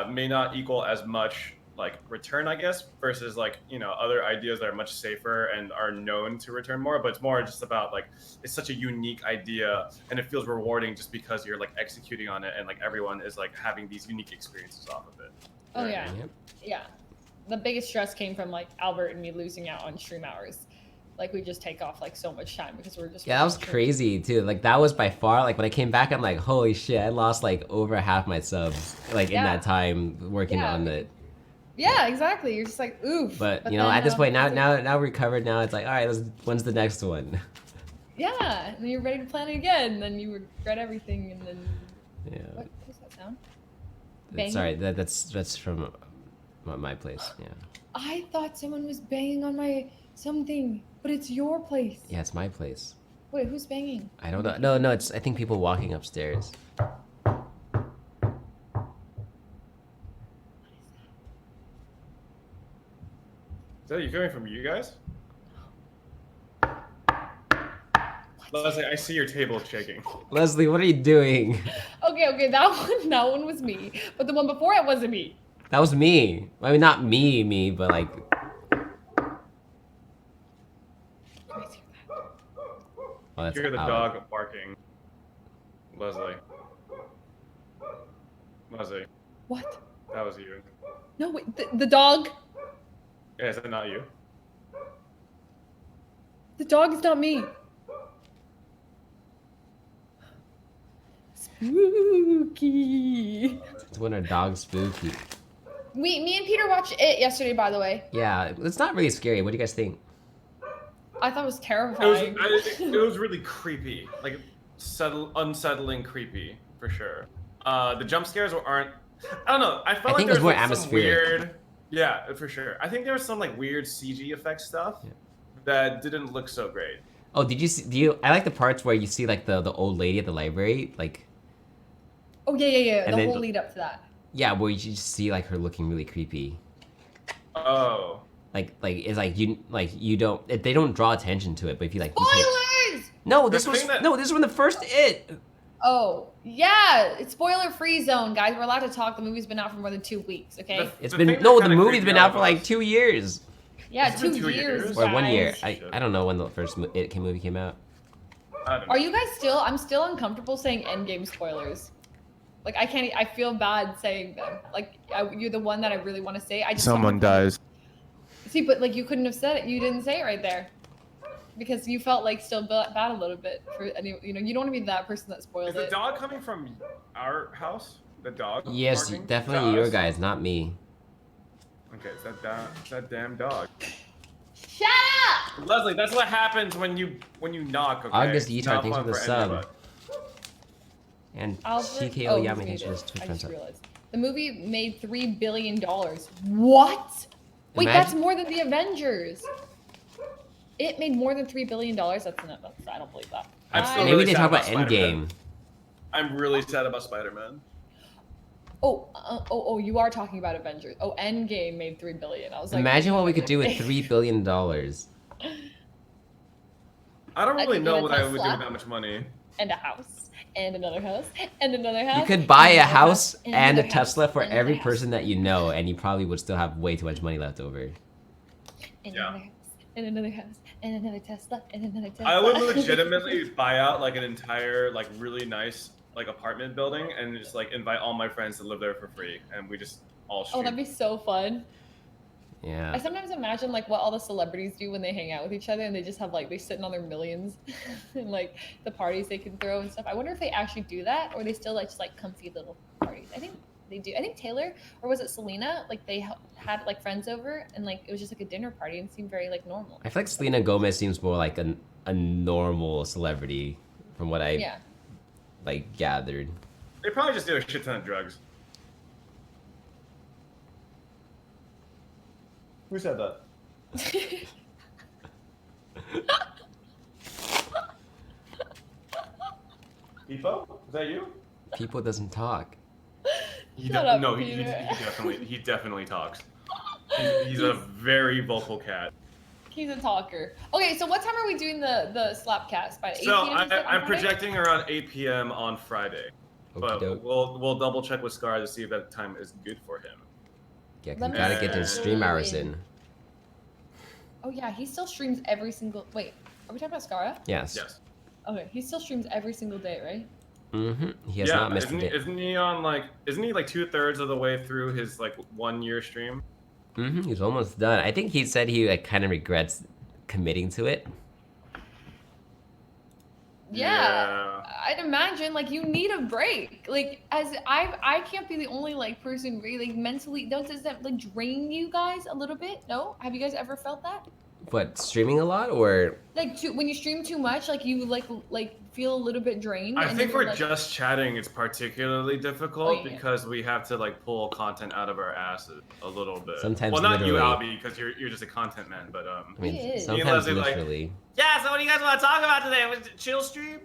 may not equal as much like return, I guess, versus like, you know, other ideas that are much safer and are known to return more. But it's more just about like, it's such a unique idea and it feels rewarding just because you're like executing on it and like everyone is like having these unique experiences off of it. Oh yeah, yeah. The biggest stress came from like Albert and me losing out on stream hours. Like we just take off like so much time because we're just that was crazy too. Like that was by far, like when I came back, I'm like, holy shit, I lost like over half my subs like in that time working on it. Yeah, exactly. You're just like, oof. But you know, at this point now recovered. Now it's like, all right, when's the next one? Yeah, and then you're ready to plan it again, and then you regret everything, and then what was that sound? Sorry, that's from my place. Yeah. I thought someone was banging on my something, but it's your place. Yeah, it's my place. Wait, who's banging? I don't know. No, it's I think people walking upstairs. Is that you coming from you guys? Leslie, I see your table shaking. Leslie, what are you doing? Okay, that one was me, but the one before it wasn't me. That was me. I mean, not me, but like. Oh, that's Hear the Albie. dog barking. Leslie. What? That was you. No, wait, the dog. Yeah, is that not you? The dog is not me. Spooky. It's when our dog's spooky. Me and Peter watched it yesterday, by the way. Yeah, it's not really scary. What do you guys think? I thought it was terrifying. It was really creepy, like unsettling, creepy for sure. The jump scares aren't. I don't know. I felt like it was there more was some atmospheric. weird. Yeah, for sure. I think there was some like weird CG effect stuff that didn't look so great. Oh, did you see? I like the parts where you see like the old lady at the library, like. Oh yeah. And the then whole lead up to that. Yeah, where you just see like her looking really creepy. Oh. Like it's like you don't they don't draw attention to it, but if you like. Spoilers! No, this was from the first It. Oh yeah, it's spoiler-free zone, guys. We're allowed to talk. The movie's been out for more than 2 weeks. Okay. The movie's been out for like 2 years. Yeah, 2 years. Or 1 year. guys. I don't know when the first movie came out. Are you guys still? I'm still uncomfortable saying endgame spoilers. Like I can't. I feel bad saying them. Like you're the one that I really want to say. I just Someone dies. See, but like you couldn't have said it. You didn't say it right there, because you felt like still bad a little bit for any. You know, you don't want to be that person that spoiled Is it. the dog coming from our house? The dog? Yes, barking? definitely your guys, not me. Okay, it's that damn dog. Shut up! Leslie, that's what happens when you knock. Okay? August It's Yeetar, not thanks fun for the any sub. of us. And Albert. TKO Oh, Yami, he's thanks for muted. this Twitch I friends just up. realized the movie made $3 billion. What? Wait, that's Imagine- more than the Avengers. It made more than $3 billion. That's I don't believe that. I'm still Maybe really they sad talk about Spider-Man. Endgame. I'm really sad about Spider-Man. Oh, you are talking about Avengers. Oh, Endgame made $3 billion. I was like, Imagine what we could do with $3 billion. I don't really could know get a what I would do Tesla. with that much money. And a house, and another house, and another house. You could buy and a another house and a another house, Tesla for and every another house, person that you know, and you probably would still have way too much money left over. and Yeah. another house, and another house, and another Tesla, and another Tesla. I would legitimately buy out like an entire like really nice like apartment building and just like invite all my friends to live there for free, and we just all Oh, stream. that'd be so fun. Yeah. I sometimes imagine like what all the celebrities do when they hang out with each other and they just have like they're sitting on their millions and like the parties they can throw and stuff. I wonder if they actually do that or they still like just like comfy little parties. I think they do. I think Taylor or was it Selena? Like they had like friends over and like it was just like a dinner party and it seemed very like normal. I feel like Selena Gomez seems more like a normal celebrity from what I Yeah. like gathered. They probably just do a shit ton of drugs. Who said that? Epo? Is that you? People doesn't talk. Shut up, No, Peter. he definitely talks. He's a very vocal cat. He's a talker. Okay, so what time are we doing the slapcast? By 8 So p.m. you said on I'm Friday? projecting around 8 p.m. on Friday, but Okey-doke. we'll double check with Scara to see if that time is good for him. Yeah, Let me gotta get see. those stream hours in. Oh yeah, he still streams every single. Wait, are we talking about Scara? Yes. Yes. Okay, he still streams every single day, right? Mm-hmm. He has Yeah, not missed a day. isn't he like 2/3 of the way through his like 1 year stream? Mm-hmm. He's almost done. I think he said he like kind of regrets committing to it. Yeah. I'd imagine like you need a break. Like as I can't be the only like person really like mentally does that like drain you guys a little bit? No? Have you guys ever felt that? What, streaming a lot or? Like when you stream too much, like you like feel a little bit drained. I and think then you're, for like, just chatting, it's particularly difficult Oh, yeah. because we have to like pull content out of our asses a little bit. Sometimes well, not you, literally. Albie, because you're just a content man, but I He mean, is. sometimes Leslie, like- literally. Yeah, so what do you guys want to talk about today? Was it chill stream?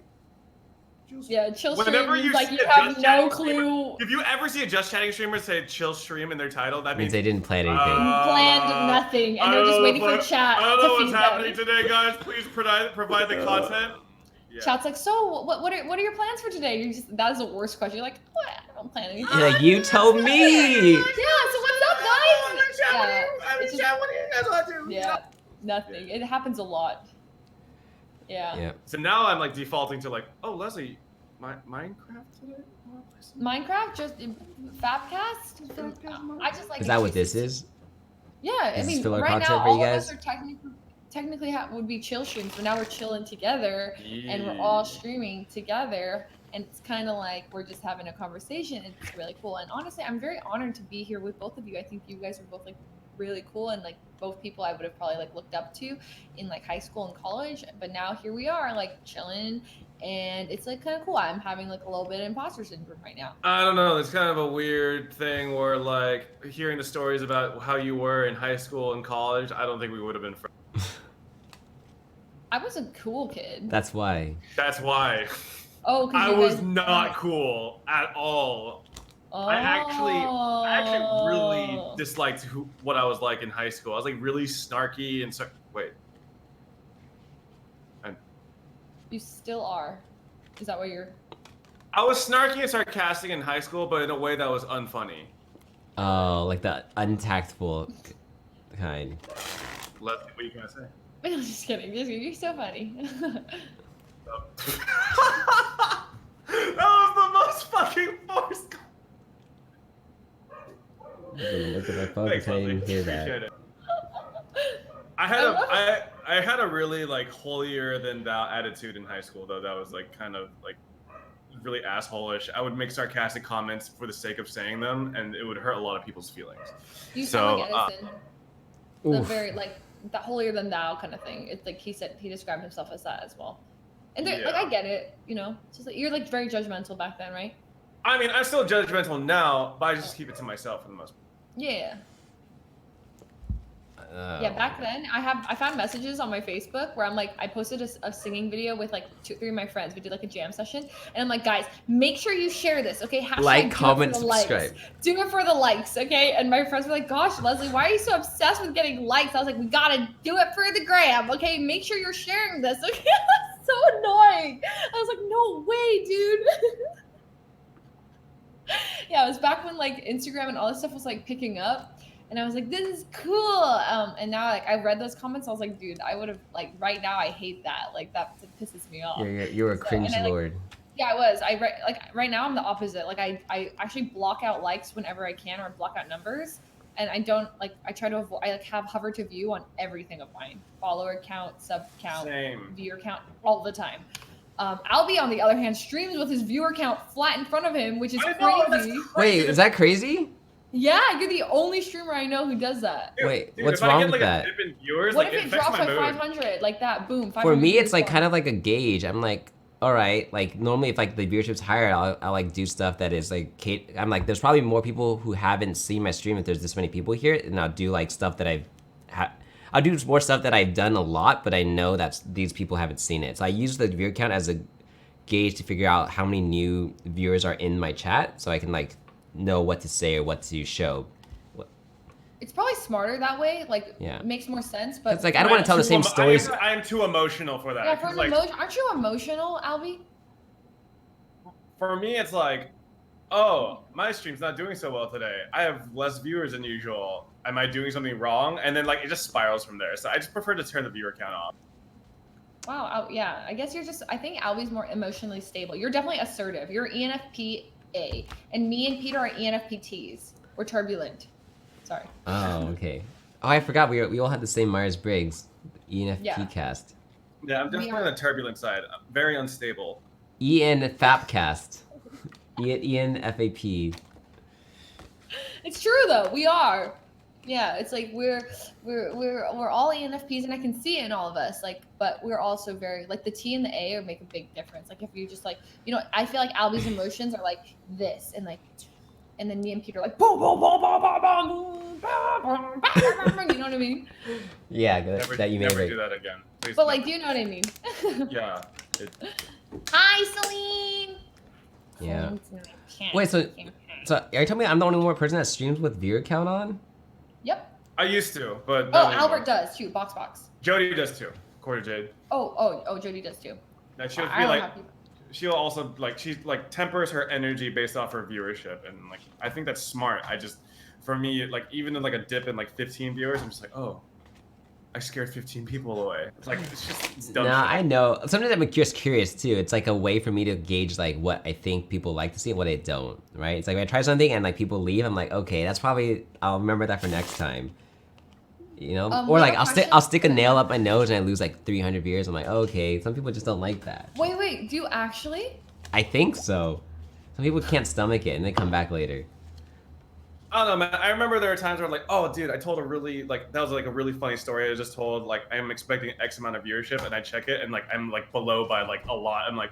Yeah, chill Whenever stream you means, like see you a have just no chatting clue. if you ever see a just chatting streamer say "chill stream" in their title, that Means means they didn't plan anything. Planned nothing, and they're just waiting for chat I don't to know what's feed happening them. today, guys. Please provide the content. Yeah. Chat's like, so what are your plans for today? You just that's the worst question. You're like, what? I don't plan anything. You're like, you told me. Yeah, so what's up, guys? Yeah, it's just- What do you guys want to do? yeah, nothing. It happens a lot. Yeah. Yeah. So now I'm like defaulting to like, oh Leslie, Minecraft today? Minecraft, just Fapcast. I just like. Is that what this is? Yeah, I Is this mean, filler right content now for you all of guys? us are technically would be chill streams, but now we're chilling together and we're all streaming together, and it's kind of like we're just having a conversation. It's really cool, and honestly, I'm very honored to be here with both of you. I think you guys are both like really cool and like both people I would have probably like looked up to in like high school and college, but now here we are like chilling, and it's like kind of cool. I'm having like a little bit of imposter syndrome right now. I don't know. It's kind of a weird thing where like hearing the stories about how you were in high school and college. I don't think we would have been friends. I was a cool kid. That's why. That's why. Oh, 'cause I you was guys- not cool at all. I actually really Oh. disliked what I was like in high school. I was like really snarky and wait. You still are. Is that what you're? I was snarky and sarcastic in high school, but in a way that was unfunny. Oh, like the untactful kind. Leslie, what are you gonna say? I'm just kidding. You're so funny. That was the most fucking forced. Look at my phone. Thanks, I didn't Leslie. hear Appreciate that. it. I had a really like holier than thou attitude in high school though. That was like kind of like really asshole-ish. I would make sarcastic comments for the sake of saying them, and it would hurt a lot of people's feelings. You So, sound like Edison. The Oof. very like the holier than thou kind of thing. It's like he described himself as that as well. And like I get it, you know. It's just like you're like very judgmental back then, right? I mean, I'm still judgmental now, but I just keep it to myself for the most part. Yeah. Yeah, back then I found messages on my Facebook where I'm like, I posted a singing video with like 2-3 of my friends. We did like a jam session, and I'm like, guys, make sure you share this, okay? Hashtag Like, comment, subscribe. Do it for the likes, okay? And my friends were like, gosh, Leslie, why are you so obsessed with getting likes? I was like, we gotta do it for the gram, okay? Make sure you're sharing this, okay? That's so annoying. I was like, no way, dude. Yeah, it was back when like Instagram and all this stuff was like picking up. And I was like, this is cool. And now, like, I read those comments. I was like, dude, I would have, like, right now, I hate that. Like, that pisses me off. You're a cringe lord. Yeah, I was. Like, right now, I'm the opposite. Like, I actually block out likes whenever I can, or block out numbers. And I don't, like, I try to avoid, I, like, have hover to view on everything of mine. Follower count, sub count, viewer count, all the time. Albie, on the other hand, streams with his viewer count flat in front of him, which is crazy. Wait, is that crazy? Yeah, you're the only streamer I know who does that. Wait, what's wrong with that? What if it drops like 500, like that? Boom. For me, it's like kind of like a gauge. I'm like, all right, like normally if like the viewership's higher, I'll like do stuff that is like, I'm like, there's probably more people who haven't seen my stream if there's this many people here, and I'll do like stuff that I'll do more stuff that I've done a lot, but I know that these people haven't seen it. So I use the viewer count as a gauge to figure out how many new viewers are in my chat, so I can like know what to say or what to show. It's probably smarter that way. Like, it makes more sense. But it's like I don't want to tell the same stories. I'm too emotional for that. Yeah, for an aren't you emotional, Albie? For me, it's like, oh, my stream's not doing so well today. I have less viewers than usual. Am I doing something wrong? And then like it just spirals from there. So I just prefer to turn the viewer count off. Wow. Yeah. I guess you're just. I think Albie's more emotionally stable. You're definitely assertive. You're ENFP. And me and Peter are ENFPTs. We're turbulent. Sorry. Oh, okay. Oh, I forgot we all had the same Myers-Briggs ENFP cast. Yeah, I'm definitely on the turbulent side. I'm very unstable. FAP cast. FAP. It's true though. We are. Yeah, it's like we're all ENFPs, and I can see it in all of us. Like, but we're also very like the T and the A make a big difference. Like if you just like, you know, I feel like Albie's emotions are like this, and like, and then me and Peter are like boom boom boom boom boom boom boom boom. You know what I mean? Yeah, that you made. Never do that again. Please but like, do you know what I mean? Yeah. Hi, Celine. Yeah. Wait, so are you telling me I'm the only one person that streams with viewer count on? Yep. I used to, but oh, Albert does too. Box. Jody does too. Quarter Jade. Oh, Jody does too. Now she'll be like, she'll also like she like tempers her energy based off her viewership, and like I think that's smart. For me, like even in like a dip in like 15 viewers, I'm just like, oh, I scared 15 people away. It's like it's dumb. Nah, shit. I know. Sometimes I'm just curious too. It's like a way for me to gauge like what I think people like to see and what they don't. Right? It's like when I try something and like people leave, I'm like, okay, that's probably I'll remember that for next time. You know, or like I'll stick a nail up my nose and I lose like 300 viewers. I'm like, okay, some people just don't like that. Wait, do you actually? I think so. Some people can't stomach it and they come back later. I don't know, man. I remember there were times where like, oh, dude, I told a really like that was like a really funny story. I just told like I'm expecting X amount of viewership, and I check it, and like I'm like below by like a lot. I'm like,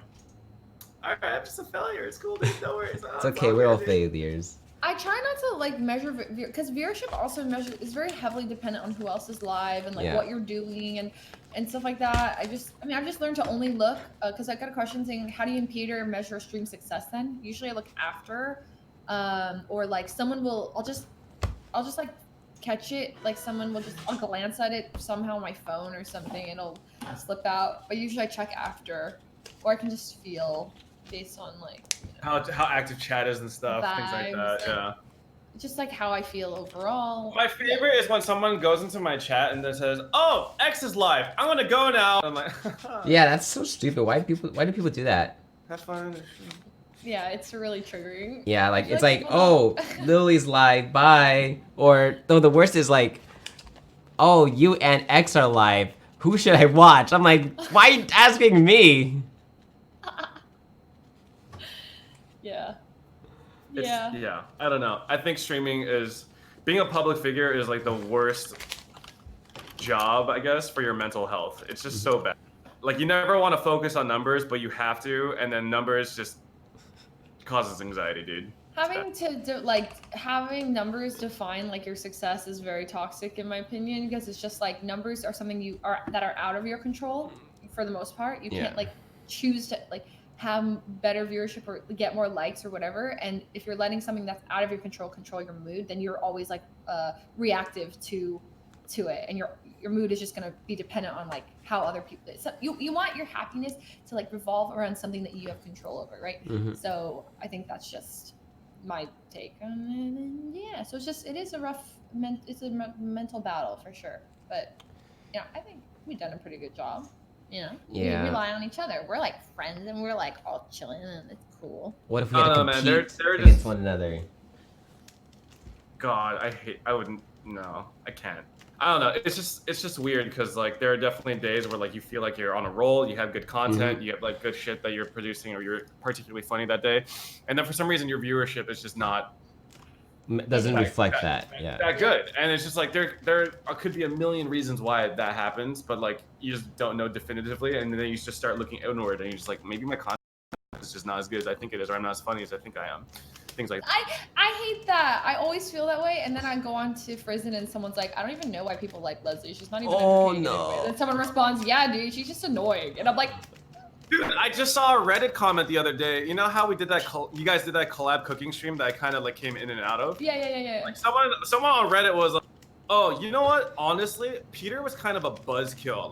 all right, I'm just a failure. It's cool, dude. No worries. It's okay. We're all failures. I try not to like measure because viewership also is very heavily dependent on who else is live and like what you're doing and stuff like that. I've just learned to only look because I got a question saying how do you and Peter measure stream success? Then usually I look after. Or like someone will, I'll just like catch it. Like someone will I'll glance at it somehow on my phone or something. It'll slip out. But usually I check after, or I can just feel based on like how active chat is and stuff, things like that. Yeah. Just like how I feel overall. My favorite is when someone goes into my chat and then says, "Oh, X is live. I'm gonna go now." I'm like, yeah, that's so stupid. Why do people do that? Have fun. Yeah, it's really triggering. Yeah, like it's like, oh, Lily's live, bye. Or no, the worst is like, oh, you and X are live. Who should I watch? I'm like, why are you asking me? Yeah. Yeah, I don't know. I think being a public figure is like the worst job, I guess, for your mental health. It's just so bad. Like you never want to focus on numbers, but you have to, and then numbers just causes anxiety, dude. Having numbers define like your success is very toxic in my opinion, because it's just like numbers are something that are out of your control for the most part. You can't like choose to like have better viewership or get more likes or whatever. And if you're letting something that's out of your control your mood, then you're always like reactive to it, and your mood is just going to be dependent on like how other people. So you want your happiness to like revolve around something that you have control over, right? So I think that's just my take on it. And yeah, so it is a rough mental battle for sure, but you know, I think we've done a pretty good job. You know, we rely on each other. We're like friends, and we're like all chilling, and it's cool. What if we had to compete they're against just one another? God, I wouldn't. No, I can't. I don't know. It's just weird because like there are definitely days where like you feel like you're on a roll, you have good content, you have like good shit that you're producing, or you're particularly funny that day, and then for some reason your viewership is just not doesn't reflect that good. And it's just like there could be a million reasons why that happens, but like you just don't know definitively, and then you just start looking inward, and you're just like, maybe my content is just not as good as I think it is, or I'm not as funny as I think I am. Things like that. I hate that. I always feel that way, and then I go on to Frisson and someone's like, I don't even know why people like Leslie. She's not even entertaining anyway. Then someone responds, yeah, dude, she's just annoying. And I'm like, dude, I just saw a Reddit comment the other day. You know how we did that? You guys did that collab cooking stream that I kind of like came in and out of. Yeah. Like someone on Reddit was like, oh, you know what? Honestly, Peter was kind of a buzzkill.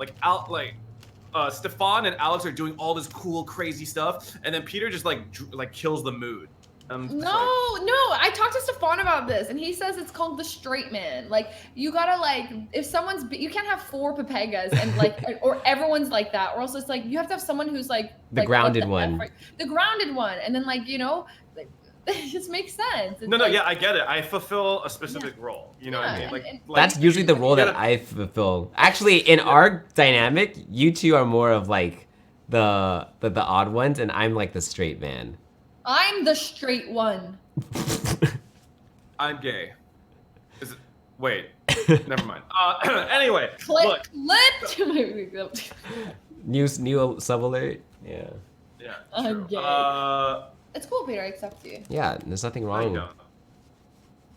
Stefan and Alex are doing all this cool, crazy stuff, and then Peter just like kills the mood. No, I talked to Stefan about this, and he says it's called the straight man. Like, you gotta like, if someone's, you can't have 4 Papegas and like, or everyone's like that, or else it's like you have to have someone who's like the grounded one, the grounded one, and then like, you know, like, it just makes sense. It's no, yeah, I get it. I fulfill a specific role. You know what I mean? Like that's usually the role that I fulfill. Actually, in our dynamic, you two are more of like the odd ones, and I'm like the straight man. I'm the straight one. I'm gay. Wait, never mind. Anyway, look. To my new sub alert. Yeah. Yeah. I'm gay. It's cool, Peter. I accept you. Yeah, there's nothing wrong.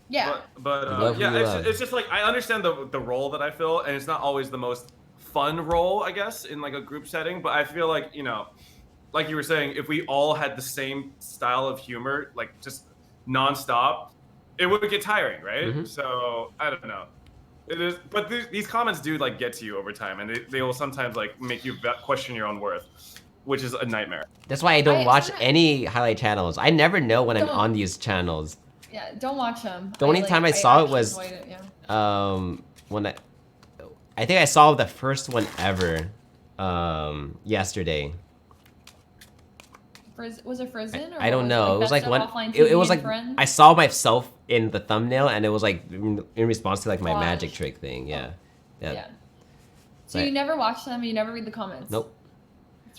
Yeah. But yeah, it's just like I understand the role that I fill, and it's not always the most fun role, I guess, in like a group setting. But I feel like, you know, like you were saying, if we all had the same style of humor, like just nonstop, it would get tiring, right? So I don't know. It is, but these comments do like get to you over time, and they will sometimes like make you question your own worth, which is a nightmare. That's why I don't watch any highlight channels. I never know when I'm on these channels. Yeah, don't watch them. The only time I saw it was when I think I saw the first one ever yesterday. Was it Frisson? I don't know. It was like one. It was like I saw myself in the thumbnail, and it was like in response to like my magic trick thing. Yeah. So you never watch them? You never read the comments? Nope.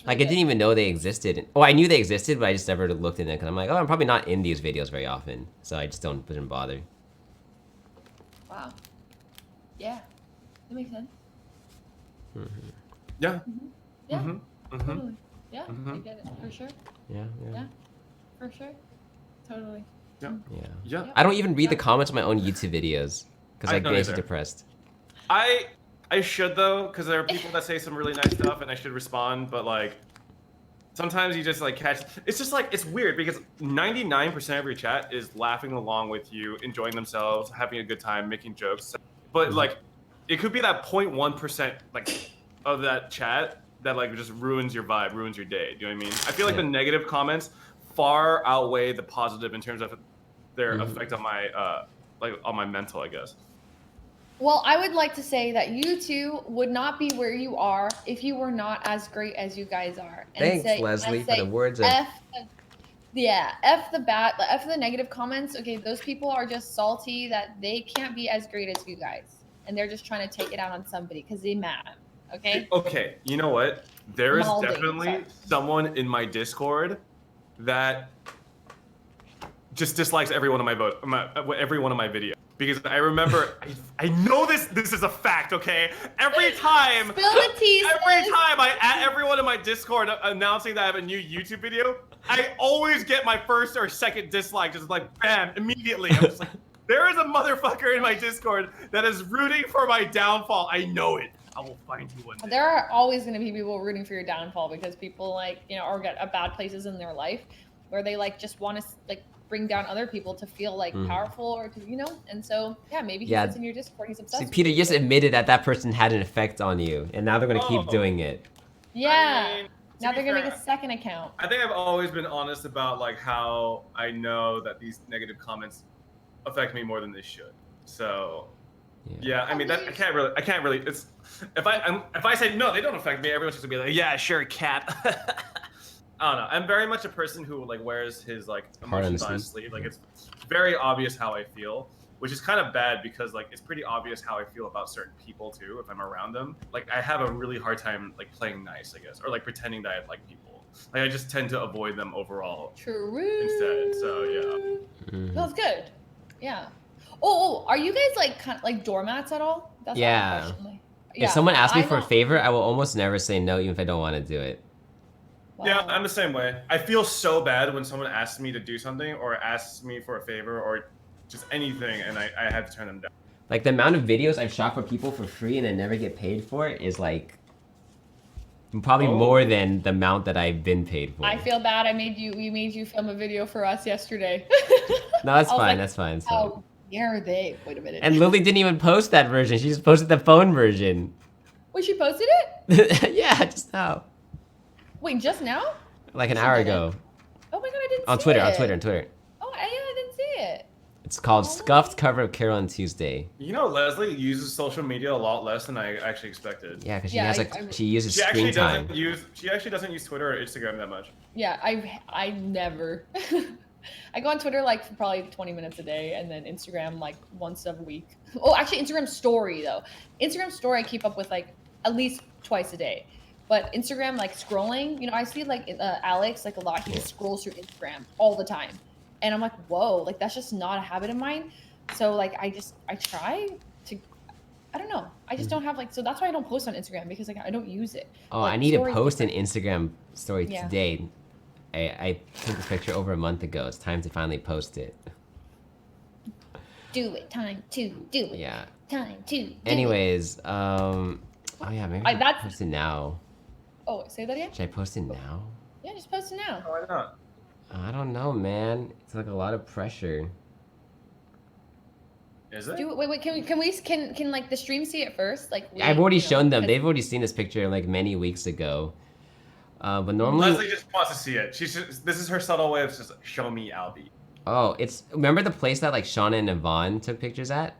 Really like I didn't even know they existed. Oh, I knew they existed, but I just never looked in it because I'm like, oh, I'm probably not in these videos very often, so I just didn't bother. Wow. Yeah, that makes sense. Yeah. Yeah. Totally. Yeah, I get it for sure. Yeah, for sure. Totally. Yeah. I don't even read the comments on my own YouTube videos because I get depressed. I should though, because there are people that say some really nice stuff, and I should respond. But like, sometimes you just like catch. It's just like it's weird because 99% of your chat is laughing along with you, enjoying themselves, having a good time, making jokes. But like, it could be that 0.1% like of that chat that like just ruins your vibe, ruins your day. Do you know what I mean? I feel like the negative comments far outweigh the positive in terms of their effect on my on my mental, I guess. Well, I would like to say that you two would not be where you are if you were not as great as you guys are. And Thanks, Leslie, for the words of... F the negative comments. Okay, those people are just salty that they can't be as great as you guys. And they're just trying to take it out on somebody because they're mad. Okay? Okay, you know what? There is definitely someone in my Discord that just dislikes every one of my videos. because I remember, I know this is a fact, okay? Every time, Spill the tea, every sis. time I at everyone in my Discord announcing that I have a new YouTube video, I always get my first or second dislike, just like bam, immediately. I'm just like, there is a motherfucker in my Discord that is rooting for my downfall. I know it. I will find you one day. There are always going to be people rooting for your downfall because people like, you know, or get at bad places in their life where they like just want to like bring down other people to feel like powerful or to, you know, and so yeah, maybe he sits in your Discord, he's obsessed See, with Peter you. just admitted that person had an effect on you, and now they're gonna keep doing it. Yeah. I mean, Now to they're be gonna fair, make a second account. I think I've always been honest about like how I know that these negative comments affect me more than they should. So yeah, I mean that I can't really. It's if I say no, they don't affect me. Everyone's just gonna be like, yeah, sure, cat. I don't know. I'm very much a person who like wears his like emotions on his sleeve. Like it's very obvious how I feel, which is kind of bad because like it's pretty obvious how I feel about certain people too if I'm around them. Like I have a really hard time like playing nice, I guess, or like pretending that I like people. Like I just tend to avoid them overall. True. Instead, so yeah. That's good. Yeah. Oh, are you guys like kind of like doormats at all? That's Yeah. not a question. Like, If someone asks me I'm for a not- favor, I will almost never say no, even if I don't want to do it. Yeah, I'm the same way. I feel so bad when someone asks me to do something or asks me for a favor or just anything, and I have to turn them down. Like the amount of videos I've shot for people for free and I never get paid for it is like probably more than the amount that I've been paid for. I feel bad. We made you film a video for us yesterday. No, that's I was fine. like, That's fine. It's fine. how dare they? Wait a minute. And Lily didn't even post that version. She just posted the phone version. Wait, she posted it? Yeah, just now. Wait, just now? Like an hour ago. Oh my god, I didn't On see Twitter, it. on Twitter, on Twitter. Oh, I didn't see it. It's called Scuffed Cover of Carol on Tuesday. You know, Leslie uses social media a lot less than I actually expected. Yeah, because she has like she uses She screen actually time. doesn't use Twitter or Instagram that much. Yeah, I never. I go on Twitter like for probably 20 minutes a day, and then Instagram like once a week. Oh, actually, Instagram story though. Instagram story I keep up with like at least twice a day. But Instagram, like scrolling, you know, I see like Alex like a lot. He just scrolls through Instagram all the time, and I'm like, whoa, like that's just not a habit of mine. So like I try to, I don't know, I just don't have like, so that's why I don't post on Instagram because like I don't use it. Oh, Like, I need to stories post an different. Instagram story Yeah. today. I took the picture over a month ago. It's time to finally post it. Do it, time to do it. Yeah. Time to. Do Anyways, oh yeah, maybe I should that's- post it now. Oh, say that again? Should I post it now? Yeah, just post it now. Why not? I don't know, man. It's like a lot of pressure. Is it? Do it. Wait. Can like the stream see it first? Like I've already you know, shown them. 'cause- They've already seen this picture like many weeks ago. But normally, Leslie just wants to see it. This is her subtle way of just show me Albie. oh, it's remember the place that like Shauna and Yvonne took pictures at?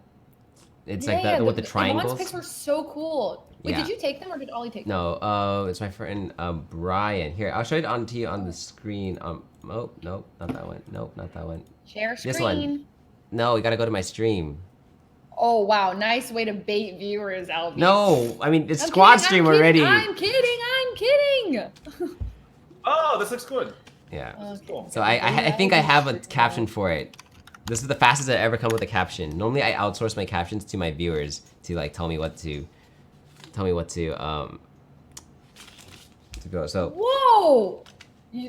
It's like Yeah, the with the Yvonne's triangles. pics were so cool. Wait, Yeah. did you take them or did Ollie take them? No, it's my friend Brian. Here, I'll show it on to you on the screen. Oh, nope, not that one. Nope, not that one. Share screen. This one. No, you gotta go to my stream. Oh wow, nice way to bait viewers, Albie. No, I mean it's I'm squad kidding, stream I'm already. kidding. I'm kidding. Oh, this looks good. Yeah. Okay. Cool. So I think I have a caption for it. This is the fastest I've ever come with a caption. Normally I outsource my captions to my viewers to like tell me what to go. So Whoa,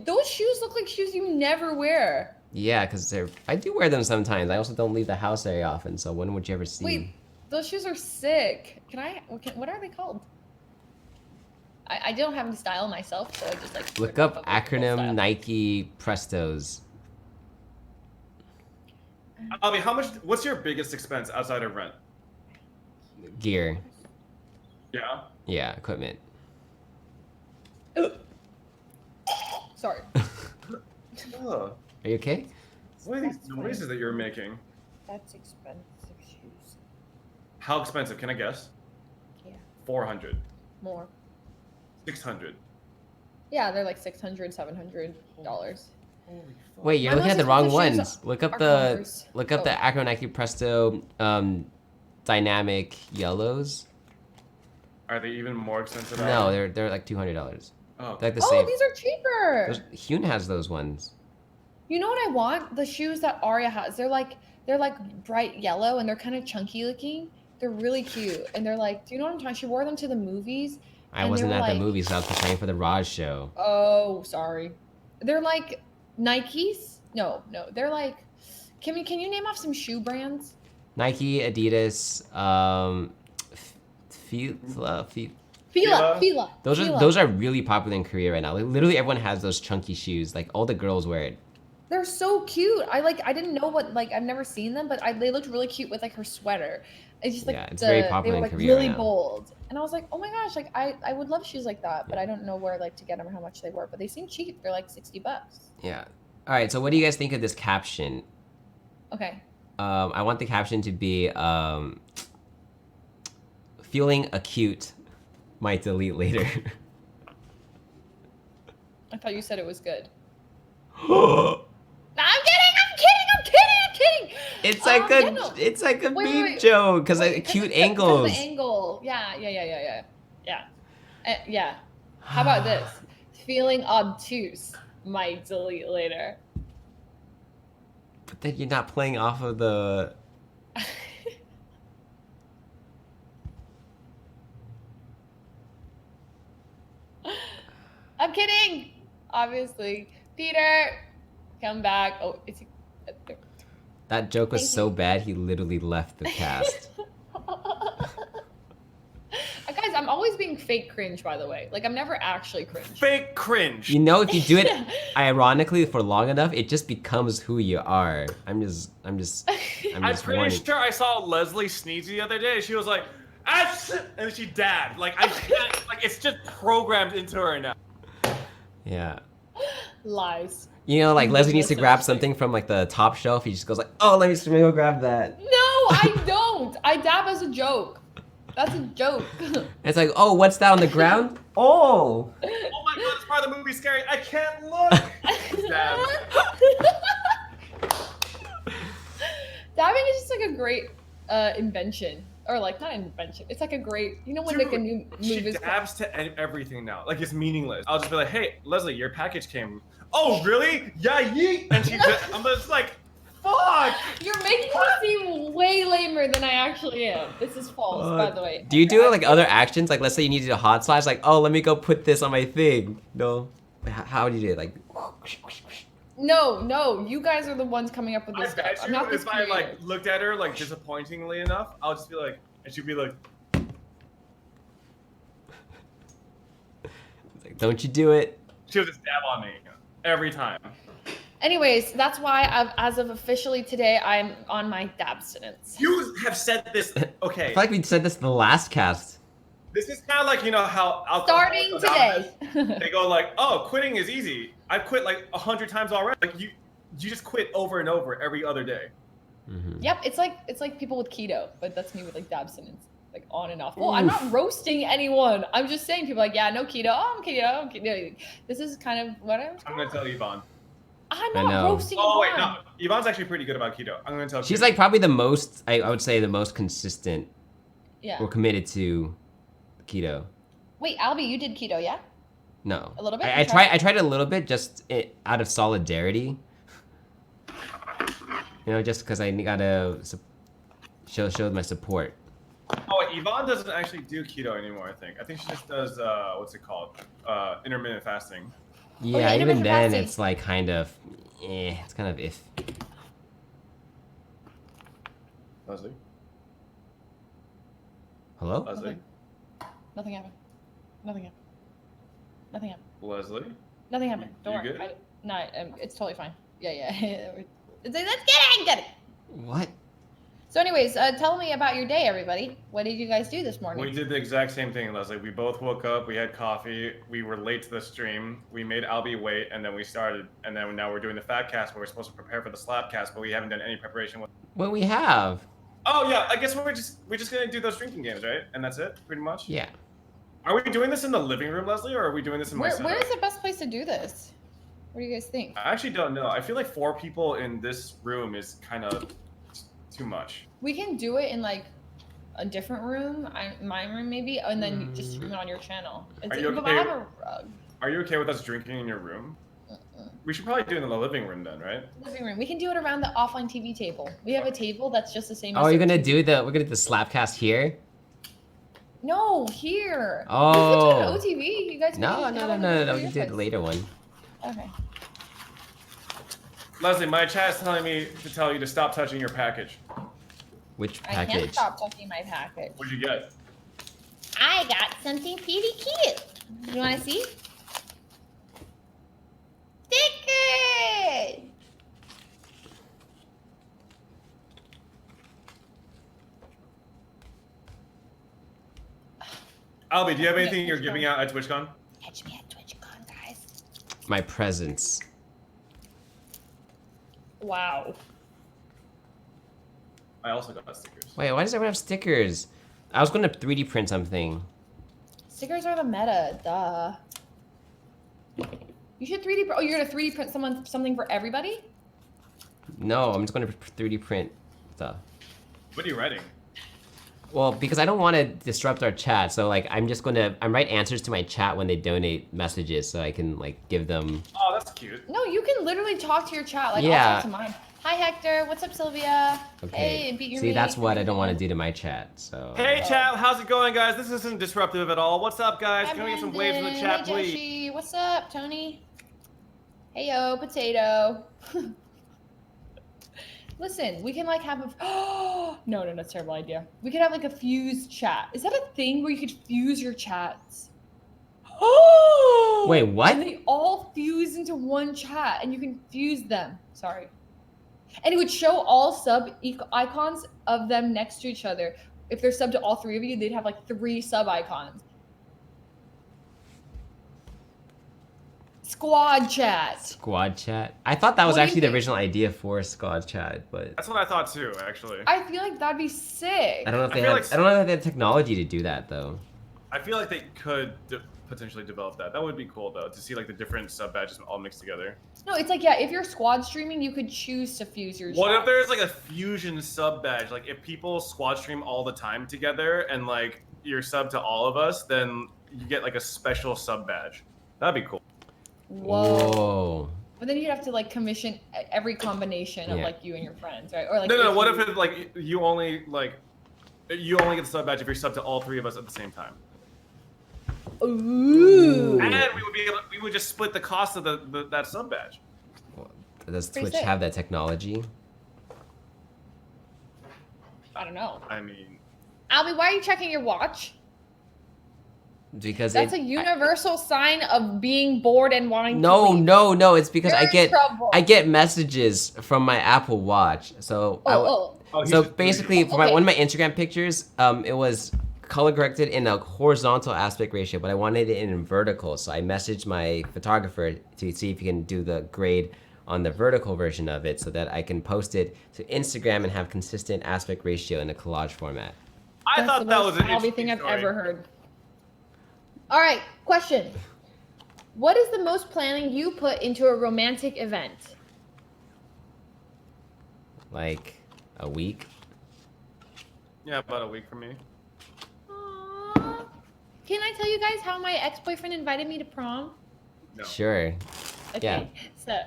those shoes look like shoes you never wear. yeah, because I do wear them sometimes. I also don't leave the house very often. So when would you ever see? Wait, those shoes are sick. What are they called? I don't have any style myself, so I just like Look up fuck with people acronym style. Nike Prestos. Albie, what's your biggest expense outside of rent? Gear. Yeah. Yeah, equipment. Sorry. Oh, Are you okay? what are these noises that you're making? That's expensive shoes. How expensive? Can I guess? Yeah. 400. More. 600. Yeah, they're like $600, $700. Wait, you're My looking at most the wrong expensive shoes ones. Look up are the Converse. Oh. Acro Nike Presto dynamic yellows. Are they even more expensive? No, they're like $200. Oh, They're like the Oh, same. these are cheaper. Hyun has those ones. You know what I want? The shoes that Arya has. They're like They're like bright yellow and they're kind of chunky looking. They're really cute. And they're like, do you know what I'm talking? She wore them to the movies. I wasn't at the movies, so I was preparing for the Raj show. Oh, sorry. They're like Nikes? No, they're like, can you name off some shoe brands? Nike, Adidas, Fila. Those are really popular in Korea right now. Like, literally everyone has those chunky shoes. Like all the girls wear it. They're so cute. I didn't know what, like, I've never seen them, but they looked really cute with like her sweater. It's just like it's very popular they were in like Korea really right now. bold. And I was like, oh my gosh, like I would love shoes like that, but I don't know where like to get them or how much they were. But they seem cheap. They're like $60. Yeah. All right. So what do you guys think of this caption? Okay. I want the caption to be feeling acute. Might delete later. I thought you said it was good. It's I'm kidding. It's like a meme wait. joke because like cute angles. The angle. Yeah. Yeah. How about this? Feeling obtuse. Might delete later. But then you're not playing off of the. I'm kidding. Obviously, Peter, come back. Oh, is he? That joke was so bad he literally left the cast. Guys, I'm always being fake cringe, by the way. Like, I'm never actually cringe. Fake cringe. You know, if you do it ironically for long enough, it just becomes who you are. I'm just I'm pretty warning. sure I saw Leslie sneeze the other day. She was like, "Ah!" and she dabbed. Like I can't. Like it's just programmed into her now. Yeah. Lies. You know, like Leslie needs to grab something from like the top shelf. He just goes like, "Oh, let me go grab that." No, I don't. I dab as a joke. That's a joke. It's like, "Oh, what's that on the ground?" Oh. Oh my god, this part of the movie scary. I can't look. Dab. Dabbing is just like a great invention. Or like, not invention. It's like a great, you know when like a new move she is... dabs to everything now. Like it's meaningless. I'll just be like, "Hey, Leslie, your package came." "Oh, really? Yeah, yeet." And I'm just like, fuck. You're making me seem way lamer than I actually am. This is false, by the way. Do you do like other actions? Like, let's say you need to do a hot slash. Like, "Oh, let me go put this on my thing." No. How do you do it? Like. No, you guys are the ones coming up with this stuff. I'm not this if I like creative. looked at her like disappointingly enough, I'll just be like, and she'd be like, "Don't you do it." She'll just dab on me every time. Anyways, that's why as of officially today, I'm on my abstinence. You have said this. Okay. I feel like we said this in the last cast. This is kind of like, you know how Starting today. They go like, "Oh, quitting is easy. I've quit like 100 times already." Like you just quit over and over every other day. Mm-hmm. Yep, it's like people with keto, but that's me with like abstinence, like on and off. Well, I'm not roasting anyone. I'm just saying people are like, yeah, no keto. Oh, I'm keto. This is kind of what I'm gonna tell Yvonne. I'm not roasting. Oh wait, Yvonne. no. Yvonne's actually pretty good about keto. I'm gonna tell. She's like probably the most, I would say, the most consistent. Yeah. Or committed to keto. Wait, Albie, you did keto, yeah? No. A little bit? I tried a little bit just out of solidarity. You know, just because I gotta show my support. Oh, wait, Yvonne doesn't actually do keto anymore. I think she just does what's it called? Intermittent fasting. Yeah, even then it's like kind of, it's kind of if. Leslie. Hello? Leslie. Nothing happened. Nothing happened. Leslie. Nothing happened. Don't You worry. good? No, it's totally fine. Yeah. Let's get it. What? So anyways, tell me about your day, everybody. What did you guys do this morning? We did the exact same thing, Leslie. We both woke up, we had coffee, we were late to the stream, we made Albie wait, and then we started, and then now we're doing the fat cast where we're supposed to prepare for the slap cast, but we haven't done any preparation with. Well, we have. Oh yeah, I guess we're just gonna do those drinking games, right? And that's it, pretty much. Yeah. Are we doing this in the living room, Leslie, or are we doing this in my setup? Where's the best place to do this? What do you guys think? I actually don't know. I feel like 4 people in this room is kind of too much. We can do it in like a different room, my room maybe, and then just stream it on your channel. Are you okay with us drinking in your room? We should probably do it in the living room then, right? Living room. We can do it around the offline TV table. We have a table that's just the same. Oh, as you're our gonna TV. do the we're gonna do the slapcast here? No, here. Oh. We could do it on OTV. You guys. No, can no, have no, it no, over no. We your can do the place. later one. Okay. Leslie, my chat is telling me to tell you to stop touching your package. Which I can't package? stop touching my package. What'd you get? I got something pretty cute. You want to see? Stickers! Albie, do you have anything you're giving out at TwitchCon? Catch me at TwitchCon, guys. My presents. Wow. I also got stickers. Wait, why does everyone have stickers? I was gonna 3D print something. Stickers are the meta. Duh. You should 3D. Oh, you're gonna 3D print something for everybody? No, I'm just gonna 3D print stuff. What are you writing? Well, because I don't want to disrupt our chat, so like I'm write answers to my chat when they donate messages, so I can like give them. Oh, that's cute. No, you can literally talk to your chat. Like Yeah. I'll talk to mine. Hi Hector, what's up Sylvia? Okay. Hey, beat your See, meat. that's what I don't want to do to my chat. So. Hey chat, how's it going, guys? This isn't disruptive at all. What's up, guys? Hi, Can we get some Brandon. waves in the chat, Hey, please? Joshi. What's up, Tony? Hey yo, potato. Listen, we can like have a. Oh no, that's a terrible idea. We could have like a fused chat. Is that a thing where you could fuse your chats? Oh! Wait, what? And they all fuse into one chat, and you can fuse them. Sorry. And it would show all sub icons of them next to each other. If they're sub to all three of you, they'd have like 3 sub icons. Squad chat. Squad chat. I thought that was What do you actually the think? original idea for squad chat, but That's what I thought too, actually. I feel like that'd be sick. I don't know if I they feel have. like- I don't know if they have technology to do that though. I feel like they could potentially develop that. That would be cool though, to see like the different sub badges all mixed together. No, it's like, yeah, if you're squad streaming, you could choose to fuse your What if chat. there's like a fusion sub badge? Like if people squad stream all the time together and like you're sub to all of us, then you get like a special sub badge. That'd be cool. Whoa. But then you'd have to like commission every combination of Yeah. like you and your friends, right? Or like No. What you- if it like you only get the sub badge if you're sub to all 3 of us at the same time? Ooh. And we would just split the cost of that sub badge. Does Pretty Twitch sick. have that technology? I don't know. I mean, Albie, why are you checking your watch? Because That's a universal sign of being bored and wanting to No, leave. no. It's because You're in trouble. I get messages from my Apple Watch. So so basically, for Okay. one of my Instagram pictures, it was color corrected in a horizontal aspect ratio, but I wanted it in vertical. So I messaged my photographer to see if he can do the grade on the vertical version of it, so that I can post it to Instagram and have consistent aspect ratio in a collage format. I thought that was an Albie interesting thing I've story. ever heard. All right, question. What is the most planning you put into a romantic event? Like a week. Yeah, about a week for me. Aww. Can I tell you guys how my ex-boyfriend invited me to prom? No. Sure. Okay, Yeah. so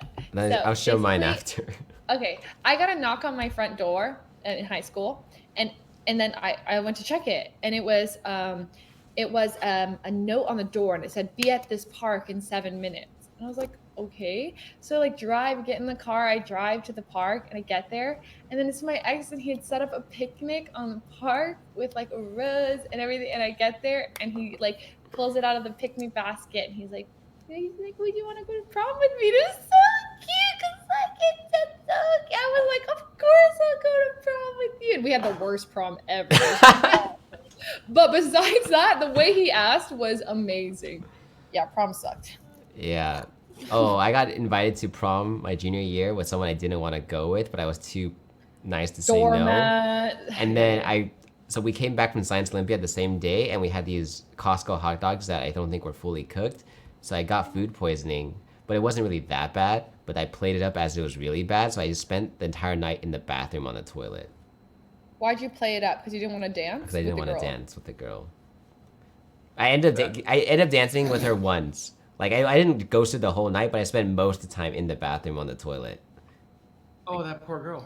I'll show mine basically- after. Okay, I got a knock on my front door in high school, and then I went to check it, and it was a note on the door, and it said, "Be at this park in 7 minutes." And I was like, okay. So like get in the car, I drive to the park, and I get there, and then it's my ex, and he had set up a picnic on the park with like a rose and everything, and I get there, and he like pulls it out of the picnic basket, and he's like, would you want to go to prom with me? It was so cute, cause like it's just so cute. I was like, of course I'll go to prom with you. And we had the worst prom ever. It was awful. But besides that, the way he asked was amazing. Yeah, prom sucked. Yeah. Oh, I got invited to prom my junior year with someone I didn't want to go with, but I was too nice to say Doormat. no. And then so we came back from Science Olympiad the same day, and we had these Costco hot dogs that I don't think were fully cooked. So I got food poisoning, but it wasn't really that bad. But I played it up as it was really bad, so I just spent the entire night in the bathroom on the toilet Why'd you play it up? Because you didn't want to dance? because I didn't with the want to girl? dance with the girl. I ended up dancing with her once. Like I didn't ghost her the whole night, but I spent most of the time in the bathroom on the toilet. Oh, that poor girl.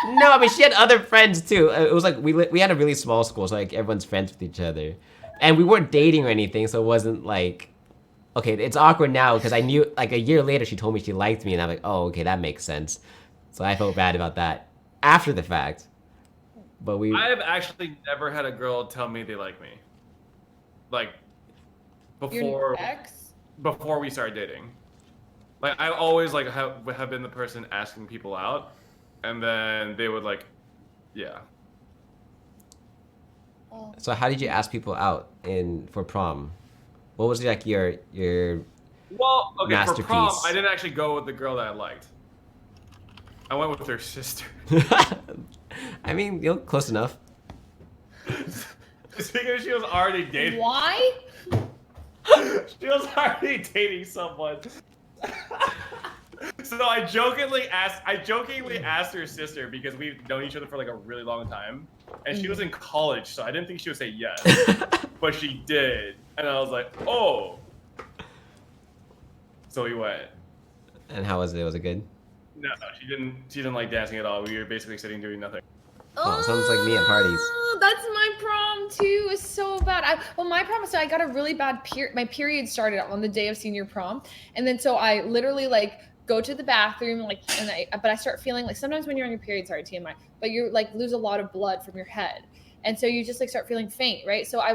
No, I mean she had other friends too. It was like we had a really small school, so like everyone's friends with each other, and we weren't dating or anything, so it wasn't like. Okay, it's awkward now because I knew like a year later she told me she liked me, and I'm like, oh, okay, that makes sense. So I felt bad about that after the fact. But I've actually never had a girl tell me they like me. Like before we started dating. Like I always like have been the person asking people out, and then they would like, yeah. So how did you ask people out for prom? What was like your Well, okay, masterpiece? for prom, I didn't actually go with the girl that I liked. I went with her sister. I mean, you're close enough. Just because she was already dating. Why? She was already dating someone. So I jokingly asked her sister because we've known each other for like a really long time, and she was in college, so I didn't think she would say yes, but she did, and I was like, oh. So we went. And how was it? Was it good? No, she didn't like dancing at all. We were basically sitting doing nothing. Oh, sounds like me at parties. That's my prom too. It was so bad. My prom, so I got a really bad my period started on the day of senior prom, and then so I literally like go to the bathroom but I start feeling like sometimes when you're on your period, sorry TMI, but you like lose a lot of blood from your head, and so you just like start feeling faint, right? So I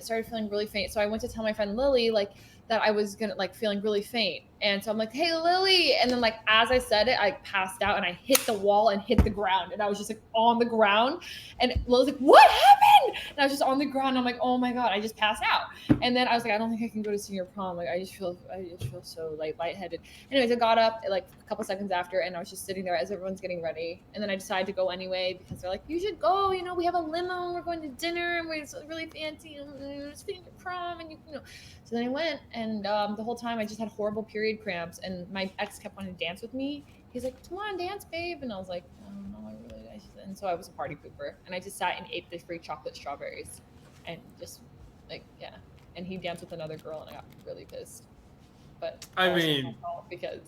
started feeling really faint. So I went to tell my friend Lily like that I was gonna like feeling really faint, and so I'm like, hey Lily, and then like as I said it, I passed out and I hit the wall and hit the ground, and I was just like on the ground, and Lily's like, what happened? And I was just on the ground, and I'm like, oh my god, I just passed out. And then I was like, I don't think I can go to senior prom, like I just feel so like lightheaded. Anyways, I got up like a couple seconds after, and I was just sitting there as everyone's getting ready, and then I decided to go anyway because they're like, you should go, you know, we have a limo, we're going to dinner, and we're really fancy, it's senior prom, and you know. So then I went, and the whole time I just had horrible period cramps, and my ex kept wanting to dance with me. He's like, come on, dance, babe. And I was like, oh, no, I really. And so I was a party pooper, and I just sat and ate the free chocolate strawberries, and just like, yeah. And he danced with another girl, and I got really pissed. But I mean, because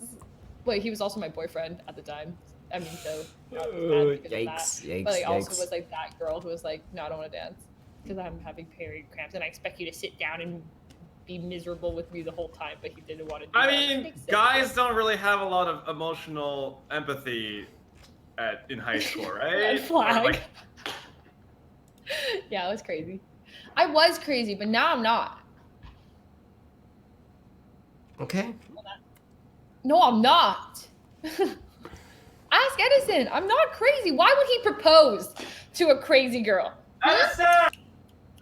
he was also my boyfriend at the time. I mean, so yikes. But I also was like that girl who was like, no, I don't want to dance because I'm having period cramps, and I expect you to sit down and be miserable with me the whole time, but he didn't want to do that. I mean, guys don't really have a lot of emotional empathy in high school, right? Red flag. Like... Yeah, it was crazy. I was crazy, but now I'm not. Okay. No, I'm not. Ask Edison. I'm not crazy. Why would he propose to a crazy girl? Edison!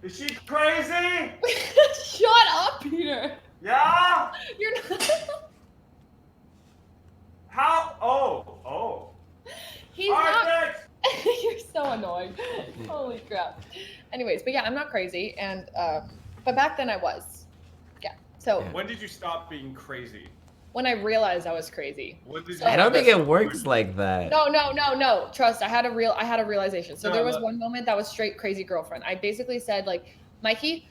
Is she crazy? Shut up, Peter. Yeah? You're not. How? Oh. He's not. You're so annoying. Holy crap. Anyways, but yeah, I'm not crazy, and but back then I was. Yeah. So. When did you stop being crazy? When I realized I was crazy. I don't think it works like that. No. Trust. I had a realization. So there was one moment that was straight crazy girlfriend. I basically said like, Mikey,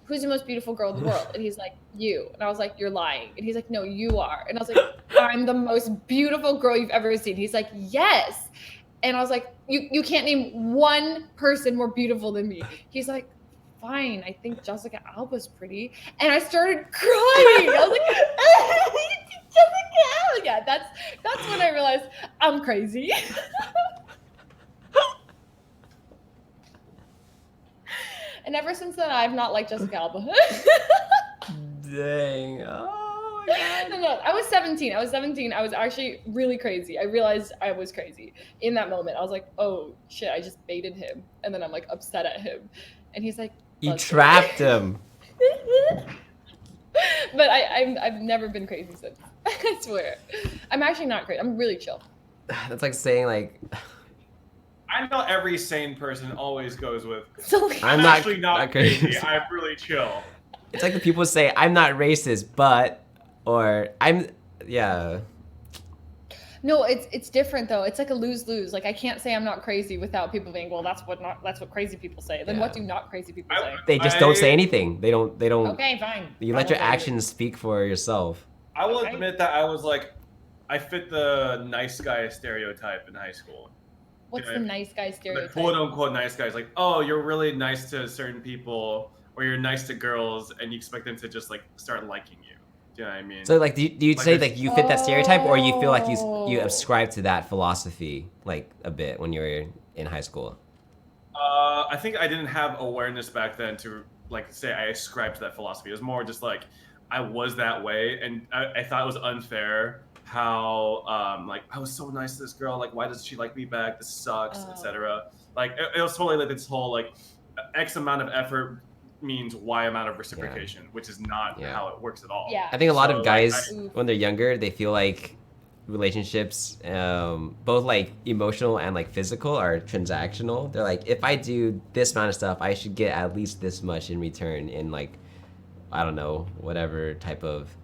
who's the most beautiful girl in the world? And he's like, you. And I was like, you're lying. And he's like, no, you are. And I was like, I'm the most beautiful girl you've ever seen. He's like, yes. And I was like, you can't name one person more beautiful than me. He's like, fine. I think Jessica Alba's pretty. And I started crying. I was like, Jessica Alba. Yeah, that's when I realized I'm crazy. And ever since then, I've not liked Jessica Alba. Dang. Oh my god. No, I was 17. I was actually really crazy. I realized I was crazy in that moment. I was like, oh shit, I just baited him. And then I'm like upset at him. And he's like, you trapped him. But I've never been crazy since. I swear. I'm actually not crazy. I'm really chill. That's like saying like. I know every sane person always goes with. So, I'm actually not crazy. I'm really chill. It's like the people say I'm not racist, but or I'm yeah. No, it's different though. It's like a lose-lose. Like I can't say I'm not crazy without people being, well, that's what crazy people say. Then what do not crazy people say? They just don't say anything. They don't. Okay, fine. You let your actions speak for yourself. I will admit that I was like, I fit the nice guy stereotype in high school. What's the nice guy stereotype? The quote unquote nice guys, like, oh, you're really nice to certain people, or you're nice to girls, and you expect them to just like start liking you. Do you know what I mean? So like, do you like say like you fit that stereotype, or you feel like you ascribe to that philosophy like a bit when you were in high school? I think I didn't have awareness back then to like say I ascribed to that philosophy. It was more just like I was that way, and I thought it was unfair how like I was so nice to this girl, like why does she like me back? This sucks, etc. Like it was totally like this whole like X amount of effort means Y amount of reciprocation, which is not how it works at all. Yeah. I think a lot of guys when they're younger, they feel like relationships, both like emotional and like physical, are transactional. They're like, if I do this amount of stuff, I should get at least this much in return in like, I don't know, whatever type of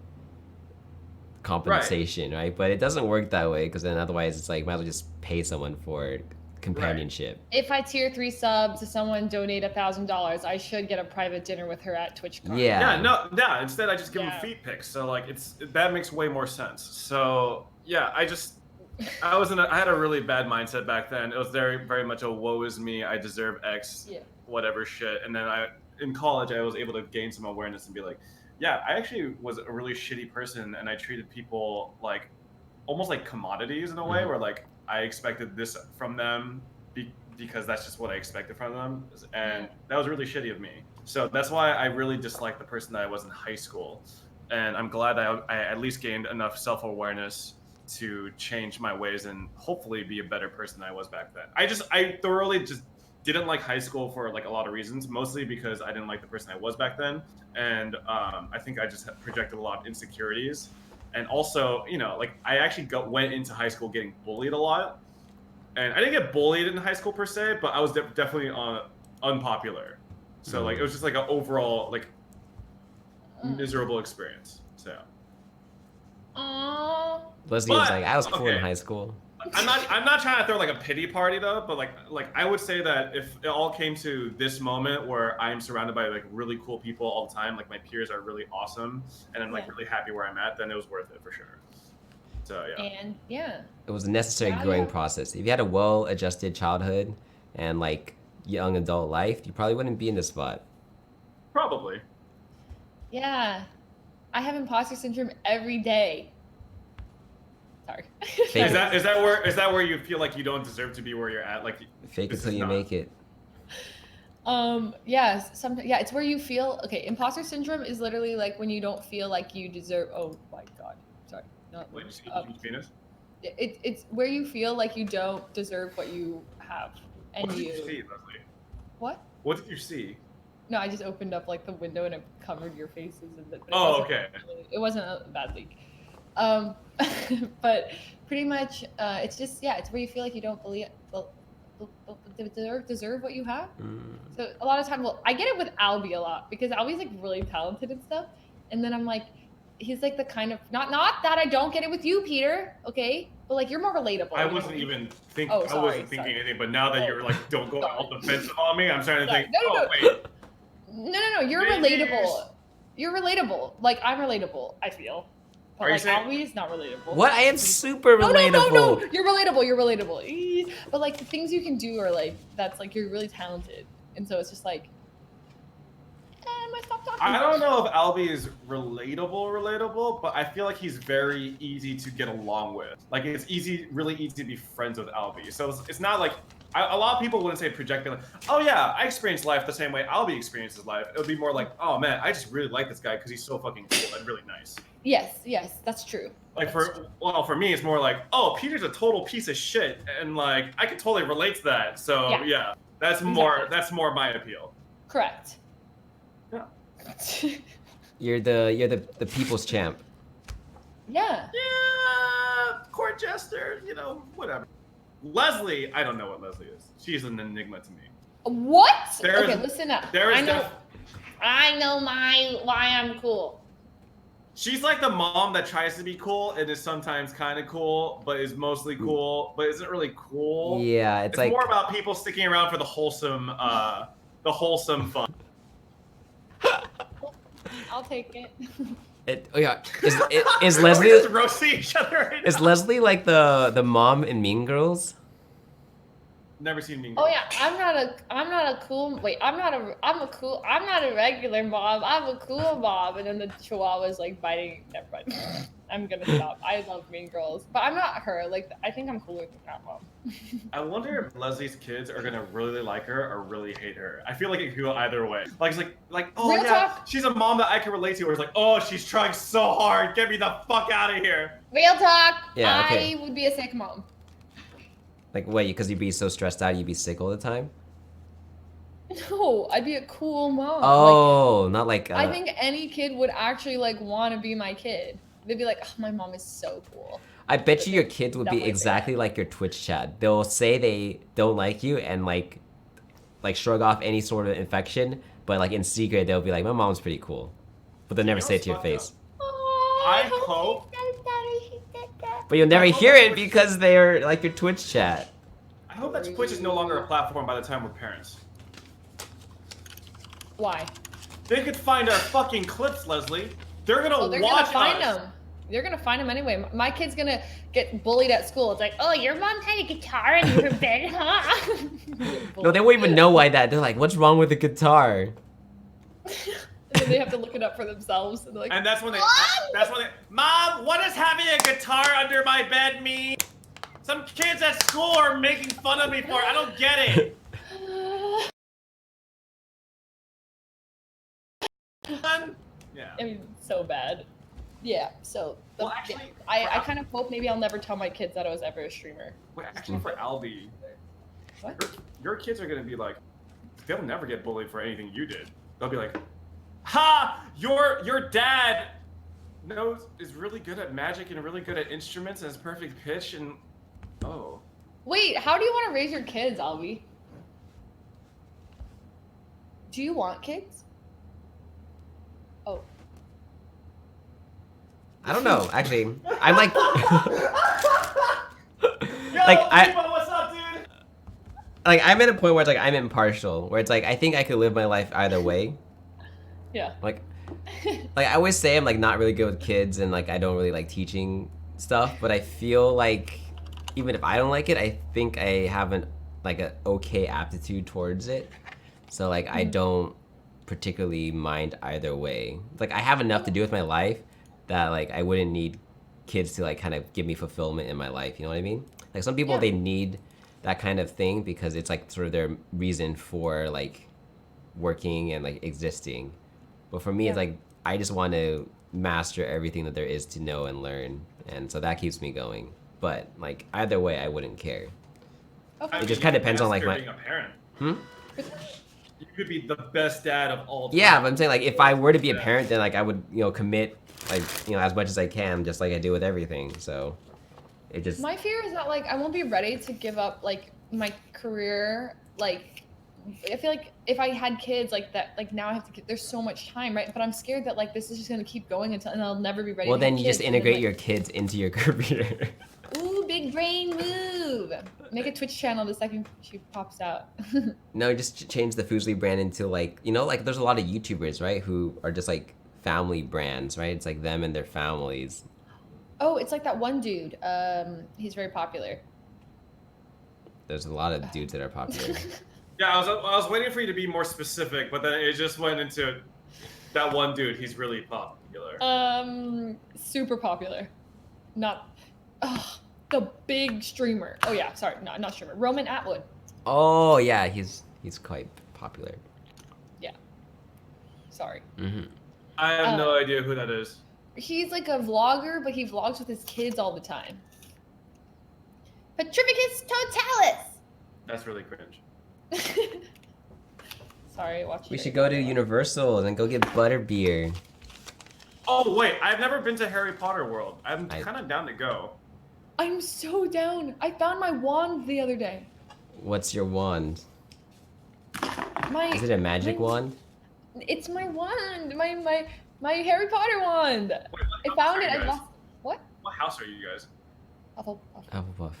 compensation, right? But it doesn't work that way, because then otherwise it's like, might as well just pay someone for companionship. If I tier 3 sub to someone, donate $1,000, I should get a private dinner with her at TwitchCon. Yeah, instead I just give them feet pics, so like that makes way more sense. So yeah, I had a really bad mindset back then. It was very, very much a woe is me, I deserve X, whatever shit. And then in college I was able to gain some awareness and be like, yeah, I actually was a really shitty person, and I treated people like almost like commodities in a way, where like I expected this from them because that's just what I expected from them, and that was really shitty of me. So that's why I really disliked the person that I was in high school, and I'm glad I at least gained enough self-awareness to change my ways and hopefully be a better person than I was back then. I thoroughly just didn't like high school for like a lot of reasons, mostly because I didn't like the person I was back then, and I think I just projected a lot of insecurities. And also, you know, like I actually went into high school getting bullied a lot, and I didn't get bullied in high school per se, but I was definitely unpopular. So like it was just like an overall like miserable experience. So. Leslie was like, I was cool in high school. I'm not trying to throw like a pity party though, but like I would say that if it all came to this moment where I'm surrounded by like really cool people all the time, like my peers are really awesome, and I'm like really happy where I'm at, then it was worth it for sure. So yeah. And it was a necessary growing process. If you had a well-adjusted childhood and like young adult life, you probably wouldn't be in this spot. Probably. Yeah, I have imposter syndrome every day. Sorry. Is that where you feel like you don't deserve to be where you're at? Like fake it till you make it. Yeah, it's where you feel imposter syndrome is literally like when you don't feel like you deserve. Oh my god, sorry. Not Wait, penis? It's where you feel like you don't deserve what you have, and what did you see, Leslie? What? What did you see? No, I just opened up like the window and it covered your faces. Okay. It wasn't a bad leak. But pretty much, it's just it's where you feel like you don't deserve what you have. So a lot of times, I get it with Albie a lot because Albie's like really talented and stuff, and then I'm like, he's like the kind of not that I don't get it with you, Peter. Okay, but like you're more relatable. I wasn't even thinking. I wasn't thinking anything. But now that you're like, don't go all defensive on me, I'm starting to think. Wait. No. You're relatable. You're relatable. Like I'm relatable. I feel. But like Albie's not relatable. What? I am super relatable. No. You're relatable. You're relatable. But like the things you can do are like that's like you're really talented, and so it's just like. I don't know if Albie is relatable, but I feel like he's very easy to get along with. Like it's really easy to be friends with Albie. So it's not like a lot of people wouldn't say projecting like, oh yeah, I experienced life the same way Albie experiences life. It would be more like, oh man, I just really like this guy because he's so fucking cool and really nice. Yes, that's true. Like for me, it's more like, oh, Peter's a total piece of shit, and like I can totally relate to that. So yeah that's more my appeal. Correct. You're the people's champ. Yeah. Yeah, court jester, you know, whatever. Leslie, I don't know what Leslie is. She's an enigma to me. What? Okay, listen up. I know why I'm cool. She's like the mom that tries to be cool and is sometimes kind of cool, but is mostly cool, but isn't really cool. Yeah, it's like more about people sticking around for the wholesome fun. I'll take it. Oh yeah, is Leslie We're just roasting each other right now. is Leslie like the mom in Mean Girls? Never seen Mean Oh Girls. yeah, I'm not a cool. Wait, I'm not a regular mom. I'm a cool mom. And then the Chihuahua's like biting. Never mind. I'm gonna stop. I love Mean Girls, but I'm not her. Like I think I'm cooler than that mom. I wonder if Leslie's kids are gonna really like her or really hate her. I feel like it could go either way. Like it's like oh Real yeah, talk. she's a mom that I can relate to. Where it's like oh she's trying so hard, get me the fuck out of here. Real talk. Yeah, okay. I would be a sick mom. Like wait, because you'd be so stressed out, you'd be sick all the time? No, I'd be a cool mom. Oh, not like. I think any kid would actually like want to be my kid. They'd be like, oh, my mom is so cool. I bet you your kids would be Definitely say exactly like your Twitch chat. They'll say they don't like you and like shrug off any sort of infection, but like in secret they'll be like, my mom's pretty cool, but they'll never say it to your face. I hope. But you'll never hear it because they're like your Twitch chat. I hope that Twitch is no longer a platform by the time we're parents. Why? They could find our fucking clips, Leslie. They're gonna Oh, they're watch gonna find us. them. They're gonna find them anyway. My kid's gonna get bullied at school. It's like, oh, your mom had a guitar in her bed, huh? No, they won't even know why that. They're like, what's wrong with the guitar? And then they have to look it up for themselves. And, they're like, And that's when they, Mom, what does having a guitar under my bed mean? Some kids at school are making fun of me for it. I don't get it. Yeah. I mean, so bad. Yeah. So, Well, actually, I kind of hope maybe I'll never tell my kids that I was ever a streamer. Wait, actually, for Albie, What? your kids are gonna be like, they'll never get bullied for anything you did. They'll be like, ha! Your dad is really good at magic and really good at instruments and has perfect pitch and oh. Wait, how do you want to raise your kids, Albie? Do you want kids? Oh. I don't know. Actually, I'm like, Yo, like Eva, what's up, dude? like I'm at a point where it's like I'm impartial, where it's like I think I could live my life either way. Yeah. Like I always say I'm like not really good with kids and like I don't really like teaching stuff, but I feel like even if I don't like it, I think I have an okay aptitude towards it. So like I don't particularly mind either way. Like I have enough to do with my life that like I wouldn't need kids to like kind of give me fulfillment in my life, you know what I mean? Like some people they need that kind of thing because it's like sort of their reason for like working and like existing. But for me it's like I just want to master everything that there is to know and learn, and so that keeps me going. But like either way I wouldn't care. Okay. It just kind of depends on like my being a parent. Hmm? You could be the best dad of all time. Yeah, but I'm saying like if I were to be a parent, then like I would, you know, commit like, you know, as much as I can, just like I do with everything. So it just My fear is that like I won't be ready to give up like my career. Like I feel like if I had kids like that, like now I have to there's so much time, right? But I'm scared that like this is just gonna keep going and I'll never be ready. well, to then have you just kids, and then, integrate like, your kids into your career. Ooh, big brain move. Make a Twitch channel the second she pops out. No, just change the Fuslie brand into like, you know, like there's a lot of YouTubers, right, who are just like family brands, right? It's like them and their families. Oh, it's like that one dude. He's very popular. There's a lot of dudes that are popular. Yeah, I was waiting for you to be more specific, but then it just went into that one dude. He's really popular. Super popular. Not, the big streamer. Oh yeah, sorry, no, not streamer. Roman Atwood. Oh yeah, he's quite popular. Yeah. Sorry. Mm-hmm. I have no idea who that is. He's like a vlogger, but he vlogs with his kids all the time. Petrificus totalis. That's really cringe. Sorry, watch. We should go to Universal and go get butterbeer. Oh wait, I've never been to Harry Potter World. I'm kind of down to go. I'm so down. I found my wand the other day. What's your wand? Is it a magic wand? It's my wand. My Harry Potter wand. Wait, I found it. Sorry, I guys. lost. What? What house are you guys? Hufflepuff. Hufflepuff.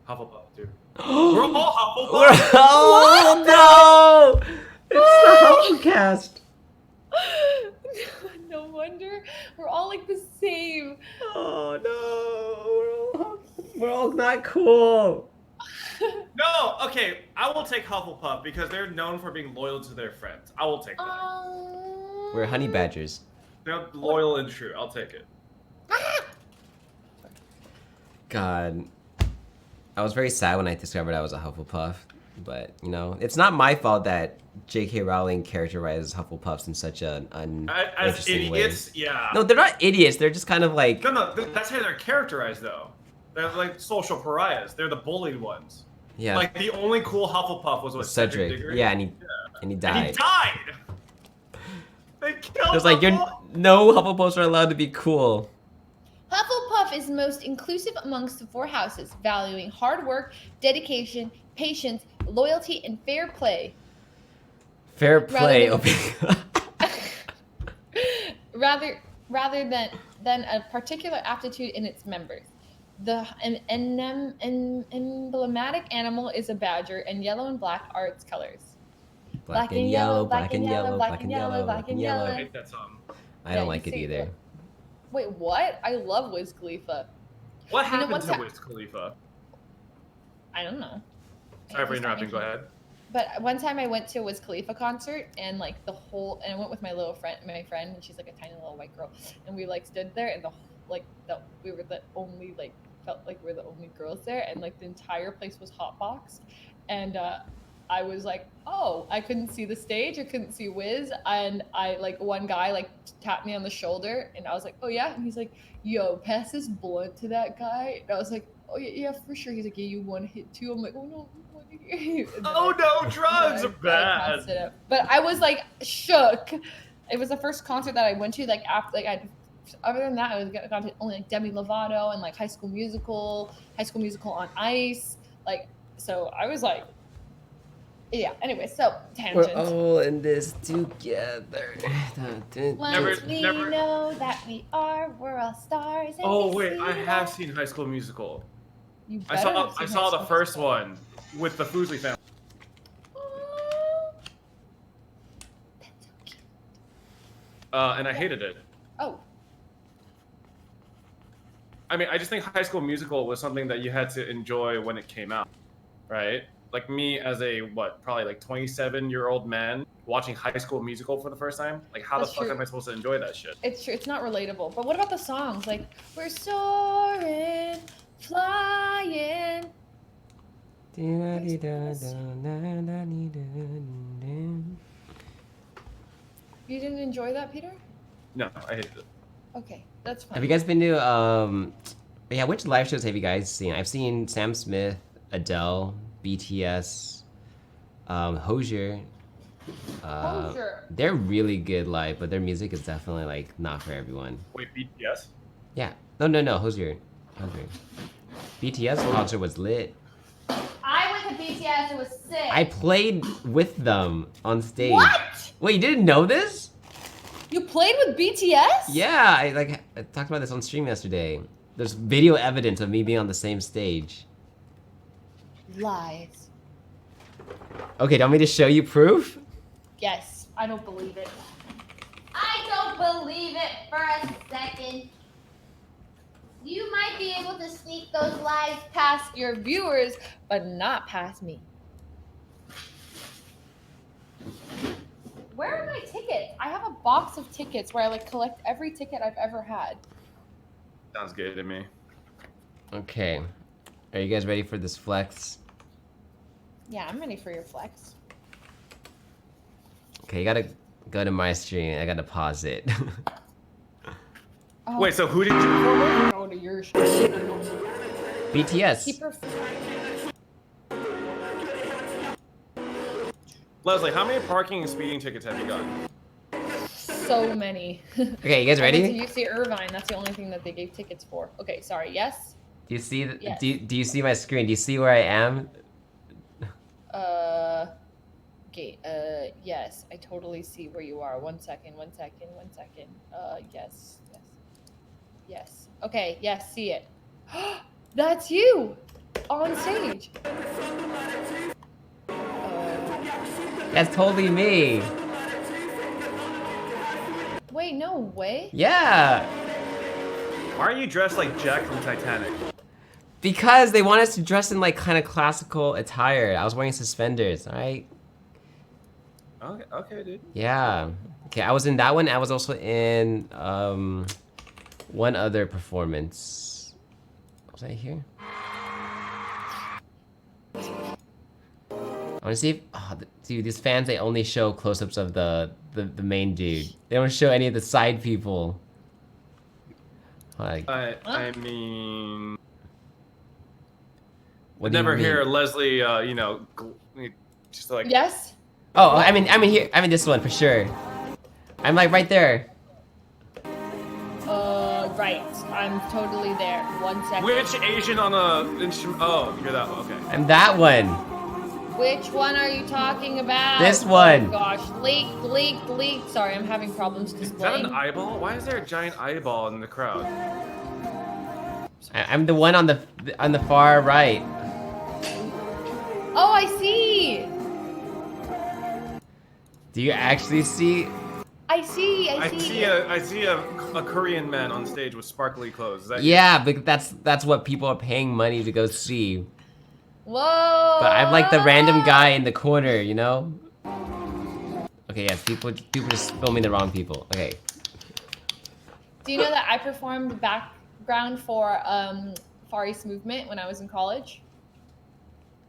Hufflepuff, dude. We're all Hufflepuff. Oh no! It's the Hufflecast. No wonder we're all like the same. Oh no! We're all not cool. No, okay, I will take Hufflepuff because they're known for being loyal to their friends. I will take that. We're honey badgers. They're loyal and true. I'll take it. God, I was very sad when I discovered I was a Hufflepuff. But you know, it's not my fault that J.K. Rowling characterizes Hufflepuffs in such an As uninteresting way. idiots, yeah. No, they're not idiots. They're just kind of like. No, that's how they're characterized, though. They're like social pariahs. They're the bullied ones. Yeah. Like the only cool Hufflepuff was what Cedric. Diggory? Yeah, and he died. And he died. They killed. It was like no Hufflepuffs are allowed to be cool. Hufflepuff is most inclusive amongst the 4 houses, valuing hard work, dedication, patience, loyalty, and fair play. Fair play. Rather than a particular aptitude in its members. The emblematic animal is a badger, and yellow and black are its colors. Black and yellow, black and yellow, black and yellow, black and yellow. I hate that song. I don't like it either. Wait, what? I love Wiz Khalifa. What You know, happened one to time- Wiz Khalifa? I don't know. Sorry for interrupting. Go ahead. But one time I went to a Wiz Khalifa concert and like and I went with my friend, and she's like a tiny little white girl, and we like stood there and we were the only felt like we're the only girls there, and like the entire place was hotboxed, and I was like, oh, I couldn't see the stage, I couldn't see Wiz, and one guy like tapped me on the shoulder, and I was like, oh yeah, and he's like, yo, pass this blunt to that guy, and I was like, oh yeah, for sure. He's like, yeah, you one hit too. I'm like, oh no. Oh no, drugs are bad. But I was like shook. It was the first concert that I went to. Like after, other than that, I was gone to only like Demi Lovato and like High School Musical on Ice. Like, so I was like, yeah. Anyway, so tangent. We're all in this together. Once we know that we're all stars. And Oh we wait, see I have that- seen High School Musical. You I better saw have seen I High saw the School first Musical. one with the Fuslie family. That's so cute. And I hated it. Oh, I mean, I just think High School Musical was something that you had to enjoy when it came out, right? Like me as a probably like 27-year-old man watching High School Musical for the first time. Like, how That's the fuck true. am I supposed to enjoy that shit? it's true. It's not relatable. But what about the songs? Like, we're soaring, flying. You didn't enjoy that, Peter? No, I hated it. Okay, that's fine. Have you guys been to yeah, which live shows have you guys seen? I've seen Sam Smith, Adele, BTS, Hozier. Hozier. They're really good live, but their music is definitely like not for everyone. Wait, BTS? Yeah. No, Hozier. BTS concert was lit. I went to BTS. It was sick. I played with them on stage. What? Wait, you didn't know this? You played with BTS? Yeah, I talked about this on stream yesterday. There's video evidence of me being on the same stage. Lies. Okay, do you want me to show you proof? Yes, I don't believe it. I don't believe it for a second. You might be able to sneak those lies past your viewers, but not past me. Where are my tickets? I have a box of tickets where I like collect every ticket I've ever had. Sounds good to me. Okay. Are you guys ready for this flex? Yeah, I'm ready for your flex. Okay, you gotta go to my stream. I gotta pause it. Oh, Wait, so who did you perform go to your stream. BTS. Keep her. Leslie, how many parking and speeding tickets have you gotten? So many. Okay, you guys I went ready? to UC Irvine. That's the only thing that they gave tickets for. Okay, sorry. Yes. Do you see? Yes. Do you see my screen? Do you see where I am? Okay. Yes. I totally see where you are. 1 second. 1 second. 1 second. Yes. Yes. Yes. Okay. Yes. See it. That's you on stage. That's totally me. Wait. No way. Yeah. Why are you dressed like Jack from Titanic? Because they want us to dress in like kind of classical attire. I was wearing suspenders, alright? Okay, dude. Yeah. Okay, I was in that one. I was also in one other performance. Was I here? I want to see if, dude, these fans, they only show close-ups of the main dude. They don't show any of the side people. Like, I mean, what do you never mean? hear Leslie, you know, just like. Yes. Oh, I mean here. I mean this one for sure. I'm like right there. Right. I'm totally there. 1 second. Which Asian on a instrument? Oh, you're that one. Okay. I'm that one. Which one are you talking about? This one. Oh gosh, leak. Sorry, I'm having problems Is that displaying. an eyeball? Why is there a giant eyeball in the crowd? I'm the one on the far right. Oh, I see. Do you actually see? I see. I see a Korean man on stage with sparkly clothes. Is that you? Yeah, but that's what people are paying money to go see. Whoa. But I'm like the random guy in the corner, you know? Okay, yes, people just filming the wrong people. Okay. Do you know that I performed background for Far East Movement when I was in college?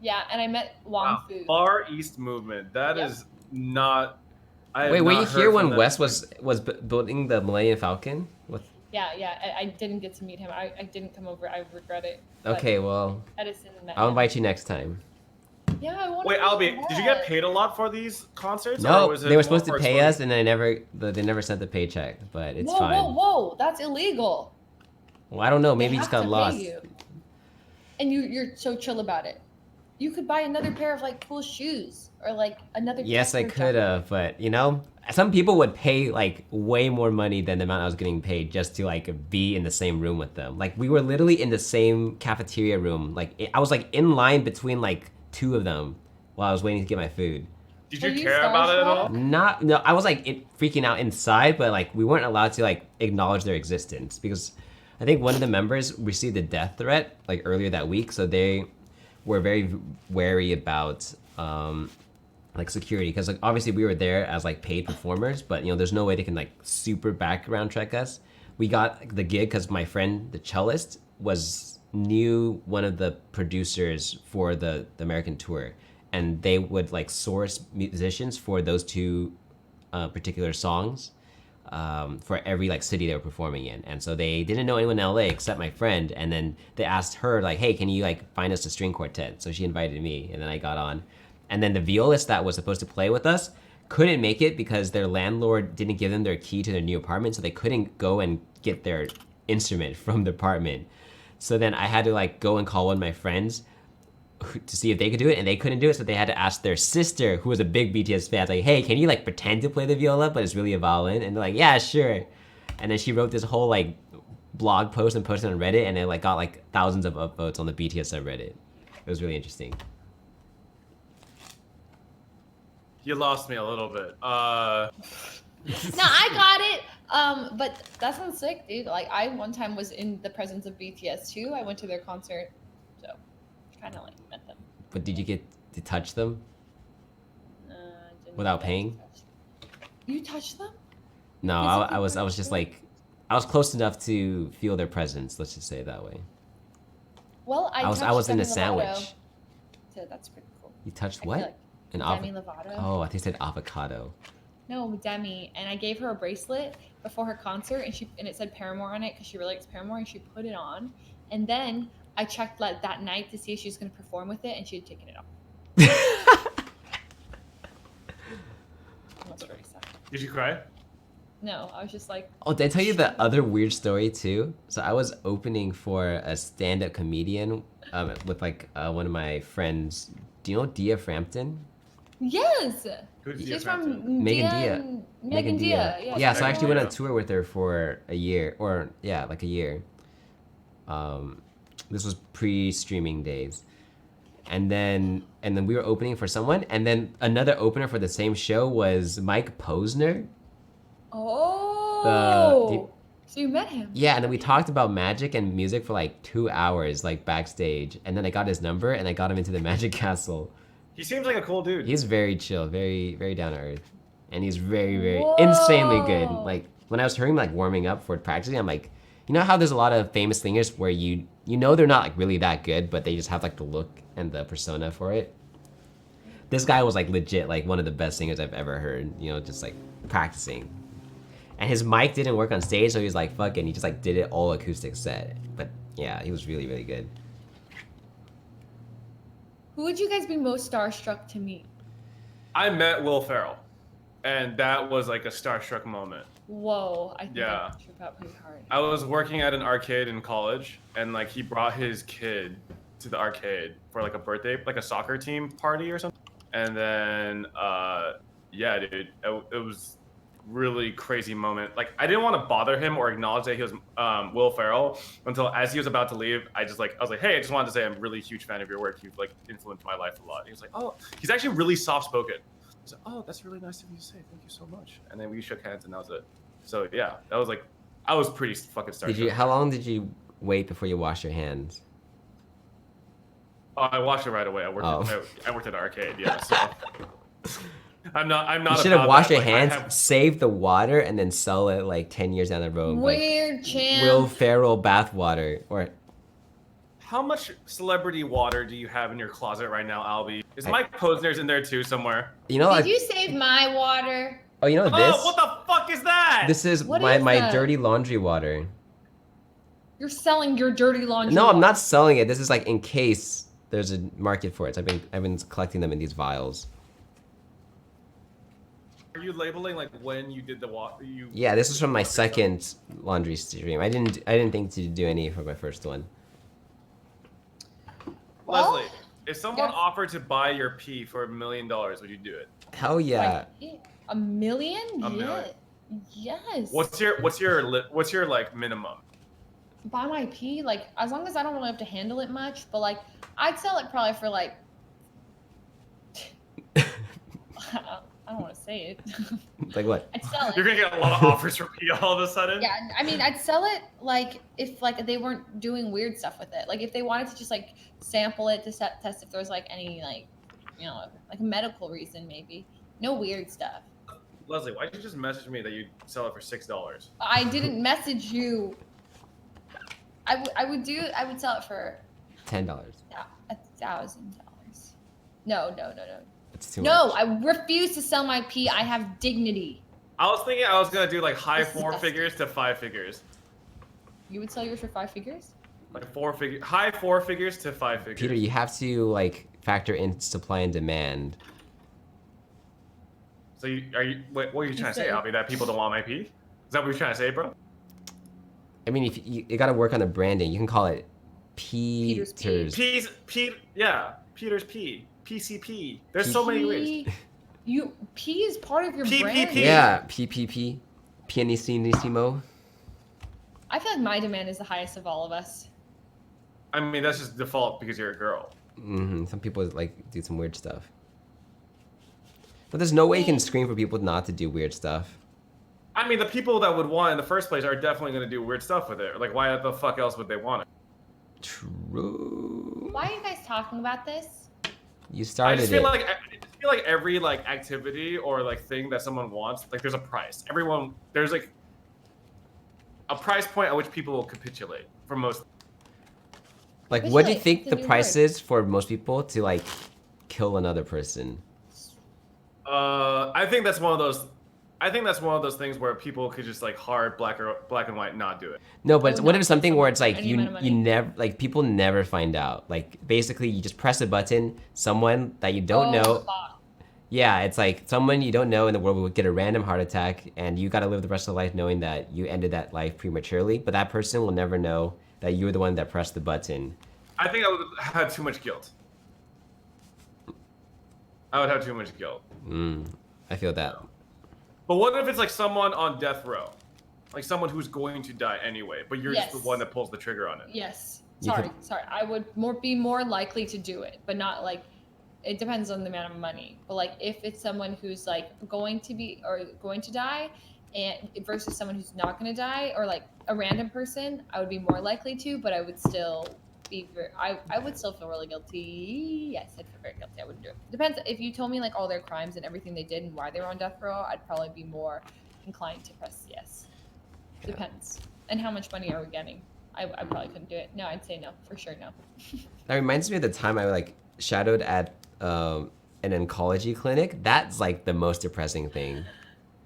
Yeah, and I met Wong Fu. Far East Movement. That is not. I have Wait, were you not here heard when from Wes that. was building the Millennium Falcon? Yeah. I didn't get to meet him. I didn't come over. I regret it. But Okay, well, Edison met I'll him. invite you next time. Yeah, I want to. Wait, Albie, did you get paid a lot for these concerts? No, or was it they were more supposed to for pay exposure? us, and they never sent the paycheck. But it's whoa, fine. Whoa! That's illegal. Well, I don't know. Maybe They you just have got to lost. pay you. And you're so chill about it. You could buy another pair of like cool shoes or like another. Yes, I Tucker could have, but you know, some people would pay like way more money than the amount I was getting paid just to like be in the same room with them. Like we were literally in the same cafeteria room. Like I was like in line between like two of them while I was waiting to get my food. Did Were you you care about it at all? No, I was like freaking out inside, but like we weren't allowed to like acknowledge their existence because I think one of the members received a death threat like earlier that week, so they were very wary about like security because like obviously we were there as like paid performers, but you know there's no way they can like super background check us. We got the gig because my friend the cellist knew one of the producers for the American tour, and they would like source musicians for those two particular songs for every like city they were performing in. And so they didn't know anyone in LA except my friend, and then they asked her like, hey, can you like find us a string quartet? So she invited me, and then I got on. And then the violist that was supposed to play with us couldn't make it because their landlord didn't give them their key to their new apartment, so they couldn't go and get their instrument from the apartment. So then I had to like go and call one of my friends to see if they could do it, and they couldn't do it, so they had to ask their sister, who was a big BTS fan, like, hey, can you like pretend to play the viola, but it's really a violin? And they're like, yeah, sure. And then she wrote this whole like blog post and posted on Reddit, and it like got like thousands of upvotes on the BTS subreddit. It was really interesting. You lost me a little bit. No, I got it. But that sounds sick, dude. Like I one time was in the presence of BTS too. I went to their concert, so kind of like met them. But did you get to touch them Didn't without get paying? to touch. You touched them? No, I was just like, I was close enough to feel their presence. Let's just say it that way. Well, I was touched in Demi a sandwich. Lovato, so that's pretty cool. You touched I feel what? like An Demi Lovato. Oh, I think you said avocado. No, Demi, and I gave her a bracelet before her concert, and it said Paramore on it because she really likes Paramore, and she put it on. And then I checked that night to see if she was going to perform with it, and she had taken it off. That's really sad. Did you cry? No, I was just like. Oh, did I tell you the other weird story too? So I was opening for a stand-up comedian with like one of my friends. Do you know Dia Frampton? Yes. Who did you She's give her to? from Megan Dia. Dia. Megan Dia. Yeah, so I actually went on Dia. tour with her for a year, or yeah, like a year. This was pre-streaming days, and then we were opening for someone, and then another opener for the same show was Mike Posner. Oh. So you met him? Yeah, and then we talked about magic and music for like 2 hours, like backstage, and then I got his number and I got him into the Magic Castle. He seems like a cool dude. He's very chill, very down to earth, and he's very insanely good. Like when I was hearing him like warming up for practicing, I'm like, you know how there's a lot of famous singers where you know they're not like really that good, but they just have like the look and the persona for it. This guy was like legit like one of the best singers I've ever heard. You know, just like practicing. And his mic didn't work on stage, so he was like, fuck it, and he just like did it all acoustic set. But yeah, he was really good. Who would you guys be most starstruck to meet? I met Will Ferrell, and that was like a starstruck moment. Whoa, I think Yeah. I trip out pretty hard. I was working at an arcade in college, and like he brought his kid to the arcade for like a birthday, like a soccer team party or something. And then, yeah, dude, it was really crazy moment. Like I didn't want to bother him or acknowledge that he was Will Ferrell until as he was about to leave, I was like, hey, I just wanted to say I'm really a huge fan of your work. You've like influenced my life a lot. He was like, oh, he's actually really soft spoken. I was like, oh, that's really nice of you to say. Thank you so much. And then we shook hands and that was it. So yeah, that was like, I was pretty fucking starstruck. How long did you wait before you washed your hands? Oh, I watched it right away. I worked at an arcade, yeah. So I'm not. You should have washed your Like, hands, save the water, and then sell it like 10 years down the road. Weird, like, champ. Will Ferrell bath water, or How much celebrity water do you have in your closet right now, Albie? Is Mike Posner's in there too somewhere? you know, Did you save my water? oh, you know this? Oh, what the fuck is that? This is What my is that? dirty laundry water. You're selling your dirty laundry. No, I'm water. not selling it. This is like in case there's a market for it. So I've been collecting them in these vials. Are you labeling like when you did the water? Yeah, this is from my second laundry stream. I didn't think to do any for my first one. Well, Leslie, if someone yes. offered to buy your pee for $1 million, would you do it? Hell yeah. Like, $1 million? $1 million. Yes. What's your like minimum? Buy my pee, like as long as I don't really have to handle it much, but like I'd sell it probably for like I don't want to say it. Like what? I'd sell it. You're gonna get a lot of offers for pee all of a sudden. Yeah, I mean, I'd sell it like if like they weren't doing weird stuff with it. Like if they wanted to just like sample it to test if there was like any like, you know, like a medical reason maybe. No weird stuff. Leslie, why did you just message me that you'd sell it for $6? I didn't message you. I would sell it for $10. $1,000. No. That's too No, much. I refuse to sell my pee. I have dignity. I was thinking I was gonna do like high This is 4 disgusting. figures to 5 figures. You would sell yours for 5 figures? Like high 4 figures to 5 figures. Peter, you have to like factor in supply and demand. So what are you trying to say, said- Albie? That people don't want my pee? Is that what you're trying to say, bro? I mean, if you got to work on the branding, you can call it Peter's Peter's. Peter's P. PCP. There's so many ways. P is part of your PPP. brand. Yeah, PPP. Pianissimo. I feel like my demand is the highest of all of us. I mean, that's just default because you're a girl. Some people like do some weird stuff. But there's no way you can scream for people not to do weird stuff. I mean, the people that would want it in the first place are definitely going to do weird stuff with it. Like, why the fuck else would they want it? True. Why are you guys talking about this? You I started just it. feel like every like activity or like thing that someone wants, like there's a price. There's like a price point at which people will capitulate for most. Like, what do you Capitulate, think it's a the new price word. is for most people to like kill another person? I think that's one of those things where people could just like hard black and white not do it. No, but Or what not if something where someone it's like for any amount of you money. never like people never find out. Like basically you just press a button, someone that you don't know. Fuck. Yeah, it's like someone you don't know in the world will get a random heart attack and you got to live the rest of life knowing that you ended that life prematurely, but that person will never know that you were the one that pressed the button. I think I would have had too much guilt. I would have too much guilt. I feel that. But what if it's like someone on death row? Like someone who's going to die anyway, but you're just the one that pulls the trigger on it. Yes. You Sorry. I would be more likely to do it, but not like. It depends on the amount of money. But like, if it's someone who's like going to die, and versus someone who's not going to die, or like a random person, I would be more likely to. But I would still I would still feel really guilty. Yes, I'd feel very guilty. I wouldn't do it. Depends. If you told me like all their crimes and everything they did and why they were on death row, I'd probably be more inclined to press yes. Depends. And how much money are we getting? I probably couldn't do it. No, I'd say no. For sure, no. That reminds me of the time I like shadowed at an oncology clinic. That's like the most depressing thing.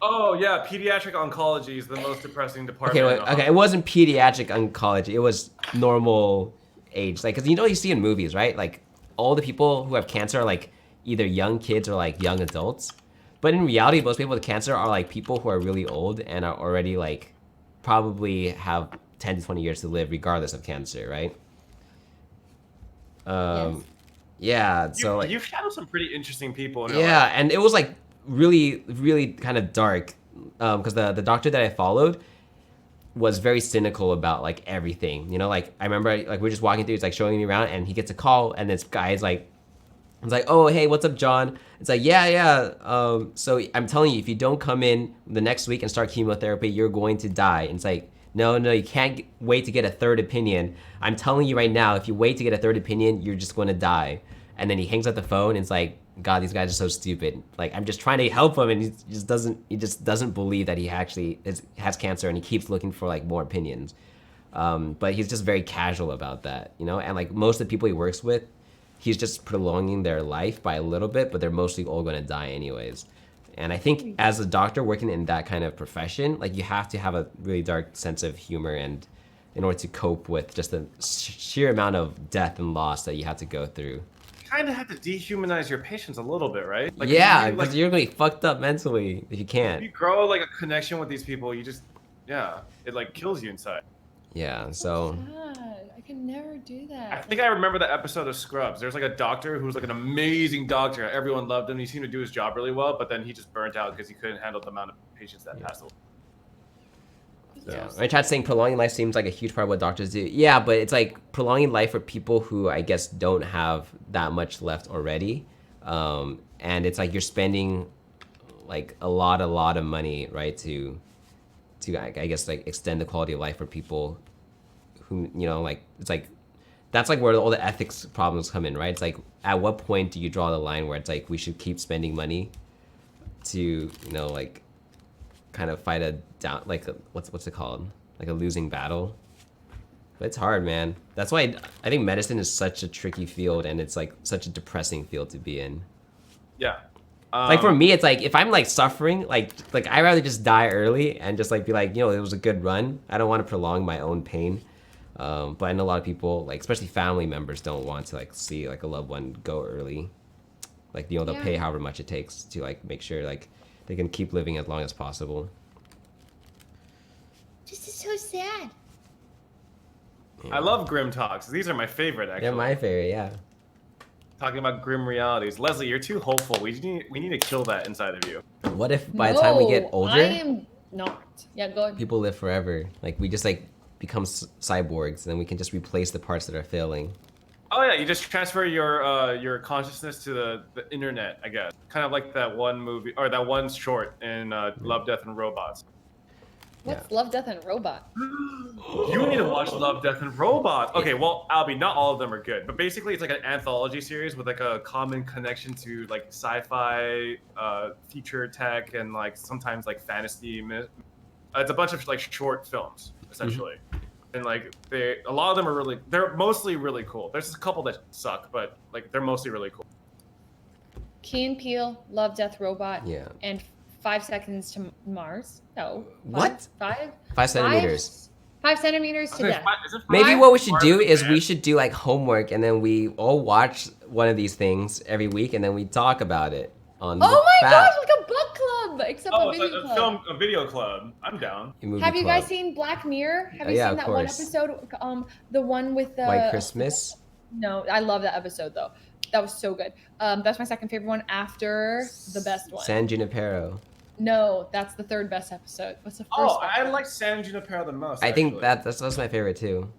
Oh yeah, pediatric oncology is the most depressing department. Okay, it wasn't pediatric oncology. It was normal age. Like, cause you see in movies, right? Like all the people who have cancer are like either young kids or like young adults. But in reality, most people with cancer are like people who are really old and are already like probably have 10 to 20 years to live regardless of cancer, right? Yes. Yeah, so like you've shadowed some pretty interesting people. Yeah, and it was like really kind of dark, because the doctor that I followed was very cynical about like everything. You know, like I remember like we're just walking through, he's like showing me around, and he gets a call, and this guy's like, it's like, oh hey, what's up, John? It's like yeah. So I'm telling you, if you don't come in the next week and start chemotherapy, you're going to die. And it's like, no, you can't wait to get a third opinion. I'm telling you right now, if you wait to get a third opinion, you're just going to die. And then he hangs up the phone and it's like, God, these guys are so stupid. Like, I'm just trying to help him, and he just doesn't believe that he actually has cancer, and he keeps looking for like more opinions. But he's just very casual about that, you know? And like most of the people he works with, he's just prolonging their life by a little bit, but they're mostly all going to die anyways. And I think as a doctor working in that kind of profession, like you have to have a really dark sense of humor, and in order to cope with just the sheer amount of death and loss that you have to go through. You kind of have to dehumanize your patients a little bit, right? Like, yeah, because you're gonna be fucked up mentally if you can't. If you grow like a connection with these people, you just, it like kills you inside. Yeah, so. God, I can never do that. I think I remember the episode of Scrubs. There's like a doctor who was like an amazing doctor. Everyone loved him. He seemed to do his job really well, but then he just burnt out because he couldn't handle the amount of patients that passed away. Yeah, my chat's saying prolonging life seems like a huge part of what doctors do. Yeah, but it's like prolonging life for people who I guess don't have that much left already. And it's like you're spending like a lot of money, right, to I guess like extend the quality of life for people who, you know, like it's like that's like where all the ethics problems come in, right? It's like at what point do you draw the line where it's like we should keep spending money to, you know, like kind of fight a down, like a, what's it called, like a losing battle. But it's hard, man. That's why I think medicine is such a tricky field, and it's like such a depressing field to be in. Yeah. Like for me, it's like if I'm like suffering, like I'd rather just die early and just like be like, you know, it was a good run. I don't want to prolong my own pain. But I know a lot of people, like especially family members, don't want to like see like a loved one go early. Like, you know, they'll pay however much it takes to like make sure like they can keep living as long as possible. This is so sad. Yeah. I love grim talks. These are my favorite, actually. They're my favorite, yeah. Talking about grim realities. Leslie, you're too hopeful. We need to kill that inside of you. What if by the time we get older, I am not. Yeah, go ahead. People live forever? Like we just like become cyborgs, and then we can just replace the parts that are failing. Oh yeah, you just transfer your consciousness to the internet, I guess. Kind of like that one movie or that one short in Love, Death, and Robots. What's Love, Death, and Robot? You need to watch Love, Death, and Robot. Okay, well, Albie, not all of them are good, but basically it's like an anthology series with like a common connection to like sci-fi, future tech, and like sometimes like fantasy. It's a bunch of like short films essentially, and like a lot of them are they're mostly really cool. There's a couple that suck, but like they're mostly really cool. Key and Peele, Love, Death, Robot. Yeah. And 5 Seconds to Mars. No. What? 5 centimeters. 5 centimeters to death. Maybe what we should do is we should do like homework, and then we all watch one of these things every week, and then we talk about it on. Oh my FAP. gosh, like a book club, except a video club. A video club. I'm down. Have you guys seen Black Mirror? Have you seen that one episode? The one with the White Christmas. No, I love that episode though. That was so good. That's my second favorite one after the best one. San Junipero. No, that's the third best episode. What's the first? Oh, one? I like San Junipero the most. I think actually. that's my favorite too.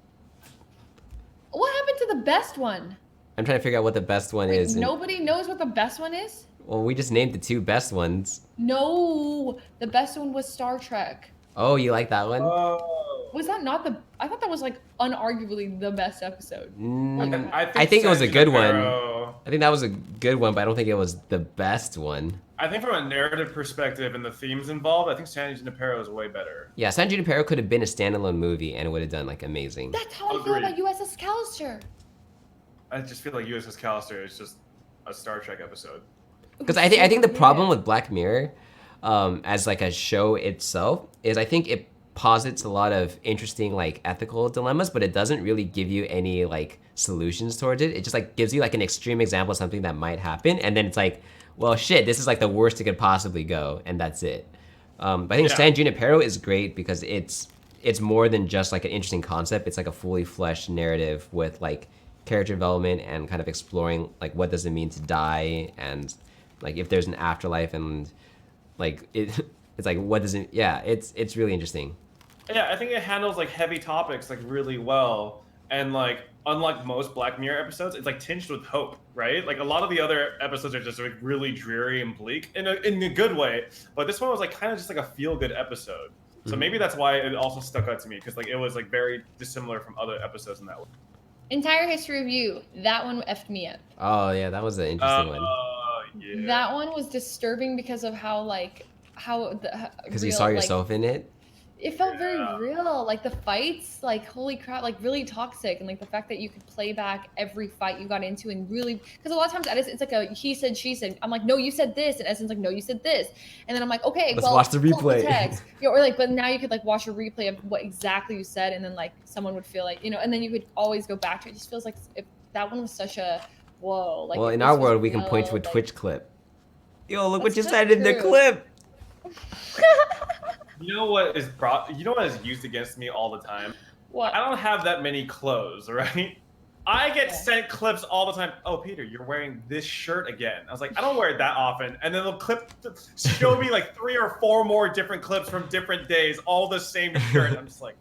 What happened to the best one? I'm trying to figure out what the best one Wait, is. nobody knows what the best one is? Well, we just named the 2 best ones. No, the best one was Star Trek. Oh, you like that one? Oh. Was that not the? I thought that was like unarguably the best episode. I think it was a good one. Junipero- I think that was a good one, but I don't think it was the best one. I think from a narrative perspective and the themes involved, I think San Junipero is way better. Yeah, San Junipero could have been a standalone movie and it would have done like amazing. That's how I feel Agreed. about USS Callister. I just feel like USS Callister is just a Star Trek episode. Because I think the problem with Black Mirror, as like a show itself, is I think it posits a lot of interesting like ethical dilemmas, but it doesn't really give you any like solutions towards it. It just like gives you like an extreme example of something that might happen, and then it's like, well, shit, this is like the worst it could possibly go, and that's it. But I think San Junipero is great because it's more than just like an interesting concept. It's like a fully fleshed narrative with like character development and kind of exploring like what does it mean to die, and like if there's an afterlife, and like it's like what does it? Yeah, it's really interesting. Yeah, I think it handles like heavy topics like really well, and like unlike most Black Mirror episodes, it's like tinged with hope, right? Like a lot of the other episodes are just like really dreary and bleak in a good way, but this one was like kind of just like a feel good episode. So maybe that's why it also stuck out to me, because like it was like very dissimilar from other episodes in that way. Entire History of You. That one effed me up. Oh yeah, that was an interesting one. Yeah. That one was disturbing because of how Because you saw yourself in it. It felt very real. Like the fights, like holy crap, like really toxic, and like the fact that you could play back every fight you got into and really, because a lot of times it's like a he said she said. I'm like, no, you said this, and Essence like, no, you said this, and then I'm like, okay, Let's well, watch the pull up replay. text. Or like, but now you could like watch a replay of what exactly you said, and then like someone would feel like, and then you could always go back to it. It just feels like if that one was such a whoa. Like Well, if in this our was world, we can point to a real, like- Twitch clip. Yo, look what That's you not said in the true. clip. You know what is used against me all the time? What? I don't have that many clothes, right? I get sent clips all the time. Oh, Peter, you're wearing this shirt again. I was like, I don't wear it that often. And then they'll show me like 3 or 4 more different clips from different days, all the same shirt. I'm just like,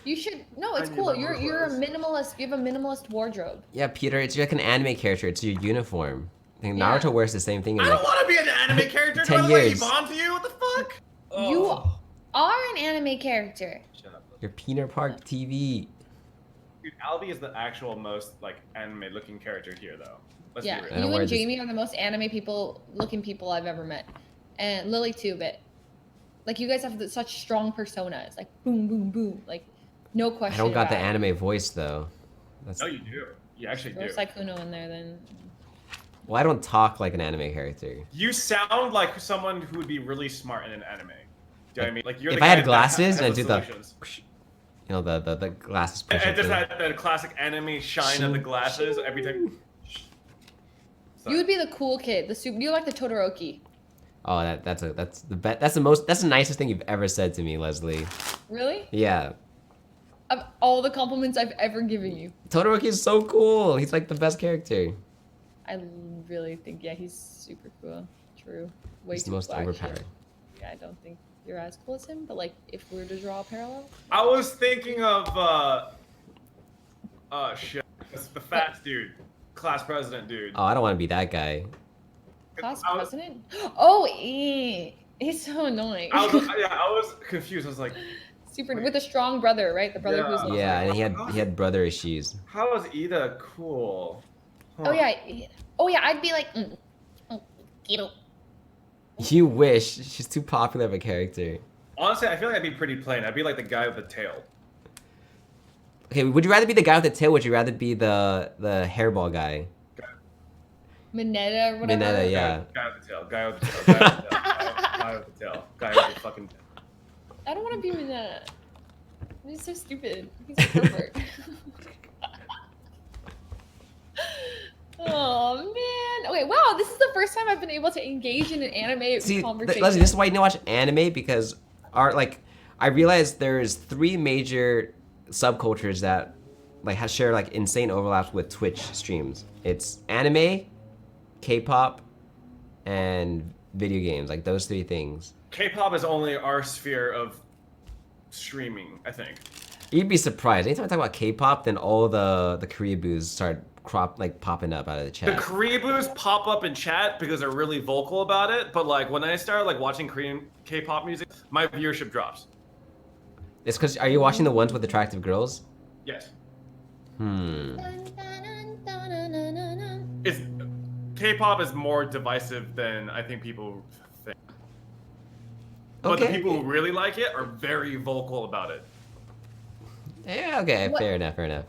You should no. It's I need cool. more You're a clothes. minimalist. You have a minimalist wardrobe. Yeah, Peter, it's like an anime character. It's your uniform. I think Yeah. Naruto wears the same thing. In I like, don't want to be an anime character. Do 10 I look like years. Yvonne to you? What the fuck? You Oh. are an anime character. Shut up. your Peter Park TV. Dude, Albie is the actual most like anime looking character here, though. Let's Yeah, be I real. don't you wear and this- Jamie are the most anime looking people I've ever met, and Lily too. But like you guys have such strong personas, like boom, boom, boom, like no I question. don't got the about it. anime voice though. That's, No, you do. You actually Throw do. Sykkuno in there, then. well, I don't talk like an anime character. You sound like someone who would be really smart in an anime. Do you know what I mean? Like you're If the I guy had that glasses has and do the, solutions. you know, the glasses push And up just thing. had that classic anime shine of the glasses every time. You would be the cool kid, you're like the Todoroki. Oh, that's the nicest thing you've ever said to me, Leslie. Really? Yeah, Of all the compliments I've ever given you, Todoroki is so cool. He's like the best character. I really think he's super cool. True. Way He's the too most cool, actually. overpowered. Yeah, I don't think you're as cool as him, but like if we were to draw a parallel. I was thinking of shit. It's the fat dude, class president dude. Oh, I don't want to be that guy. Class I was- president? Oh, he's so annoying. I was confused. I was like, Super with a strong brother, right? The brother who's. Yeah, and he had brother issues. how is Ida cool? Huh. Oh yeah, I'd be like. Kiddo. You wish. She's too popular of a character. Honestly, I feel like I'd be pretty plain. I'd be like the guy with the tail. Okay, would you rather be the guy with the tail? Or would you rather be the hairball guy? Mineta or whatever. Mineta, yeah. Guy with the tail. Guy with the tail. Guy with the tail. Guy with the fucking tail. I don't want to be Mineta. He's so stupid. He's a pervert. Oh man. Okay, wow, this is the first time I've been able to engage in an anime See, conversation. Leslie, this is why you don't watch anime, because I realized there's 3 major subcultures that share like insane overlaps with Twitch streams. It's anime, K-pop, and video games. Like those 3 things. K-pop is only our sphere of streaming, I think. You'd be surprised. Anytime I talk about K-pop, then all the Koreaboos start popping up out of the chat. The Koreaboos pop up in chat because they're really vocal about it, but like when I start like watching Korean K-pop music, my viewership drops. It's because are you watching the ones with attractive girls? Yes. It's K-pop is more divisive than I think people think. But the people who really like it are very vocal about it. Yeah, okay, fair enough.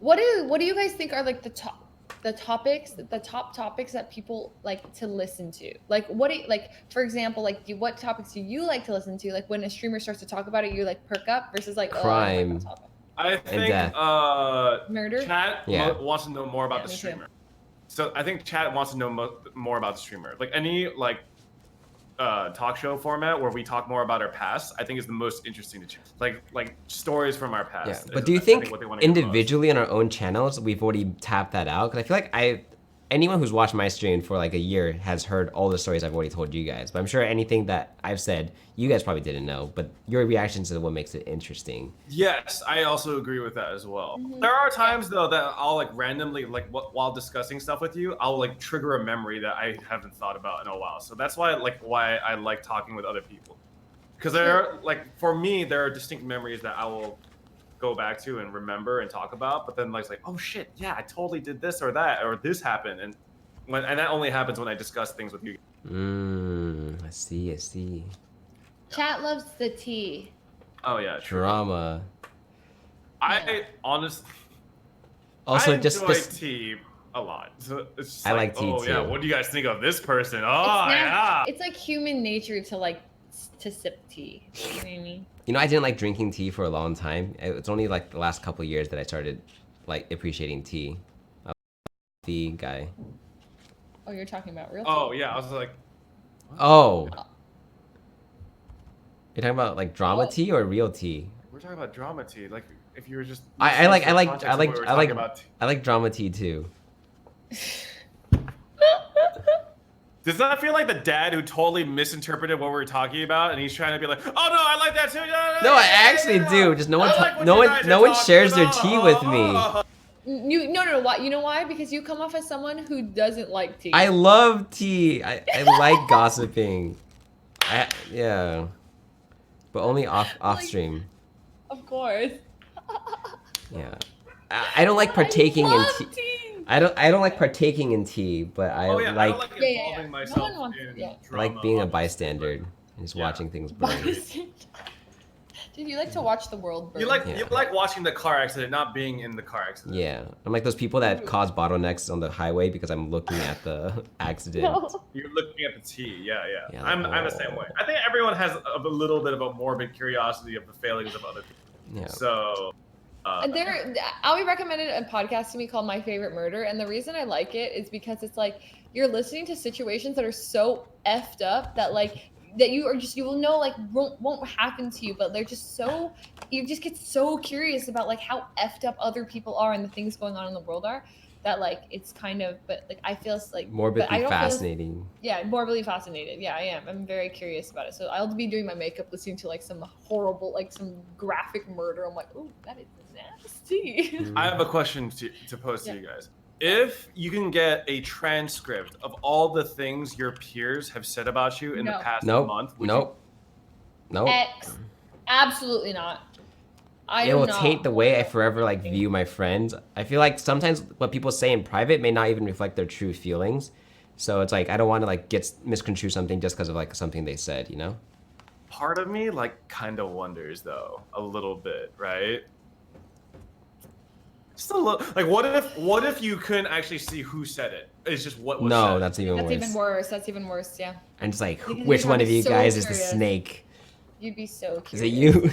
What do you guys think are like the top topics that people like to listen to? Like for example, like what topics do you like to listen to? Like when a streamer starts to talk about it, you like perk up versus like crime. I think murder. Chat wants to know more about the streamer. So I think chat wants to know more about the streamer. Like any like talk show format where we talk more about our past, I think is the most interesting to chat. Like stories from our past. Yeah, but do you think individually on our own channels we've already tapped that out? Because I feel like anyone who's watched my stream for like a year has heard all the stories I've already told you guys. But I'm sure anything that I've said, you guys probably didn't know. But your reactions is what makes it interesting. Yes, I also agree with that as well. There are times though that I'll like randomly like while discussing stuff with you, I'll like trigger a memory that I haven't thought about in a while. So that's why I like talking with other people. Because there are like for me there are distinct memories that I will go back to and remember and talk about, but then like oh shit, yeah, I totally did this or that or this happened, and that only happens when I discuss things with you. I see. Chat loves the tea. Oh yeah, true. Drama. I honestly also I enjoy just tea a lot. So it's just I like tea oh too. yeah, what do you guys think of this person? Oh yeah. It's like human nature to sip tea. You know what I mean? You know, I didn't like drinking tea for a long time. It's only like the last couple years that I started like appreciating tea. I was a tea guy. Oh, you're talking about real tea? Oh yeah, I was like, oh. You're talking about like drama tea or real tea? we're talking about drama tea. Like if you were just I like drama tea too. Does that feel like the dad who totally misinterpreted what we were talking about, and he's trying to be like, "Oh no, I like that too." No, I actually do. Just no one shares their tea with me. No. Why? You know why? Because you come off as someone who doesn't like tea. I love tea. I like gossiping. Yeah, but only off stream. Of course. Yeah, I don't like partaking in tea. I don't like partaking in tea, but I I don't like Yeah. involving myself No one wants in yeah. drama. like being a bystander and just watching things burn. Dude, you like to watch the world burn. You like watching the car accident, not being in the car accident. Yeah, I'm like those people that cause bottlenecks on the highway because I'm looking at the accident. No. You're looking at the tea. Yeah. Yeah, I'm like, the same way. I think everyone has a little bit of a morbid curiosity of the failings of other people. Yeah. So. Albie recommended a podcast to me called My Favorite Murder, and the reason I like it is because it's like you're listening to situations that are so effed up that you will know like won't happen to you, but they're just so you just get so curious about like how effed up other people are and the things going on in the world are that like it's kind of I feel like morbidly fascinating. Morbidly fascinated. Yeah, I am. I'm very curious about it. So I'll be doing my makeup listening to like some horrible some graphic murder. I'm like, oh, that is nasty. I have a question to pose to you guys. If you can get a transcript of all the things your peers have said about you in the past month, Nope. X, absolutely not. It will taint the way I forever view my friends. I feel like sometimes what people say in private may not even reflect their true feelings. So it's like I don't want to get misconstrue something just because of something they said, you know? Part of me kind of wonders though, a little bit, right? Just a little. What if you couldn't actually see who said it? It's just what was said. No, that's even worse. That's even worse. Yeah. And it's like, which one of you guys is the snake? You'd be so curious. Is it you?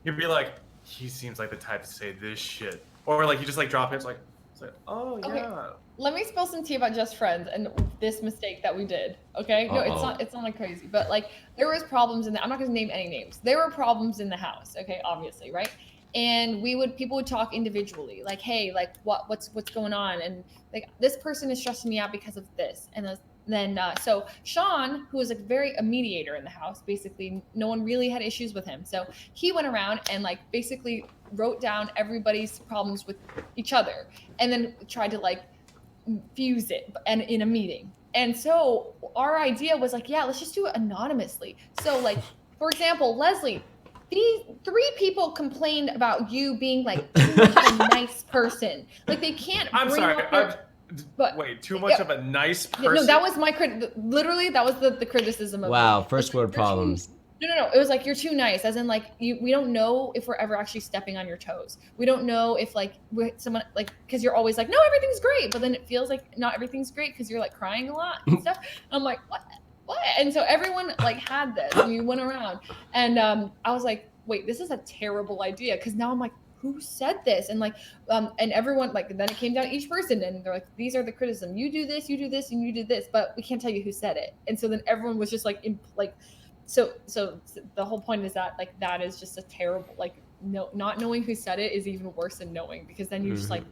You'd be like, he seems like the type to say this shit, or you just drop it. It's like, oh yeah. Okay. Let me spill some tea about Just Friends and this mistake that we did. Okay, no, it's not crazy, but there was problems in the. I'm not gonna name any names. There were problems in the house. Okay, obviously, right? and people would talk individually, like, hey, like what's going on, and like this person is stressing me out because of this, and then so Sean, who was like a mediator in the house, basically no one really had issues with him, so he went around and like basically wrote down everybody's problems with each other and then tried to like fuse it and in a meeting. And so our idea was like, yeah, let's just do it anonymously. So like, for example, Leslie, these 3 people complained about you being like too much of a nice person. Like they can't. I'm bring sorry. up but Wait, too much of a nice person? no, that was my literally that was the criticism of Wow, me. first world problems. No. It was like, you're too nice, as in like we don't know if we're ever actually stepping on your toes. We don't know if like someone like, because you're always like, no, everything's great, but then it feels like not everything's great because you're like crying a lot and stuff. I'm like, what? And so everyone like had this, and we went around, and I was like, wait, this is a terrible idea, because now I'm like, who said this? And like and everyone, like, then it came down to each person, and they're like, these are the criticism, you do this, and you do this, but we can't tell you who said it. And so then everyone was just like so the whole point is that like that is just a terrible, like, no, not knowing who said it is even worse than knowing, because then you're just like,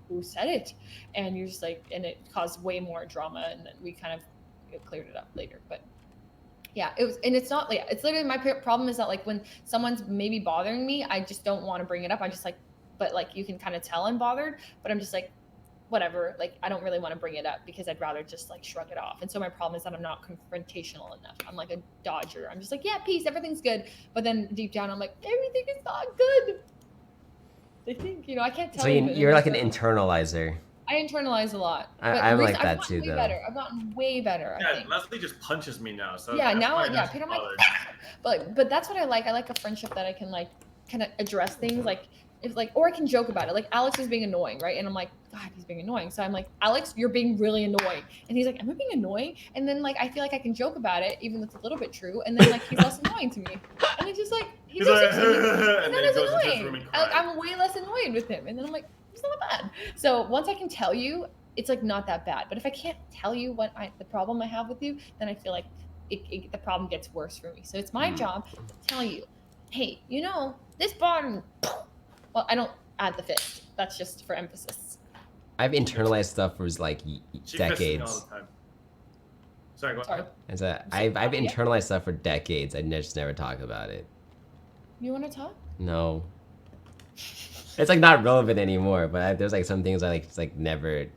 who said it? And you're just like, and it caused way more drama, and then we kind of cleared it up later. But yeah, it was, and it's not like, it's literally my problem is that like when someone's maybe bothering me, I just don't want to bring it up. I just like, but like you can kind of tell I'm bothered, but I'm just like, whatever, like I don't really want to bring it up because I'd rather just like shrug it off. And so my problem is that I'm not confrontational enough. I'm like a dodger. I'm just like, yeah, peace, everything's good. But then deep down I'm like, everything is not good. I think, you know, I can't tell you. So you're like an internalizer. I internalize a lot. I'm like that too, though. I've gotten way better. Yeah, I think. Leslie just punches me now. So Yeah, that's now, why yeah, I'm Peter, I'm bothered. like, but that's what I like. I like a friendship that I can like kind of address things, like if like, or I can joke about it. Like Alex is being annoying, right? And I'm like, God, he's being annoying. So I'm like, Alex, you're being really annoying. And he's like, am I being annoying? And then like I feel like I can joke about it, even though it's a little bit true. And then like he's less annoying to me. And it's just like he's like, not and then he as goes into his room annoying. and cries. I'm way less annoyed with him. And then I'm like, it's not bad. So once I can tell you, it's like not that bad. But if I can't tell you what the problem I have with you, then I feel like the problem gets worse for me. So it's my job to tell you, hey, you know, this bottom. Well, I don't add the fist. That's just for emphasis. I've internalized stuff for like She pisses me all decades. the time. Sorry, go ahead. And so I've internalized stuff for decades. I just never talk about it. You want to talk? No. It's like not relevant anymore. But there's like some things I like just like never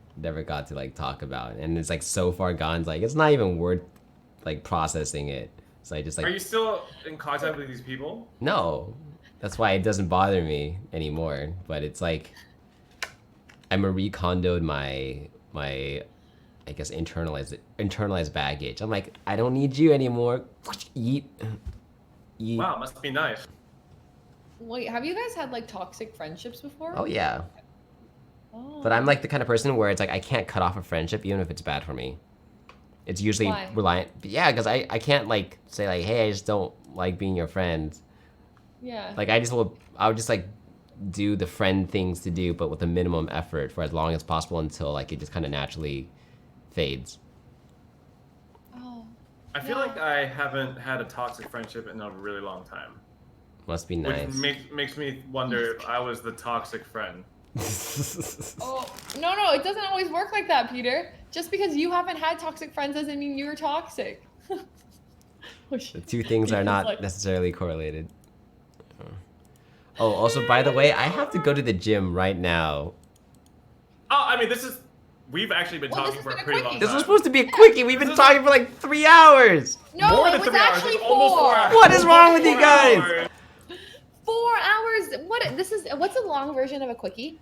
got to like talk about, and it's like so far gone. It's like it's not even worth like processing it. So I just like. Are you still in contact with these people? No. That's why it doesn't bother me anymore. But it's like I'm a recondoed my I guess internalized baggage. I'm like, I don't need you anymore. Eat. Wow, must be nice. Wait, have you guys had like toxic friendships before? Oh yeah. Oh. But I'm like the kind of person where it's like I can't cut off a friendship even if it's bad for me. It's usually Why? reliant. Yeah, because I can't like say like, hey, I just don't like being your friend. Yeah. Like I'll just like do the friend things to do, but with a minimum effort for as long as possible until like it just kind of naturally fades. Oh. I feel like I haven't had a toxic friendship in a really long time. Must be nice. Which makes me wonder if I was the toxic friend. Oh, no, it doesn't always work like that, Peter. Just because you haven't had toxic friends doesn't mean you're toxic. The two things are not necessarily correlated. Oh, also, by the way, I have to go to the gym right now. Oh, I mean, we've actually been talking for a pretty long time. This was supposed to be a quickie. We've been talking for like 3 hours. No, More it than was 3 hours. actually It's almost 4 hours. What is wrong with you guys? 4 hours. 4 hours. What's a long version of a quickie?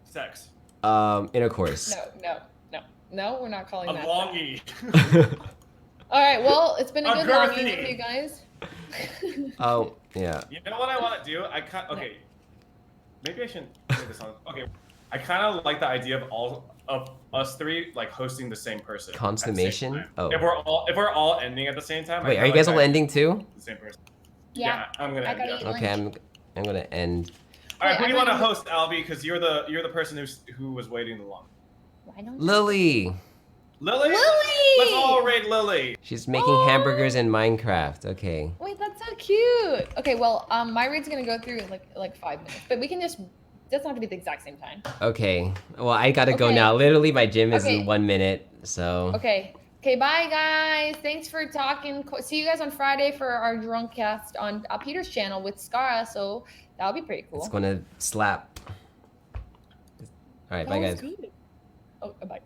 Sex. Intercourse. No, we're not calling A that. longie. All right, well, it's been a good girthy. longie with you guys. Oh, yeah. You know what I want to do? Okay. Maybe I shouldn't say this on. Okay. I kind of like the idea of all of us three like hosting the same person. Consummation? Oh. If we're all ending at the same time. Wait, are you guys all ending too? The same person. Yeah. I'm gonna end. Yeah. Okay, I'm gonna end. All right, who do you want to host, Albie? Because you're the person who was waiting the longest. Lily. Lily. Let's all raid Lily. She's making hamburgers in Minecraft. Okay. Wait, that's so cute. Okay, well, my read's gonna go through in like 5 minutes, but we can just. Doesn't have to be the exact same time. Okay. Well, I gotta go Okay. now. Literally, my gym is Okay. in 1 minute. So. Okay. Okay. Bye, guys. Thanks for talking. See you guys on Friday for our drunk cast on Peter's channel with Scara. So that'll be pretty cool. It's gonna slap. All right. Bye, That was guys. good. Oh, bye.